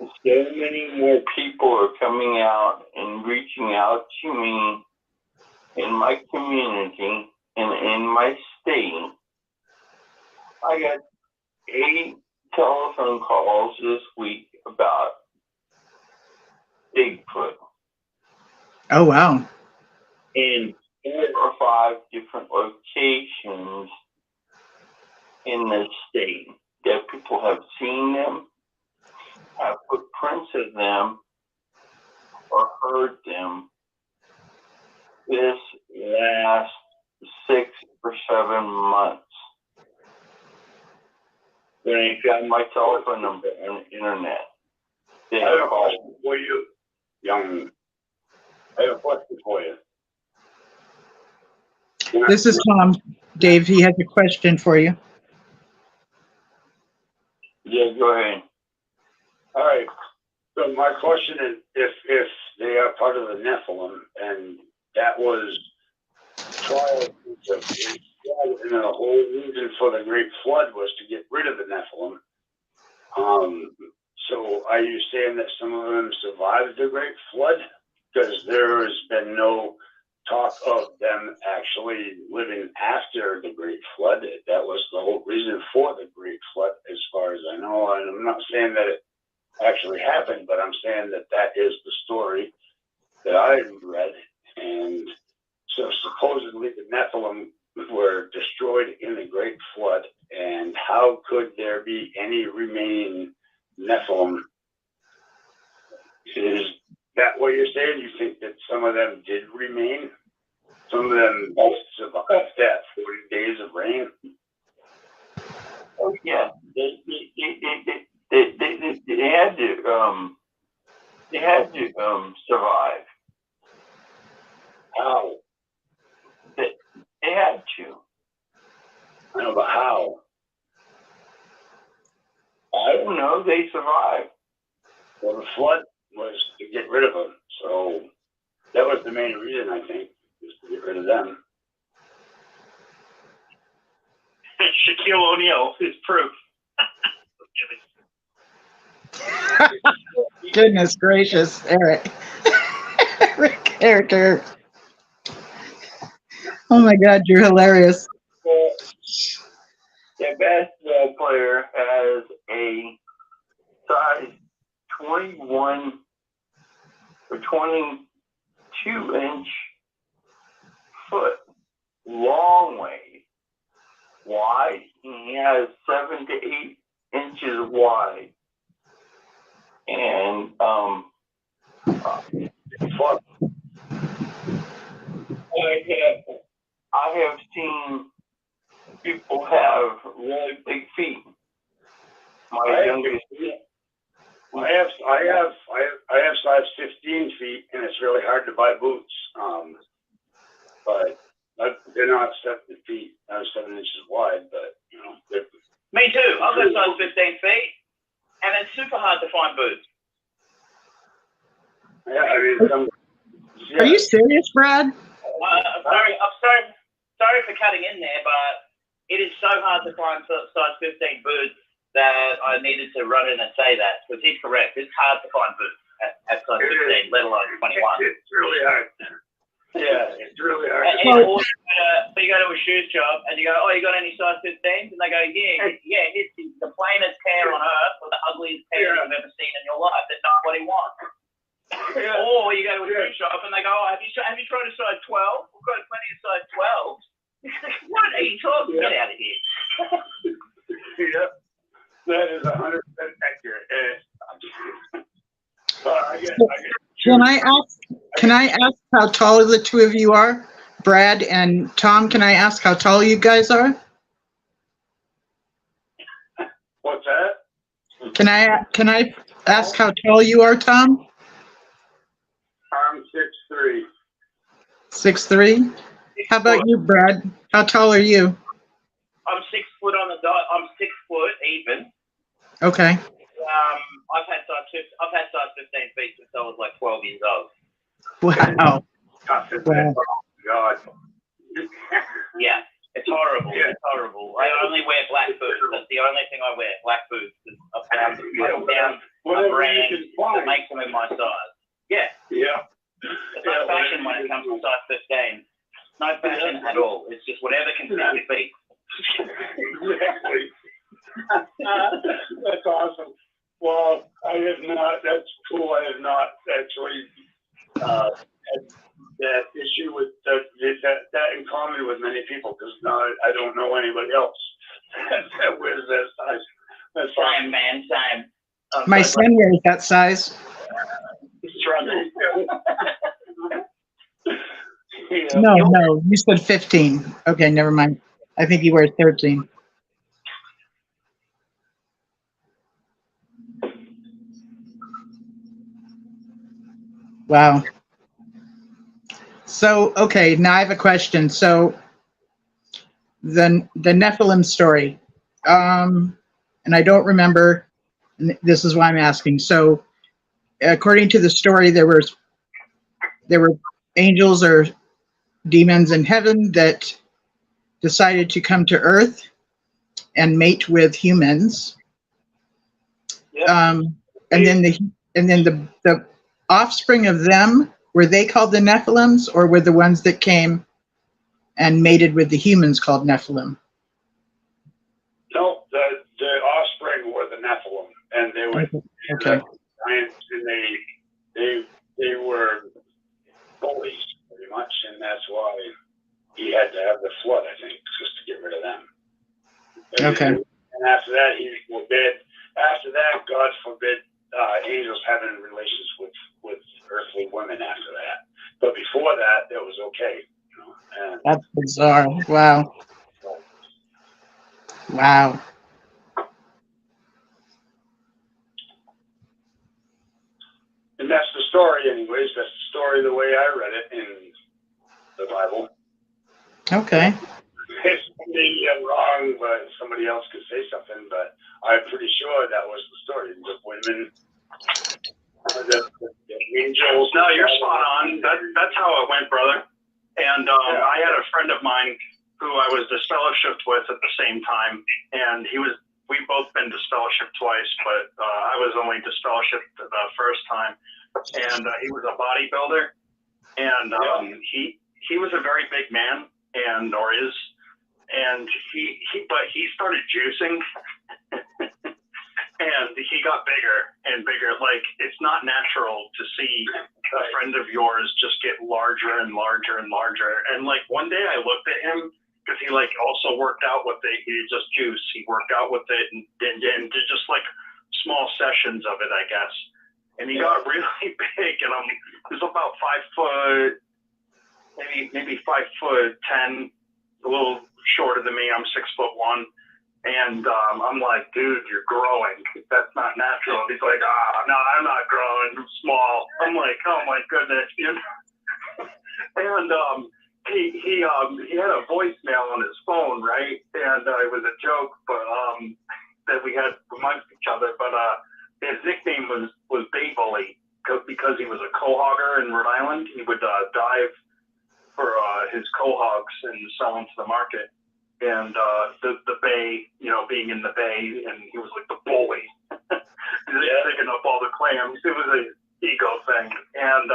so many more people are coming out and reaching out to me in my community and in my state. I got 8 telephone calls this week about Bigfoot. Oh, wow. And 4 or 5 different locations in the state that people have seen them, have footprints of them, or heard them this last 6 or 7 months. When I got my telephone number on the internet, they I have a have question for you, young. I have a question for you. This is Tom. Dave, he has a question for you. Yeah, go ahead. All right. So my question is, if they are part of the Nephilim, and that was trial, and the whole reason for the Great Flood was to get rid of the Nephilim. So are you saying that some of them survived the Great Flood? Because there has been no talk of them actually living after the Great Flood. That was the whole reason for the Great Flood, as far as I know. And I'm not saying that it actually happened, but I'm saying that that is the story that I read. And so supposedly the Nephilim were destroyed in the Great Flood. And how could there be any remaining Nephilim? Is that what you're saying? You think that some of them did remain? Some of them survived that 40 days of rain? Oh yeah, they had to survive. How? They had to. I know, but how? I don't know. They survived. Well, the flood was to get rid of them, so that was the main reason, I think, was to get rid of them. Shaquille O'Neal is proof. Goodness gracious, Eric. Eric. Oh my God, you're hilarious. The basketball player has a size 21 or 22-inch foot long way wide. He has 7 to 8 inches wide, and I have seen people have really big feet. My youngest. I have size 15 feet, and it's really hard to buy boots. But they're not 7 feet, 7 inches wide. But you know, me too. I've got size 15 feet, and it's super hard to find boots. Yeah, I mean, Are you serious, Brad? Sorry for cutting in there, but it is so hard to find size 15 boots that I needed to run in and say that, because he's correct. It's hard to find boots at size 15, let alone 21. It's really hard. Yeah, it's really hard. So you go to a shoes shop and you go, oh, you got any size 15s? And they go, yeah, it's the plainest pair on earth or the ugliest pair you've ever seen in your life. That's not what he wants. Yeah. Or you go to a shoe shop and they go, oh, have you tried a size 12? We've got plenty of size 12s. What are you talking about? Get out of here. Yeah, that is 100% accurate. Can I ask how tall the two of you are? Brad and Tom, can I ask how tall you guys are? What's that? Can I ask how tall you are, Tom? I'm 6'3". 6'3"? How about you, Brad? How tall are you? I'm 6 foot on the dot. I'm 6 foot even. Okay. I've had size 15 feet since I was like 12 years old. Wow. Wow. God. Yeah, it's horrible. Yeah. It's horrible. I only wear black boots. That's the only thing I wear. Black boots. I found a brand that makes them in my size. Yeah. Yeah. There's no fashion when it comes to size 15. No fashion at all. It's just whatever can fit your feet. Exactly. That's awesome. Well, I have not. That's cool. I have not actually had that issue with that My son wears that size. No, you said 15. Okay, never mind. I think he wears 13. Wow. So, okay, now I have a question. So, the Nephilim story, and I don't remember, and this is why I'm asking. So, according to the story, there were angels or demons in heaven that decided to come to Earth and mate with humans. Yep. And then the offspring of them, were they called the Nephilims, or were the ones that came and mated with the humans called Nephilim? No, the offspring were the Nephilim, and they were okay. giants, and they were bullies pretty much, and that's why he had to have the flood, I think, just to get rid of them. Okay. And after that, he forbid. After that, God forbid angels having relations with earthly women. After that, but before that, it was okay. You know? And that's bizarre. Wow. Wow. And that's the story, anyways. That's the story the way I read it in the Bible. Okay. Maybe I'm wrong, but somebody else could say something. But I'm pretty sure that was the story. The women, the angels. No, you're spot on. That's how it went, brother. And I had a friend of mine who I was disfellowshipped with at the same time, and we've both been disfellowshipped twice, but I was only disfellowshipped the first time. And he was a bodybuilder, and he was a very big man, or is. And he started juicing, and he got bigger and bigger. Like, it's not natural to see a friend of yours just get larger and larger and larger. And like one day I looked at him because he like also worked out with it. He just juice. He worked out with it and did just like small sessions of it, I guess. And he got really big, and he was about 5 foot, maybe 5'10", a little shorter than me. I'm 6'1", and I'm like, dude, you're growing. That's not natural. He's like, no, I'm not growing. I'm small. I'm like, oh my goodness, you know. And he had a voicemail on his phone, right? And it was a joke, but that we had amongst each other. But his nickname was Bay Bully because he was a quahogger in Rhode Island. He would dive for his quahogs and sell them to the market. And the bay, you know, being in the bay, and he was like the bully, picking up all the clams. It was an ego thing. And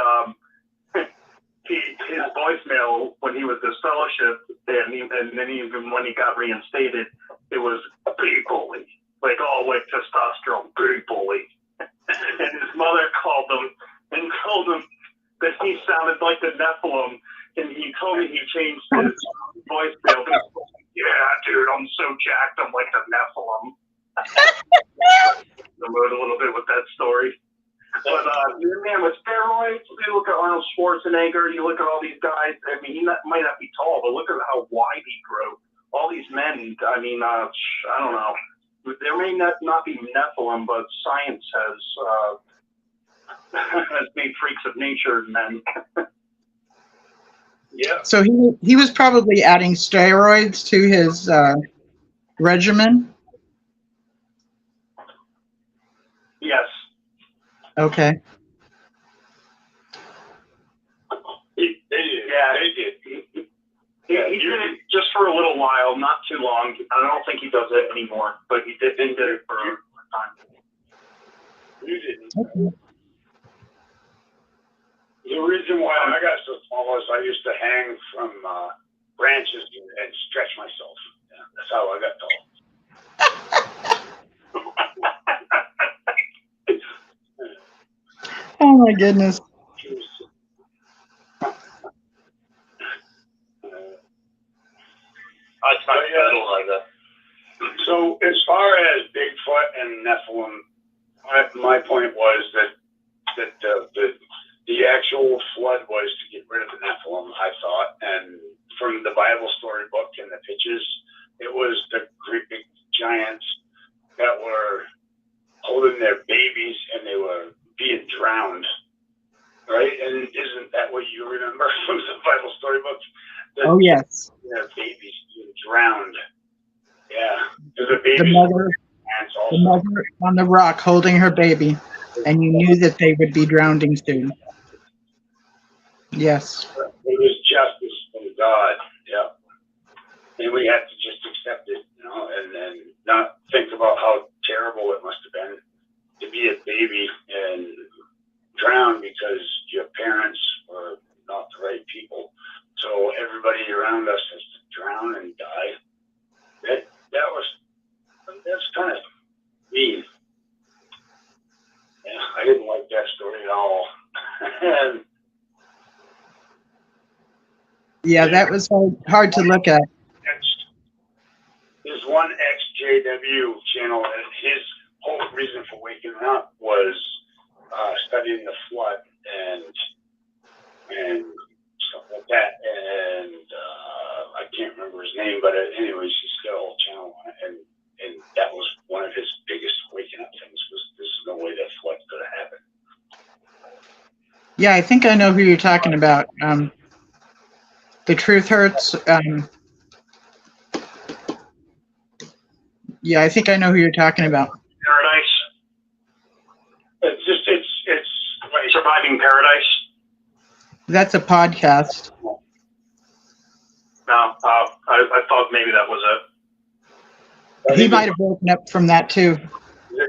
his voicemail when he was disfellowshipped, and then even when he got reinstated, it was bay bully, like all like testosterone, bay bully. And his mother called him and told him that he sounded like the Nephilim, and he told me he changed his voicemail. Yeah, dude, I'm so jacked. I'm like the Nephilim. I wrote a little bit with that story. But, man, with steroids, you look at Arnold Schwarzenegger, you look at all these guys. I mean, he might not be tall, but look at how wide he grew. All these men, I mean, I don't know. There may not be Nephilim, but science has made freaks of nature men. Yeah. So he was probably adding steroids to his regimen? Yes. Okay. They did. He did it just for a little while, not too long. I don't think he does it anymore, but he did it for a time. You didn't. Okay. The reason why I got so tall is I used to hang from branches and stretch myself. Yeah, that's how I got tall. Oh my goodness. So as far as Bigfoot and Nephilim, my point was that the actual flood was to get rid of the Nephilim, I thought, and from the Bible storybook and the pictures, it was the great big giants that were holding their babies and they were being drowned, right? And isn't that what you remember from the Bible storybook? Oh, yes. Their babies being drowned. Yeah. The babies. The mother on the rock holding her baby, and you knew that they would be drowning soon. Yes. It was justice from God. Yeah. And we had to just accept it, and not think about how terrible it must have been to be a baby and drown because your parents were not the right people. So everybody around us has to drown and die. That's kind of mean. Yeah, I didn't like that story at all. Yeah, that was hard to look at. There's one XJW channel, and his whole reason for waking up was studying the flood and stuff like that. And I can't remember his name, but anyways, he's got a whole channel on it, and that was one of his biggest waking up things, was there's no way that flood could have happened. Yeah, I think I know who you're talking about. The Truth Hurts. Yeah, I think I know who you're talking about. Paradise. It's Surviving Paradise. That's a podcast. No, I thought maybe that was it. He might have woken up from that too.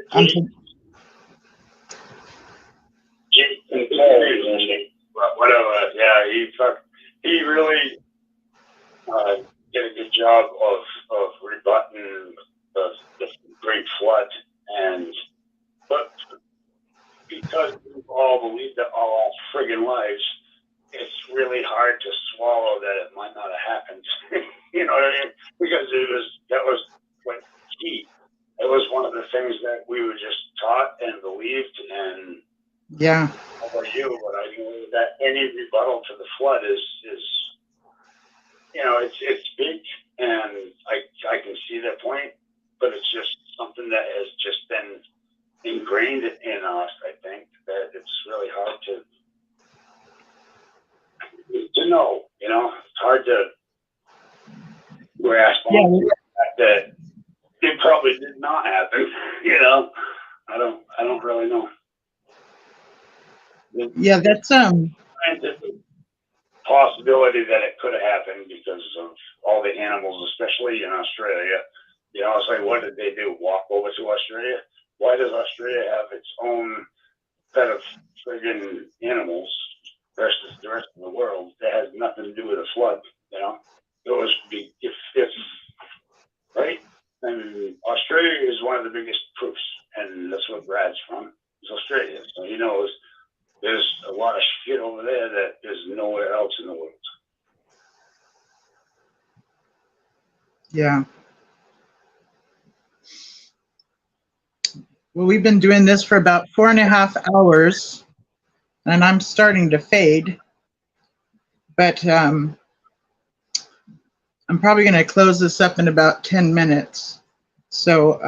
Whatever. Yeah, he really did a good job of rebutting the great flood, but because we all believed it all our friggin' lives, it's really hard to swallow that it might not have happened. You know what I mean? Because that was like key. It was one of the things that we were just taught and believed. And yeah, how about you? But I know that any rebuttal to the flood is it's big, and I can see that point, but it's just something that has just been ingrained in us. I think that it's really hard to know. It's hard to grasp on the fact that it probably did not happen. I don't really know. Yeah, that's scientific possibility that it could have happened because of all the animals, especially in Australia. It's like, what did they do? Walk over to Australia? Why does Australia have its own set of friggin' animals versus the rest of the world that has nothing to do with a flood? It was if right. I mean, Australia is one of the biggest proofs, and that's what Brad's from. It's Australia, so he knows there's a lot of shit over there that is nowhere else in the world. Yeah. Well, we've been doing this for about 4.5 hours, and I'm starting to fade. But I'm probably going to close this up in about 10 minutes. So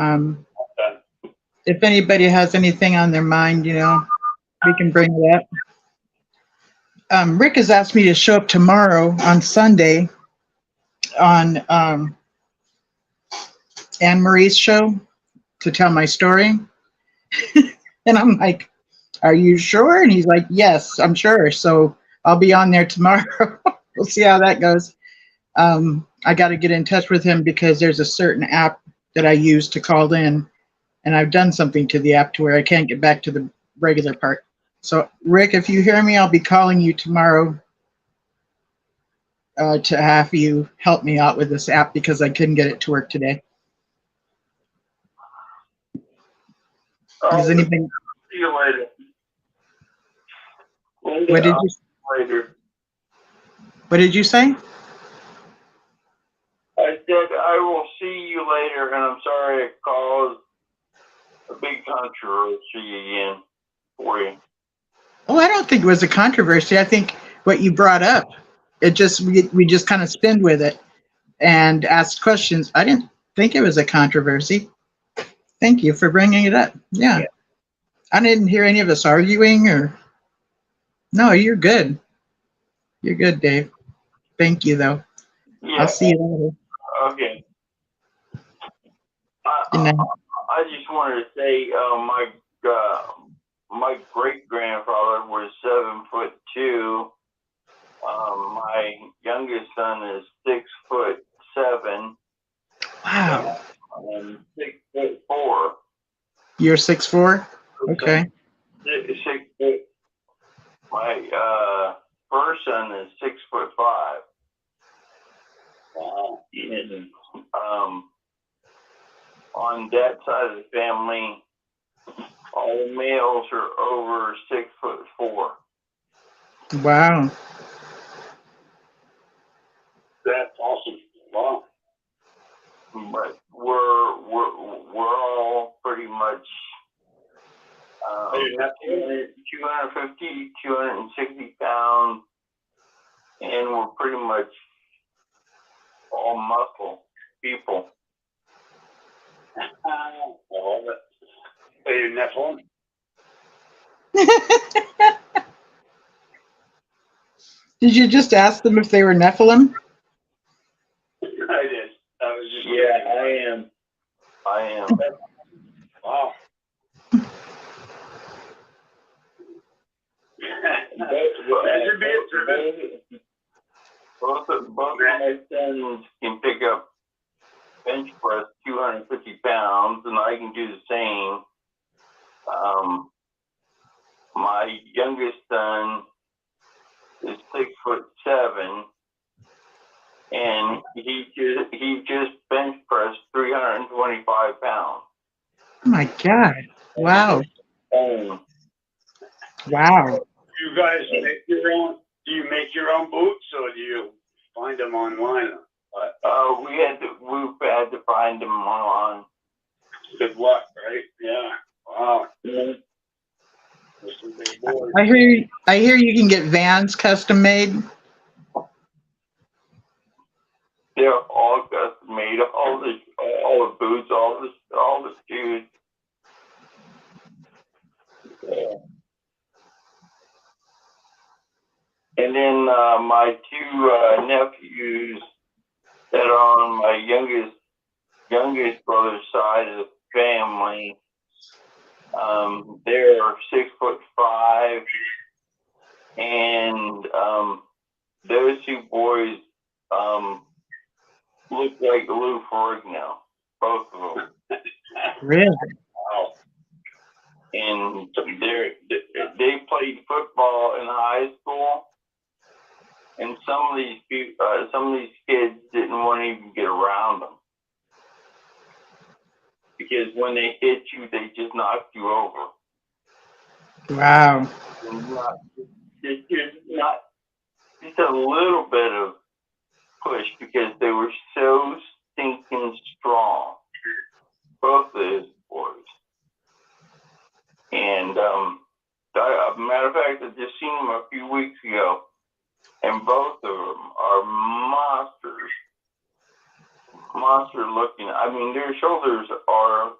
if anybody has anything on their mind, we can bring it up. Rick has asked me to show up tomorrow on Sunday on Anne Marie's show to tell my story. And I'm like, are you sure? And he's like, yes, I'm sure. So I'll be on there tomorrow. We'll see how that goes. I got to get in touch with him because there's a certain app that I use to call in, and I've done something to the app to where I can't get back to the regular part. So Rick, if you hear me, I'll be calling you tomorrow to have you help me out with this app because I couldn't get it to work today. Does anything? See you later. What did you? Later. What did you say? I said I will see you later, and I'm sorry I caused a big controversy again for you. Oh, I don't think it was a controversy. I think what you brought up, it just we just kind of spinned with it and asked questions. I didn't think it was a controversy. Thank you for bringing it up. Yeah. I didn't hear any of us arguing or. No, you're good. You're good, Dave. Thank you, though. Yeah. I'll see you later. Okay. Good night. I just wanted to say, my great grandfather was 7'2". My youngest son is 6'7". Wow. And 6'4". You're 6'4"? Okay. 6 foot. My first son is 6'5". Wow. And on that side of the family, all the males are over 6'4". Wow. That's awesome. Wow. But we're all pretty much 250, 260 pounds, and we're pretty much all muscle people. I love it. Are you Nephilim? Did you just ask them if they were Nephilim? I did. I was just I am. Wow. Both of my sons can pick up bench press 250 pounds, and I can do the same. My youngest son is 6'7", and he just bench pressed 325 pounds. Oh my God. Wow. Wow. You guys make your own? Do you make your own boots, or do you find them online? We've had to find them online. Good luck, right? Yeah. Wow. Mm-hmm. I hear you can get Vans custom made. They're all custom made. All the boots, all the shoes. Yeah. And then my two nephews that are on my youngest brother's side of the family, they're 6'5", and those two boys look like Lou Ferrigno, both of them. Really? Wow. And they played football in high school, and some of these kids didn't want to even get around them because when they hit you, they just knock you over. Wow. Just a little bit of push because they were so stinking strong, both of those boys. And matter of fact, I just seen them a few weeks ago, and both of them are monster looking. I mean, their shoulders are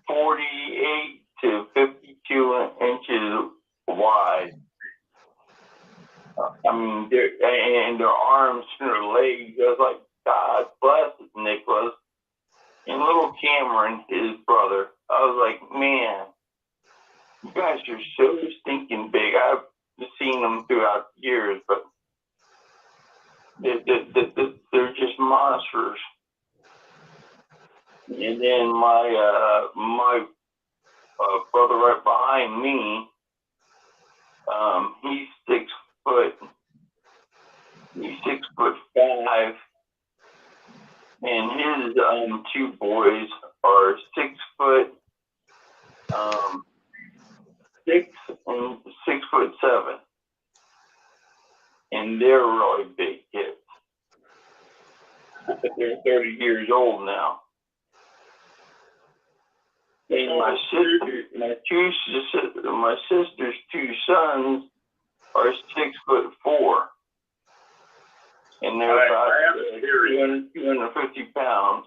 48 to 52 inches wide. I mean, their arms and their legs. I was like, God bless Nicholas. And little Cameron, his brother, I was like, man, you guys are so stinking big. I've seen them throughout the years, but they're just monsters. And then my brother right behind me, he's 6 foot. He's 6'5", and his two boys are 6 foot, 6 and 6'7", and they're really big kids. They're 30 years old now. my sister's two sons are 6'4", and they're about 250 pounds.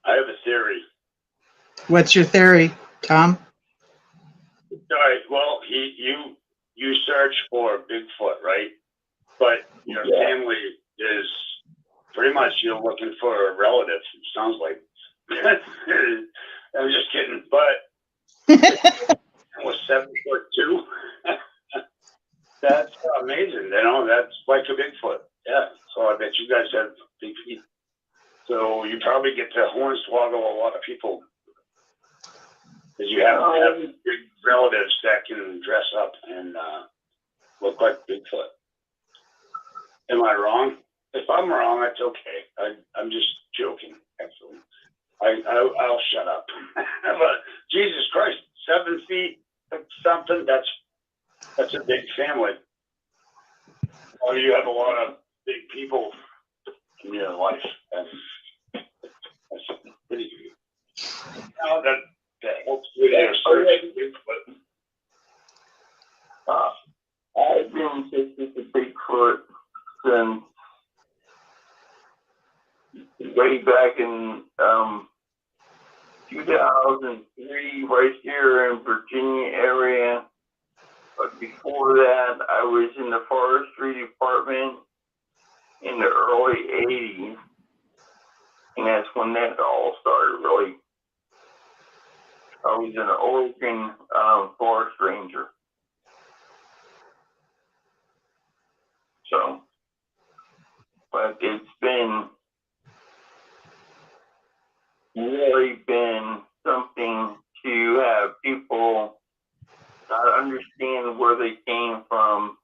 I have a theory. What's your theory, Tom? All right. Well, you search for Bigfoot, right? But your family is pretty much you're looking for relatives. It sounds like. I'm just kidding, but I was 7'2". That's amazing. You know, that's like a Bigfoot. Yeah. So I bet you guys have big feet. So you probably get to hornswoggle a lot of people because you have big relatives that can dress up and look like Bigfoot. Am I wrong? If I'm wrong, that's okay. I'm just joking. Actually, I'll shut up. But Jesus Christ, 7 feet something. That's a big family. Or you have a lot of big people in your life. That's pretty good. Now that helps with your search. I've been with the Bigfoot since way back in 2003, right here in Virginia area. But before that, I was in the forestry department in the early 80s. And that's when that all started, really. I was an Oregon forest ranger. So, but it's really been something to have people not understand where they came from.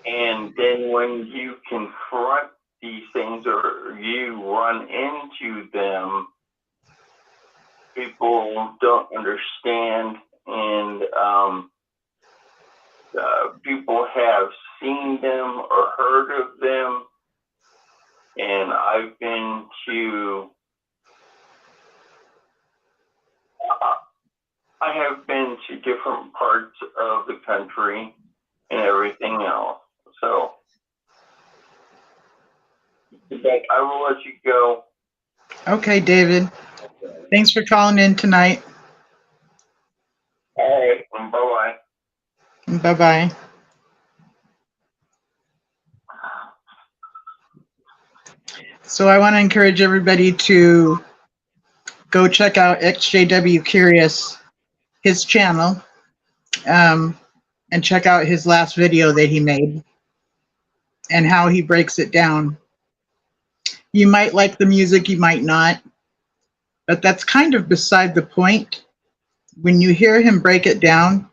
And then when you confront these things or you run into them, people don't understand, and people have seen them or heard of them. And I've been to I have been to different parts of the country and everything else. So, but I will let you go. Okay, David. Thanks for calling in tonight. All right. Bye-bye. Bye-bye. So I want to encourage everybody to go check out XJW Curious, his channel, and check out his last video that he made and how he breaks it down. You might like the music, you might not, but that's kind of beside the point. When you hear him break it down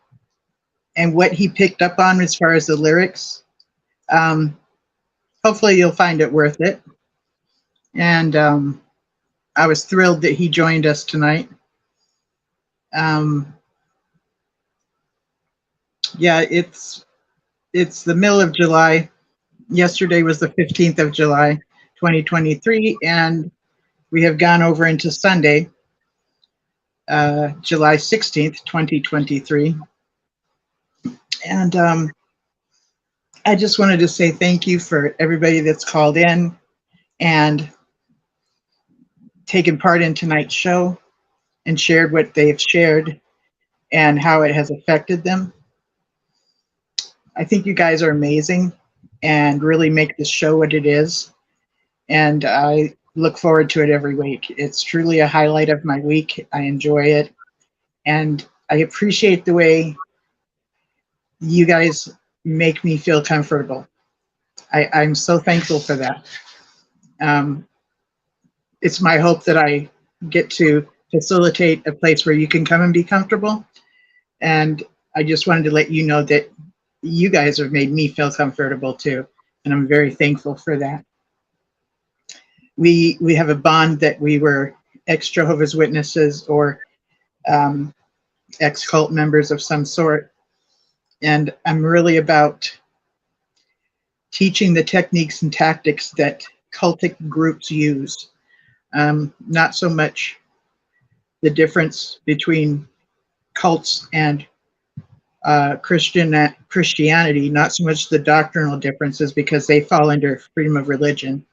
and what he picked up on as far as the lyrics, hopefully you'll find it worth it. And I was thrilled that he joined us tonight. Yeah, it's the middle of July. Yesterday was the 15th of July, 2023, and we have gone over into Sunday, July 16th, 2023. And I just wanted to say thank you for everybody that's called in and taken part in tonight's show and shared what they've shared and how it has affected them. I think you guys are amazing and really make this show what it is. And I look forward to it every week. It's truly a highlight of my week. I enjoy it. And I appreciate the way you guys make me feel comfortable. I'm so thankful for that. It's my hope that I get to facilitate a place where you can come and be comfortable. And I just wanted to let you know that you guys have made me feel comfortable too. And I'm very thankful for that. We have a bond that we were ex-Jehovah's Witnesses or ex-cult members of some sort. And I'm really about teaching the techniques and tactics that cultic groups use. Not so much the difference between cults and Christianity, not so much the doctrinal differences because they fall under freedom of religion,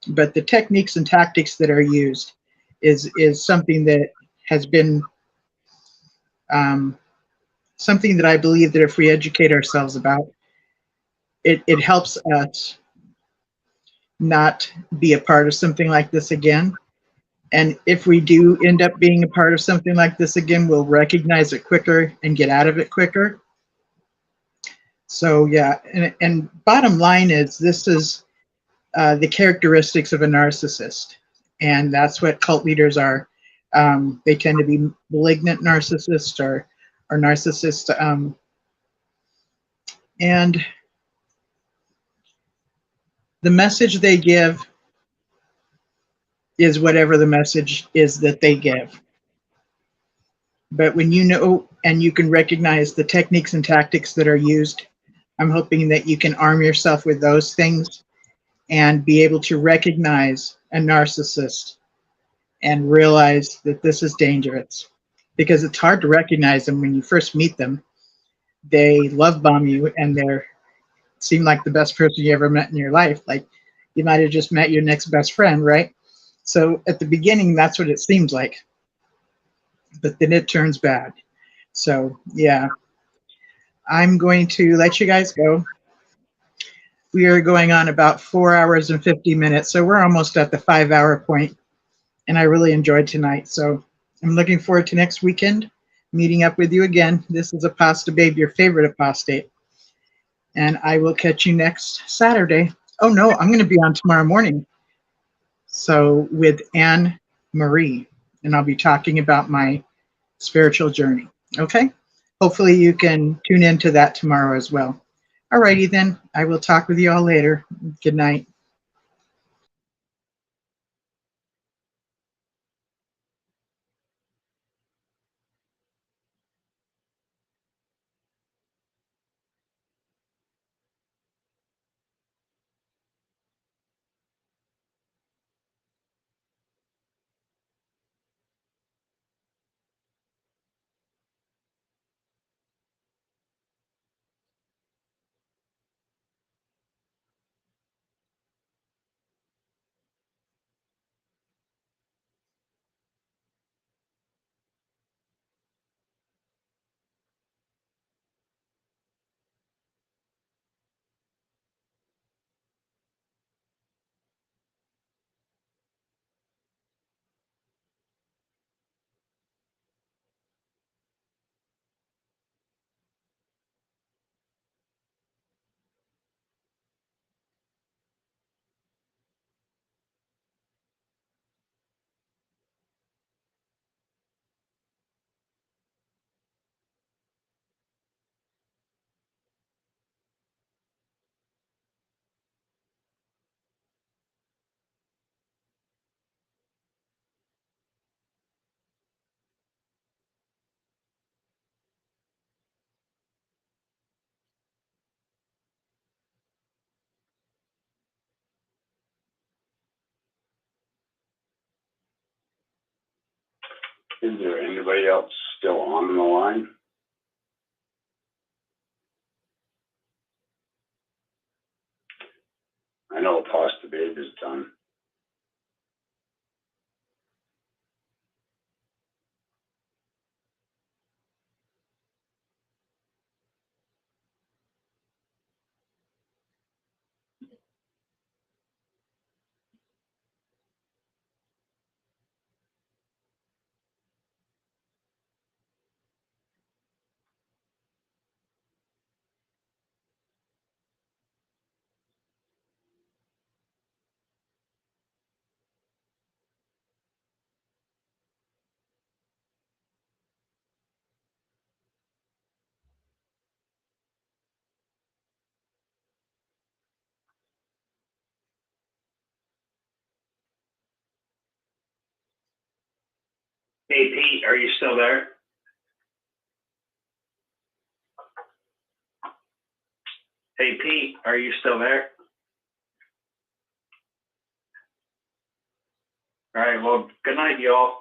but the techniques and tactics that are used is something that has been something that I believe that if we educate ourselves about, it helps us not be a part of something like this again. And if we do end up being a part of something like this again, we'll recognize it quicker and get out of it quicker. So yeah, and bottom line is this is the characteristics of a narcissist. And that's what cult leaders are. They tend to be malignant narcissists or narcissists. And the message they give is whatever the message is that they give. But when you know and you can recognize the techniques and tactics that are used, I'm hoping that you can arm yourself with those things and be able to recognize a narcissist and realize that this is dangerous. Because it's hard to recognize them when you first meet them. They love bomb you and they seem like the best person you ever met in your life. Like you might have just met your next best friend, right? So at the beginning, that's what it seems like. But then it turns bad. So yeah, I'm going to let you guys go. We are going on about 4 hours and 50 minutes. So we're almost at the 5-hour point. And I really enjoyed tonight. So I'm looking forward to next weekend, meeting up with you again. This is Apostate Babe, your favorite apostate. And I will catch you next Saturday. Oh no, I'm going to be on tomorrow morning. So with Anne Marie, and I'll be talking about my spiritual journey. Okay? Hopefully you can tune into that tomorrow as well. Alrighty then, I will talk with you all later. Good night. Is there anybody else still on the line? I know Apostate Babe is done. Hey, Pete, are you still there? Hey, Pete, are you still there? All right. Well, good night, y'all.